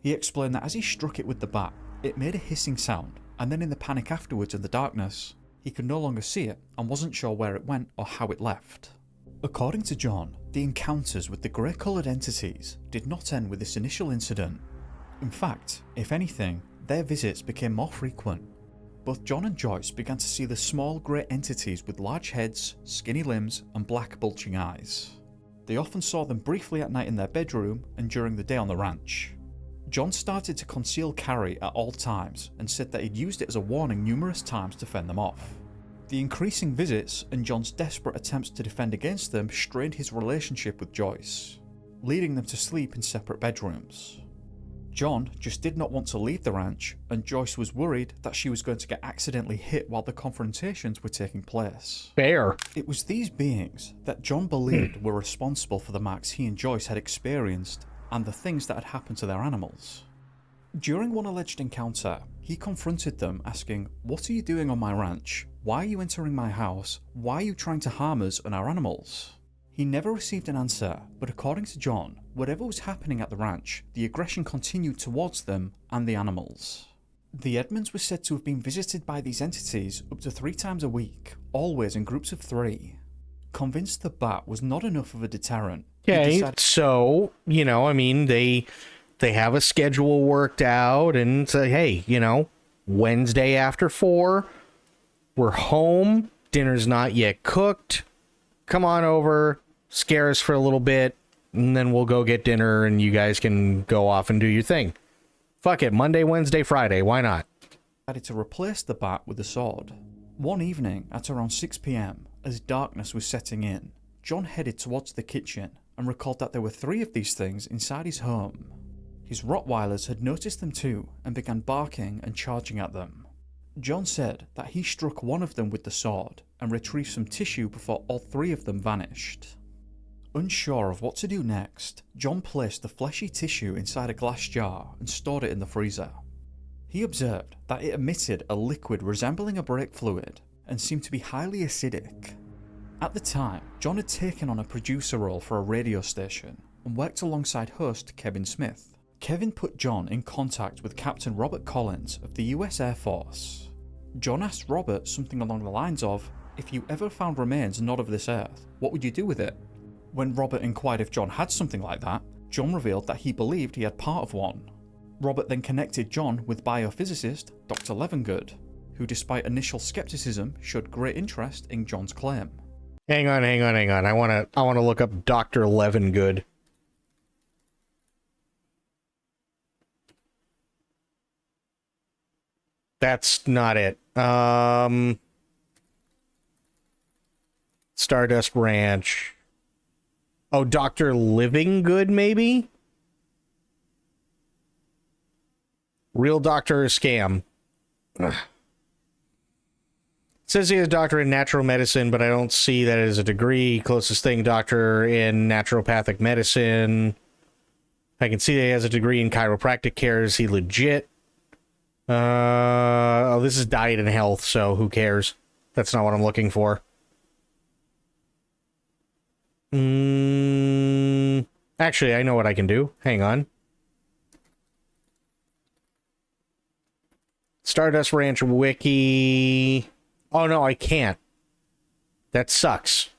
[SPEAKER 18] He explained that as he struck it with the bat, it made a hissing sound, and then in the panic afterwards in the darkness, he could no longer see it and wasn't sure where it went or how it left. According to John, the encounters with the grey-coloured entities did not end with this initial incident. In fact, if anything, their visits became more frequent. Both John and Joyce began to see the small grey entities with large heads, skinny limbs and black bulging eyes. They often saw them briefly at night in their bedroom and during the day on the ranch. John started to conceal carry at all times and said that he'd used it as a warning numerous times to fend them off. The increasing visits and John's desperate attempts to defend against them strained his relationship with Joyce, leading them to sleep in separate bedrooms. John just did not want to leave the ranch, and Joyce was worried that she was going to get accidentally hit while the confrontations were taking place.
[SPEAKER 1] Fair.
[SPEAKER 18] It was these beings that John believed were responsible for the marks he and Joyce had experienced and the things that had happened to their animals. During one alleged encounter, he confronted them asking, "What are you doing on my ranch? Why are you entering my house? Why are you trying to harm us and our animals?" He never received an answer, but according to John, whatever was happening at the ranch, the aggression continued towards them and the animals. The Edmonds were said to have been visited by these entities up to 3 times a week, always in groups of 3. Convinced the bat was not enough of a deterrent.
[SPEAKER 1] Okay, so, I mean, they have a schedule worked out and say, hey, Wednesday after 4, we're home, dinner's not yet cooked, come on over, scare us for a little bit, and then we'll go get dinner and you guys can go off and do your thing. Fuck it, Monday, Wednesday, Friday, why not?
[SPEAKER 18] Decided to replace the bat with a sword. One evening at around 6 PM, as darkness was setting in, John headed towards the kitchen and recalled that there were 3 of these things inside his home. His Rottweilers had noticed them too and began barking and charging at them. John said that he struck one of them with the sword and retrieved some tissue before all 3 of them vanished. Unsure of what to do next, John placed the fleshy tissue inside a glass jar and stored it in the freezer. He observed that it emitted a liquid resembling a brake fluid and seemed to be highly acidic. At the time, John had taken on a producer role for a radio station and worked alongside host Kevin Smith. Kevin put John in contact with Captain Robert Collins of the US Air Force. John asked Robert something along the lines of, "If you ever found remains not of this earth, what would you do with it?" When Robert inquired if John had something like that, John revealed that he believed he had part of one. Robert then connected John with biophysicist Dr. Levengood, who despite initial skepticism showed great interest in John's claim.
[SPEAKER 1] Hang on. I wanna look up Dr. Levengood. That's not it. Stardust Ranch. Oh, Dr. Livingood, maybe? Real doctor or scam? Ugh. Says he has a doctorate in natural medicine, but I don't see that as a degree. Closest thing, doctor in naturopathic medicine. I can see that he has a degree in chiropractic care. Is he legit? Oh, this is diet and health, so who cares? That's not what I'm looking for. Actually, I know what I can do. Hang on. Stardust Ranch Wiki. Oh, no, I can't. That sucks.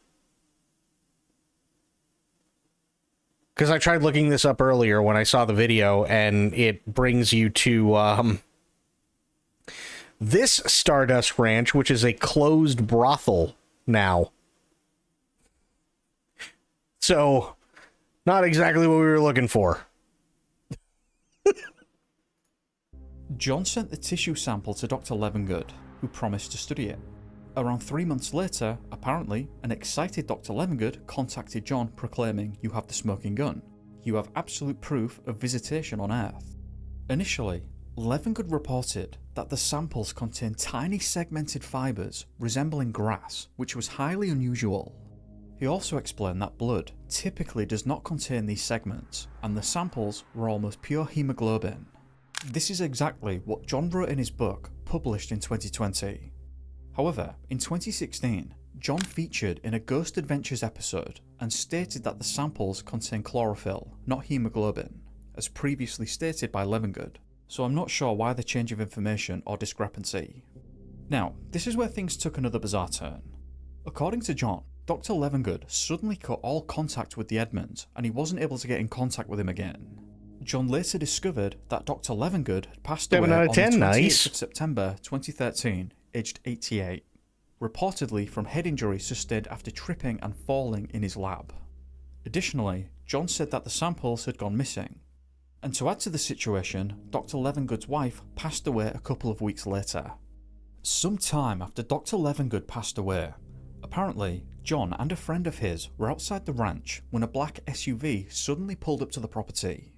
[SPEAKER 1] Because I tried looking this up earlier when I saw the video, and it brings you to, this Stardust Ranch, which is a closed brothel now. So, not exactly what we were looking for.
[SPEAKER 18] John sent the tissue sample to Dr. Levengood, who promised to study it. Around 3 months later, apparently, an excited Dr. Levengood contacted John proclaiming, "You have the smoking gun. You have absolute proof of visitation on Earth." Initially, Levengood reported that the samples contained tiny segmented fibres resembling grass, which was highly unusual. He also explained that blood typically does not contain these segments, and the samples were almost pure hemoglobin. This is exactly what John wrote in his book, published in 2020. However, in 2016, John featured in a Ghost Adventures episode and stated that the samples contain chlorophyll, not hemoglobin, as previously stated by Levengood, so I'm not sure why the change of information or discrepancy. Now, this is where things took another bizarre turn. According to John, Dr. Levengood suddenly cut all contact with the Edmonds and he wasn't able to get in contact with him again. John later discovered that Dr. Levengood had passed away on the 28th of September 2013, aged 88, reportedly from head injuries sustained after tripping and falling in his lab. Additionally, John said that the samples had gone missing. And to add to the situation, Dr. Levengood's wife passed away a couple of weeks later. Some time after Dr. Levengood passed away, apparently, John and a friend of his were outside the ranch when a black SUV suddenly pulled up to the property.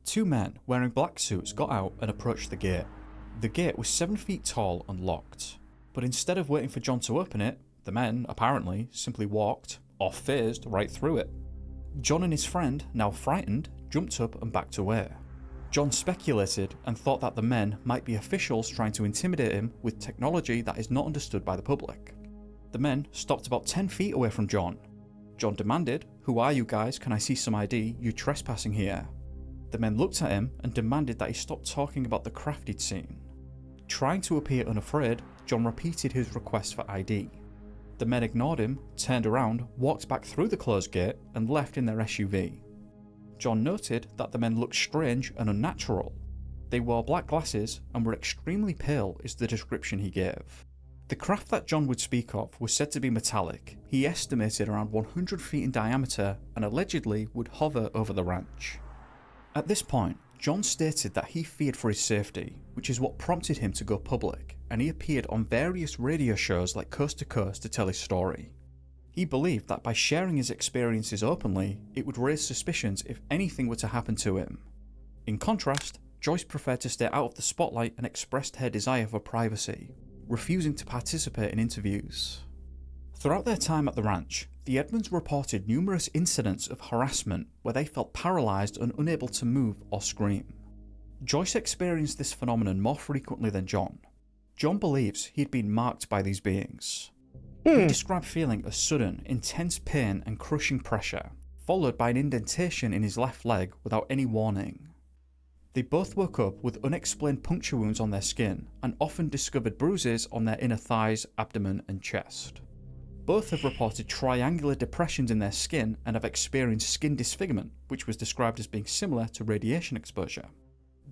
[SPEAKER 18] 2 men wearing black suits got out and approached the gate. The gate was 7 feet tall and locked, but instead of waiting for John to open it, the men, apparently, simply walked, or phased, right through it. John and his friend, now frightened, jumped up and backed away. John speculated and thought that the men might be officials trying to intimidate him with technology that is not understood by the public. The men stopped about 10 feet away from John. John demanded, "Who are you guys? Can I see some ID? You're trespassing here." The men looked at him and demanded that he stop talking about the crafted scene. Trying to appear unafraid, John repeated his request for ID. The men ignored him, turned around, walked back through the closed gate, and left in their SUV. John noted that the men looked strange and unnatural. They wore black glasses and were extremely pale, is the description he gave. The craft that John would speak of was said to be metallic. He estimated around 100 feet in diameter and allegedly would hover over the ranch. At this point, John stated that he feared for his safety, which is what prompted him to go public, and he appeared on various radio shows like Coast to Coast to tell his story. He believed that by sharing his experiences openly, it would raise suspicions if anything were to happen to him. In contrast, Joyce preferred to stay out of the spotlight and expressed her desire for privacy, refusing to participate in interviews. Throughout their time at the ranch, the Edmonds reported numerous incidents of harassment where they felt paralysed and unable to move or scream. Joyce experienced this phenomenon more frequently than John. John believes he'd been marked by these beings. He described feeling a sudden, intense pain and crushing pressure, followed by an indentation in his left leg without any warning. They both woke up with unexplained puncture wounds on their skin and often discovered bruises on their inner thighs, abdomen and chest. Both have reported triangular depressions in their skin and have experienced skin disfigurement, which was described as being similar to radiation exposure.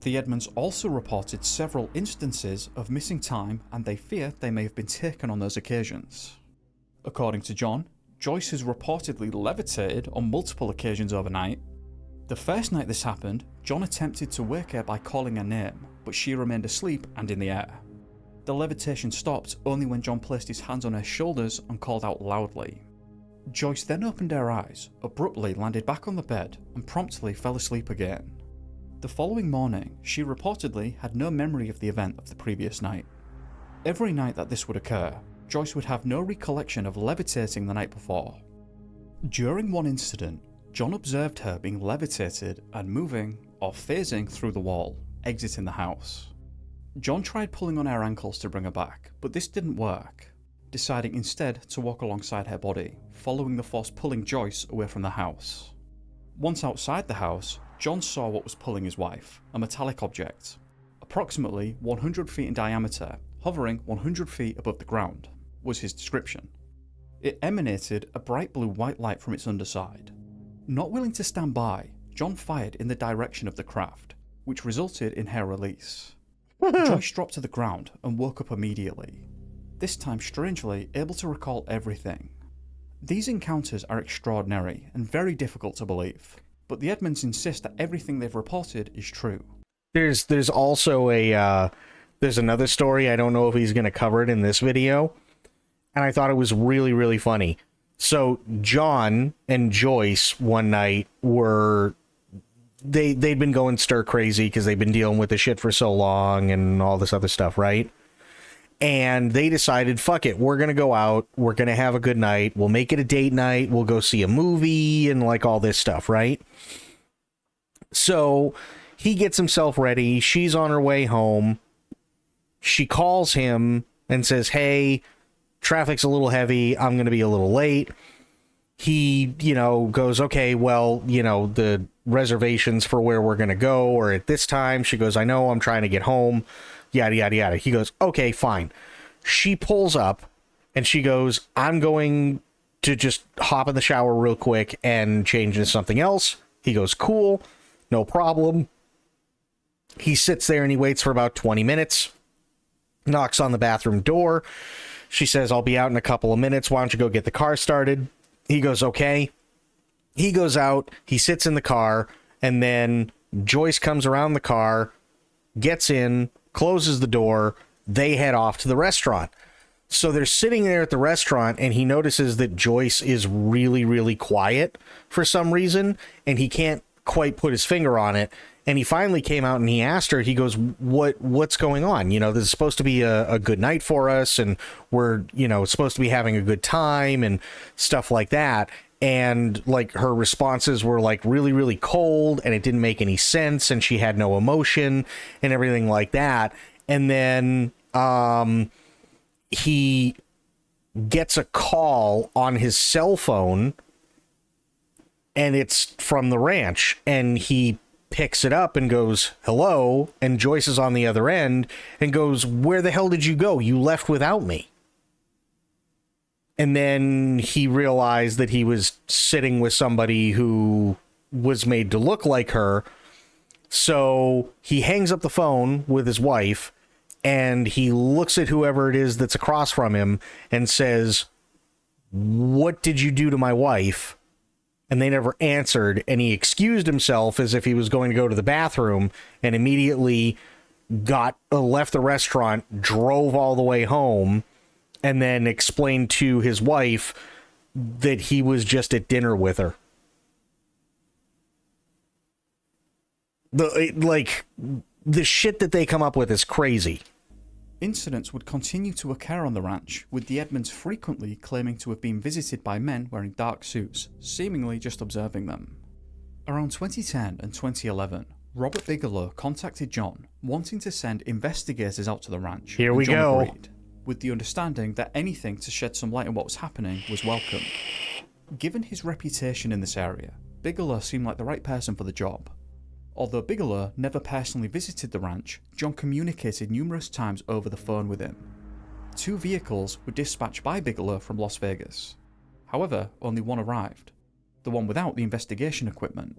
[SPEAKER 18] The Edmonds also reported several instances of missing time, and they fear they may have been taken on those occasions. According to John, Joyce has reportedly levitated on multiple occasions overnight. The first night this happened, John attempted to wake her by calling her name, but she remained asleep and in the air. The levitation stopped only when John placed his hands on her shoulders and called out loudly. Joyce then opened her eyes, abruptly landed back on the bed, and promptly fell asleep again. The following morning, she reportedly had no memory of the event of the previous night. Every night that this would occur, Joyce would have no recollection of levitating the night before. During one incident, John observed her being levitated and moving or phasing through the wall, exiting the house. John tried pulling on her ankles to bring her back, but this didn't work, deciding instead to walk alongside her body, following the force pulling Joyce away from the house. Once outside the house, John saw what was pulling his wife, a metallic object, approximately 100 feet in diameter, hovering 100 feet above the ground, was his description. It emanated a bright blue-white light from its underside. Not willing to stand by, John fired in the direction of the craft, which resulted in her release. Joyce dropped to the ground and woke up immediately, this time strangely able to recall everything. These encounters are extraordinary and very difficult to believe, but the Edmonds insist that everything they've reported is true.
[SPEAKER 1] There's also there's another story. I don't know if he's going to cover it in this video, and I thought it was really, really funny. So John and Joyce one night they'd been going stir crazy because they've been dealing with the shit for so long and all this other stuff, right? And they decided, fuck it, we're going to go out, we're going to have a good night, we'll make it a date night, we'll go see a movie and like all this stuff, right? So he gets himself ready, she's on her way home, she calls him and says, hey, traffic's a little heavy, I'm going to be a little late. He, goes, okay, well, the reservations for where we're going to go are at this time. She goes, I know, I'm trying to get home, yada, yada, yada. He goes, okay, fine. She pulls up and she goes, I'm going to just hop in the shower real quick and change into something else. He goes, cool, no problem. He sits there and he waits for about 20 minutes, knocks on the bathroom door. She says, I'll be out in a couple of minutes. Why don't you go get the car started? He goes, okay. He goes out, he sits in the car, and then Joyce comes around the car, gets in, closes the door, they head off to the restaurant. So they're sitting there at the restaurant, and he notices that Joyce is really, really quiet for some reason, and he can't quite put his finger on it. And he finally came out and he asked her, he goes, what's going on? This is supposed to be a good night for us, and we're, supposed to be having a good time and stuff like that. And like her responses were like really, really cold, and it didn't make any sense, and she had no emotion and everything like that. And then he gets a call on his cell phone, and it's from the ranch, and he picks it up and goes, hello, and Joyce is on the other end and goes, where the hell did you go? You left without me. And then he realized that he was sitting with somebody who was made to look like her. So he hangs up the phone with his wife and he looks at whoever it is that's across from him and says, what did you do to my wife? And they never answered, and he excused himself as if he was going to go to the bathroom, and immediately left the restaurant, drove all the way home, and then explained to his wife that he was just at dinner with her. The shit that they come up with is crazy.
[SPEAKER 18] Incidents would continue to occur on the ranch, with the Edmonds frequently claiming to have been visited by men wearing dark suits, seemingly just observing them. Around 2010 and 2011, Robert Bigelow contacted John, wanting to send investigators out to the ranch.
[SPEAKER 1] Here we
[SPEAKER 18] John
[SPEAKER 1] go.
[SPEAKER 18] agreed, with the understanding that anything to shed some light on what was happening was welcome. Given his reputation in this area, Bigelow seemed like the right person for the job. Although Bigelow never personally visited the ranch, John communicated numerous times over the phone with him. 2 vehicles were dispatched by Bigelow from Las Vegas. However, only one arrived, the one without the investigation equipment.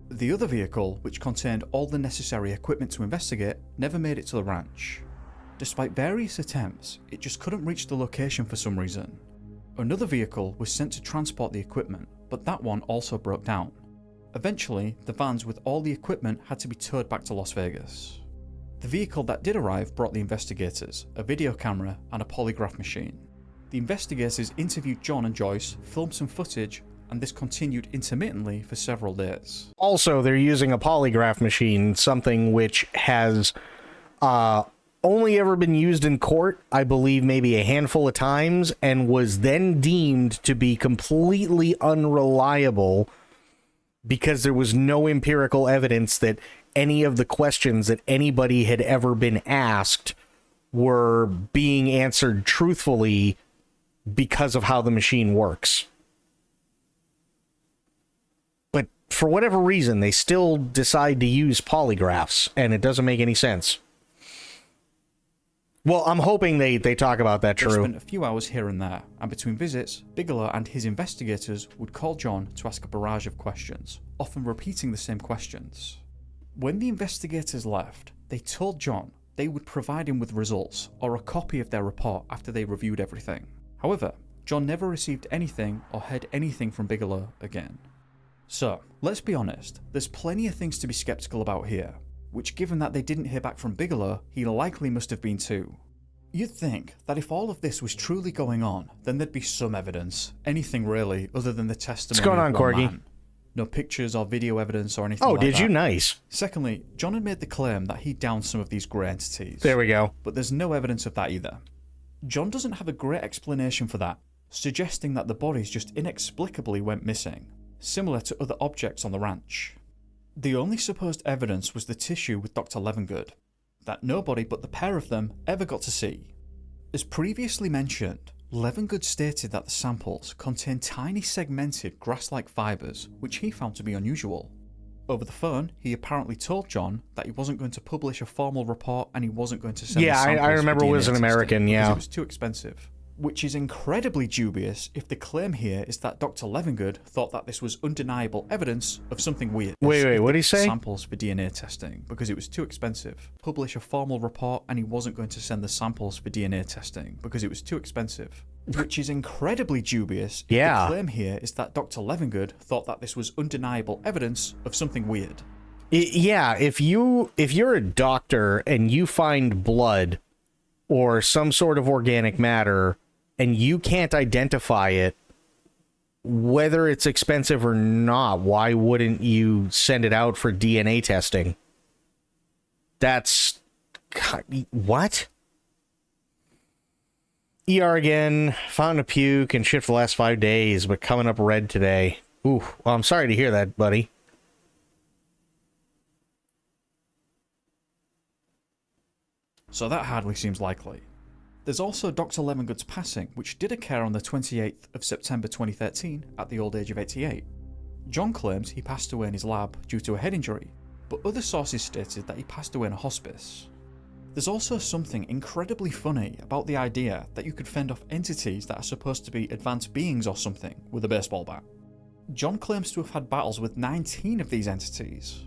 [SPEAKER 18] The other vehicle, which contained all the necessary equipment to investigate, never made it to the ranch. Despite various attempts, it just couldn't reach the location for some reason. Another vehicle was sent to transport the equipment, but that one also broke down. Eventually, the vans with all the equipment had to be towed back to Las Vegas. The vehicle that did arrive brought the investigators a video camera and a polygraph machine. The investigators interviewed John and Joyce, filmed some footage, and this continued intermittently for several days.
[SPEAKER 1] Also, they're using a polygraph machine, something which has only ever been used in court, I believe maybe a handful of times, and was then deemed to be completely unreliable because there was no empirical evidence that any of the questions that anybody had ever been asked were being answered truthfully because of how the machine works. But for whatever reason, they still decide to use polygraphs, and it doesn't make any sense. Well, I'm hoping they talk about that true.
[SPEAKER 18] They spent a few hours here and there, and between visits, Bigelow and his investigators would call John to ask a barrage of questions, often repeating the same questions. When the investigators left, they told John they would provide him with results or a copy of their report after they reviewed everything. However, John never received anything or heard anything from Bigelow again. So, let's be honest, there's plenty of things to be skeptical about here, which given that they didn't hear back from Bigelow, he likely must have been too. You'd think that if all of this was truly going on, then there'd be some evidence, anything really, other than the testimony
[SPEAKER 1] What's going on,
[SPEAKER 18] of one
[SPEAKER 1] Corgi?
[SPEAKER 18] man. No pictures or video evidence or anything like
[SPEAKER 1] Oh,
[SPEAKER 18] that.
[SPEAKER 1] did you? Nice.
[SPEAKER 18] Secondly, John had made the claim that he downed some of these grey entities.
[SPEAKER 1] There we go.
[SPEAKER 18] But there's no evidence of that either. John doesn't have a great explanation for that, suggesting that the bodies just inexplicably went missing, similar to other objects on the ranch. The only supposed evidence was the tissue with Dr. Levengood, that nobody but the pair of them ever got to see. As previously mentioned, Levengood stated that the samples contained tiny segmented grass-like fibres, which he found to be unusual. Over the phone, he apparently told John that he wasn't going to publish a formal report and he wasn't going to send the samples
[SPEAKER 1] I remember
[SPEAKER 18] for
[SPEAKER 1] it was
[SPEAKER 18] DNA
[SPEAKER 1] an
[SPEAKER 18] testing
[SPEAKER 1] American,
[SPEAKER 18] because
[SPEAKER 1] yeah.
[SPEAKER 18] it was too expensive. Which is incredibly dubious if the claim here is that Dr. Levengood thought that this was undeniable evidence of something weird.
[SPEAKER 1] Wait, what did he say?
[SPEAKER 18] Samples for DNA testing because it was too expensive. Publish a formal report and he wasn't going to send the samples for DNA testing because it was too expensive. Which is incredibly dubious if the claim here is that Dr. Levengood thought that this was undeniable evidence of something weird.
[SPEAKER 1] Yeah, if you're a doctor and you find blood or some sort of organic matter and you can't identify it, whether it's expensive or not, why wouldn't you send it out for DNA testing? That's... what? ER again, found a puke and shit for the last 5 days, but coming up red today. Ooh, well, I'm sorry to hear that, buddy.
[SPEAKER 18] So that hardly seems likely. There's also Dr. Levengood's passing, which did occur on the 28th of September 2013 at the old age of 88. John claims he passed away in his lab due to a head injury, but other sources stated that he passed away in a hospice. There's also something incredibly funny about the idea that you could fend off entities that are supposed to be advanced beings or something with a baseball bat. John claims to have had battles with 19 of these entities.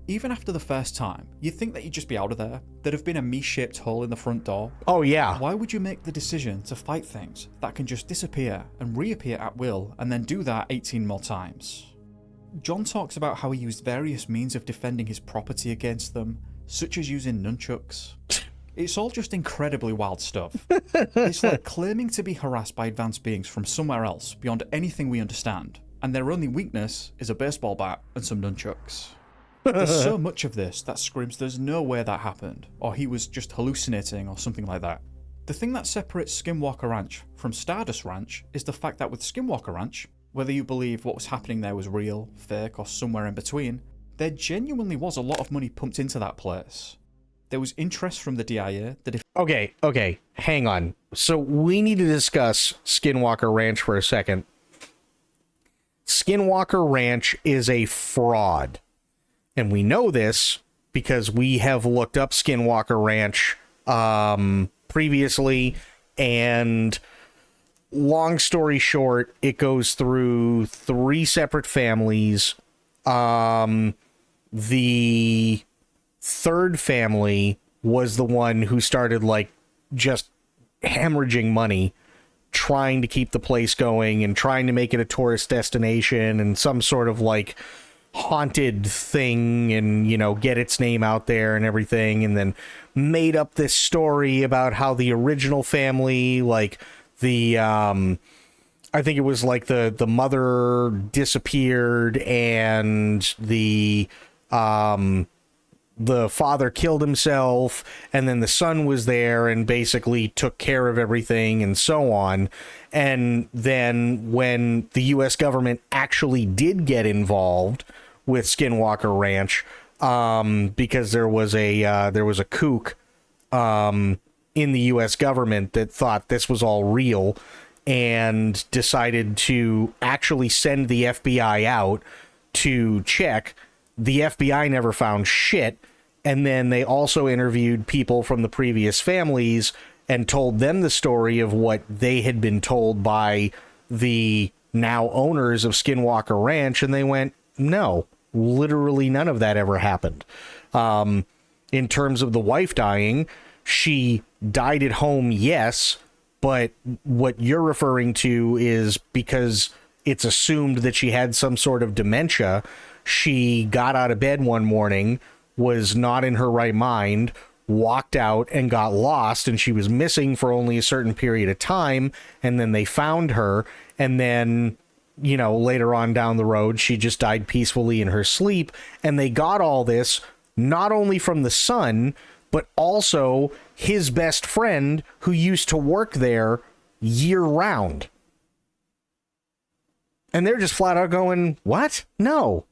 [SPEAKER 18] Even after the first time, you'd think that you'd just be out of there. There'd have been a me-shaped hole in the front door.
[SPEAKER 1] Oh yeah.
[SPEAKER 18] Why would you make the decision to fight things that can just disappear and reappear at will and then do that 18 more times? John talks about how he used various means of defending his property against them, such as using nunchucks. It's all just incredibly wild stuff. It's like claiming to be harassed by advanced beings from somewhere else beyond anything we understand, and their only weakness is a baseball bat and some nunchucks. There's so much of this that screams there's no way that happened, or he was just hallucinating or something like that. The thing that separates Skinwalker Ranch from Stardust Ranch is the fact that with Skinwalker Ranch, whether you believe what was happening there was real, fake, or somewhere in between, there genuinely was a lot of money pumped into that place. There was interest from the DIA that if...
[SPEAKER 1] Okay, hang on. So we need to discuss Skinwalker Ranch for a second. Skinwalker Ranch is a fraud. And we know this because we have looked up Skinwalker Ranch previously, and long story short, it goes through 3 separate families. The third family was the one who started like just hemorrhaging money trying to keep the place going and trying to make it a tourist destination and some sort of like haunted thing and, you know, get its name out there and everything, and then made up this story about how the original family, like the I think it was like the mother disappeared and the father killed himself, and then the son was there and basically took care of everything and so on. And then when the U.S. government actually did get involved with Skinwalker Ranch, because there was a kook in the U.S. government that thought this was all real and decided to actually send the FBI out to check. The FBI never found shit, and then they also interviewed people from the previous families and told them the story of what they had been told by the now owners of Skinwalker Ranch, and they went, no, literally none of that ever happened. In terms of the wife dying, she died at home, yes, but what you're referring to is because it's assumed that she had some sort of dementia. She got out of bed one morning, was not in her right mind, walked out and got lost, and she was missing for only a certain period of time, and then they found her, and then, you know, later on down the road, she just died peacefully in her sleep, and they got all this not only from the son, but also his best friend who used to work there year-round. And they're just flat out going, what? No.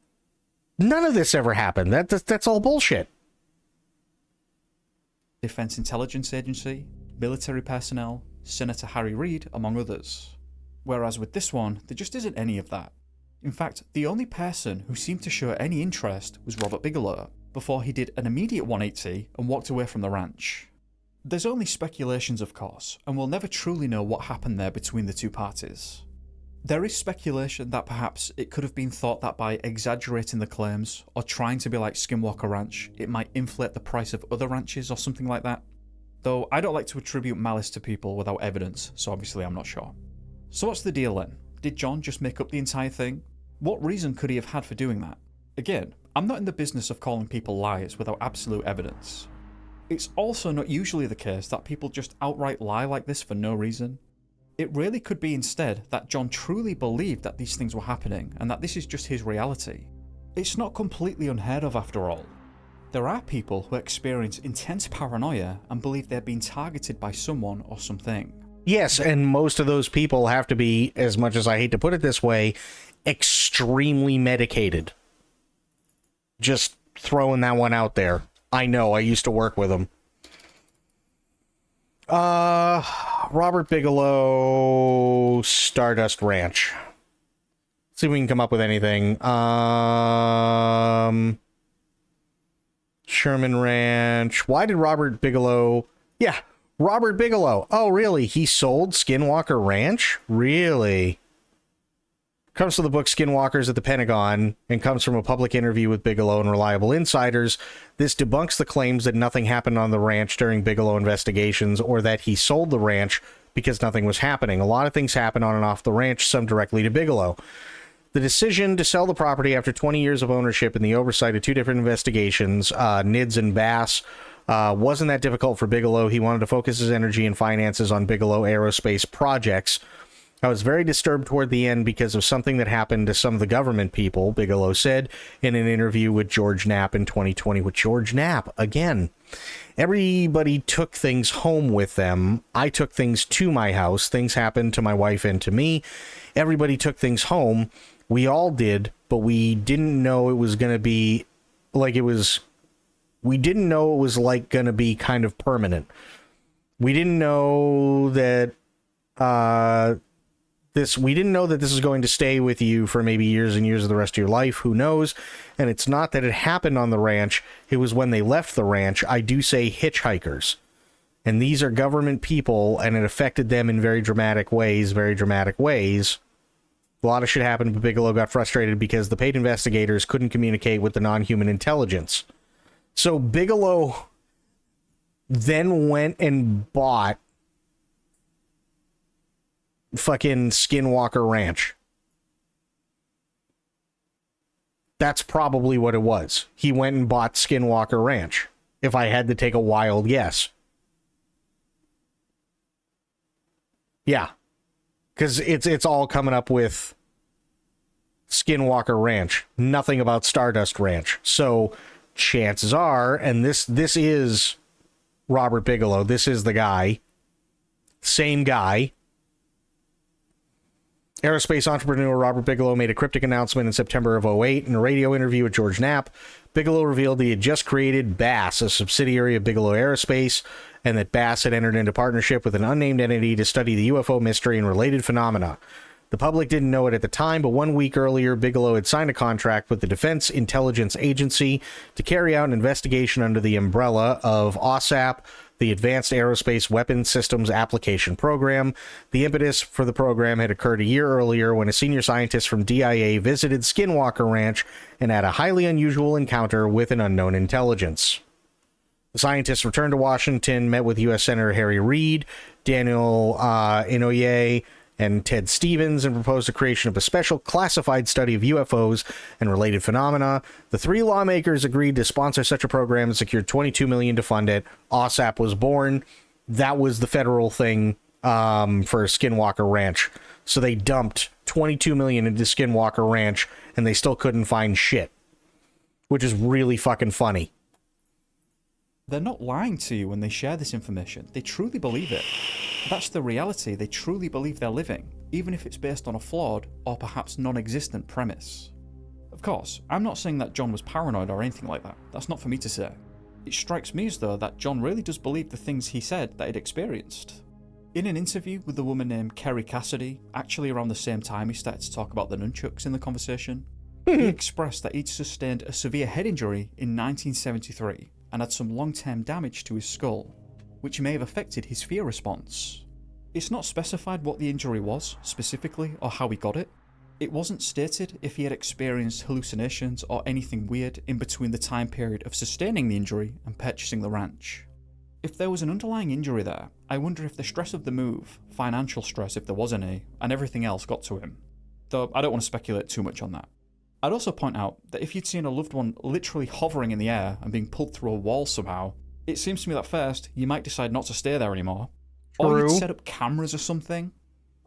[SPEAKER 1] None of this ever happened. That's all bullshit.
[SPEAKER 18] Defense Intelligence Agency, military personnel, Senator Harry Reid, among others. Whereas with this one, there just isn't any of that. In fact, the only person who seemed to show any interest was Robert Bigelow, before he did an immediate 180 and walked away from the ranch. There's only speculations, of course, and we'll never truly know what happened there between the two parties. There is speculation that perhaps it could have been thought that by exaggerating the claims, or trying to be like Skinwalker Ranch, it might inflate the price of other ranches or something like that. Though I don't like to attribute malice to people without evidence, so obviously I'm not sure. So what's the deal then? Did John just make up the entire thing? What reason could he have had for doing that? Again, I'm not in the business of calling people liars without absolute evidence. It's also not usually the case that people just outright lie like this for no reason. It really could be instead that John truly believed that these things were happening and that this is just his reality. It's not completely unheard of after all. There are people who experience intense paranoia and believe they're being targeted by someone or something.
[SPEAKER 1] Yes, and most of those people have to be, as much as I hate to put it this way, extremely medicated. Just throwing that one out there. I know, I used to work with them. Robert Bigelow, Stardust Ranch. Let's see if we can come up with anything. Sherman Ranch. Why did Robert Bigelow... Yeah, Robert Bigelow. Oh, really? He sold Skinwalker Ranch? Really? Comes from the book Skinwalkers at the Pentagon and comes from a public interview with Bigelow and reliable insiders. This debunks the claims that nothing happened on the ranch during Bigelow investigations or that he sold the ranch because nothing was happening. A lot of things happen on and off the ranch, some directly to Bigelow. The decision to sell the property after 20 years of ownership and the oversight of 2 different investigations, NIDS and Bass, Wasn't that difficult for Bigelow. He wanted to focus his energy and finances on Bigelow Aerospace projects. I was very disturbed toward the end because of something that happened to some of the government people, Bigelow said in an interview with George Knapp in 2020. With George Knapp, again, everybody took things home with them. I took things to my house. Things happened to my wife and to me. Everybody took things home. We all did, but we didn't know it was going to be like it was. We didn't know it was like going to be kind of permanent. We didn't know that we didn't know that this is going to stay with you for maybe years and years of the rest of your life. Who knows? And it's not that it happened on the ranch. It was when they left the ranch. I do say hitchhikers. And these are government people, and it affected them in very dramatic ways, A lot of shit happened, but Bigelow got frustrated because the paid investigators couldn't communicate with the non-human intelligence. So Bigelow then went and bought fucking Skinwalker Ranch. That's probably what it was. He went and bought Skinwalker Ranch, if I had to take a wild guess. Yeah. Because it's all coming up with Skinwalker Ranch. Nothing about Stardust Ranch. So chances are, and this is Robert Bigelow. This is the guy. Same guy. Aerospace entrepreneur Robert Bigelow made a cryptic announcement in September of 2008 in a radio interview with George Knapp. Bigelow revealed he had just created BASS, a subsidiary of Bigelow Aerospace, and that BASS had entered into partnership with an unnamed entity to study the UFO mystery and related phenomena. The public didn't know it at the time, but 1 week earlier, Bigelow had signed a contract with the Defense Intelligence Agency to carry out an investigation under the umbrella of OSAP, the Advanced Aerospace Weapons Systems Application Program. The impetus for the program had occurred a year earlier when a senior scientist from DIA visited Skinwalker Ranch and had a highly unusual encounter with an unknown intelligence. The scientists returned to Washington, met with U.S. Senator Harry Reid, Daniel Inouye, and Ted Stevens, and proposed the creation of a special classified study of UFOs and related phenomena. The three lawmakers agreed to sponsor such a program and secured $22 million to fund it. OSAP was born. That was the federal thing for Skinwalker Ranch. So they dumped $22 million into Skinwalker Ranch, and they still couldn't find shit, which is really fucking funny.
[SPEAKER 18] They're not lying to you when they share this information. They truly believe it. That's the reality they truly believe they're living, even if it's based on a flawed or perhaps non-existent premise. Of course, I'm not saying that John was paranoid or anything like that. That's not for me to say. It strikes me as though that John really does believe the things he said that he'd experienced. In an interview with a woman named Kerry Cassidy, actually around the same time he started to talk about the nunchucks in the conversation, he expressed that he'd sustained a severe head injury in 1973 and had some long-term damage to his skull, which may have affected his fear response. It's not specified what the injury was, specifically, or how he got it. It wasn't stated if he had experienced hallucinations or anything weird in between the time period of sustaining the injury and purchasing the ranch. If there was an underlying injury there, I wonder if the stress of the move, financial stress if there was any, and everything else got to him. Though I don't want to speculate too much on that. I'd also point out that if you'd seen a loved one literally hovering in the air and being pulled through a wall somehow, it seems to me that first, you might decide not to stay there anymore.
[SPEAKER 1] True.
[SPEAKER 18] Or you'd set up cameras or something.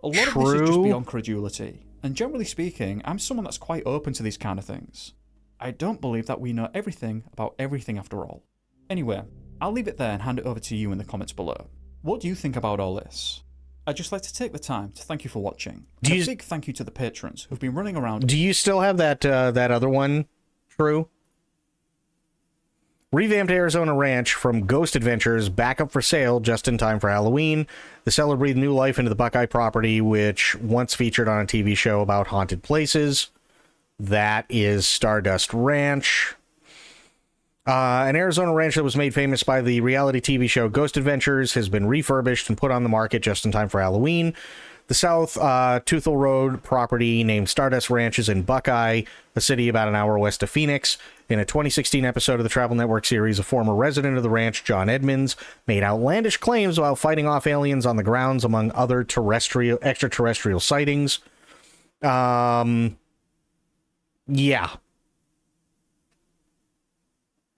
[SPEAKER 18] A lot of this is just beyond credulity, and generally speaking, I'm someone that's quite open to these kind of things. I don't believe that we know everything about everything after all. Anyway, I'll leave it there and hand it over to you in the comments below. What do you think about all this? I'd just like to take the time to thank you for watching. And a big thank you to the patrons who've been running around.
[SPEAKER 1] Do you still have that other one, True? Revamped Arizona Ranch from Ghost Adventures back up for sale just in time for Halloween. The seller breathed new life into the Buckeye property, which once featured on a TV show about haunted places. That is Stardust Ranch. An Arizona ranch that was made famous by the reality TV show Ghost Adventures has been refurbished and put on the market just in time for Halloween. The South Toothel Road property named Stardust Ranch is in Buckeye, a city about an hour west of Phoenix. In a 2016 episode of the Travel Network series, a former resident of the ranch, John Edmonds, made outlandish claims while fighting off aliens on the grounds, among other extraterrestrial sightings. Yeah.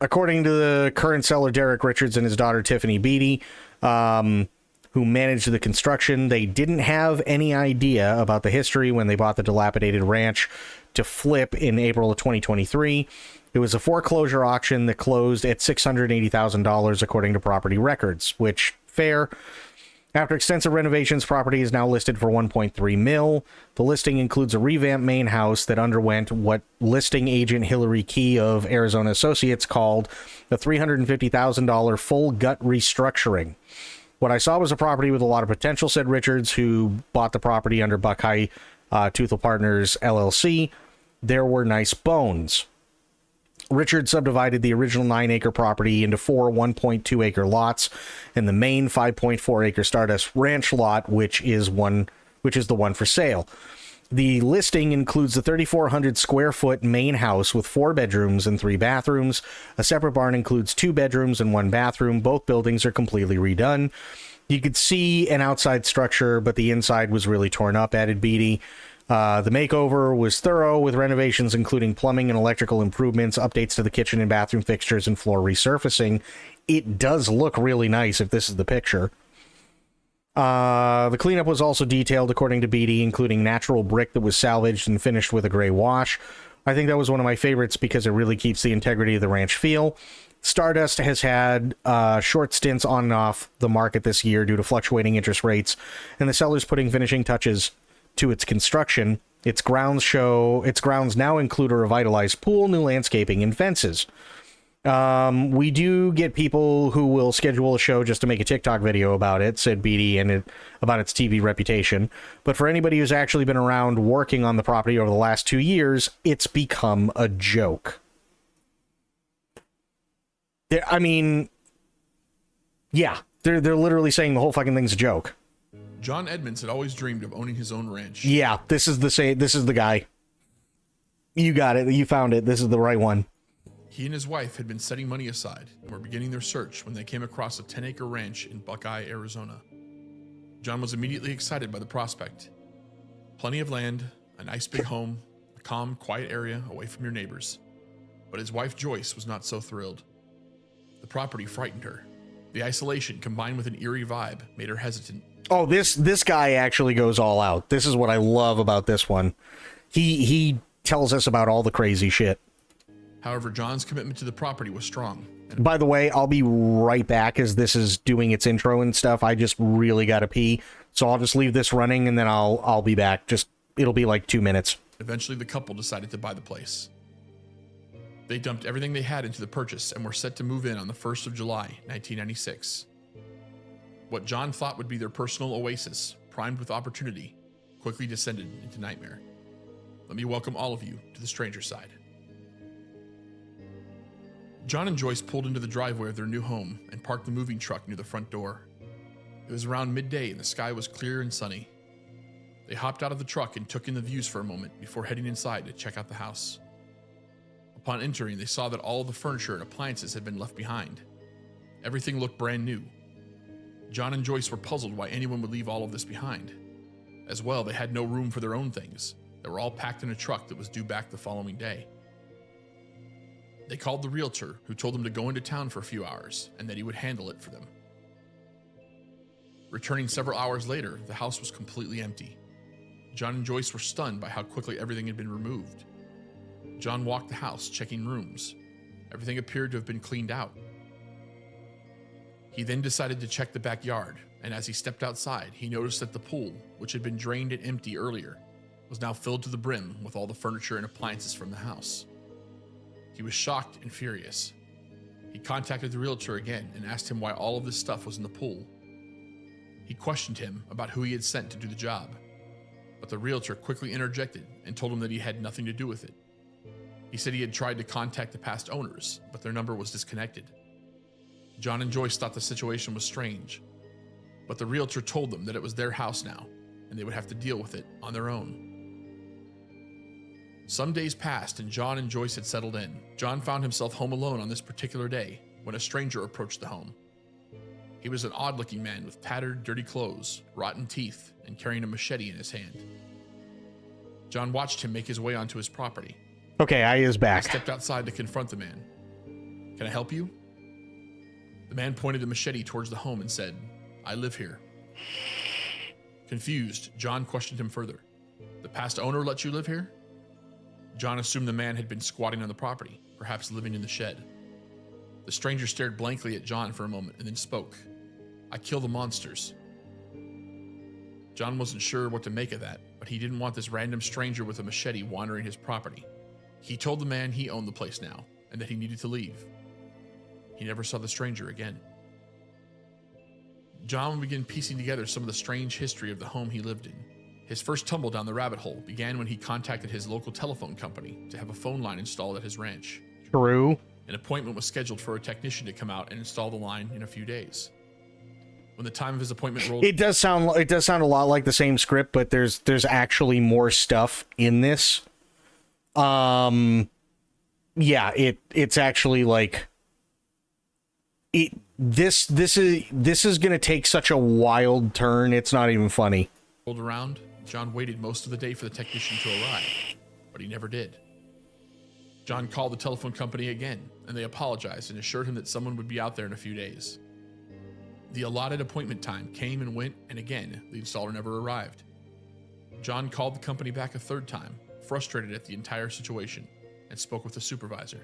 [SPEAKER 1] according to the current seller, Derek Richards, and his daughter, Tiffany Beatty, who managed the construction, they didn't have any idea about the history when they bought the dilapidated ranch to flip in April of 2023. It was a foreclosure auction that closed at $680,000 according to property records, which, fair. After extensive renovations, property is now listed for $1.3 million. The listing includes a revamped main house that underwent what listing agent Hillary Key of Arizona Associates called the $350,000 full gut restructuring. What I saw was a property with a lot of potential, said Richards, who bought the property under Buckeye Toothel Partners, LLC. There were nice bones. Richards subdivided the original 9-acre property into 4 1.2-acre lots and the main 5.4-acre Stardust Ranch lot, which is the one for sale. The listing includes the 3,400 square foot main house with 4 bedrooms and 3 bathrooms. A separate barn includes 2 bedrooms and 1 bathroom. Both buildings are completely redone. You could see an outside structure, but the inside was really torn up, added Beatty. The makeover was thorough, with renovations including plumbing and electrical improvements, updates to the kitchen and bathroom fixtures, and floor resurfacing. It does look really nice if this is the picture. The cleanup was also detailed, according to Beatty, including natural brick that was salvaged and finished with a gray wash. I think that was one of my favorites because it really keeps the integrity of the ranch feel. Stardust has had short stints on and off the market this year due to fluctuating interest rates, and the seller's putting finishing touches to its construction. Its grounds now include a revitalized pool, new landscaping, and fences. We do get people who will schedule a show just to make a TikTok video about it, said Beatty, and about its TV reputation. But for anybody who's actually been around working on the property over the last 2 years, it's become a joke. They're literally saying the whole fucking thing's a joke.
[SPEAKER 19] John Edmonds had always dreamed of owning his own ranch.
[SPEAKER 1] Yeah, this is the guy. You got it. You found it. This is the right one.
[SPEAKER 19] He and his wife had been setting money aside and were beginning their search when they came across a 10-acre ranch in Buckeye, Arizona. John was immediately excited by the prospect. Plenty of land, a nice big home, a calm, quiet area away from your neighbors. But his wife Joyce was not so thrilled. The property frightened her. The isolation combined with an eerie vibe made her hesitant.
[SPEAKER 1] Oh, this guy actually goes all out. This is what I love about this one. He tells us about all the crazy shit.
[SPEAKER 19] However, John's commitment to the property was strong.
[SPEAKER 1] By the way, I'll be right back as this is doing its intro and stuff. I just really gotta pee, so I'll just leave this running and then I'll be back. It'll be like 2 minutes.
[SPEAKER 19] Eventually, the couple decided to buy the place. They dumped everything they had into the purchase and were set to move in on the 1st of July, 1996. What John thought would be their personal oasis, primed with opportunity, quickly descended into nightmare. Let me welcome all of you to the stranger side. John and Joyce pulled into the driveway of their new home and parked the moving truck near the front door. It was around midday and the sky was clear and sunny. They hopped out of the truck and took in the views for a moment before heading inside to check out the house. Upon entering, they saw that all of the furniture and appliances had been left behind. Everything looked brand new. John and Joyce were puzzled why anyone would leave all of this behind. As well, they had no room for their own things. They were all packed in a truck that was due back the following day. They called the realtor, who told them to go into town for a few hours and that he would handle it for them. Returning several hours later, the house was completely empty. John and Joyce were stunned by how quickly everything had been removed. John walked the house, checking rooms. Everything appeared to have been cleaned out. He then decided to check the backyard, and as he stepped outside, he noticed that the pool, which had been drained and empty earlier, was now filled to the brim with all the furniture and appliances from the house. He was shocked and furious. He contacted the realtor again and asked him why all of this stuff was in the pool. He questioned him about who he had sent to do the job, but the realtor quickly interjected and told him that he had nothing to do with it. He said he had tried to contact the past owners, but their number was disconnected. John and Joyce thought the situation was strange, but the realtor told them that it was their house now, and they would have to deal with it on their own. Some days passed and John and Joyce had settled in. John found himself home alone on this particular day when a stranger approached the home. He was an odd-looking man with tattered, dirty clothes, rotten teeth, and carrying a machete in his hand. John watched him make his way onto his property.
[SPEAKER 1] Okay, I is back.
[SPEAKER 19] He stepped outside to confront the man. Can I help you? The man pointed a machete towards the home and said, I live here. Confused, John questioned him further. The past owner let you live here? John assumed the man had been squatting on the property, perhaps living in the shed. The stranger stared blankly at John for a moment and then spoke. I kill the monsters. John wasn't sure what to make of that, but he didn't want this random stranger with a machete wandering his property. He told the man he owned the place now and that he needed to leave. He never saw the stranger again. John began piecing together some of the strange history of the home he lived in. His first tumble down the rabbit hole began when he contacted his local telephone company to have a phone line installed at his ranch.
[SPEAKER 1] True.
[SPEAKER 19] An appointment was scheduled for a technician to come out and install the line in a few days. When the time of his appointment rolled,
[SPEAKER 1] It does sound a lot like the same script, but there's actually more stuff in this. Yeah, it's actually like this is going to take such a wild turn. It's not even funny.
[SPEAKER 19] Rolled around, John waited most of the day for the technician to arrive, but he never did. John called the telephone company again, and they apologized and assured him that someone would be out there in a few days. The allotted appointment time came and went, and again, the installer never arrived. John called the company back a third time, frustrated at the entire situation, and spoke with the supervisor.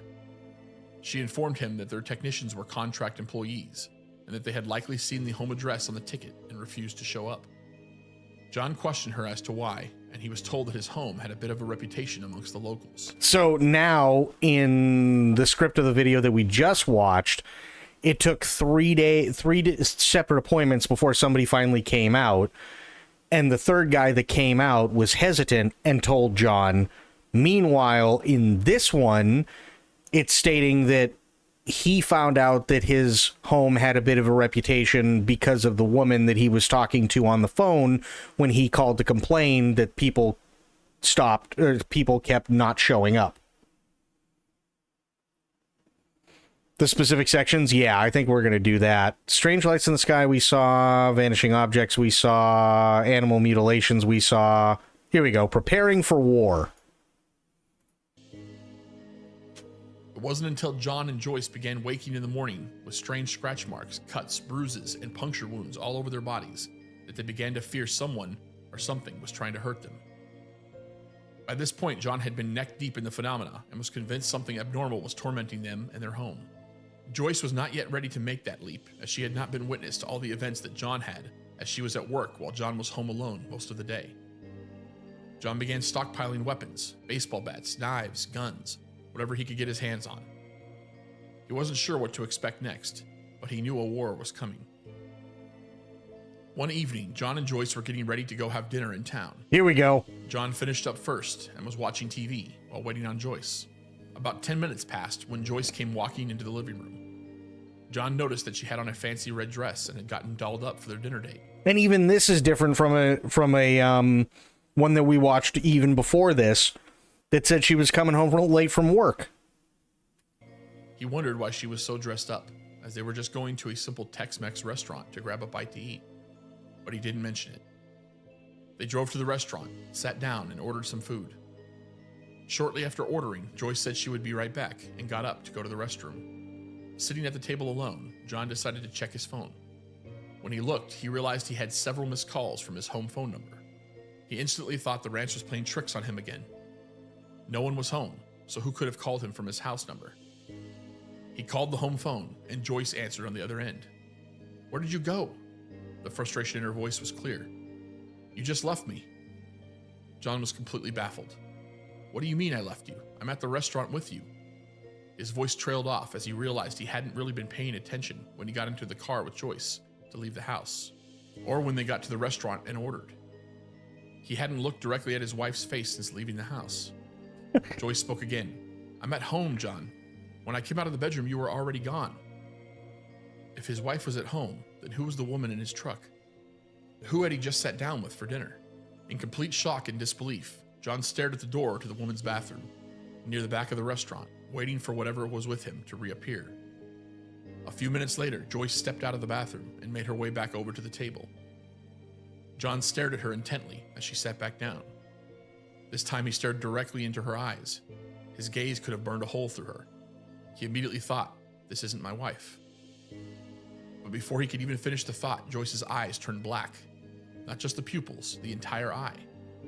[SPEAKER 19] She informed him that their technicians were contract employees, and that they had likely seen the home address on the ticket and refused to show up. John questioned her as to why, and he was told that his home had a bit of a reputation amongst the locals.
[SPEAKER 1] So now, in the script of the video that we just watched, it took 3 separate appointments before somebody finally came out, and the third guy that came out was hesitant and told John. Meanwhile, in this one, it's stating that he found out that his home had a bit of a reputation because of the woman that he was talking to on the phone when he called to complain that people kept not showing up. The specific sections, yeah, I think we're going to do that. Strange lights in the sky we saw, vanishing objects we saw, animal mutilations we saw. Here we go, preparing for war.
[SPEAKER 19] It wasn't until John and Joyce began waking in the morning with strange scratch marks, cuts, bruises, and puncture wounds all over their bodies that they began to fear someone or something was trying to hurt them. By this point, John had been neck deep in the phenomena and was convinced something abnormal was tormenting them and their home. Joyce was not yet ready to make that leap, as she had not been witness to all the events that John had, as she was at work while John was home alone most of the day. John began stockpiling weapons, baseball bats, knives, guns, whatever he could get his hands on. He wasn't sure what to expect next, but he knew a war was coming. One evening, John and Joyce were getting ready to go have dinner in town.
[SPEAKER 1] Here we go.
[SPEAKER 19] John finished up first and was watching TV while waiting on Joyce. About 10 minutes passed when Joyce came walking into the living room. John noticed that she had on a fancy red dress and had gotten dolled up for their dinner date.
[SPEAKER 1] And even this is different from a one that we watched even before this that said she was coming home late from work.
[SPEAKER 19] He wondered why she was so dressed up, as they were just going to a simple Tex-Mex restaurant to grab a bite to eat. But he didn't mention it. They drove to the restaurant, sat down, and ordered some food. Shortly after ordering, Joyce said she would be right back and got up to go to the restroom. Sitting at the table alone, John decided to check his phone. When he looked, he realized he had several missed calls from his home phone number. He instantly thought the ranch was playing tricks on him again. No one was home, so who could have called him from his house number? He called the home phone, and Joyce answered on the other end. "Where did you go?" The frustration in her voice was clear. "You just left me." John was completely baffled. "What do you mean I left you? I'm at the restaurant with you." His voice trailed off as he realized he hadn't really been paying attention when he got into the car with Joyce to leave the house, or when they got to the restaurant and ordered. He hadn't looked directly at his wife's face since leaving the house. Joyce spoke again. "I'm at home, John. When I came out of the bedroom, you were already gone." If his wife was at home, then who was the woman in his truck? Who had he just sat down with for dinner? In complete shock and disbelief, John stared at the door to the woman's bathroom, near the back of the restaurant, waiting for whatever was with him to reappear. A few minutes later, Joyce stepped out of the bathroom and made her way back over to the table. John stared at her intently as she sat back down. This time he stared directly into her eyes. His gaze could have burned a hole through her. He immediately thought, This isn't my wife. But before he could even finish the thought, Joyce's eyes turned black. Not just the pupils, the entire eye.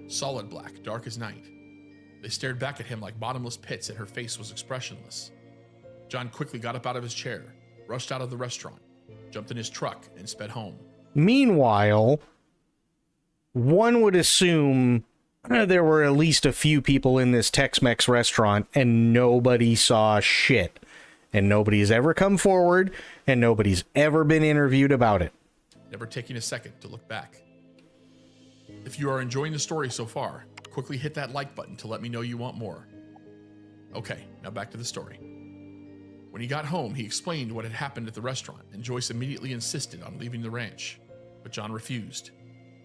[SPEAKER 19] Solid black, dark as night. They stared back at him like bottomless pits, and her face was expressionless. John quickly got up out of his chair, rushed out of the restaurant, jumped in his truck, and sped home.
[SPEAKER 1] Meanwhile, one would assume there were at least a few people in this Tex-Mex restaurant and nobody saw shit. And nobody's ever come forward and nobody's ever been interviewed about it.
[SPEAKER 19] Never taking a second to look back. If you are enjoying the story so far, quickly hit that like button to let me know you want more. Okay, now back to the story. When he got home, he explained what had happened at the restaurant, and Joyce immediately insisted on leaving the ranch. But John refused.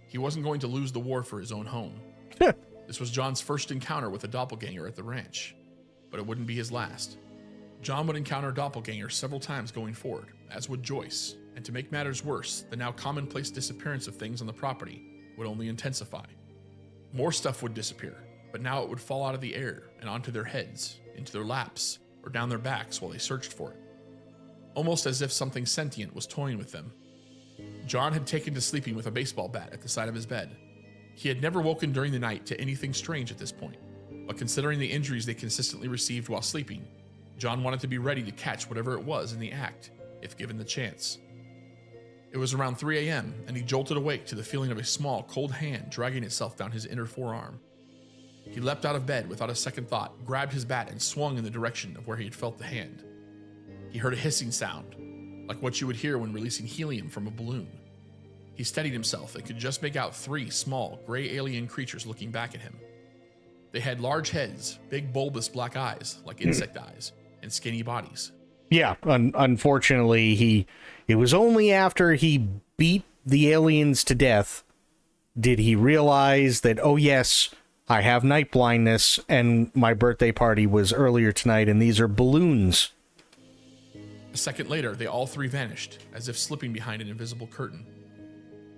[SPEAKER 19] He wasn't going to lose the war for his own home. This was John's first encounter with a doppelganger at the ranch, but it wouldn't be his last. John would encounter doppelgangers several times going forward, as would Joyce, and to make matters worse, the now commonplace disappearance of things on the property would only intensify. More stuff would disappear, but now it would fall out of the air and onto their heads, into their laps, or down their backs while they searched for it. Almost as if something sentient was toying with them. John had taken to sleeping with a baseball bat at the side of his bed. He had never woken during the night to anything strange at this point, but considering the injuries they consistently received while sleeping, John wanted to be ready to catch whatever it was in the act, if given the chance. It was around 3 a.m., and he jolted awake to the feeling of a small, cold hand dragging itself down his inner forearm. He leapt out of bed without a second thought, grabbed his bat, and swung in the direction of where he had felt the hand. He heard a hissing sound, like what you would hear when releasing helium from a balloon. He steadied himself and could just make out 3 small, gray alien creatures looking back at him. They had large heads, big bulbous black eyes, like insect eyes, and skinny bodies.
[SPEAKER 1] Yeah, unfortunately, it was only after he beat the aliens to death did he realize that, oh yes, I have night blindness, and my birthday party was earlier tonight, and these are balloons.
[SPEAKER 19] A second later, they all 3 vanished, as if slipping behind an invisible curtain.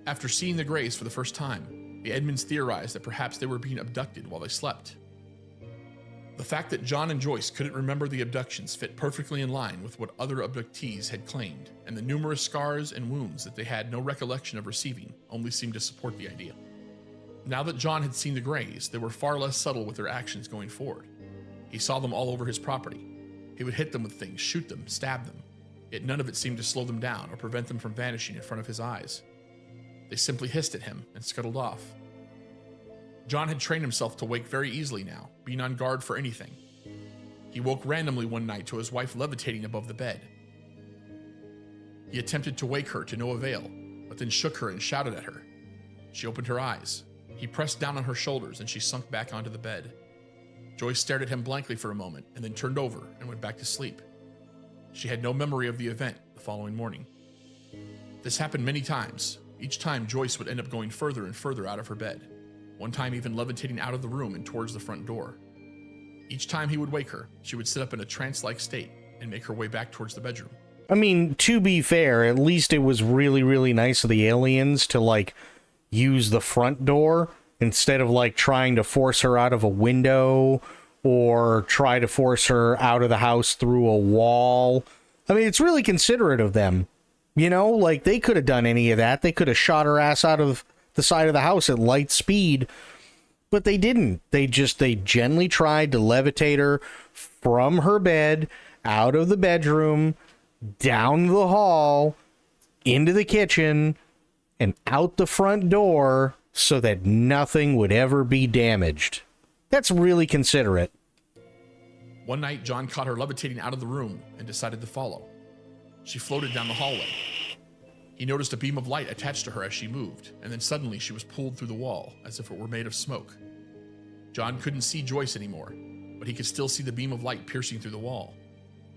[SPEAKER 19] After seeing the Greys for the first time, the Edmonds theorized that perhaps they were being abducted while they slept. The fact that John and Joyce couldn't remember the abductions fit perfectly in line with what other abductees had claimed, and the numerous scars and wounds that they had no recollection of receiving only seemed to support the idea. Now that John had seen the Greys, they were far less subtle with their actions going forward. He saw them all over his property. He would hit them with things, shoot them, stab them, yet none of it seemed to slow them down or prevent them from vanishing in front of his eyes. They simply hissed at him and scuttled off. John had trained himself to wake very easily now, being on guard for anything. He woke randomly one night to his wife levitating above the bed. He attempted to wake her to no avail, but then shook her and shouted at her. She opened her eyes. He pressed down on her shoulders and she sunk back onto the bed. Joyce stared at him blankly for a moment and then turned over and went back to sleep. She had no memory of the event the following morning. This happened many times. Each time Joyce would end up going further and further out of her bed. One time even levitating out of the room and towards the front door. Each time he would wake her, she would sit up in a trance-like state and make her way back towards the bedroom.
[SPEAKER 1] I mean, to be fair, at least it was really, really nice of the aliens to, use the front door instead of, trying to force her out of a window or try to force her out of the house through a wall. I mean, it's really considerate of them. You know, they could have done any of that. They could have shot her ass out of the side of the house at light speed, but they didn't. They gently tried to levitate her from her bed, out of the bedroom, down the hall, into the kitchen, and out the front door so that nothing would ever be damaged. That's really considerate.
[SPEAKER 19] One night, John caught her levitating out of the room and decided to follow. She floated down the hallway. He noticed a beam of light attached to her as she moved, and then suddenly she was pulled through the wall as if it were made of smoke. John couldn't see Joyce anymore, but he could still see the beam of light piercing through the wall.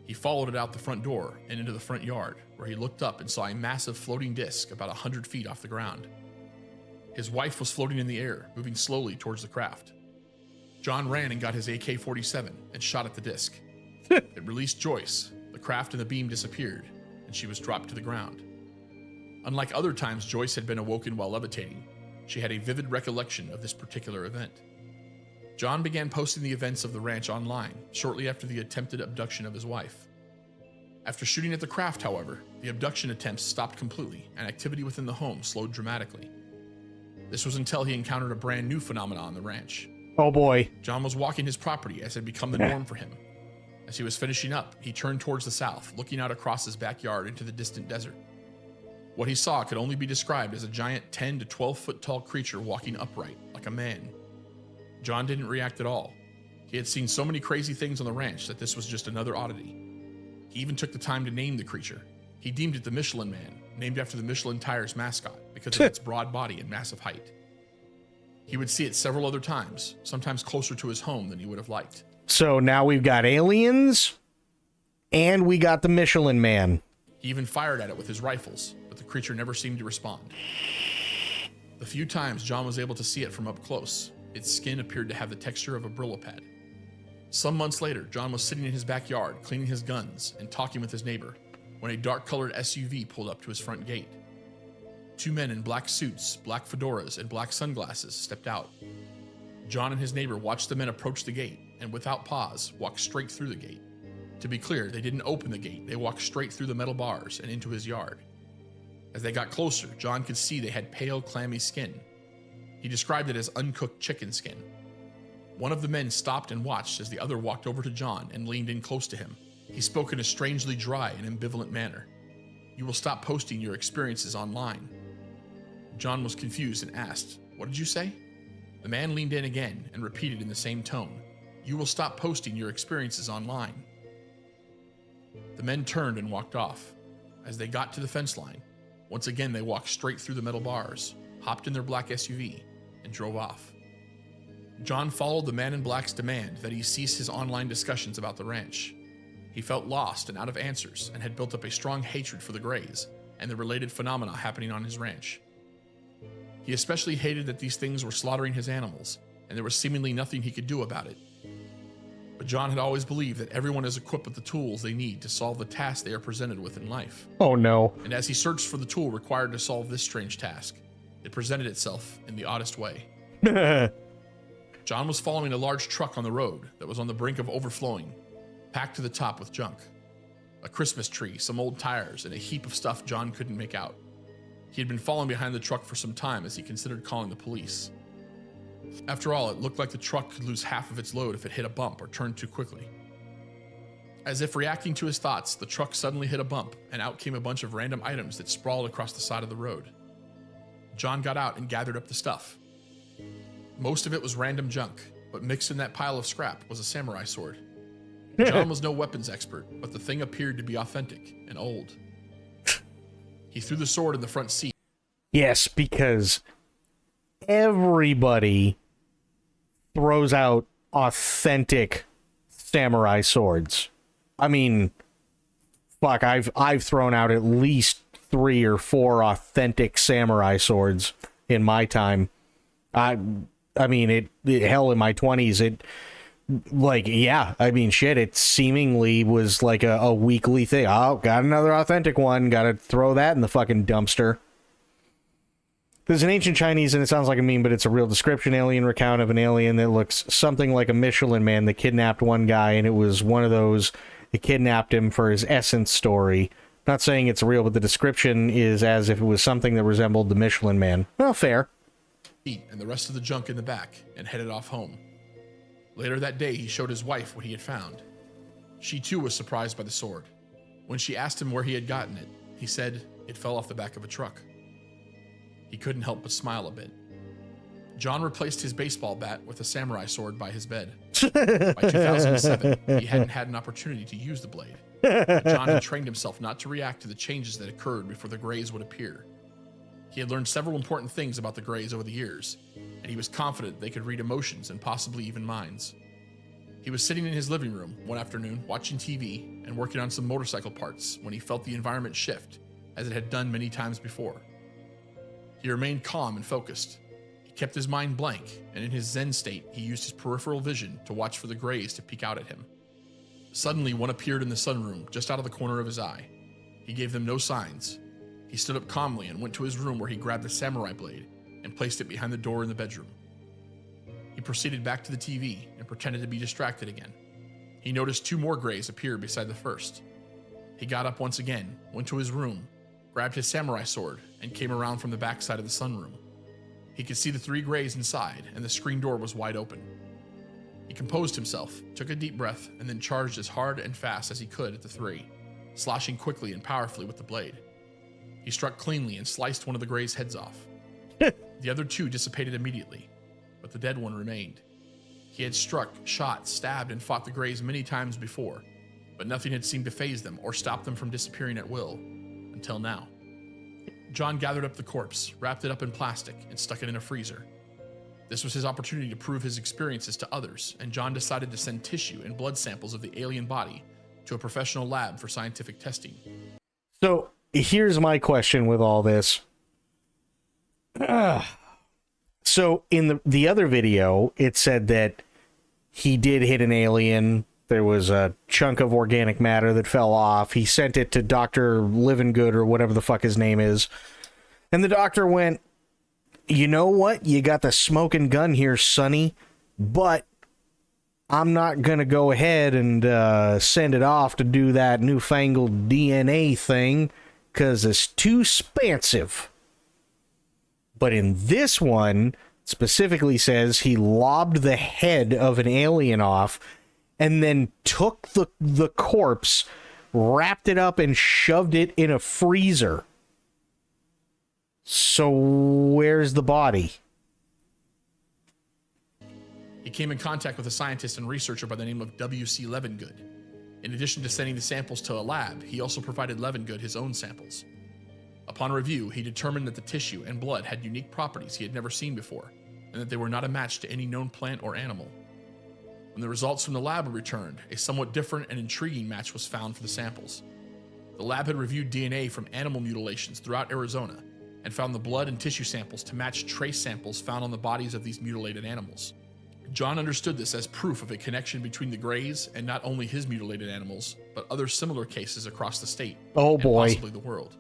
[SPEAKER 19] He followed it out the front door and into the front yard, where he looked up and saw a massive floating disc about 100 feet off the ground. His wife was floating in the air, moving slowly towards the craft. John ran and got his AK-47 and shot at the disc. It released Joyce, the craft and the beam disappeared, and she was dropped to the ground. Unlike other times Joyce had been awoken while levitating, she had a vivid recollection of this particular event. John began posting the events of the ranch online shortly after the attempted abduction of his wife. After shooting at the craft, however, the abduction attempts stopped completely and activity within the home slowed dramatically. This was until he encountered a brand new phenomenon on the ranch.
[SPEAKER 1] Oh boy.
[SPEAKER 19] John was walking his property as had become the norm for him. As he was finishing up, he turned towards the south, looking out across his backyard into the distant desert. What he saw could only be described as a giant 10 to 12 foot tall creature walking upright, like a man. John didn't react at all. He had seen so many crazy things on the ranch that this was just another oddity. He even took the time to name the creature. He deemed it the Michelin Man, named after the Michelin Tires mascot because of its broad body and massive height. He would see it several other times, sometimes closer to his home than he would have liked.
[SPEAKER 1] So now we've got aliens, and we got the Michelin Man.
[SPEAKER 19] He even fired at it with his rifles, but the creature never seemed to respond. The few times John was able to see it from up close, its skin appeared to have the texture of a Brillo pad. Some months later, John was sitting in his backyard, cleaning his guns and talking with his neighbor, when a dark-colored SUV pulled up to his front gate. Two men in black suits, black fedoras, and black sunglasses stepped out. John and his neighbor watched the men approach the gate and, without pause, walked straight through the gate. To be clear, they didn't open the gate, they walked straight through the metal bars and into his yard. As they got closer, John could see they had pale, clammy skin. He described it as uncooked chicken skin. One of the men stopped and watched as the other walked over to John and leaned in close to him. He spoke in a strangely dry and ambivalent manner. "You will stop posting your experiences online." John was confused and asked, "What did you say?" The man leaned in again and repeated in the same tone, "You will stop posting your experiences online." The men turned and walked off. As they got to the fence line, once again they walked straight through the metal bars, hopped in their black SUV, and drove off. John followed the man in black's demand that he cease his online discussions about the ranch. He felt lost and out of answers and had built up a strong hatred for the Greys and the related phenomena happening on his ranch. He especially hated that these things were slaughtering his animals, and there was seemingly nothing he could do about it. But John had always believed that everyone is equipped with the tools they need to solve the tasks they are presented with in life.
[SPEAKER 1] Oh no.
[SPEAKER 19] And as he searched for the tool required to solve this strange task, it presented itself in the oddest way. John was following a large truck on the road that was on the brink of overflowing, packed to the top with junk. A Christmas tree, some old tires, and a heap of stuff John couldn't make out. He had been following behind the truck for some time as he considered calling the police. After all, it looked like the truck could lose half of its load if it hit a bump or turned too quickly. As if reacting to his thoughts, the truck suddenly hit a bump, and out came a bunch of random items that sprawled across the side of the road. John got out and gathered up the stuff. Most of it was random junk, but mixed in that pile of scrap was a samurai sword. John was no weapons expert, but the thing appeared to be authentic and old. He threw the sword in the front seat.
[SPEAKER 1] Yes, because everybody throws out authentic samurai swords. I mean, fuck, I've thrown out at least 3 or 4 authentic samurai swords in my time. I mean, hell, in my 20s, it seemingly was like a weekly thing. Oh, got another authentic one. Got to throw that in the fucking dumpster. There's an ancient Chinese, and it sounds like a meme, but it's a real description alien recount of an alien that looks something like a Michelin Man that kidnapped one guy, and it was one of those that kidnapped him for his essence story. Not saying it's real, but the description is as if it was something that resembled the Michelin Man. Well, fair.
[SPEAKER 19] And the rest of the junk in the back and headed off home. Later that day, he showed his wife what he had found. She too was surprised by the sword. When she asked him where he had gotten it, he said it fell off the back of a truck. He couldn't help but smile a bit. John replaced his baseball bat with a samurai sword by his bed. By 2007, he hadn't had an opportunity to use the blade. But John had trained himself not to react to the changes that occurred before the Greys would appear. He had learned several important things about the Greys over the years, and he was confident they could read emotions and possibly even minds. He was sitting in his living room one afternoon watching TV and working on some motorcycle parts when he felt the environment shift, as it had done many times before. He remained calm and focused. He kept his mind blank, and in his Zen state, he used his peripheral vision to watch for the Greys to peek out at him. Suddenly, one appeared in the sunroom just out of the corner of his eye. He gave them no signs. He stood up calmly and went to his room where he grabbed the samurai blade and placed it behind the door in the bedroom. He proceeded back to the TV and pretended to be distracted again. He noticed 2 more Greys appear beside the first. He got up once again, went to his room, grabbed his samurai sword, and came around from the backside of the sunroom. He could see the 3 Greys inside, and the screen door was wide open. He composed himself, took a deep breath, and then charged as hard and fast as he could at the 3, slashing quickly and powerfully with the blade. He struck cleanly and sliced one of the Greys' heads off. The other 2 dissipated immediately, but the dead one remained. He had struck, shot, stabbed, and fought the Greys many times before, but nothing had seemed to faze them or stop them from disappearing at will, until now. John gathered up the corpse, wrapped it up in plastic, and stuck it in a freezer. This was his opportunity to prove his experiences to others, and John decided to send tissue and blood samples of the alien body to a professional lab for scientific testing.
[SPEAKER 1] So here's my question with all this. So in the other video, it said that he did hit an alien. There was a chunk of organic matter that fell off. He sent it to Dr. Livingood or whatever the fuck his name is. And the doctor went, you know what? You got the smoking gun here, Sonny. But I'm not going to go ahead and send it off to do that newfangled DNA thing because it's too expensive. But in this one, specifically says he lobbed the head of an alien off and then took the corpse, wrapped it up, and shoved it in a freezer. So where's the body?
[SPEAKER 19] He came in contact with a scientist and researcher by the name of W.C. Levingood. In addition to sending the samples to a lab, he also provided Levingood his own samples. Upon review, he determined that the tissue and blood had unique properties he had never seen before, and that they were not a match to any known plant or animal. When the results from the lab were returned, a somewhat different and intriguing match was found for the samples. The lab had reviewed DNA from animal mutilations throughout Arizona and found the blood and tissue samples to match trace samples found on the bodies of these mutilated animals. John understood this as proof of a connection between the Greys and not only his mutilated animals, but other similar cases across the state and possibly the world.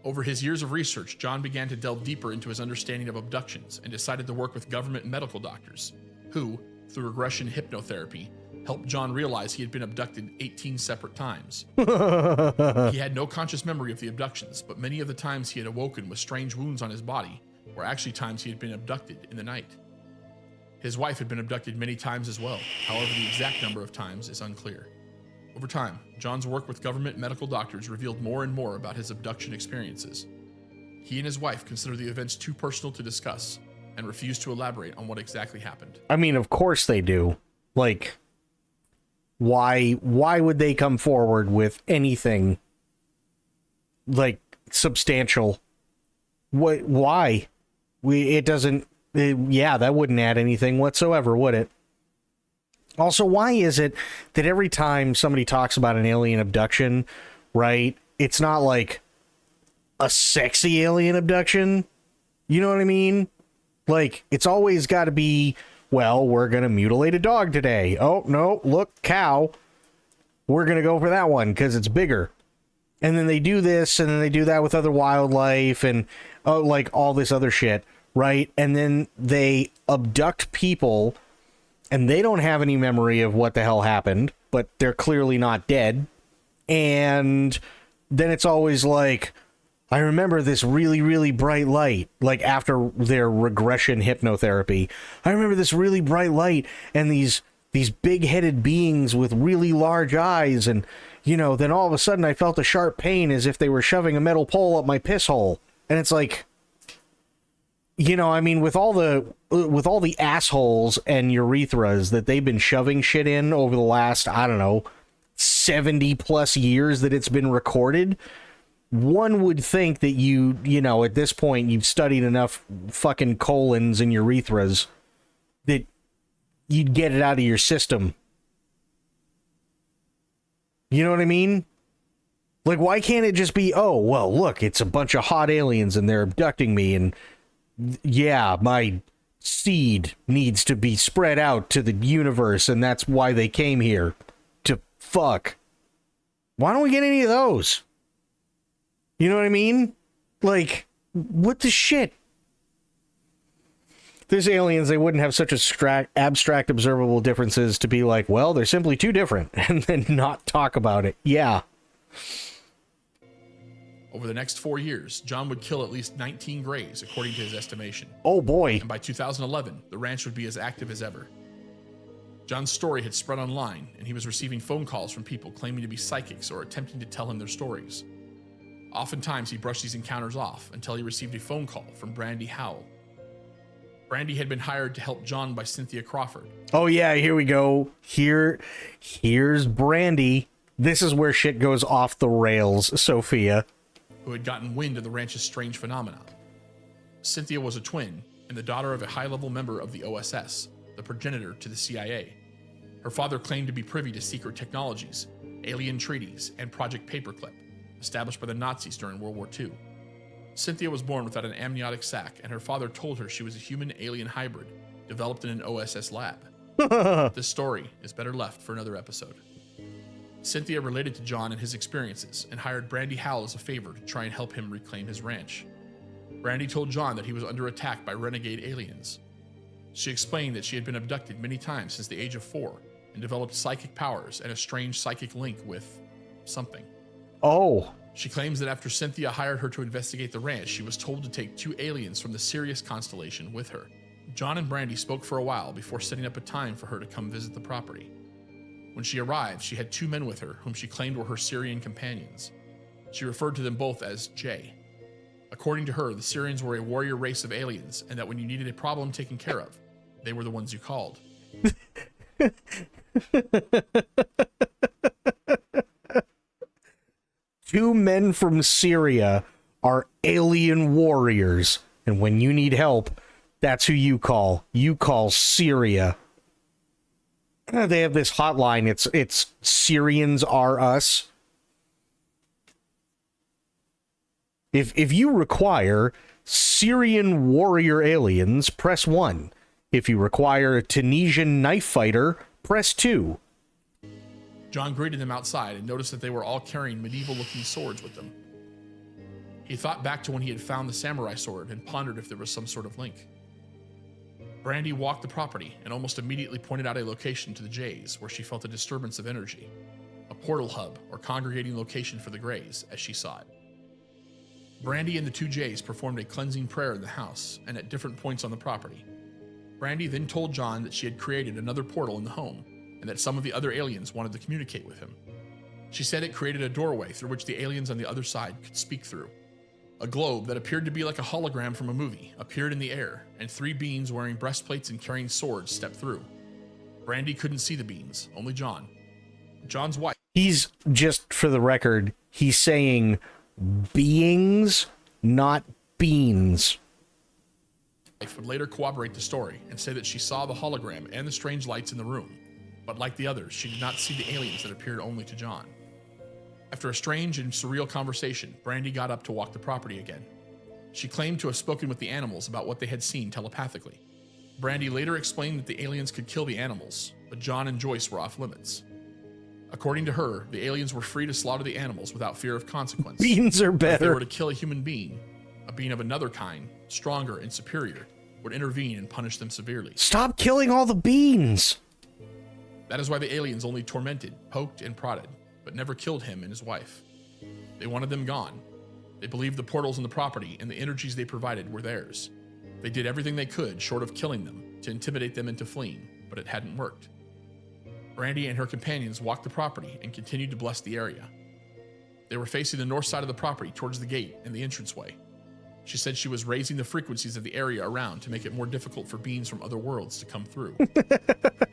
[SPEAKER 19] Over his years of research, John began to delve deeper into his understanding of abductions and decided to work with government medical doctors, who, through regression hypnotherapy, helped John realize he had been abducted 18 separate times. He had no conscious memory of the abductions, but many of the times he had awoken with strange wounds on his body were actually times he had been abducted in the night. His wife had been abducted many times as well. However, the exact number of times is unclear. Over time, John's work with government medical doctors revealed more and more about his abduction experiences. He and his wife consider the events too personal to discuss and refuse to elaborate on what exactly happened.
[SPEAKER 1] I mean, of course they do. Like, why would they come forward with anything like substantial? Why? That wouldn't add anything whatsoever, would it? Also, why is it that every time somebody talks about an alien abduction, right, it's not like a sexy alien abduction? You know what I mean? Like, it's always got to be, well, we're going to mutilate a dog today. Oh, no, look, cow. We're going to go for that one because it's bigger. And then they do this, and then they do that with other wildlife and, like, all this other shit, right? And then they abduct people, and they don't have any memory of what the hell happened, but they're clearly not dead. And then it's always like, I remember this really, really bright light, like after their regression hypnotherapy. I remember this really bright light and these big-headed beings with really large eyes, and, you know, then all of a sudden I felt a sharp pain as if they were shoving a metal pole up my piss hole. And it's like, you know, I mean, with all the assholes and urethras that they've been shoving shit in over the last, I don't know, 70 plus years that it's been recorded, one would think that you know, at this point you've studied enough fucking colons and urethras that you'd get it out of your system. You know what I mean? Like, why can't it just be, oh, well, look, it's a bunch of hot aliens and they're abducting me, and yeah, my seed needs to be spread out to the universe, and that's why they came here to fuck. Why don't we get any of those? You know what I mean? Like, what the shit? There's aliens, they wouldn't have such abstract observable differences to be like, well, they're simply too different, and then not talk about it. Yeah.
[SPEAKER 19] Over the next 4 years, John would kill at least 19 Greys, according to his estimation.
[SPEAKER 1] Oh boy.
[SPEAKER 19] And by 2011, the ranch would be as active as ever. John's story had spread online, and he was receiving phone calls from people claiming to be psychics or attempting to tell him their stories. Oftentimes, he brushed these encounters off until he received a phone call from Brandy Howell. Brandy had been hired to help John by Cynthia Crawford.
[SPEAKER 1] Oh yeah, here we go. Here's Brandy. This is where shit goes off the rails, Sophia.
[SPEAKER 19] Who had gotten wind of the ranch's strange phenomena. Cynthia was a twin and the daughter of a high-level member of the OSS, the progenitor to the CIA. Her father claimed to be privy to secret technologies, alien treaties, and Project Paperclip, established by the Nazis during World War II. Cynthia was born without an amniotic sac, and her father told her she was a human-alien hybrid, developed in an OSS lab. This story is better left for another episode. Cynthia related to John and his experiences and hired Brandy Howell as a favor to try and help him reclaim his ranch. Brandy told John that he was under attack by renegade aliens. She explained that she had been abducted many times since the age of 4 and developed psychic powers and a strange psychic link with something.
[SPEAKER 1] Oh.
[SPEAKER 19] She claims that after Cynthia hired her to investigate the ranch, she was told to take 2 aliens from the Sirius constellation with her. John and Brandy spoke for a while before setting up a time for her to come visit the property. When she arrived, she had 2 men with her whom she claimed were her Syrian companions. She referred to them both as Jay. According to her, the Syrians were a warrior race of aliens, and that when you needed a problem taken care of, they were the ones you called.
[SPEAKER 1] 2 men from Syria are alien warriors, and when you need help, that's who you call. You call Syria. They have this hotline. It's Syrians are us. If you require Syrian warrior aliens, press 1. If you require a Tunisian knife fighter, press 2.
[SPEAKER 19] John greeted them outside and noticed that they were all carrying medieval-looking swords with them. He thought back to when he had found the samurai sword and pondered if there was some sort of link. Brandy walked the property and almost immediately pointed out a location to the Jays where she felt a disturbance of energy, a portal hub or congregating location for the Greys, as she saw it. Brandy and the 2 Jays performed a cleansing prayer in the house and at different points on the property. Brandy then told John that she had created another portal in the home and that some of the other aliens wanted to communicate with him. She said it created a doorway through which the aliens on the other side could speak through. A globe that appeared to be like a hologram from a movie appeared in the air, and 3 beings wearing breastplates and carrying swords stepped through. Brandy couldn't see the beings, only John. John's wife.
[SPEAKER 1] He's, just for the record, he's saying beings, not beans.
[SPEAKER 19] Would later corroborate the story and say that she saw the hologram and the strange lights in the room, but like the others, she did not see the aliens that appeared only to John. After a strange and surreal conversation, Brandy got up to walk the property again. She claimed to have spoken with the animals about what they had seen telepathically. Brandy later explained that the aliens could kill the animals, but John and Joyce were off limits. According to her, the aliens were free to slaughter the animals without fear of consequence.
[SPEAKER 1] Beans are better.
[SPEAKER 19] If they were to kill a human being, a being of another kind, stronger and superior, would intervene and punish them severely.
[SPEAKER 1] Stop killing all the beans!
[SPEAKER 19] That is why the aliens only tormented, poked, and prodded, but never killed him and his wife. They wanted them gone. They believed the portals in the property and the energies they provided were theirs. They did everything they could, short of killing them, to intimidate them into fleeing, but it hadn't worked. Brandy and her companions walked the property and continued to bless the area. They were facing the north side of the property towards the gate and the entranceway. She said she was raising the frequencies of the area around to make it more difficult for beings from other worlds to come through.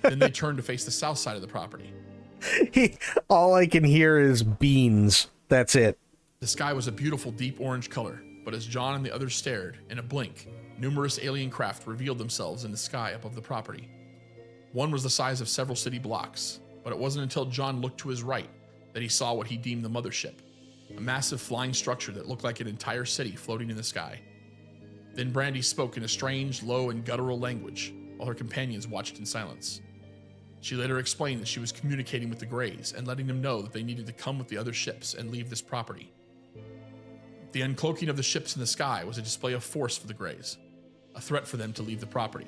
[SPEAKER 19] Then they turned to face the south side of the property.
[SPEAKER 1] All I can hear is beans. That's it.
[SPEAKER 19] The sky was a beautiful deep orange color, but as John and the others stared, in a blink, numerous alien craft revealed themselves in the sky above the property. One was the size of several city blocks, but it wasn't until John looked to his right that he saw what he deemed the mothership, a massive flying structure that looked like an entire city floating in the sky. Then Brandy spoke in a strange, low, and guttural language, while her companions watched in silence. She later explained that she was communicating with the Greys and letting them know that they needed to come with the other ships and leave this property. The uncloaking of the ships in the sky was a display of force for the Greys, a threat for them to leave the property.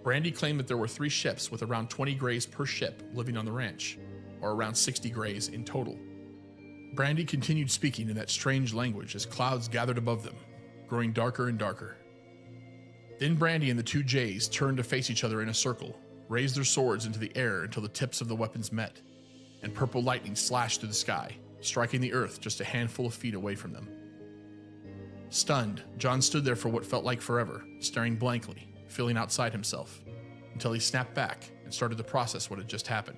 [SPEAKER 19] Brandy claimed that there were 3 ships with around 20 Greys per ship living on the ranch, or around 60 Greys in total. Brandy continued speaking in that strange language as clouds gathered above them, growing darker and darker. Then Brandy and the two Jays turned to face each other in a circle, raised their swords into the air until the tips of the weapons met, and purple lightning slashed through the sky, striking the earth just a handful of feet away from them. Stunned, John stood there for what felt like forever, staring blankly, feeling outside himself, until he snapped back and started to process what had just happened.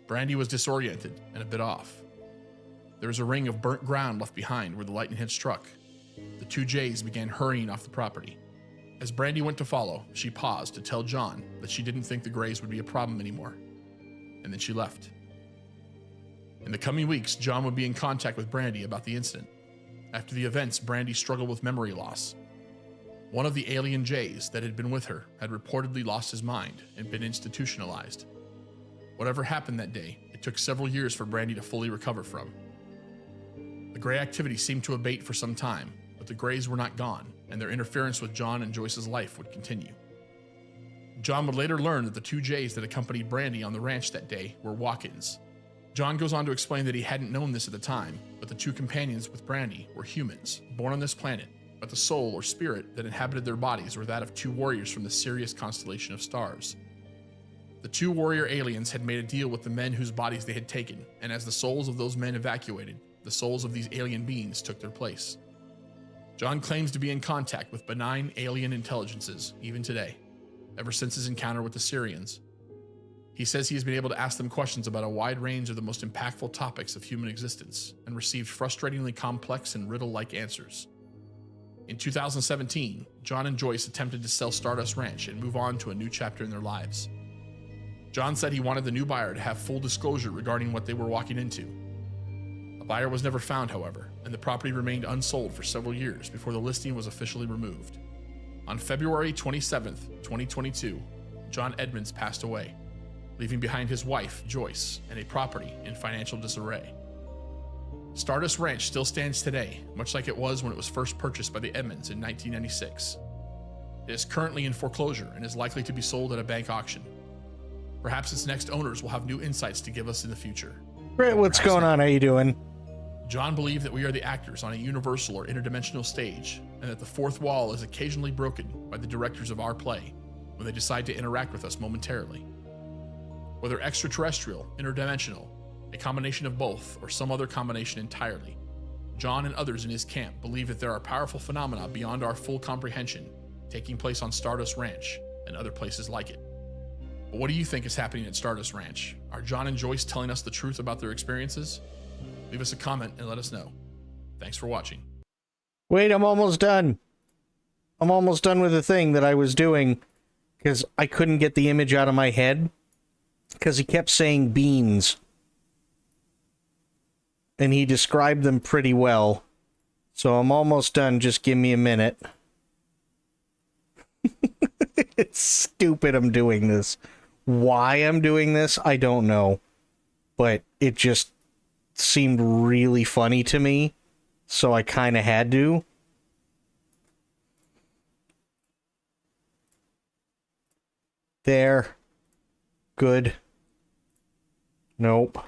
[SPEAKER 19] Brandy was disoriented and a bit off. There was a ring of burnt ground left behind where the lightning had struck. The two Jays began hurrying off the property. As Brandy went to follow, she paused to tell John that she didn't think the Greys would be a problem anymore. And then she left. In the coming weeks, John would be in contact with Brandy about the incident. After the events, Brandy struggled with memory loss. One of the alien Jays that had been with her had reportedly lost his mind and been institutionalized. Whatever happened that day, it took several years for Brandy to fully recover from. The Grey activity seemed to abate for some time, but the Greys were not gone, and their interference with John and Joyce's life would continue. John would later learn that the two Jays that accompanied Brandy on the ranch that day were walk-ins. John goes on to explain that he hadn't known this at the time, but the two companions with Brandy were humans, born on this planet, but the soul or spirit that inhabited their bodies were that of two warriors from the Sirius constellation of stars. The two warrior aliens had made a deal with the men whose bodies they had taken, and as the souls of those men evacuated, the souls of these alien beings took their place. John claims to be in contact with benign alien intelligences, even today, ever since his encounter with the Syrians. He says he has been able to ask them questions about a wide range of the most impactful topics of human existence and received frustratingly complex and riddle-like answers. In 2017, John and Joyce attempted to sell Stardust Ranch and move on to a new chapter in their lives. John said he wanted the new buyer to have full disclosure regarding what they were walking into. A buyer was never found, however, and the property remained unsold for several years before the listing was officially removed. On February 27, 2022, John Edmonds passed away, leaving behind his wife, Joyce, and a property in financial disarray. Stardust Ranch still stands today, much like it was when it was first purchased by the Edmonds in 1996. It is currently in foreclosure and is likely to be sold at a bank auction. Perhaps its next owners will have new insights to give us in the future.
[SPEAKER 1] Brett, what's going on? How you doing?
[SPEAKER 19] John believed that we are the actors on a universal or interdimensional stage, and that the fourth wall is occasionally broken by the directors of our play when they decide to interact with us momentarily. Whether extraterrestrial, interdimensional, a combination of both, or some other combination entirely, John and others in his camp believe that there are powerful phenomena beyond our full comprehension taking place on Stardust Ranch and other places like it. But what do you think is happening at Stardust Ranch? Are John and Joyce telling us the truth about their experiences? Leave us a comment and let us know. Thanks for watching.
[SPEAKER 1] Wait, I'm almost done. I'm almost done with the thing that I was doing because I couldn't get the image out of my head because he kept saying beans. And he described them pretty well. So I'm almost done. Just give me a minute. It's stupid I'm doing this. Why I'm doing this, I don't know. But it just seemed really funny to me. So I kind of had to. There. Good. Nope.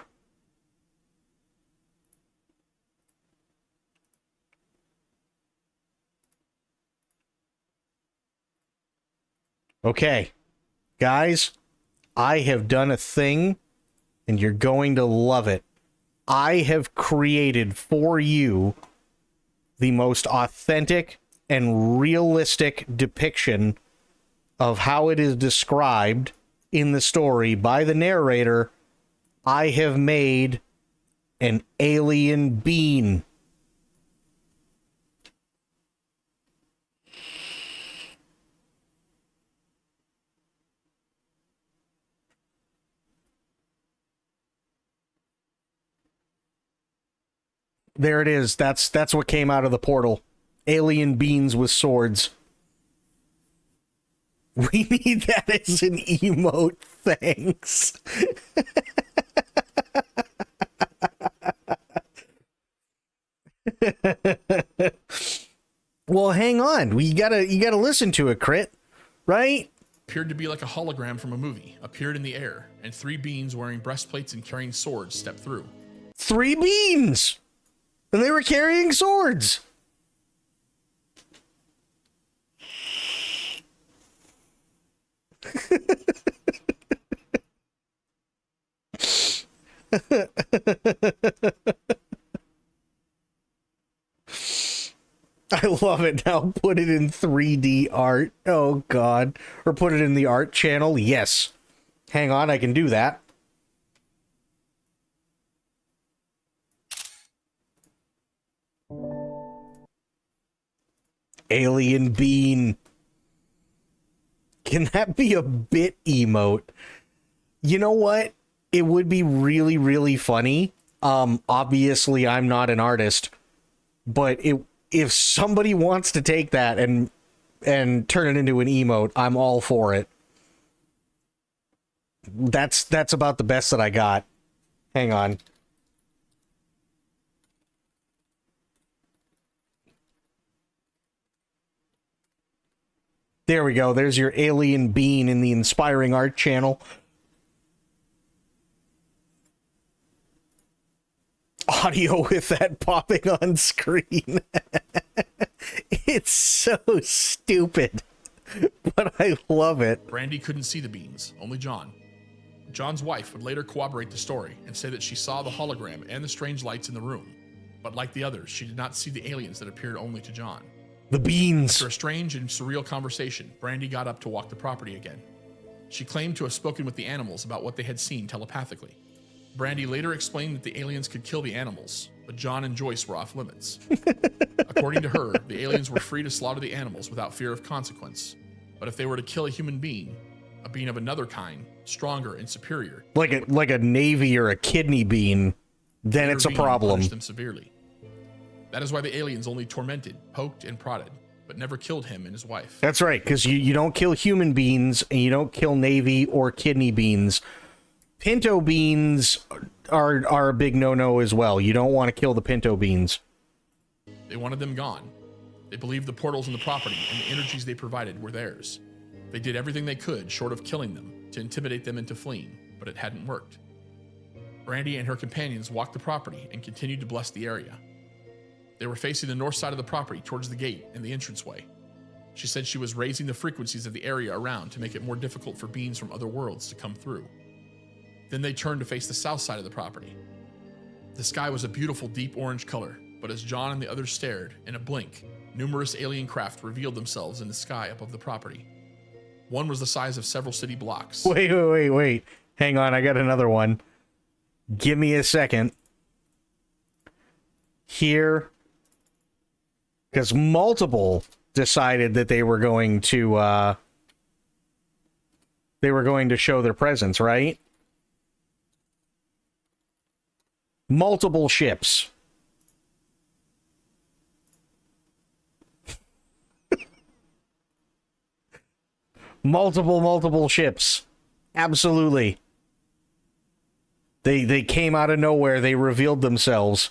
[SPEAKER 1] Okay, guys, I have done a thing, and you're going to love it. I have created for you the most authentic and realistic depiction of how it is described in the story by the narrator. I have made an alien bean. There it is. That's what came out of the portal. Alien beans with swords. We need that as an emote, thanks. Well, hang on. You gotta listen to it, Crit. Right?
[SPEAKER 19] Appeared to be like a hologram from a movie, appeared in the air, and three beings wearing breastplates and carrying swords stepped through.
[SPEAKER 1] 3 beans! And they were carrying swords! I love it now. Put it in 3D art. Oh, God. Or put it in the art channel. Yes. Hang on, I can do that. Alien bean. Can that be a bit emote? You know what? It would be really, really funny. Obviously, I'm not an artist, but if somebody wants to take that and turn it into an emote, I'm all for it. That's about the best that I got. Hang on. There we go. There's your alien bean in the inspiring art channel. Audio with that popping on screen. It's so stupid, but I love it.
[SPEAKER 19] Brandy couldn't see the beans, only John. John's wife would later corroborate the story and say that she saw the hologram and the strange lights in the room, but like the others, she did not see the aliens that appeared only to John.
[SPEAKER 1] The beans.
[SPEAKER 19] After a strange and surreal conversation, Brandy got up to walk the property again. She claimed to have spoken with the animals about what they had seen telepathically. Brandy later explained that the aliens could kill the animals, but John and Joyce were off limits. According to her, the aliens were free to slaughter the animals without fear of consequence, but if they were to kill a human being, a being of another kind, stronger and superior,
[SPEAKER 1] like a navy or a kidney bean, then it's a problem.
[SPEAKER 19] Punish them severely. That is why the aliens only tormented, poked, and prodded, but never killed him and his wife.
[SPEAKER 1] That's right, because you don't kill human beings and you don't kill navy or kidney beans. Pinto beans are a big no-no as well. You don't want to kill the pinto beans.
[SPEAKER 19] They wanted them gone. They believed the portals in the property and the energies they provided were theirs. They did everything they could, short of killing them, to intimidate them into fleeing, but it hadn't worked. Brandy and her companions walked the property and continued to bless the area. They were facing the north side of the property towards the gate and the entranceway. She said she was raising the frequencies of the area around to make it more difficult for beings from other worlds to come through. Then they turned to face the south side of the property. The sky was a beautiful deep orange color, but as John and the others stared, in a blink, numerous alien craft revealed themselves in the sky above the property. One was the size of several city blocks.
[SPEAKER 1] Wait. Hang on, I got another one. Give me a second. Here, because multiple decided that they were going to show their presence, right? Multiple ships. multiple ships. Absolutely. They came out of nowhere. They revealed themselves.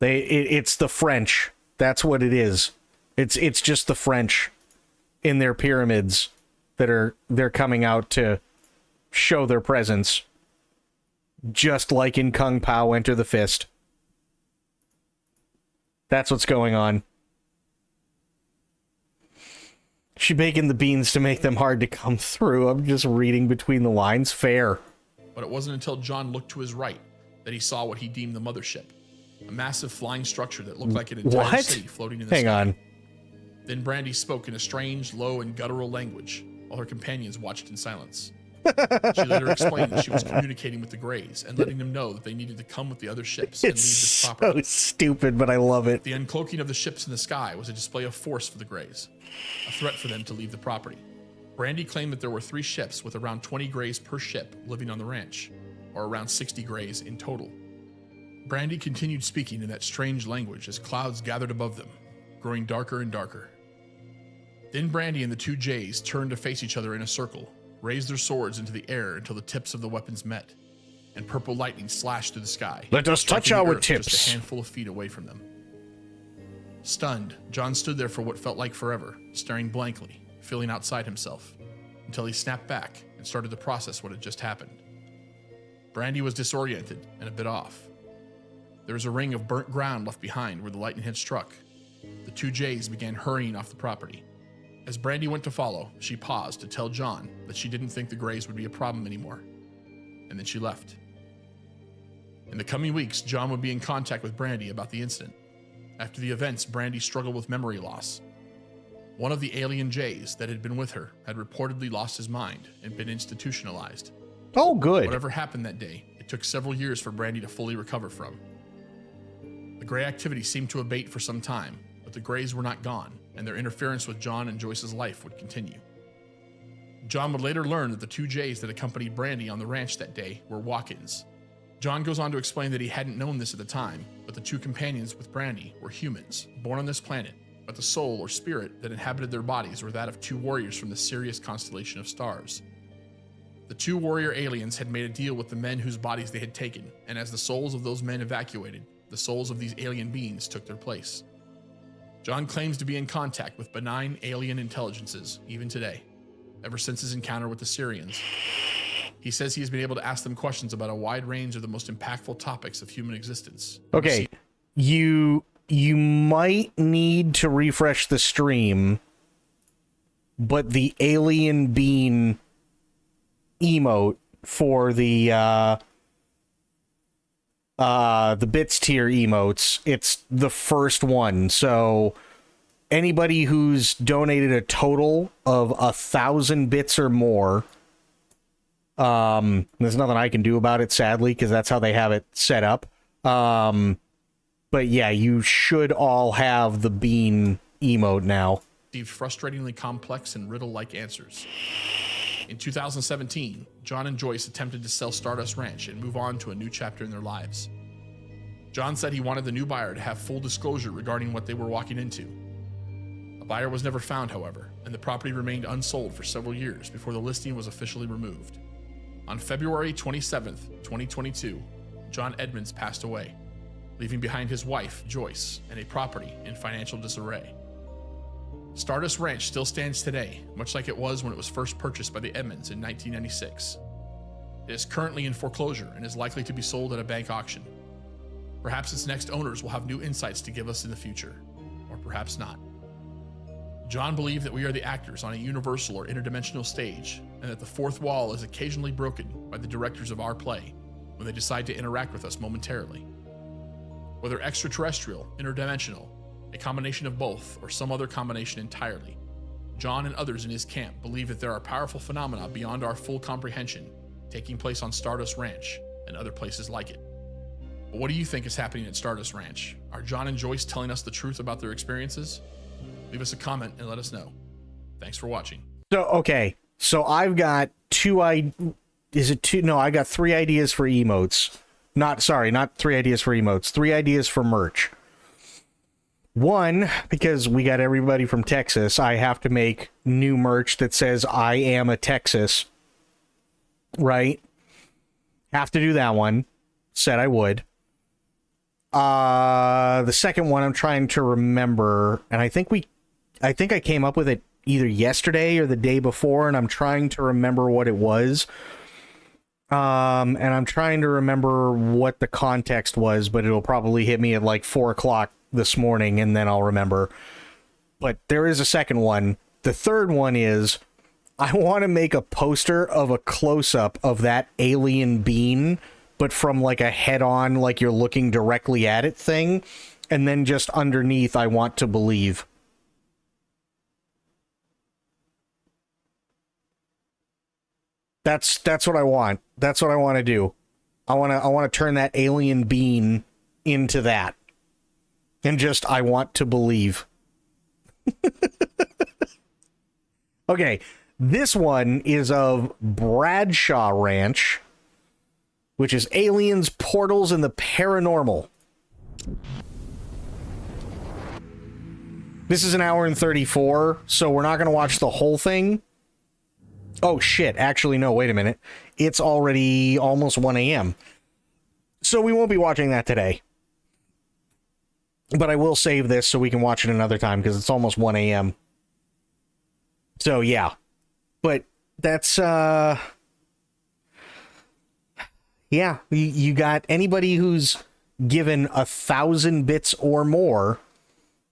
[SPEAKER 1] It's the French. That's what it is. It's just the French in their pyramids that they're coming out to show their presence. Just like in Kung Pao Enter the Fist. That's what's going on. She baking the beans to make them hard to come through. I'm just reading between the lines. Fair.
[SPEAKER 19] But it wasn't until John looked to his right that he saw what he deemed the mothership. A massive flying structure that looked like an entire city floating in the sky.
[SPEAKER 1] Hang on.
[SPEAKER 19] Then Brandy spoke in a strange, low, and guttural language, while her companions watched in silence. She later explained that she was communicating with the Greys and letting them know that they needed to come with the other ships and leave this property.
[SPEAKER 1] It's so stupid, but I love it.
[SPEAKER 19] The uncloaking of the ships in the sky was a display of force for the Greys, a threat for them to leave the property. Brandy claimed that there were 3 ships with around 20 Greys per ship living on the ranch, or around 60 Greys in total. Brandy continued speaking in that strange language as clouds gathered above them, growing darker and darker. Then Brandy and the 2 Jays turned to face each other in a circle, raised their swords into the air until the tips of the weapons met, and purple lightning slashed through the sky.
[SPEAKER 1] Let us touch
[SPEAKER 19] striking the
[SPEAKER 1] our
[SPEAKER 19] earth
[SPEAKER 1] tips.
[SPEAKER 19] Just a handful of feet away from them. Stunned, John stood there for what felt like forever, staring blankly, feeling outside himself, until he snapped back and started to process what had just happened. Brandy was disoriented and a bit off. There was a ring of burnt ground left behind where the lightning had struck. The two Jays began hurrying off the property. As Brandy went to follow, she paused to tell John that she didn't think the Greys would be a problem anymore. And then she left. In the coming weeks, John would be in contact with Brandy about the incident. After the events, Brandy struggled with memory loss. One of the alien Jays that had been with her had reportedly lost his mind and been institutionalized.
[SPEAKER 1] Oh, good.
[SPEAKER 19] Whatever happened that day, it took several years for Brandy to fully recover from. The Grey activity seemed to abate for some time, but the Greys were not gone, and their interference with John and Joyce's life would continue. John would later learn that the two Jays that accompanied Brandy on the ranch that day were walk-ins. John goes on to explain that he hadn't known this at the time, but the two companions with Brandy were humans, born on this planet, but the soul or spirit that inhabited their bodies were that of two warriors from the Sirius constellation of stars. The two warrior aliens had made a deal with the men whose bodies they had taken, and as the souls of those men evacuated, the souls of these alien beings took their place. John claims to be in contact with benign alien intelligences, even today, ever since his encounter with the Syrians. He says he has been able to ask them questions about a wide range of the most impactful topics of human existence.
[SPEAKER 1] Okay, you might need to refresh the stream, but the alien bean emote for the bits tier emotes, it's the first one. So anybody who's donated a total of 1,000 bits or more, there's nothing I can do about it, sadly, because that's how they have it set up. But yeah, you should all have the bean emote now.
[SPEAKER 19] Received frustratingly complex and riddle-like answers. In 2017, John and Joyce attempted to sell Stardust Ranch and move on to a new chapter in their lives. John said he wanted the new buyer to have full disclosure regarding what they were walking into. A buyer was never found, however, and the property remained unsold for several years before the listing was officially removed. On February 27th, 2022, John Edmonds passed away, leaving behind his wife, Joyce, and a property in financial disarray. Stardust Ranch still stands today, much like it was when it was first purchased by the Edmonds in 1996. It is currently in foreclosure and is likely to be sold at a bank auction. Perhaps its next owners will have new insights to give us in the future, or perhaps not. John believed that we are the actors on a universal or interdimensional stage, and that the fourth wall is occasionally broken by the directors of our play when they decide to interact with us momentarily. Whether extraterrestrial, interdimensional, a combination of both, or some other combination entirely, John and others in his camp believe that there are powerful phenomena beyond our full comprehension taking place on Stardust Ranch and other places like it. But what do you think is happening at Stardust Ranch? Are John and Joyce telling us the truth about their experiences? Leave us a comment and let us know. Thanks for watching.
[SPEAKER 1] So, okay. So I've got I got 3 ideas for emotes. Not 3 ideas for emotes. 3 ideas for merch. 1, because we got everybody from Texas, I have to make new merch that says I am a Texas. Right? Have to do that one. Said I would. The second one I'm trying to remember, and I think I came up with it either yesterday or the day before, and I'm trying to remember what it was. And I'm trying to remember what the context was, but it'll probably hit me at like 4 o'clock this morning, and then I'll remember. But there is a second one. The third one is I want to make a poster of a close-up of that alien bean, but from like a head-on, like you're looking directly at it thing, and then just underneath, I want to believe. That's what I want. That's what I want to do. I want to turn that alien bean into that. And just, I want to believe. Okay, this one is of Bradshaw Ranch, which is aliens, portals, and the paranormal. This is an hour and 34, so we're not going to watch the whole thing. Oh, shit. Actually, no, wait a minute. It's already almost 1 a.m. So we won't be watching that today. But I will save this so we can watch it another time, because it's almost 1 a.m. So, yeah. But that's, yeah, Yeah, you got anybody who's given 1,000 bits or more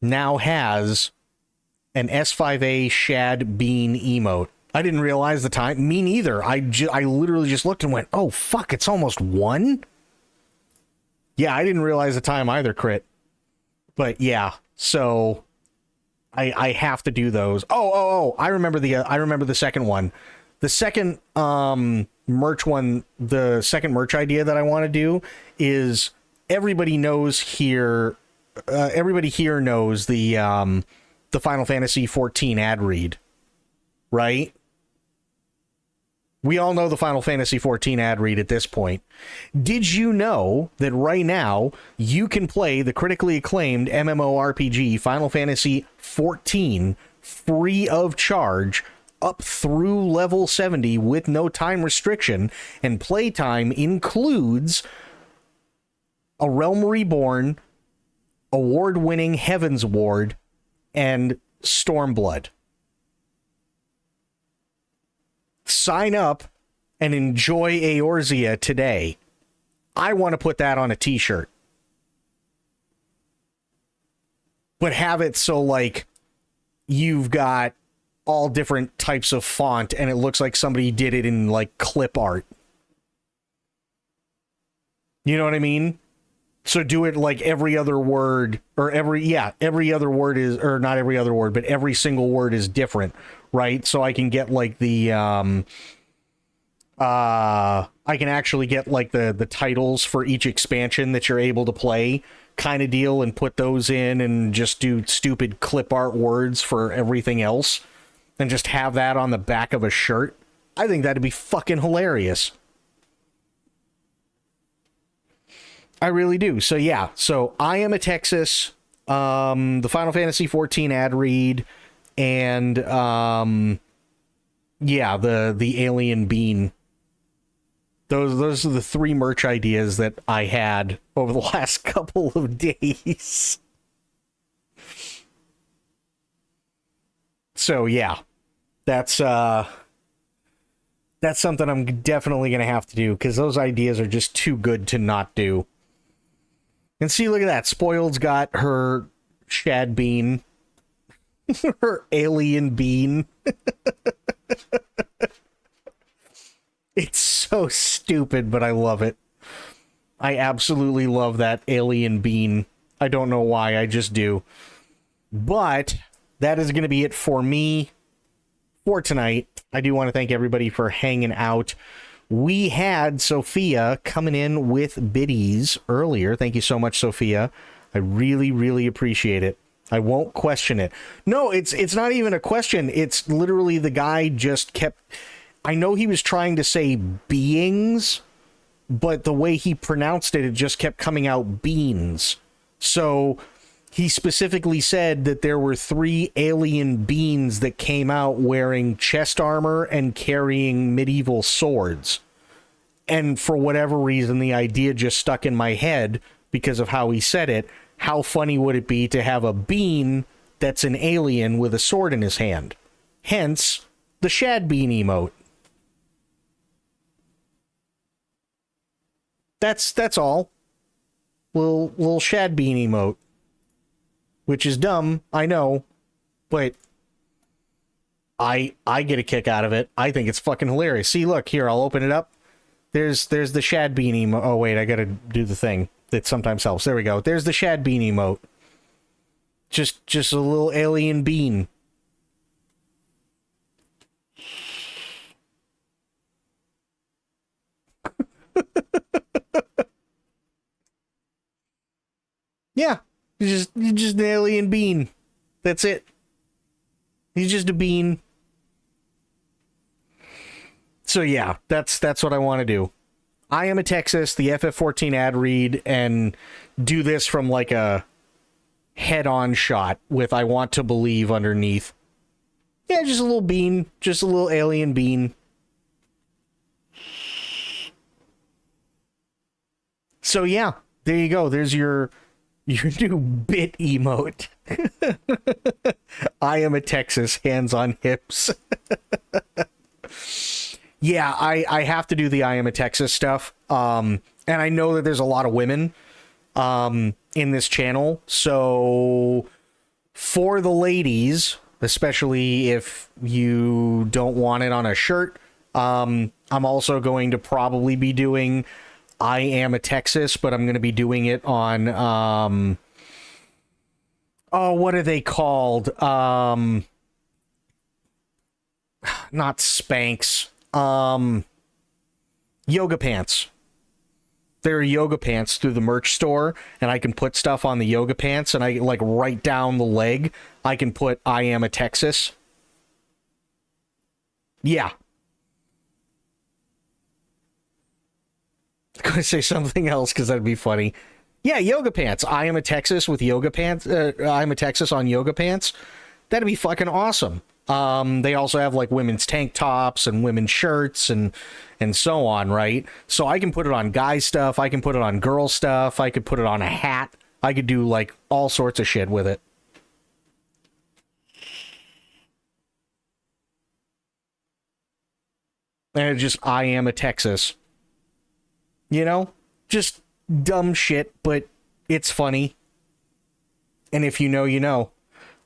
[SPEAKER 1] now has an S5A Shad Bean emote. I didn't realize the time. Me neither. I literally just looked and went, oh, fuck, it's almost 1? Yeah, I didn't realize the time either, Crit. But yeah, so I have to do those. Oh, I remember the second one. The second merch one, the second merch idea that I want to do is everybody knows here. Everybody here knows the Final Fantasy 14 ad read, right? We all know the Final Fantasy 14 ad read at this point. Did you know that right now you can play the critically acclaimed MMORPG Final Fantasy 14 free of charge up through level 70 with no time restriction, and playtime includes A Realm Reborn, award-winning Heaven's Ward, and Stormblood? Sign up and enjoy Eorzea today. I want to put that on a t-shirt. But have it so, like, you've got all different types of font and it looks like somebody did it in, like, clip art. You know what I mean? So do it like every other word, or every other word is, or not every other word, but every single word is different, right? So I can get like the, I can actually get like the titles for each expansion that you're able to play kind of deal and put those in and just do stupid clip art words for everything else and just have that on the back of a shirt. I think that'd be fucking hilarious. I really do. So yeah, so I Am a Texas, the Final Fantasy 14 ad read, and yeah, the alien bean. Those are the 3 merch ideas that I had over the last couple of days. So yeah, that's something I'm definitely gonna have to do, because those ideas are just too good to not do. And see, look at that. Spoiled's got her Shad Bean. Her alien bean. It's so stupid, but I love it. I absolutely love that alien bean. I don't know why, I just do. But that is going to be it for me for tonight. I do want to thank everybody for hanging out. We had Sophia coming in with biddies earlier. Thank you so much, Sophia. I really, really appreciate it. I won't question it. No, it's not even a question. It's literally the guy just kept... I know he was trying to say beings, but the way he pronounced it, it just kept coming out beans. So he specifically said that there were 3 alien beings that came out wearing chest armor and carrying medieval swords. And for whatever reason, the idea just stuck in my head because of how he said it. How funny would it be to have a bean that's an alien with a sword in his hand? Hence, the Shad Bean emote. That's all. Little Shad Bean emote. Which is dumb, I know, but I get a kick out of it. I think it's fucking hilarious. See, look, here, I'll open it up. There's the Shad Bean emote. Oh, wait, I gotta do the thing that sometimes helps. There we go. There's the Shad Bean emote. Just a little alien bean. Yeah, you're just an alien bean. That's it. He's just a bean. So yeah, that's what I want to do. I Am a Texas, the FF14 ad read, and do this from like a head-on shot with I Want to Believe underneath. Yeah, just a little bean, just a little alien bean. So yeah, there you go. There's your new bit emote. I Am a Texas, hands on hips. yeah, I have to do the I Am a Texas stuff. And I know that there's a lot of women in this channel. So for the ladies, especially if you don't want it on a shirt, I'm also going to probably be doing I Am a Texas, but I'm going to be doing it on, what are they called? Not Spanx. Yoga pants. There are yoga pants through the merch store, and I can put stuff on the yoga pants, and I like right down the leg, I can put I Am a Texas. Yeah. I'm going to say something else because that'd be funny. Yeah, yoga pants. I Am a Texas with yoga pants. I Am a Texas on yoga pants. That'd be fucking awesome. They also have like women's tank tops and women's shirts and so on, right? So I can put it on guy stuff. I can put it on girl stuff. I could put it on a hat. I could do like all sorts of shit with it. And it's just I Am a Texas. You know? Just dumb shit, but it's funny. And if you know, you know.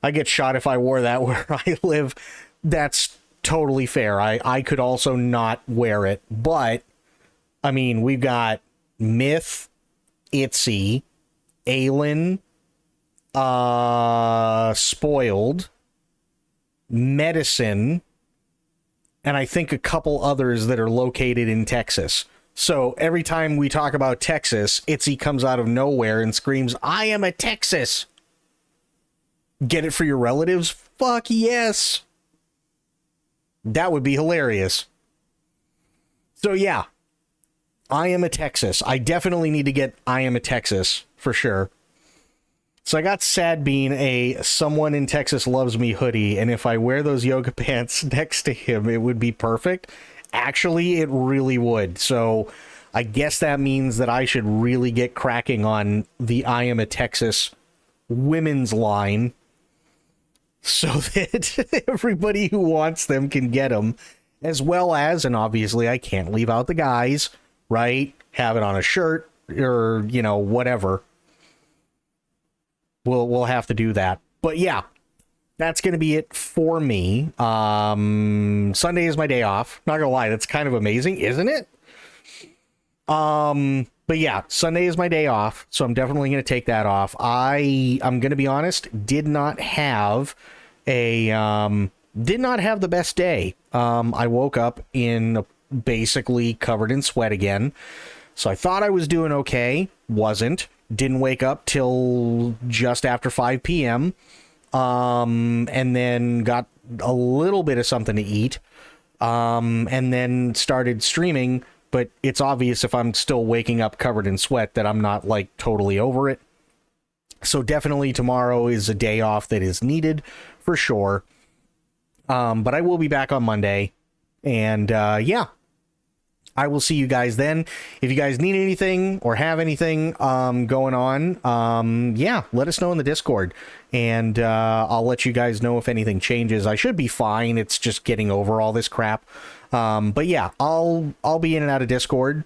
[SPEAKER 1] I get shot if I wore that where I live. That's totally fair. I could also not wear it. But, I mean, we've got Myth, Itzy, Aelin, Spoiled, Medicine, and I think a couple others that are located in Texas. So every time we talk about Texas, Itzy comes out of nowhere and screams, I am a Texas! Get it for your relatives? Fuck yes! That would be hilarious. So yeah, I Am a Texas. I definitely need to get I Am a Texas, for sure. So I got Sad Bean a Someone in Texas Loves Me hoodie, and if I wear those yoga pants next to him, it would be perfect. Actually, it really would. So I guess that means that I should really get cracking on the I Am a Texas women's line, so that everybody who wants them can get them, as well as, and obviously I can't leave out the guys, right? Have it on a shirt or, you know, whatever. We'll have to do that. But yeah, that's going to be it for me. Sunday is my day off. Not gonna lie, that's kind of amazing, isn't it? But yeah, Sunday is my day off, so I'm definitely going to take that off. I'm going to be honest, did not have the best day. I woke up basically covered in sweat again. So I thought I was doing okay. Wasn't. Didn't wake up till just after 5 p.m. And then got a little bit of something to eat. And then started streaming. But it's obvious if I'm still waking up covered in sweat that I'm not like totally over it. So definitely tomorrow is a day off that is needed for sure. But I will be back on Monday. And yeah, I will see you guys then. If you guys need anything or have anything going on, yeah, let us know in the Discord. And I'll let you guys know if anything changes. I should be fine. It's just getting over all this crap. But yeah, I'll be in and out of Discord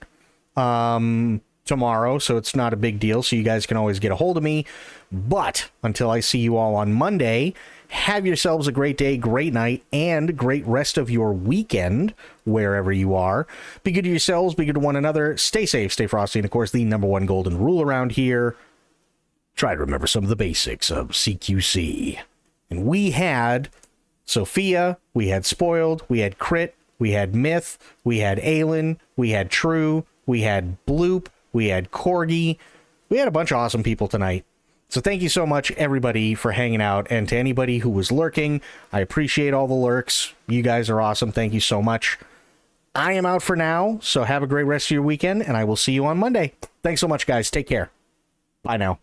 [SPEAKER 1] tomorrow, so it's not a big deal. So you guys can always get a hold of me. But until I see you all on Monday, have yourselves a great day, great night, and great rest of your weekend, wherever you are. Be good to yourselves, be good to one another, stay safe, stay frosty, and of course, the number one golden rule around here, try to remember some of the basics of CQC. And we had Sophia, we had Spoiled, we had Crit, we had Myth, we had Aelin, we had True, we had Bloop, we had Corgi. We had a bunch of awesome people tonight. So thank you so much, everybody, for hanging out. And to anybody who was lurking, I appreciate all the lurks. You guys are awesome. Thank you so much. I am out for now, so have a great rest of your weekend, and I will see you on Monday. Thanks so much, guys. Take care. Bye now.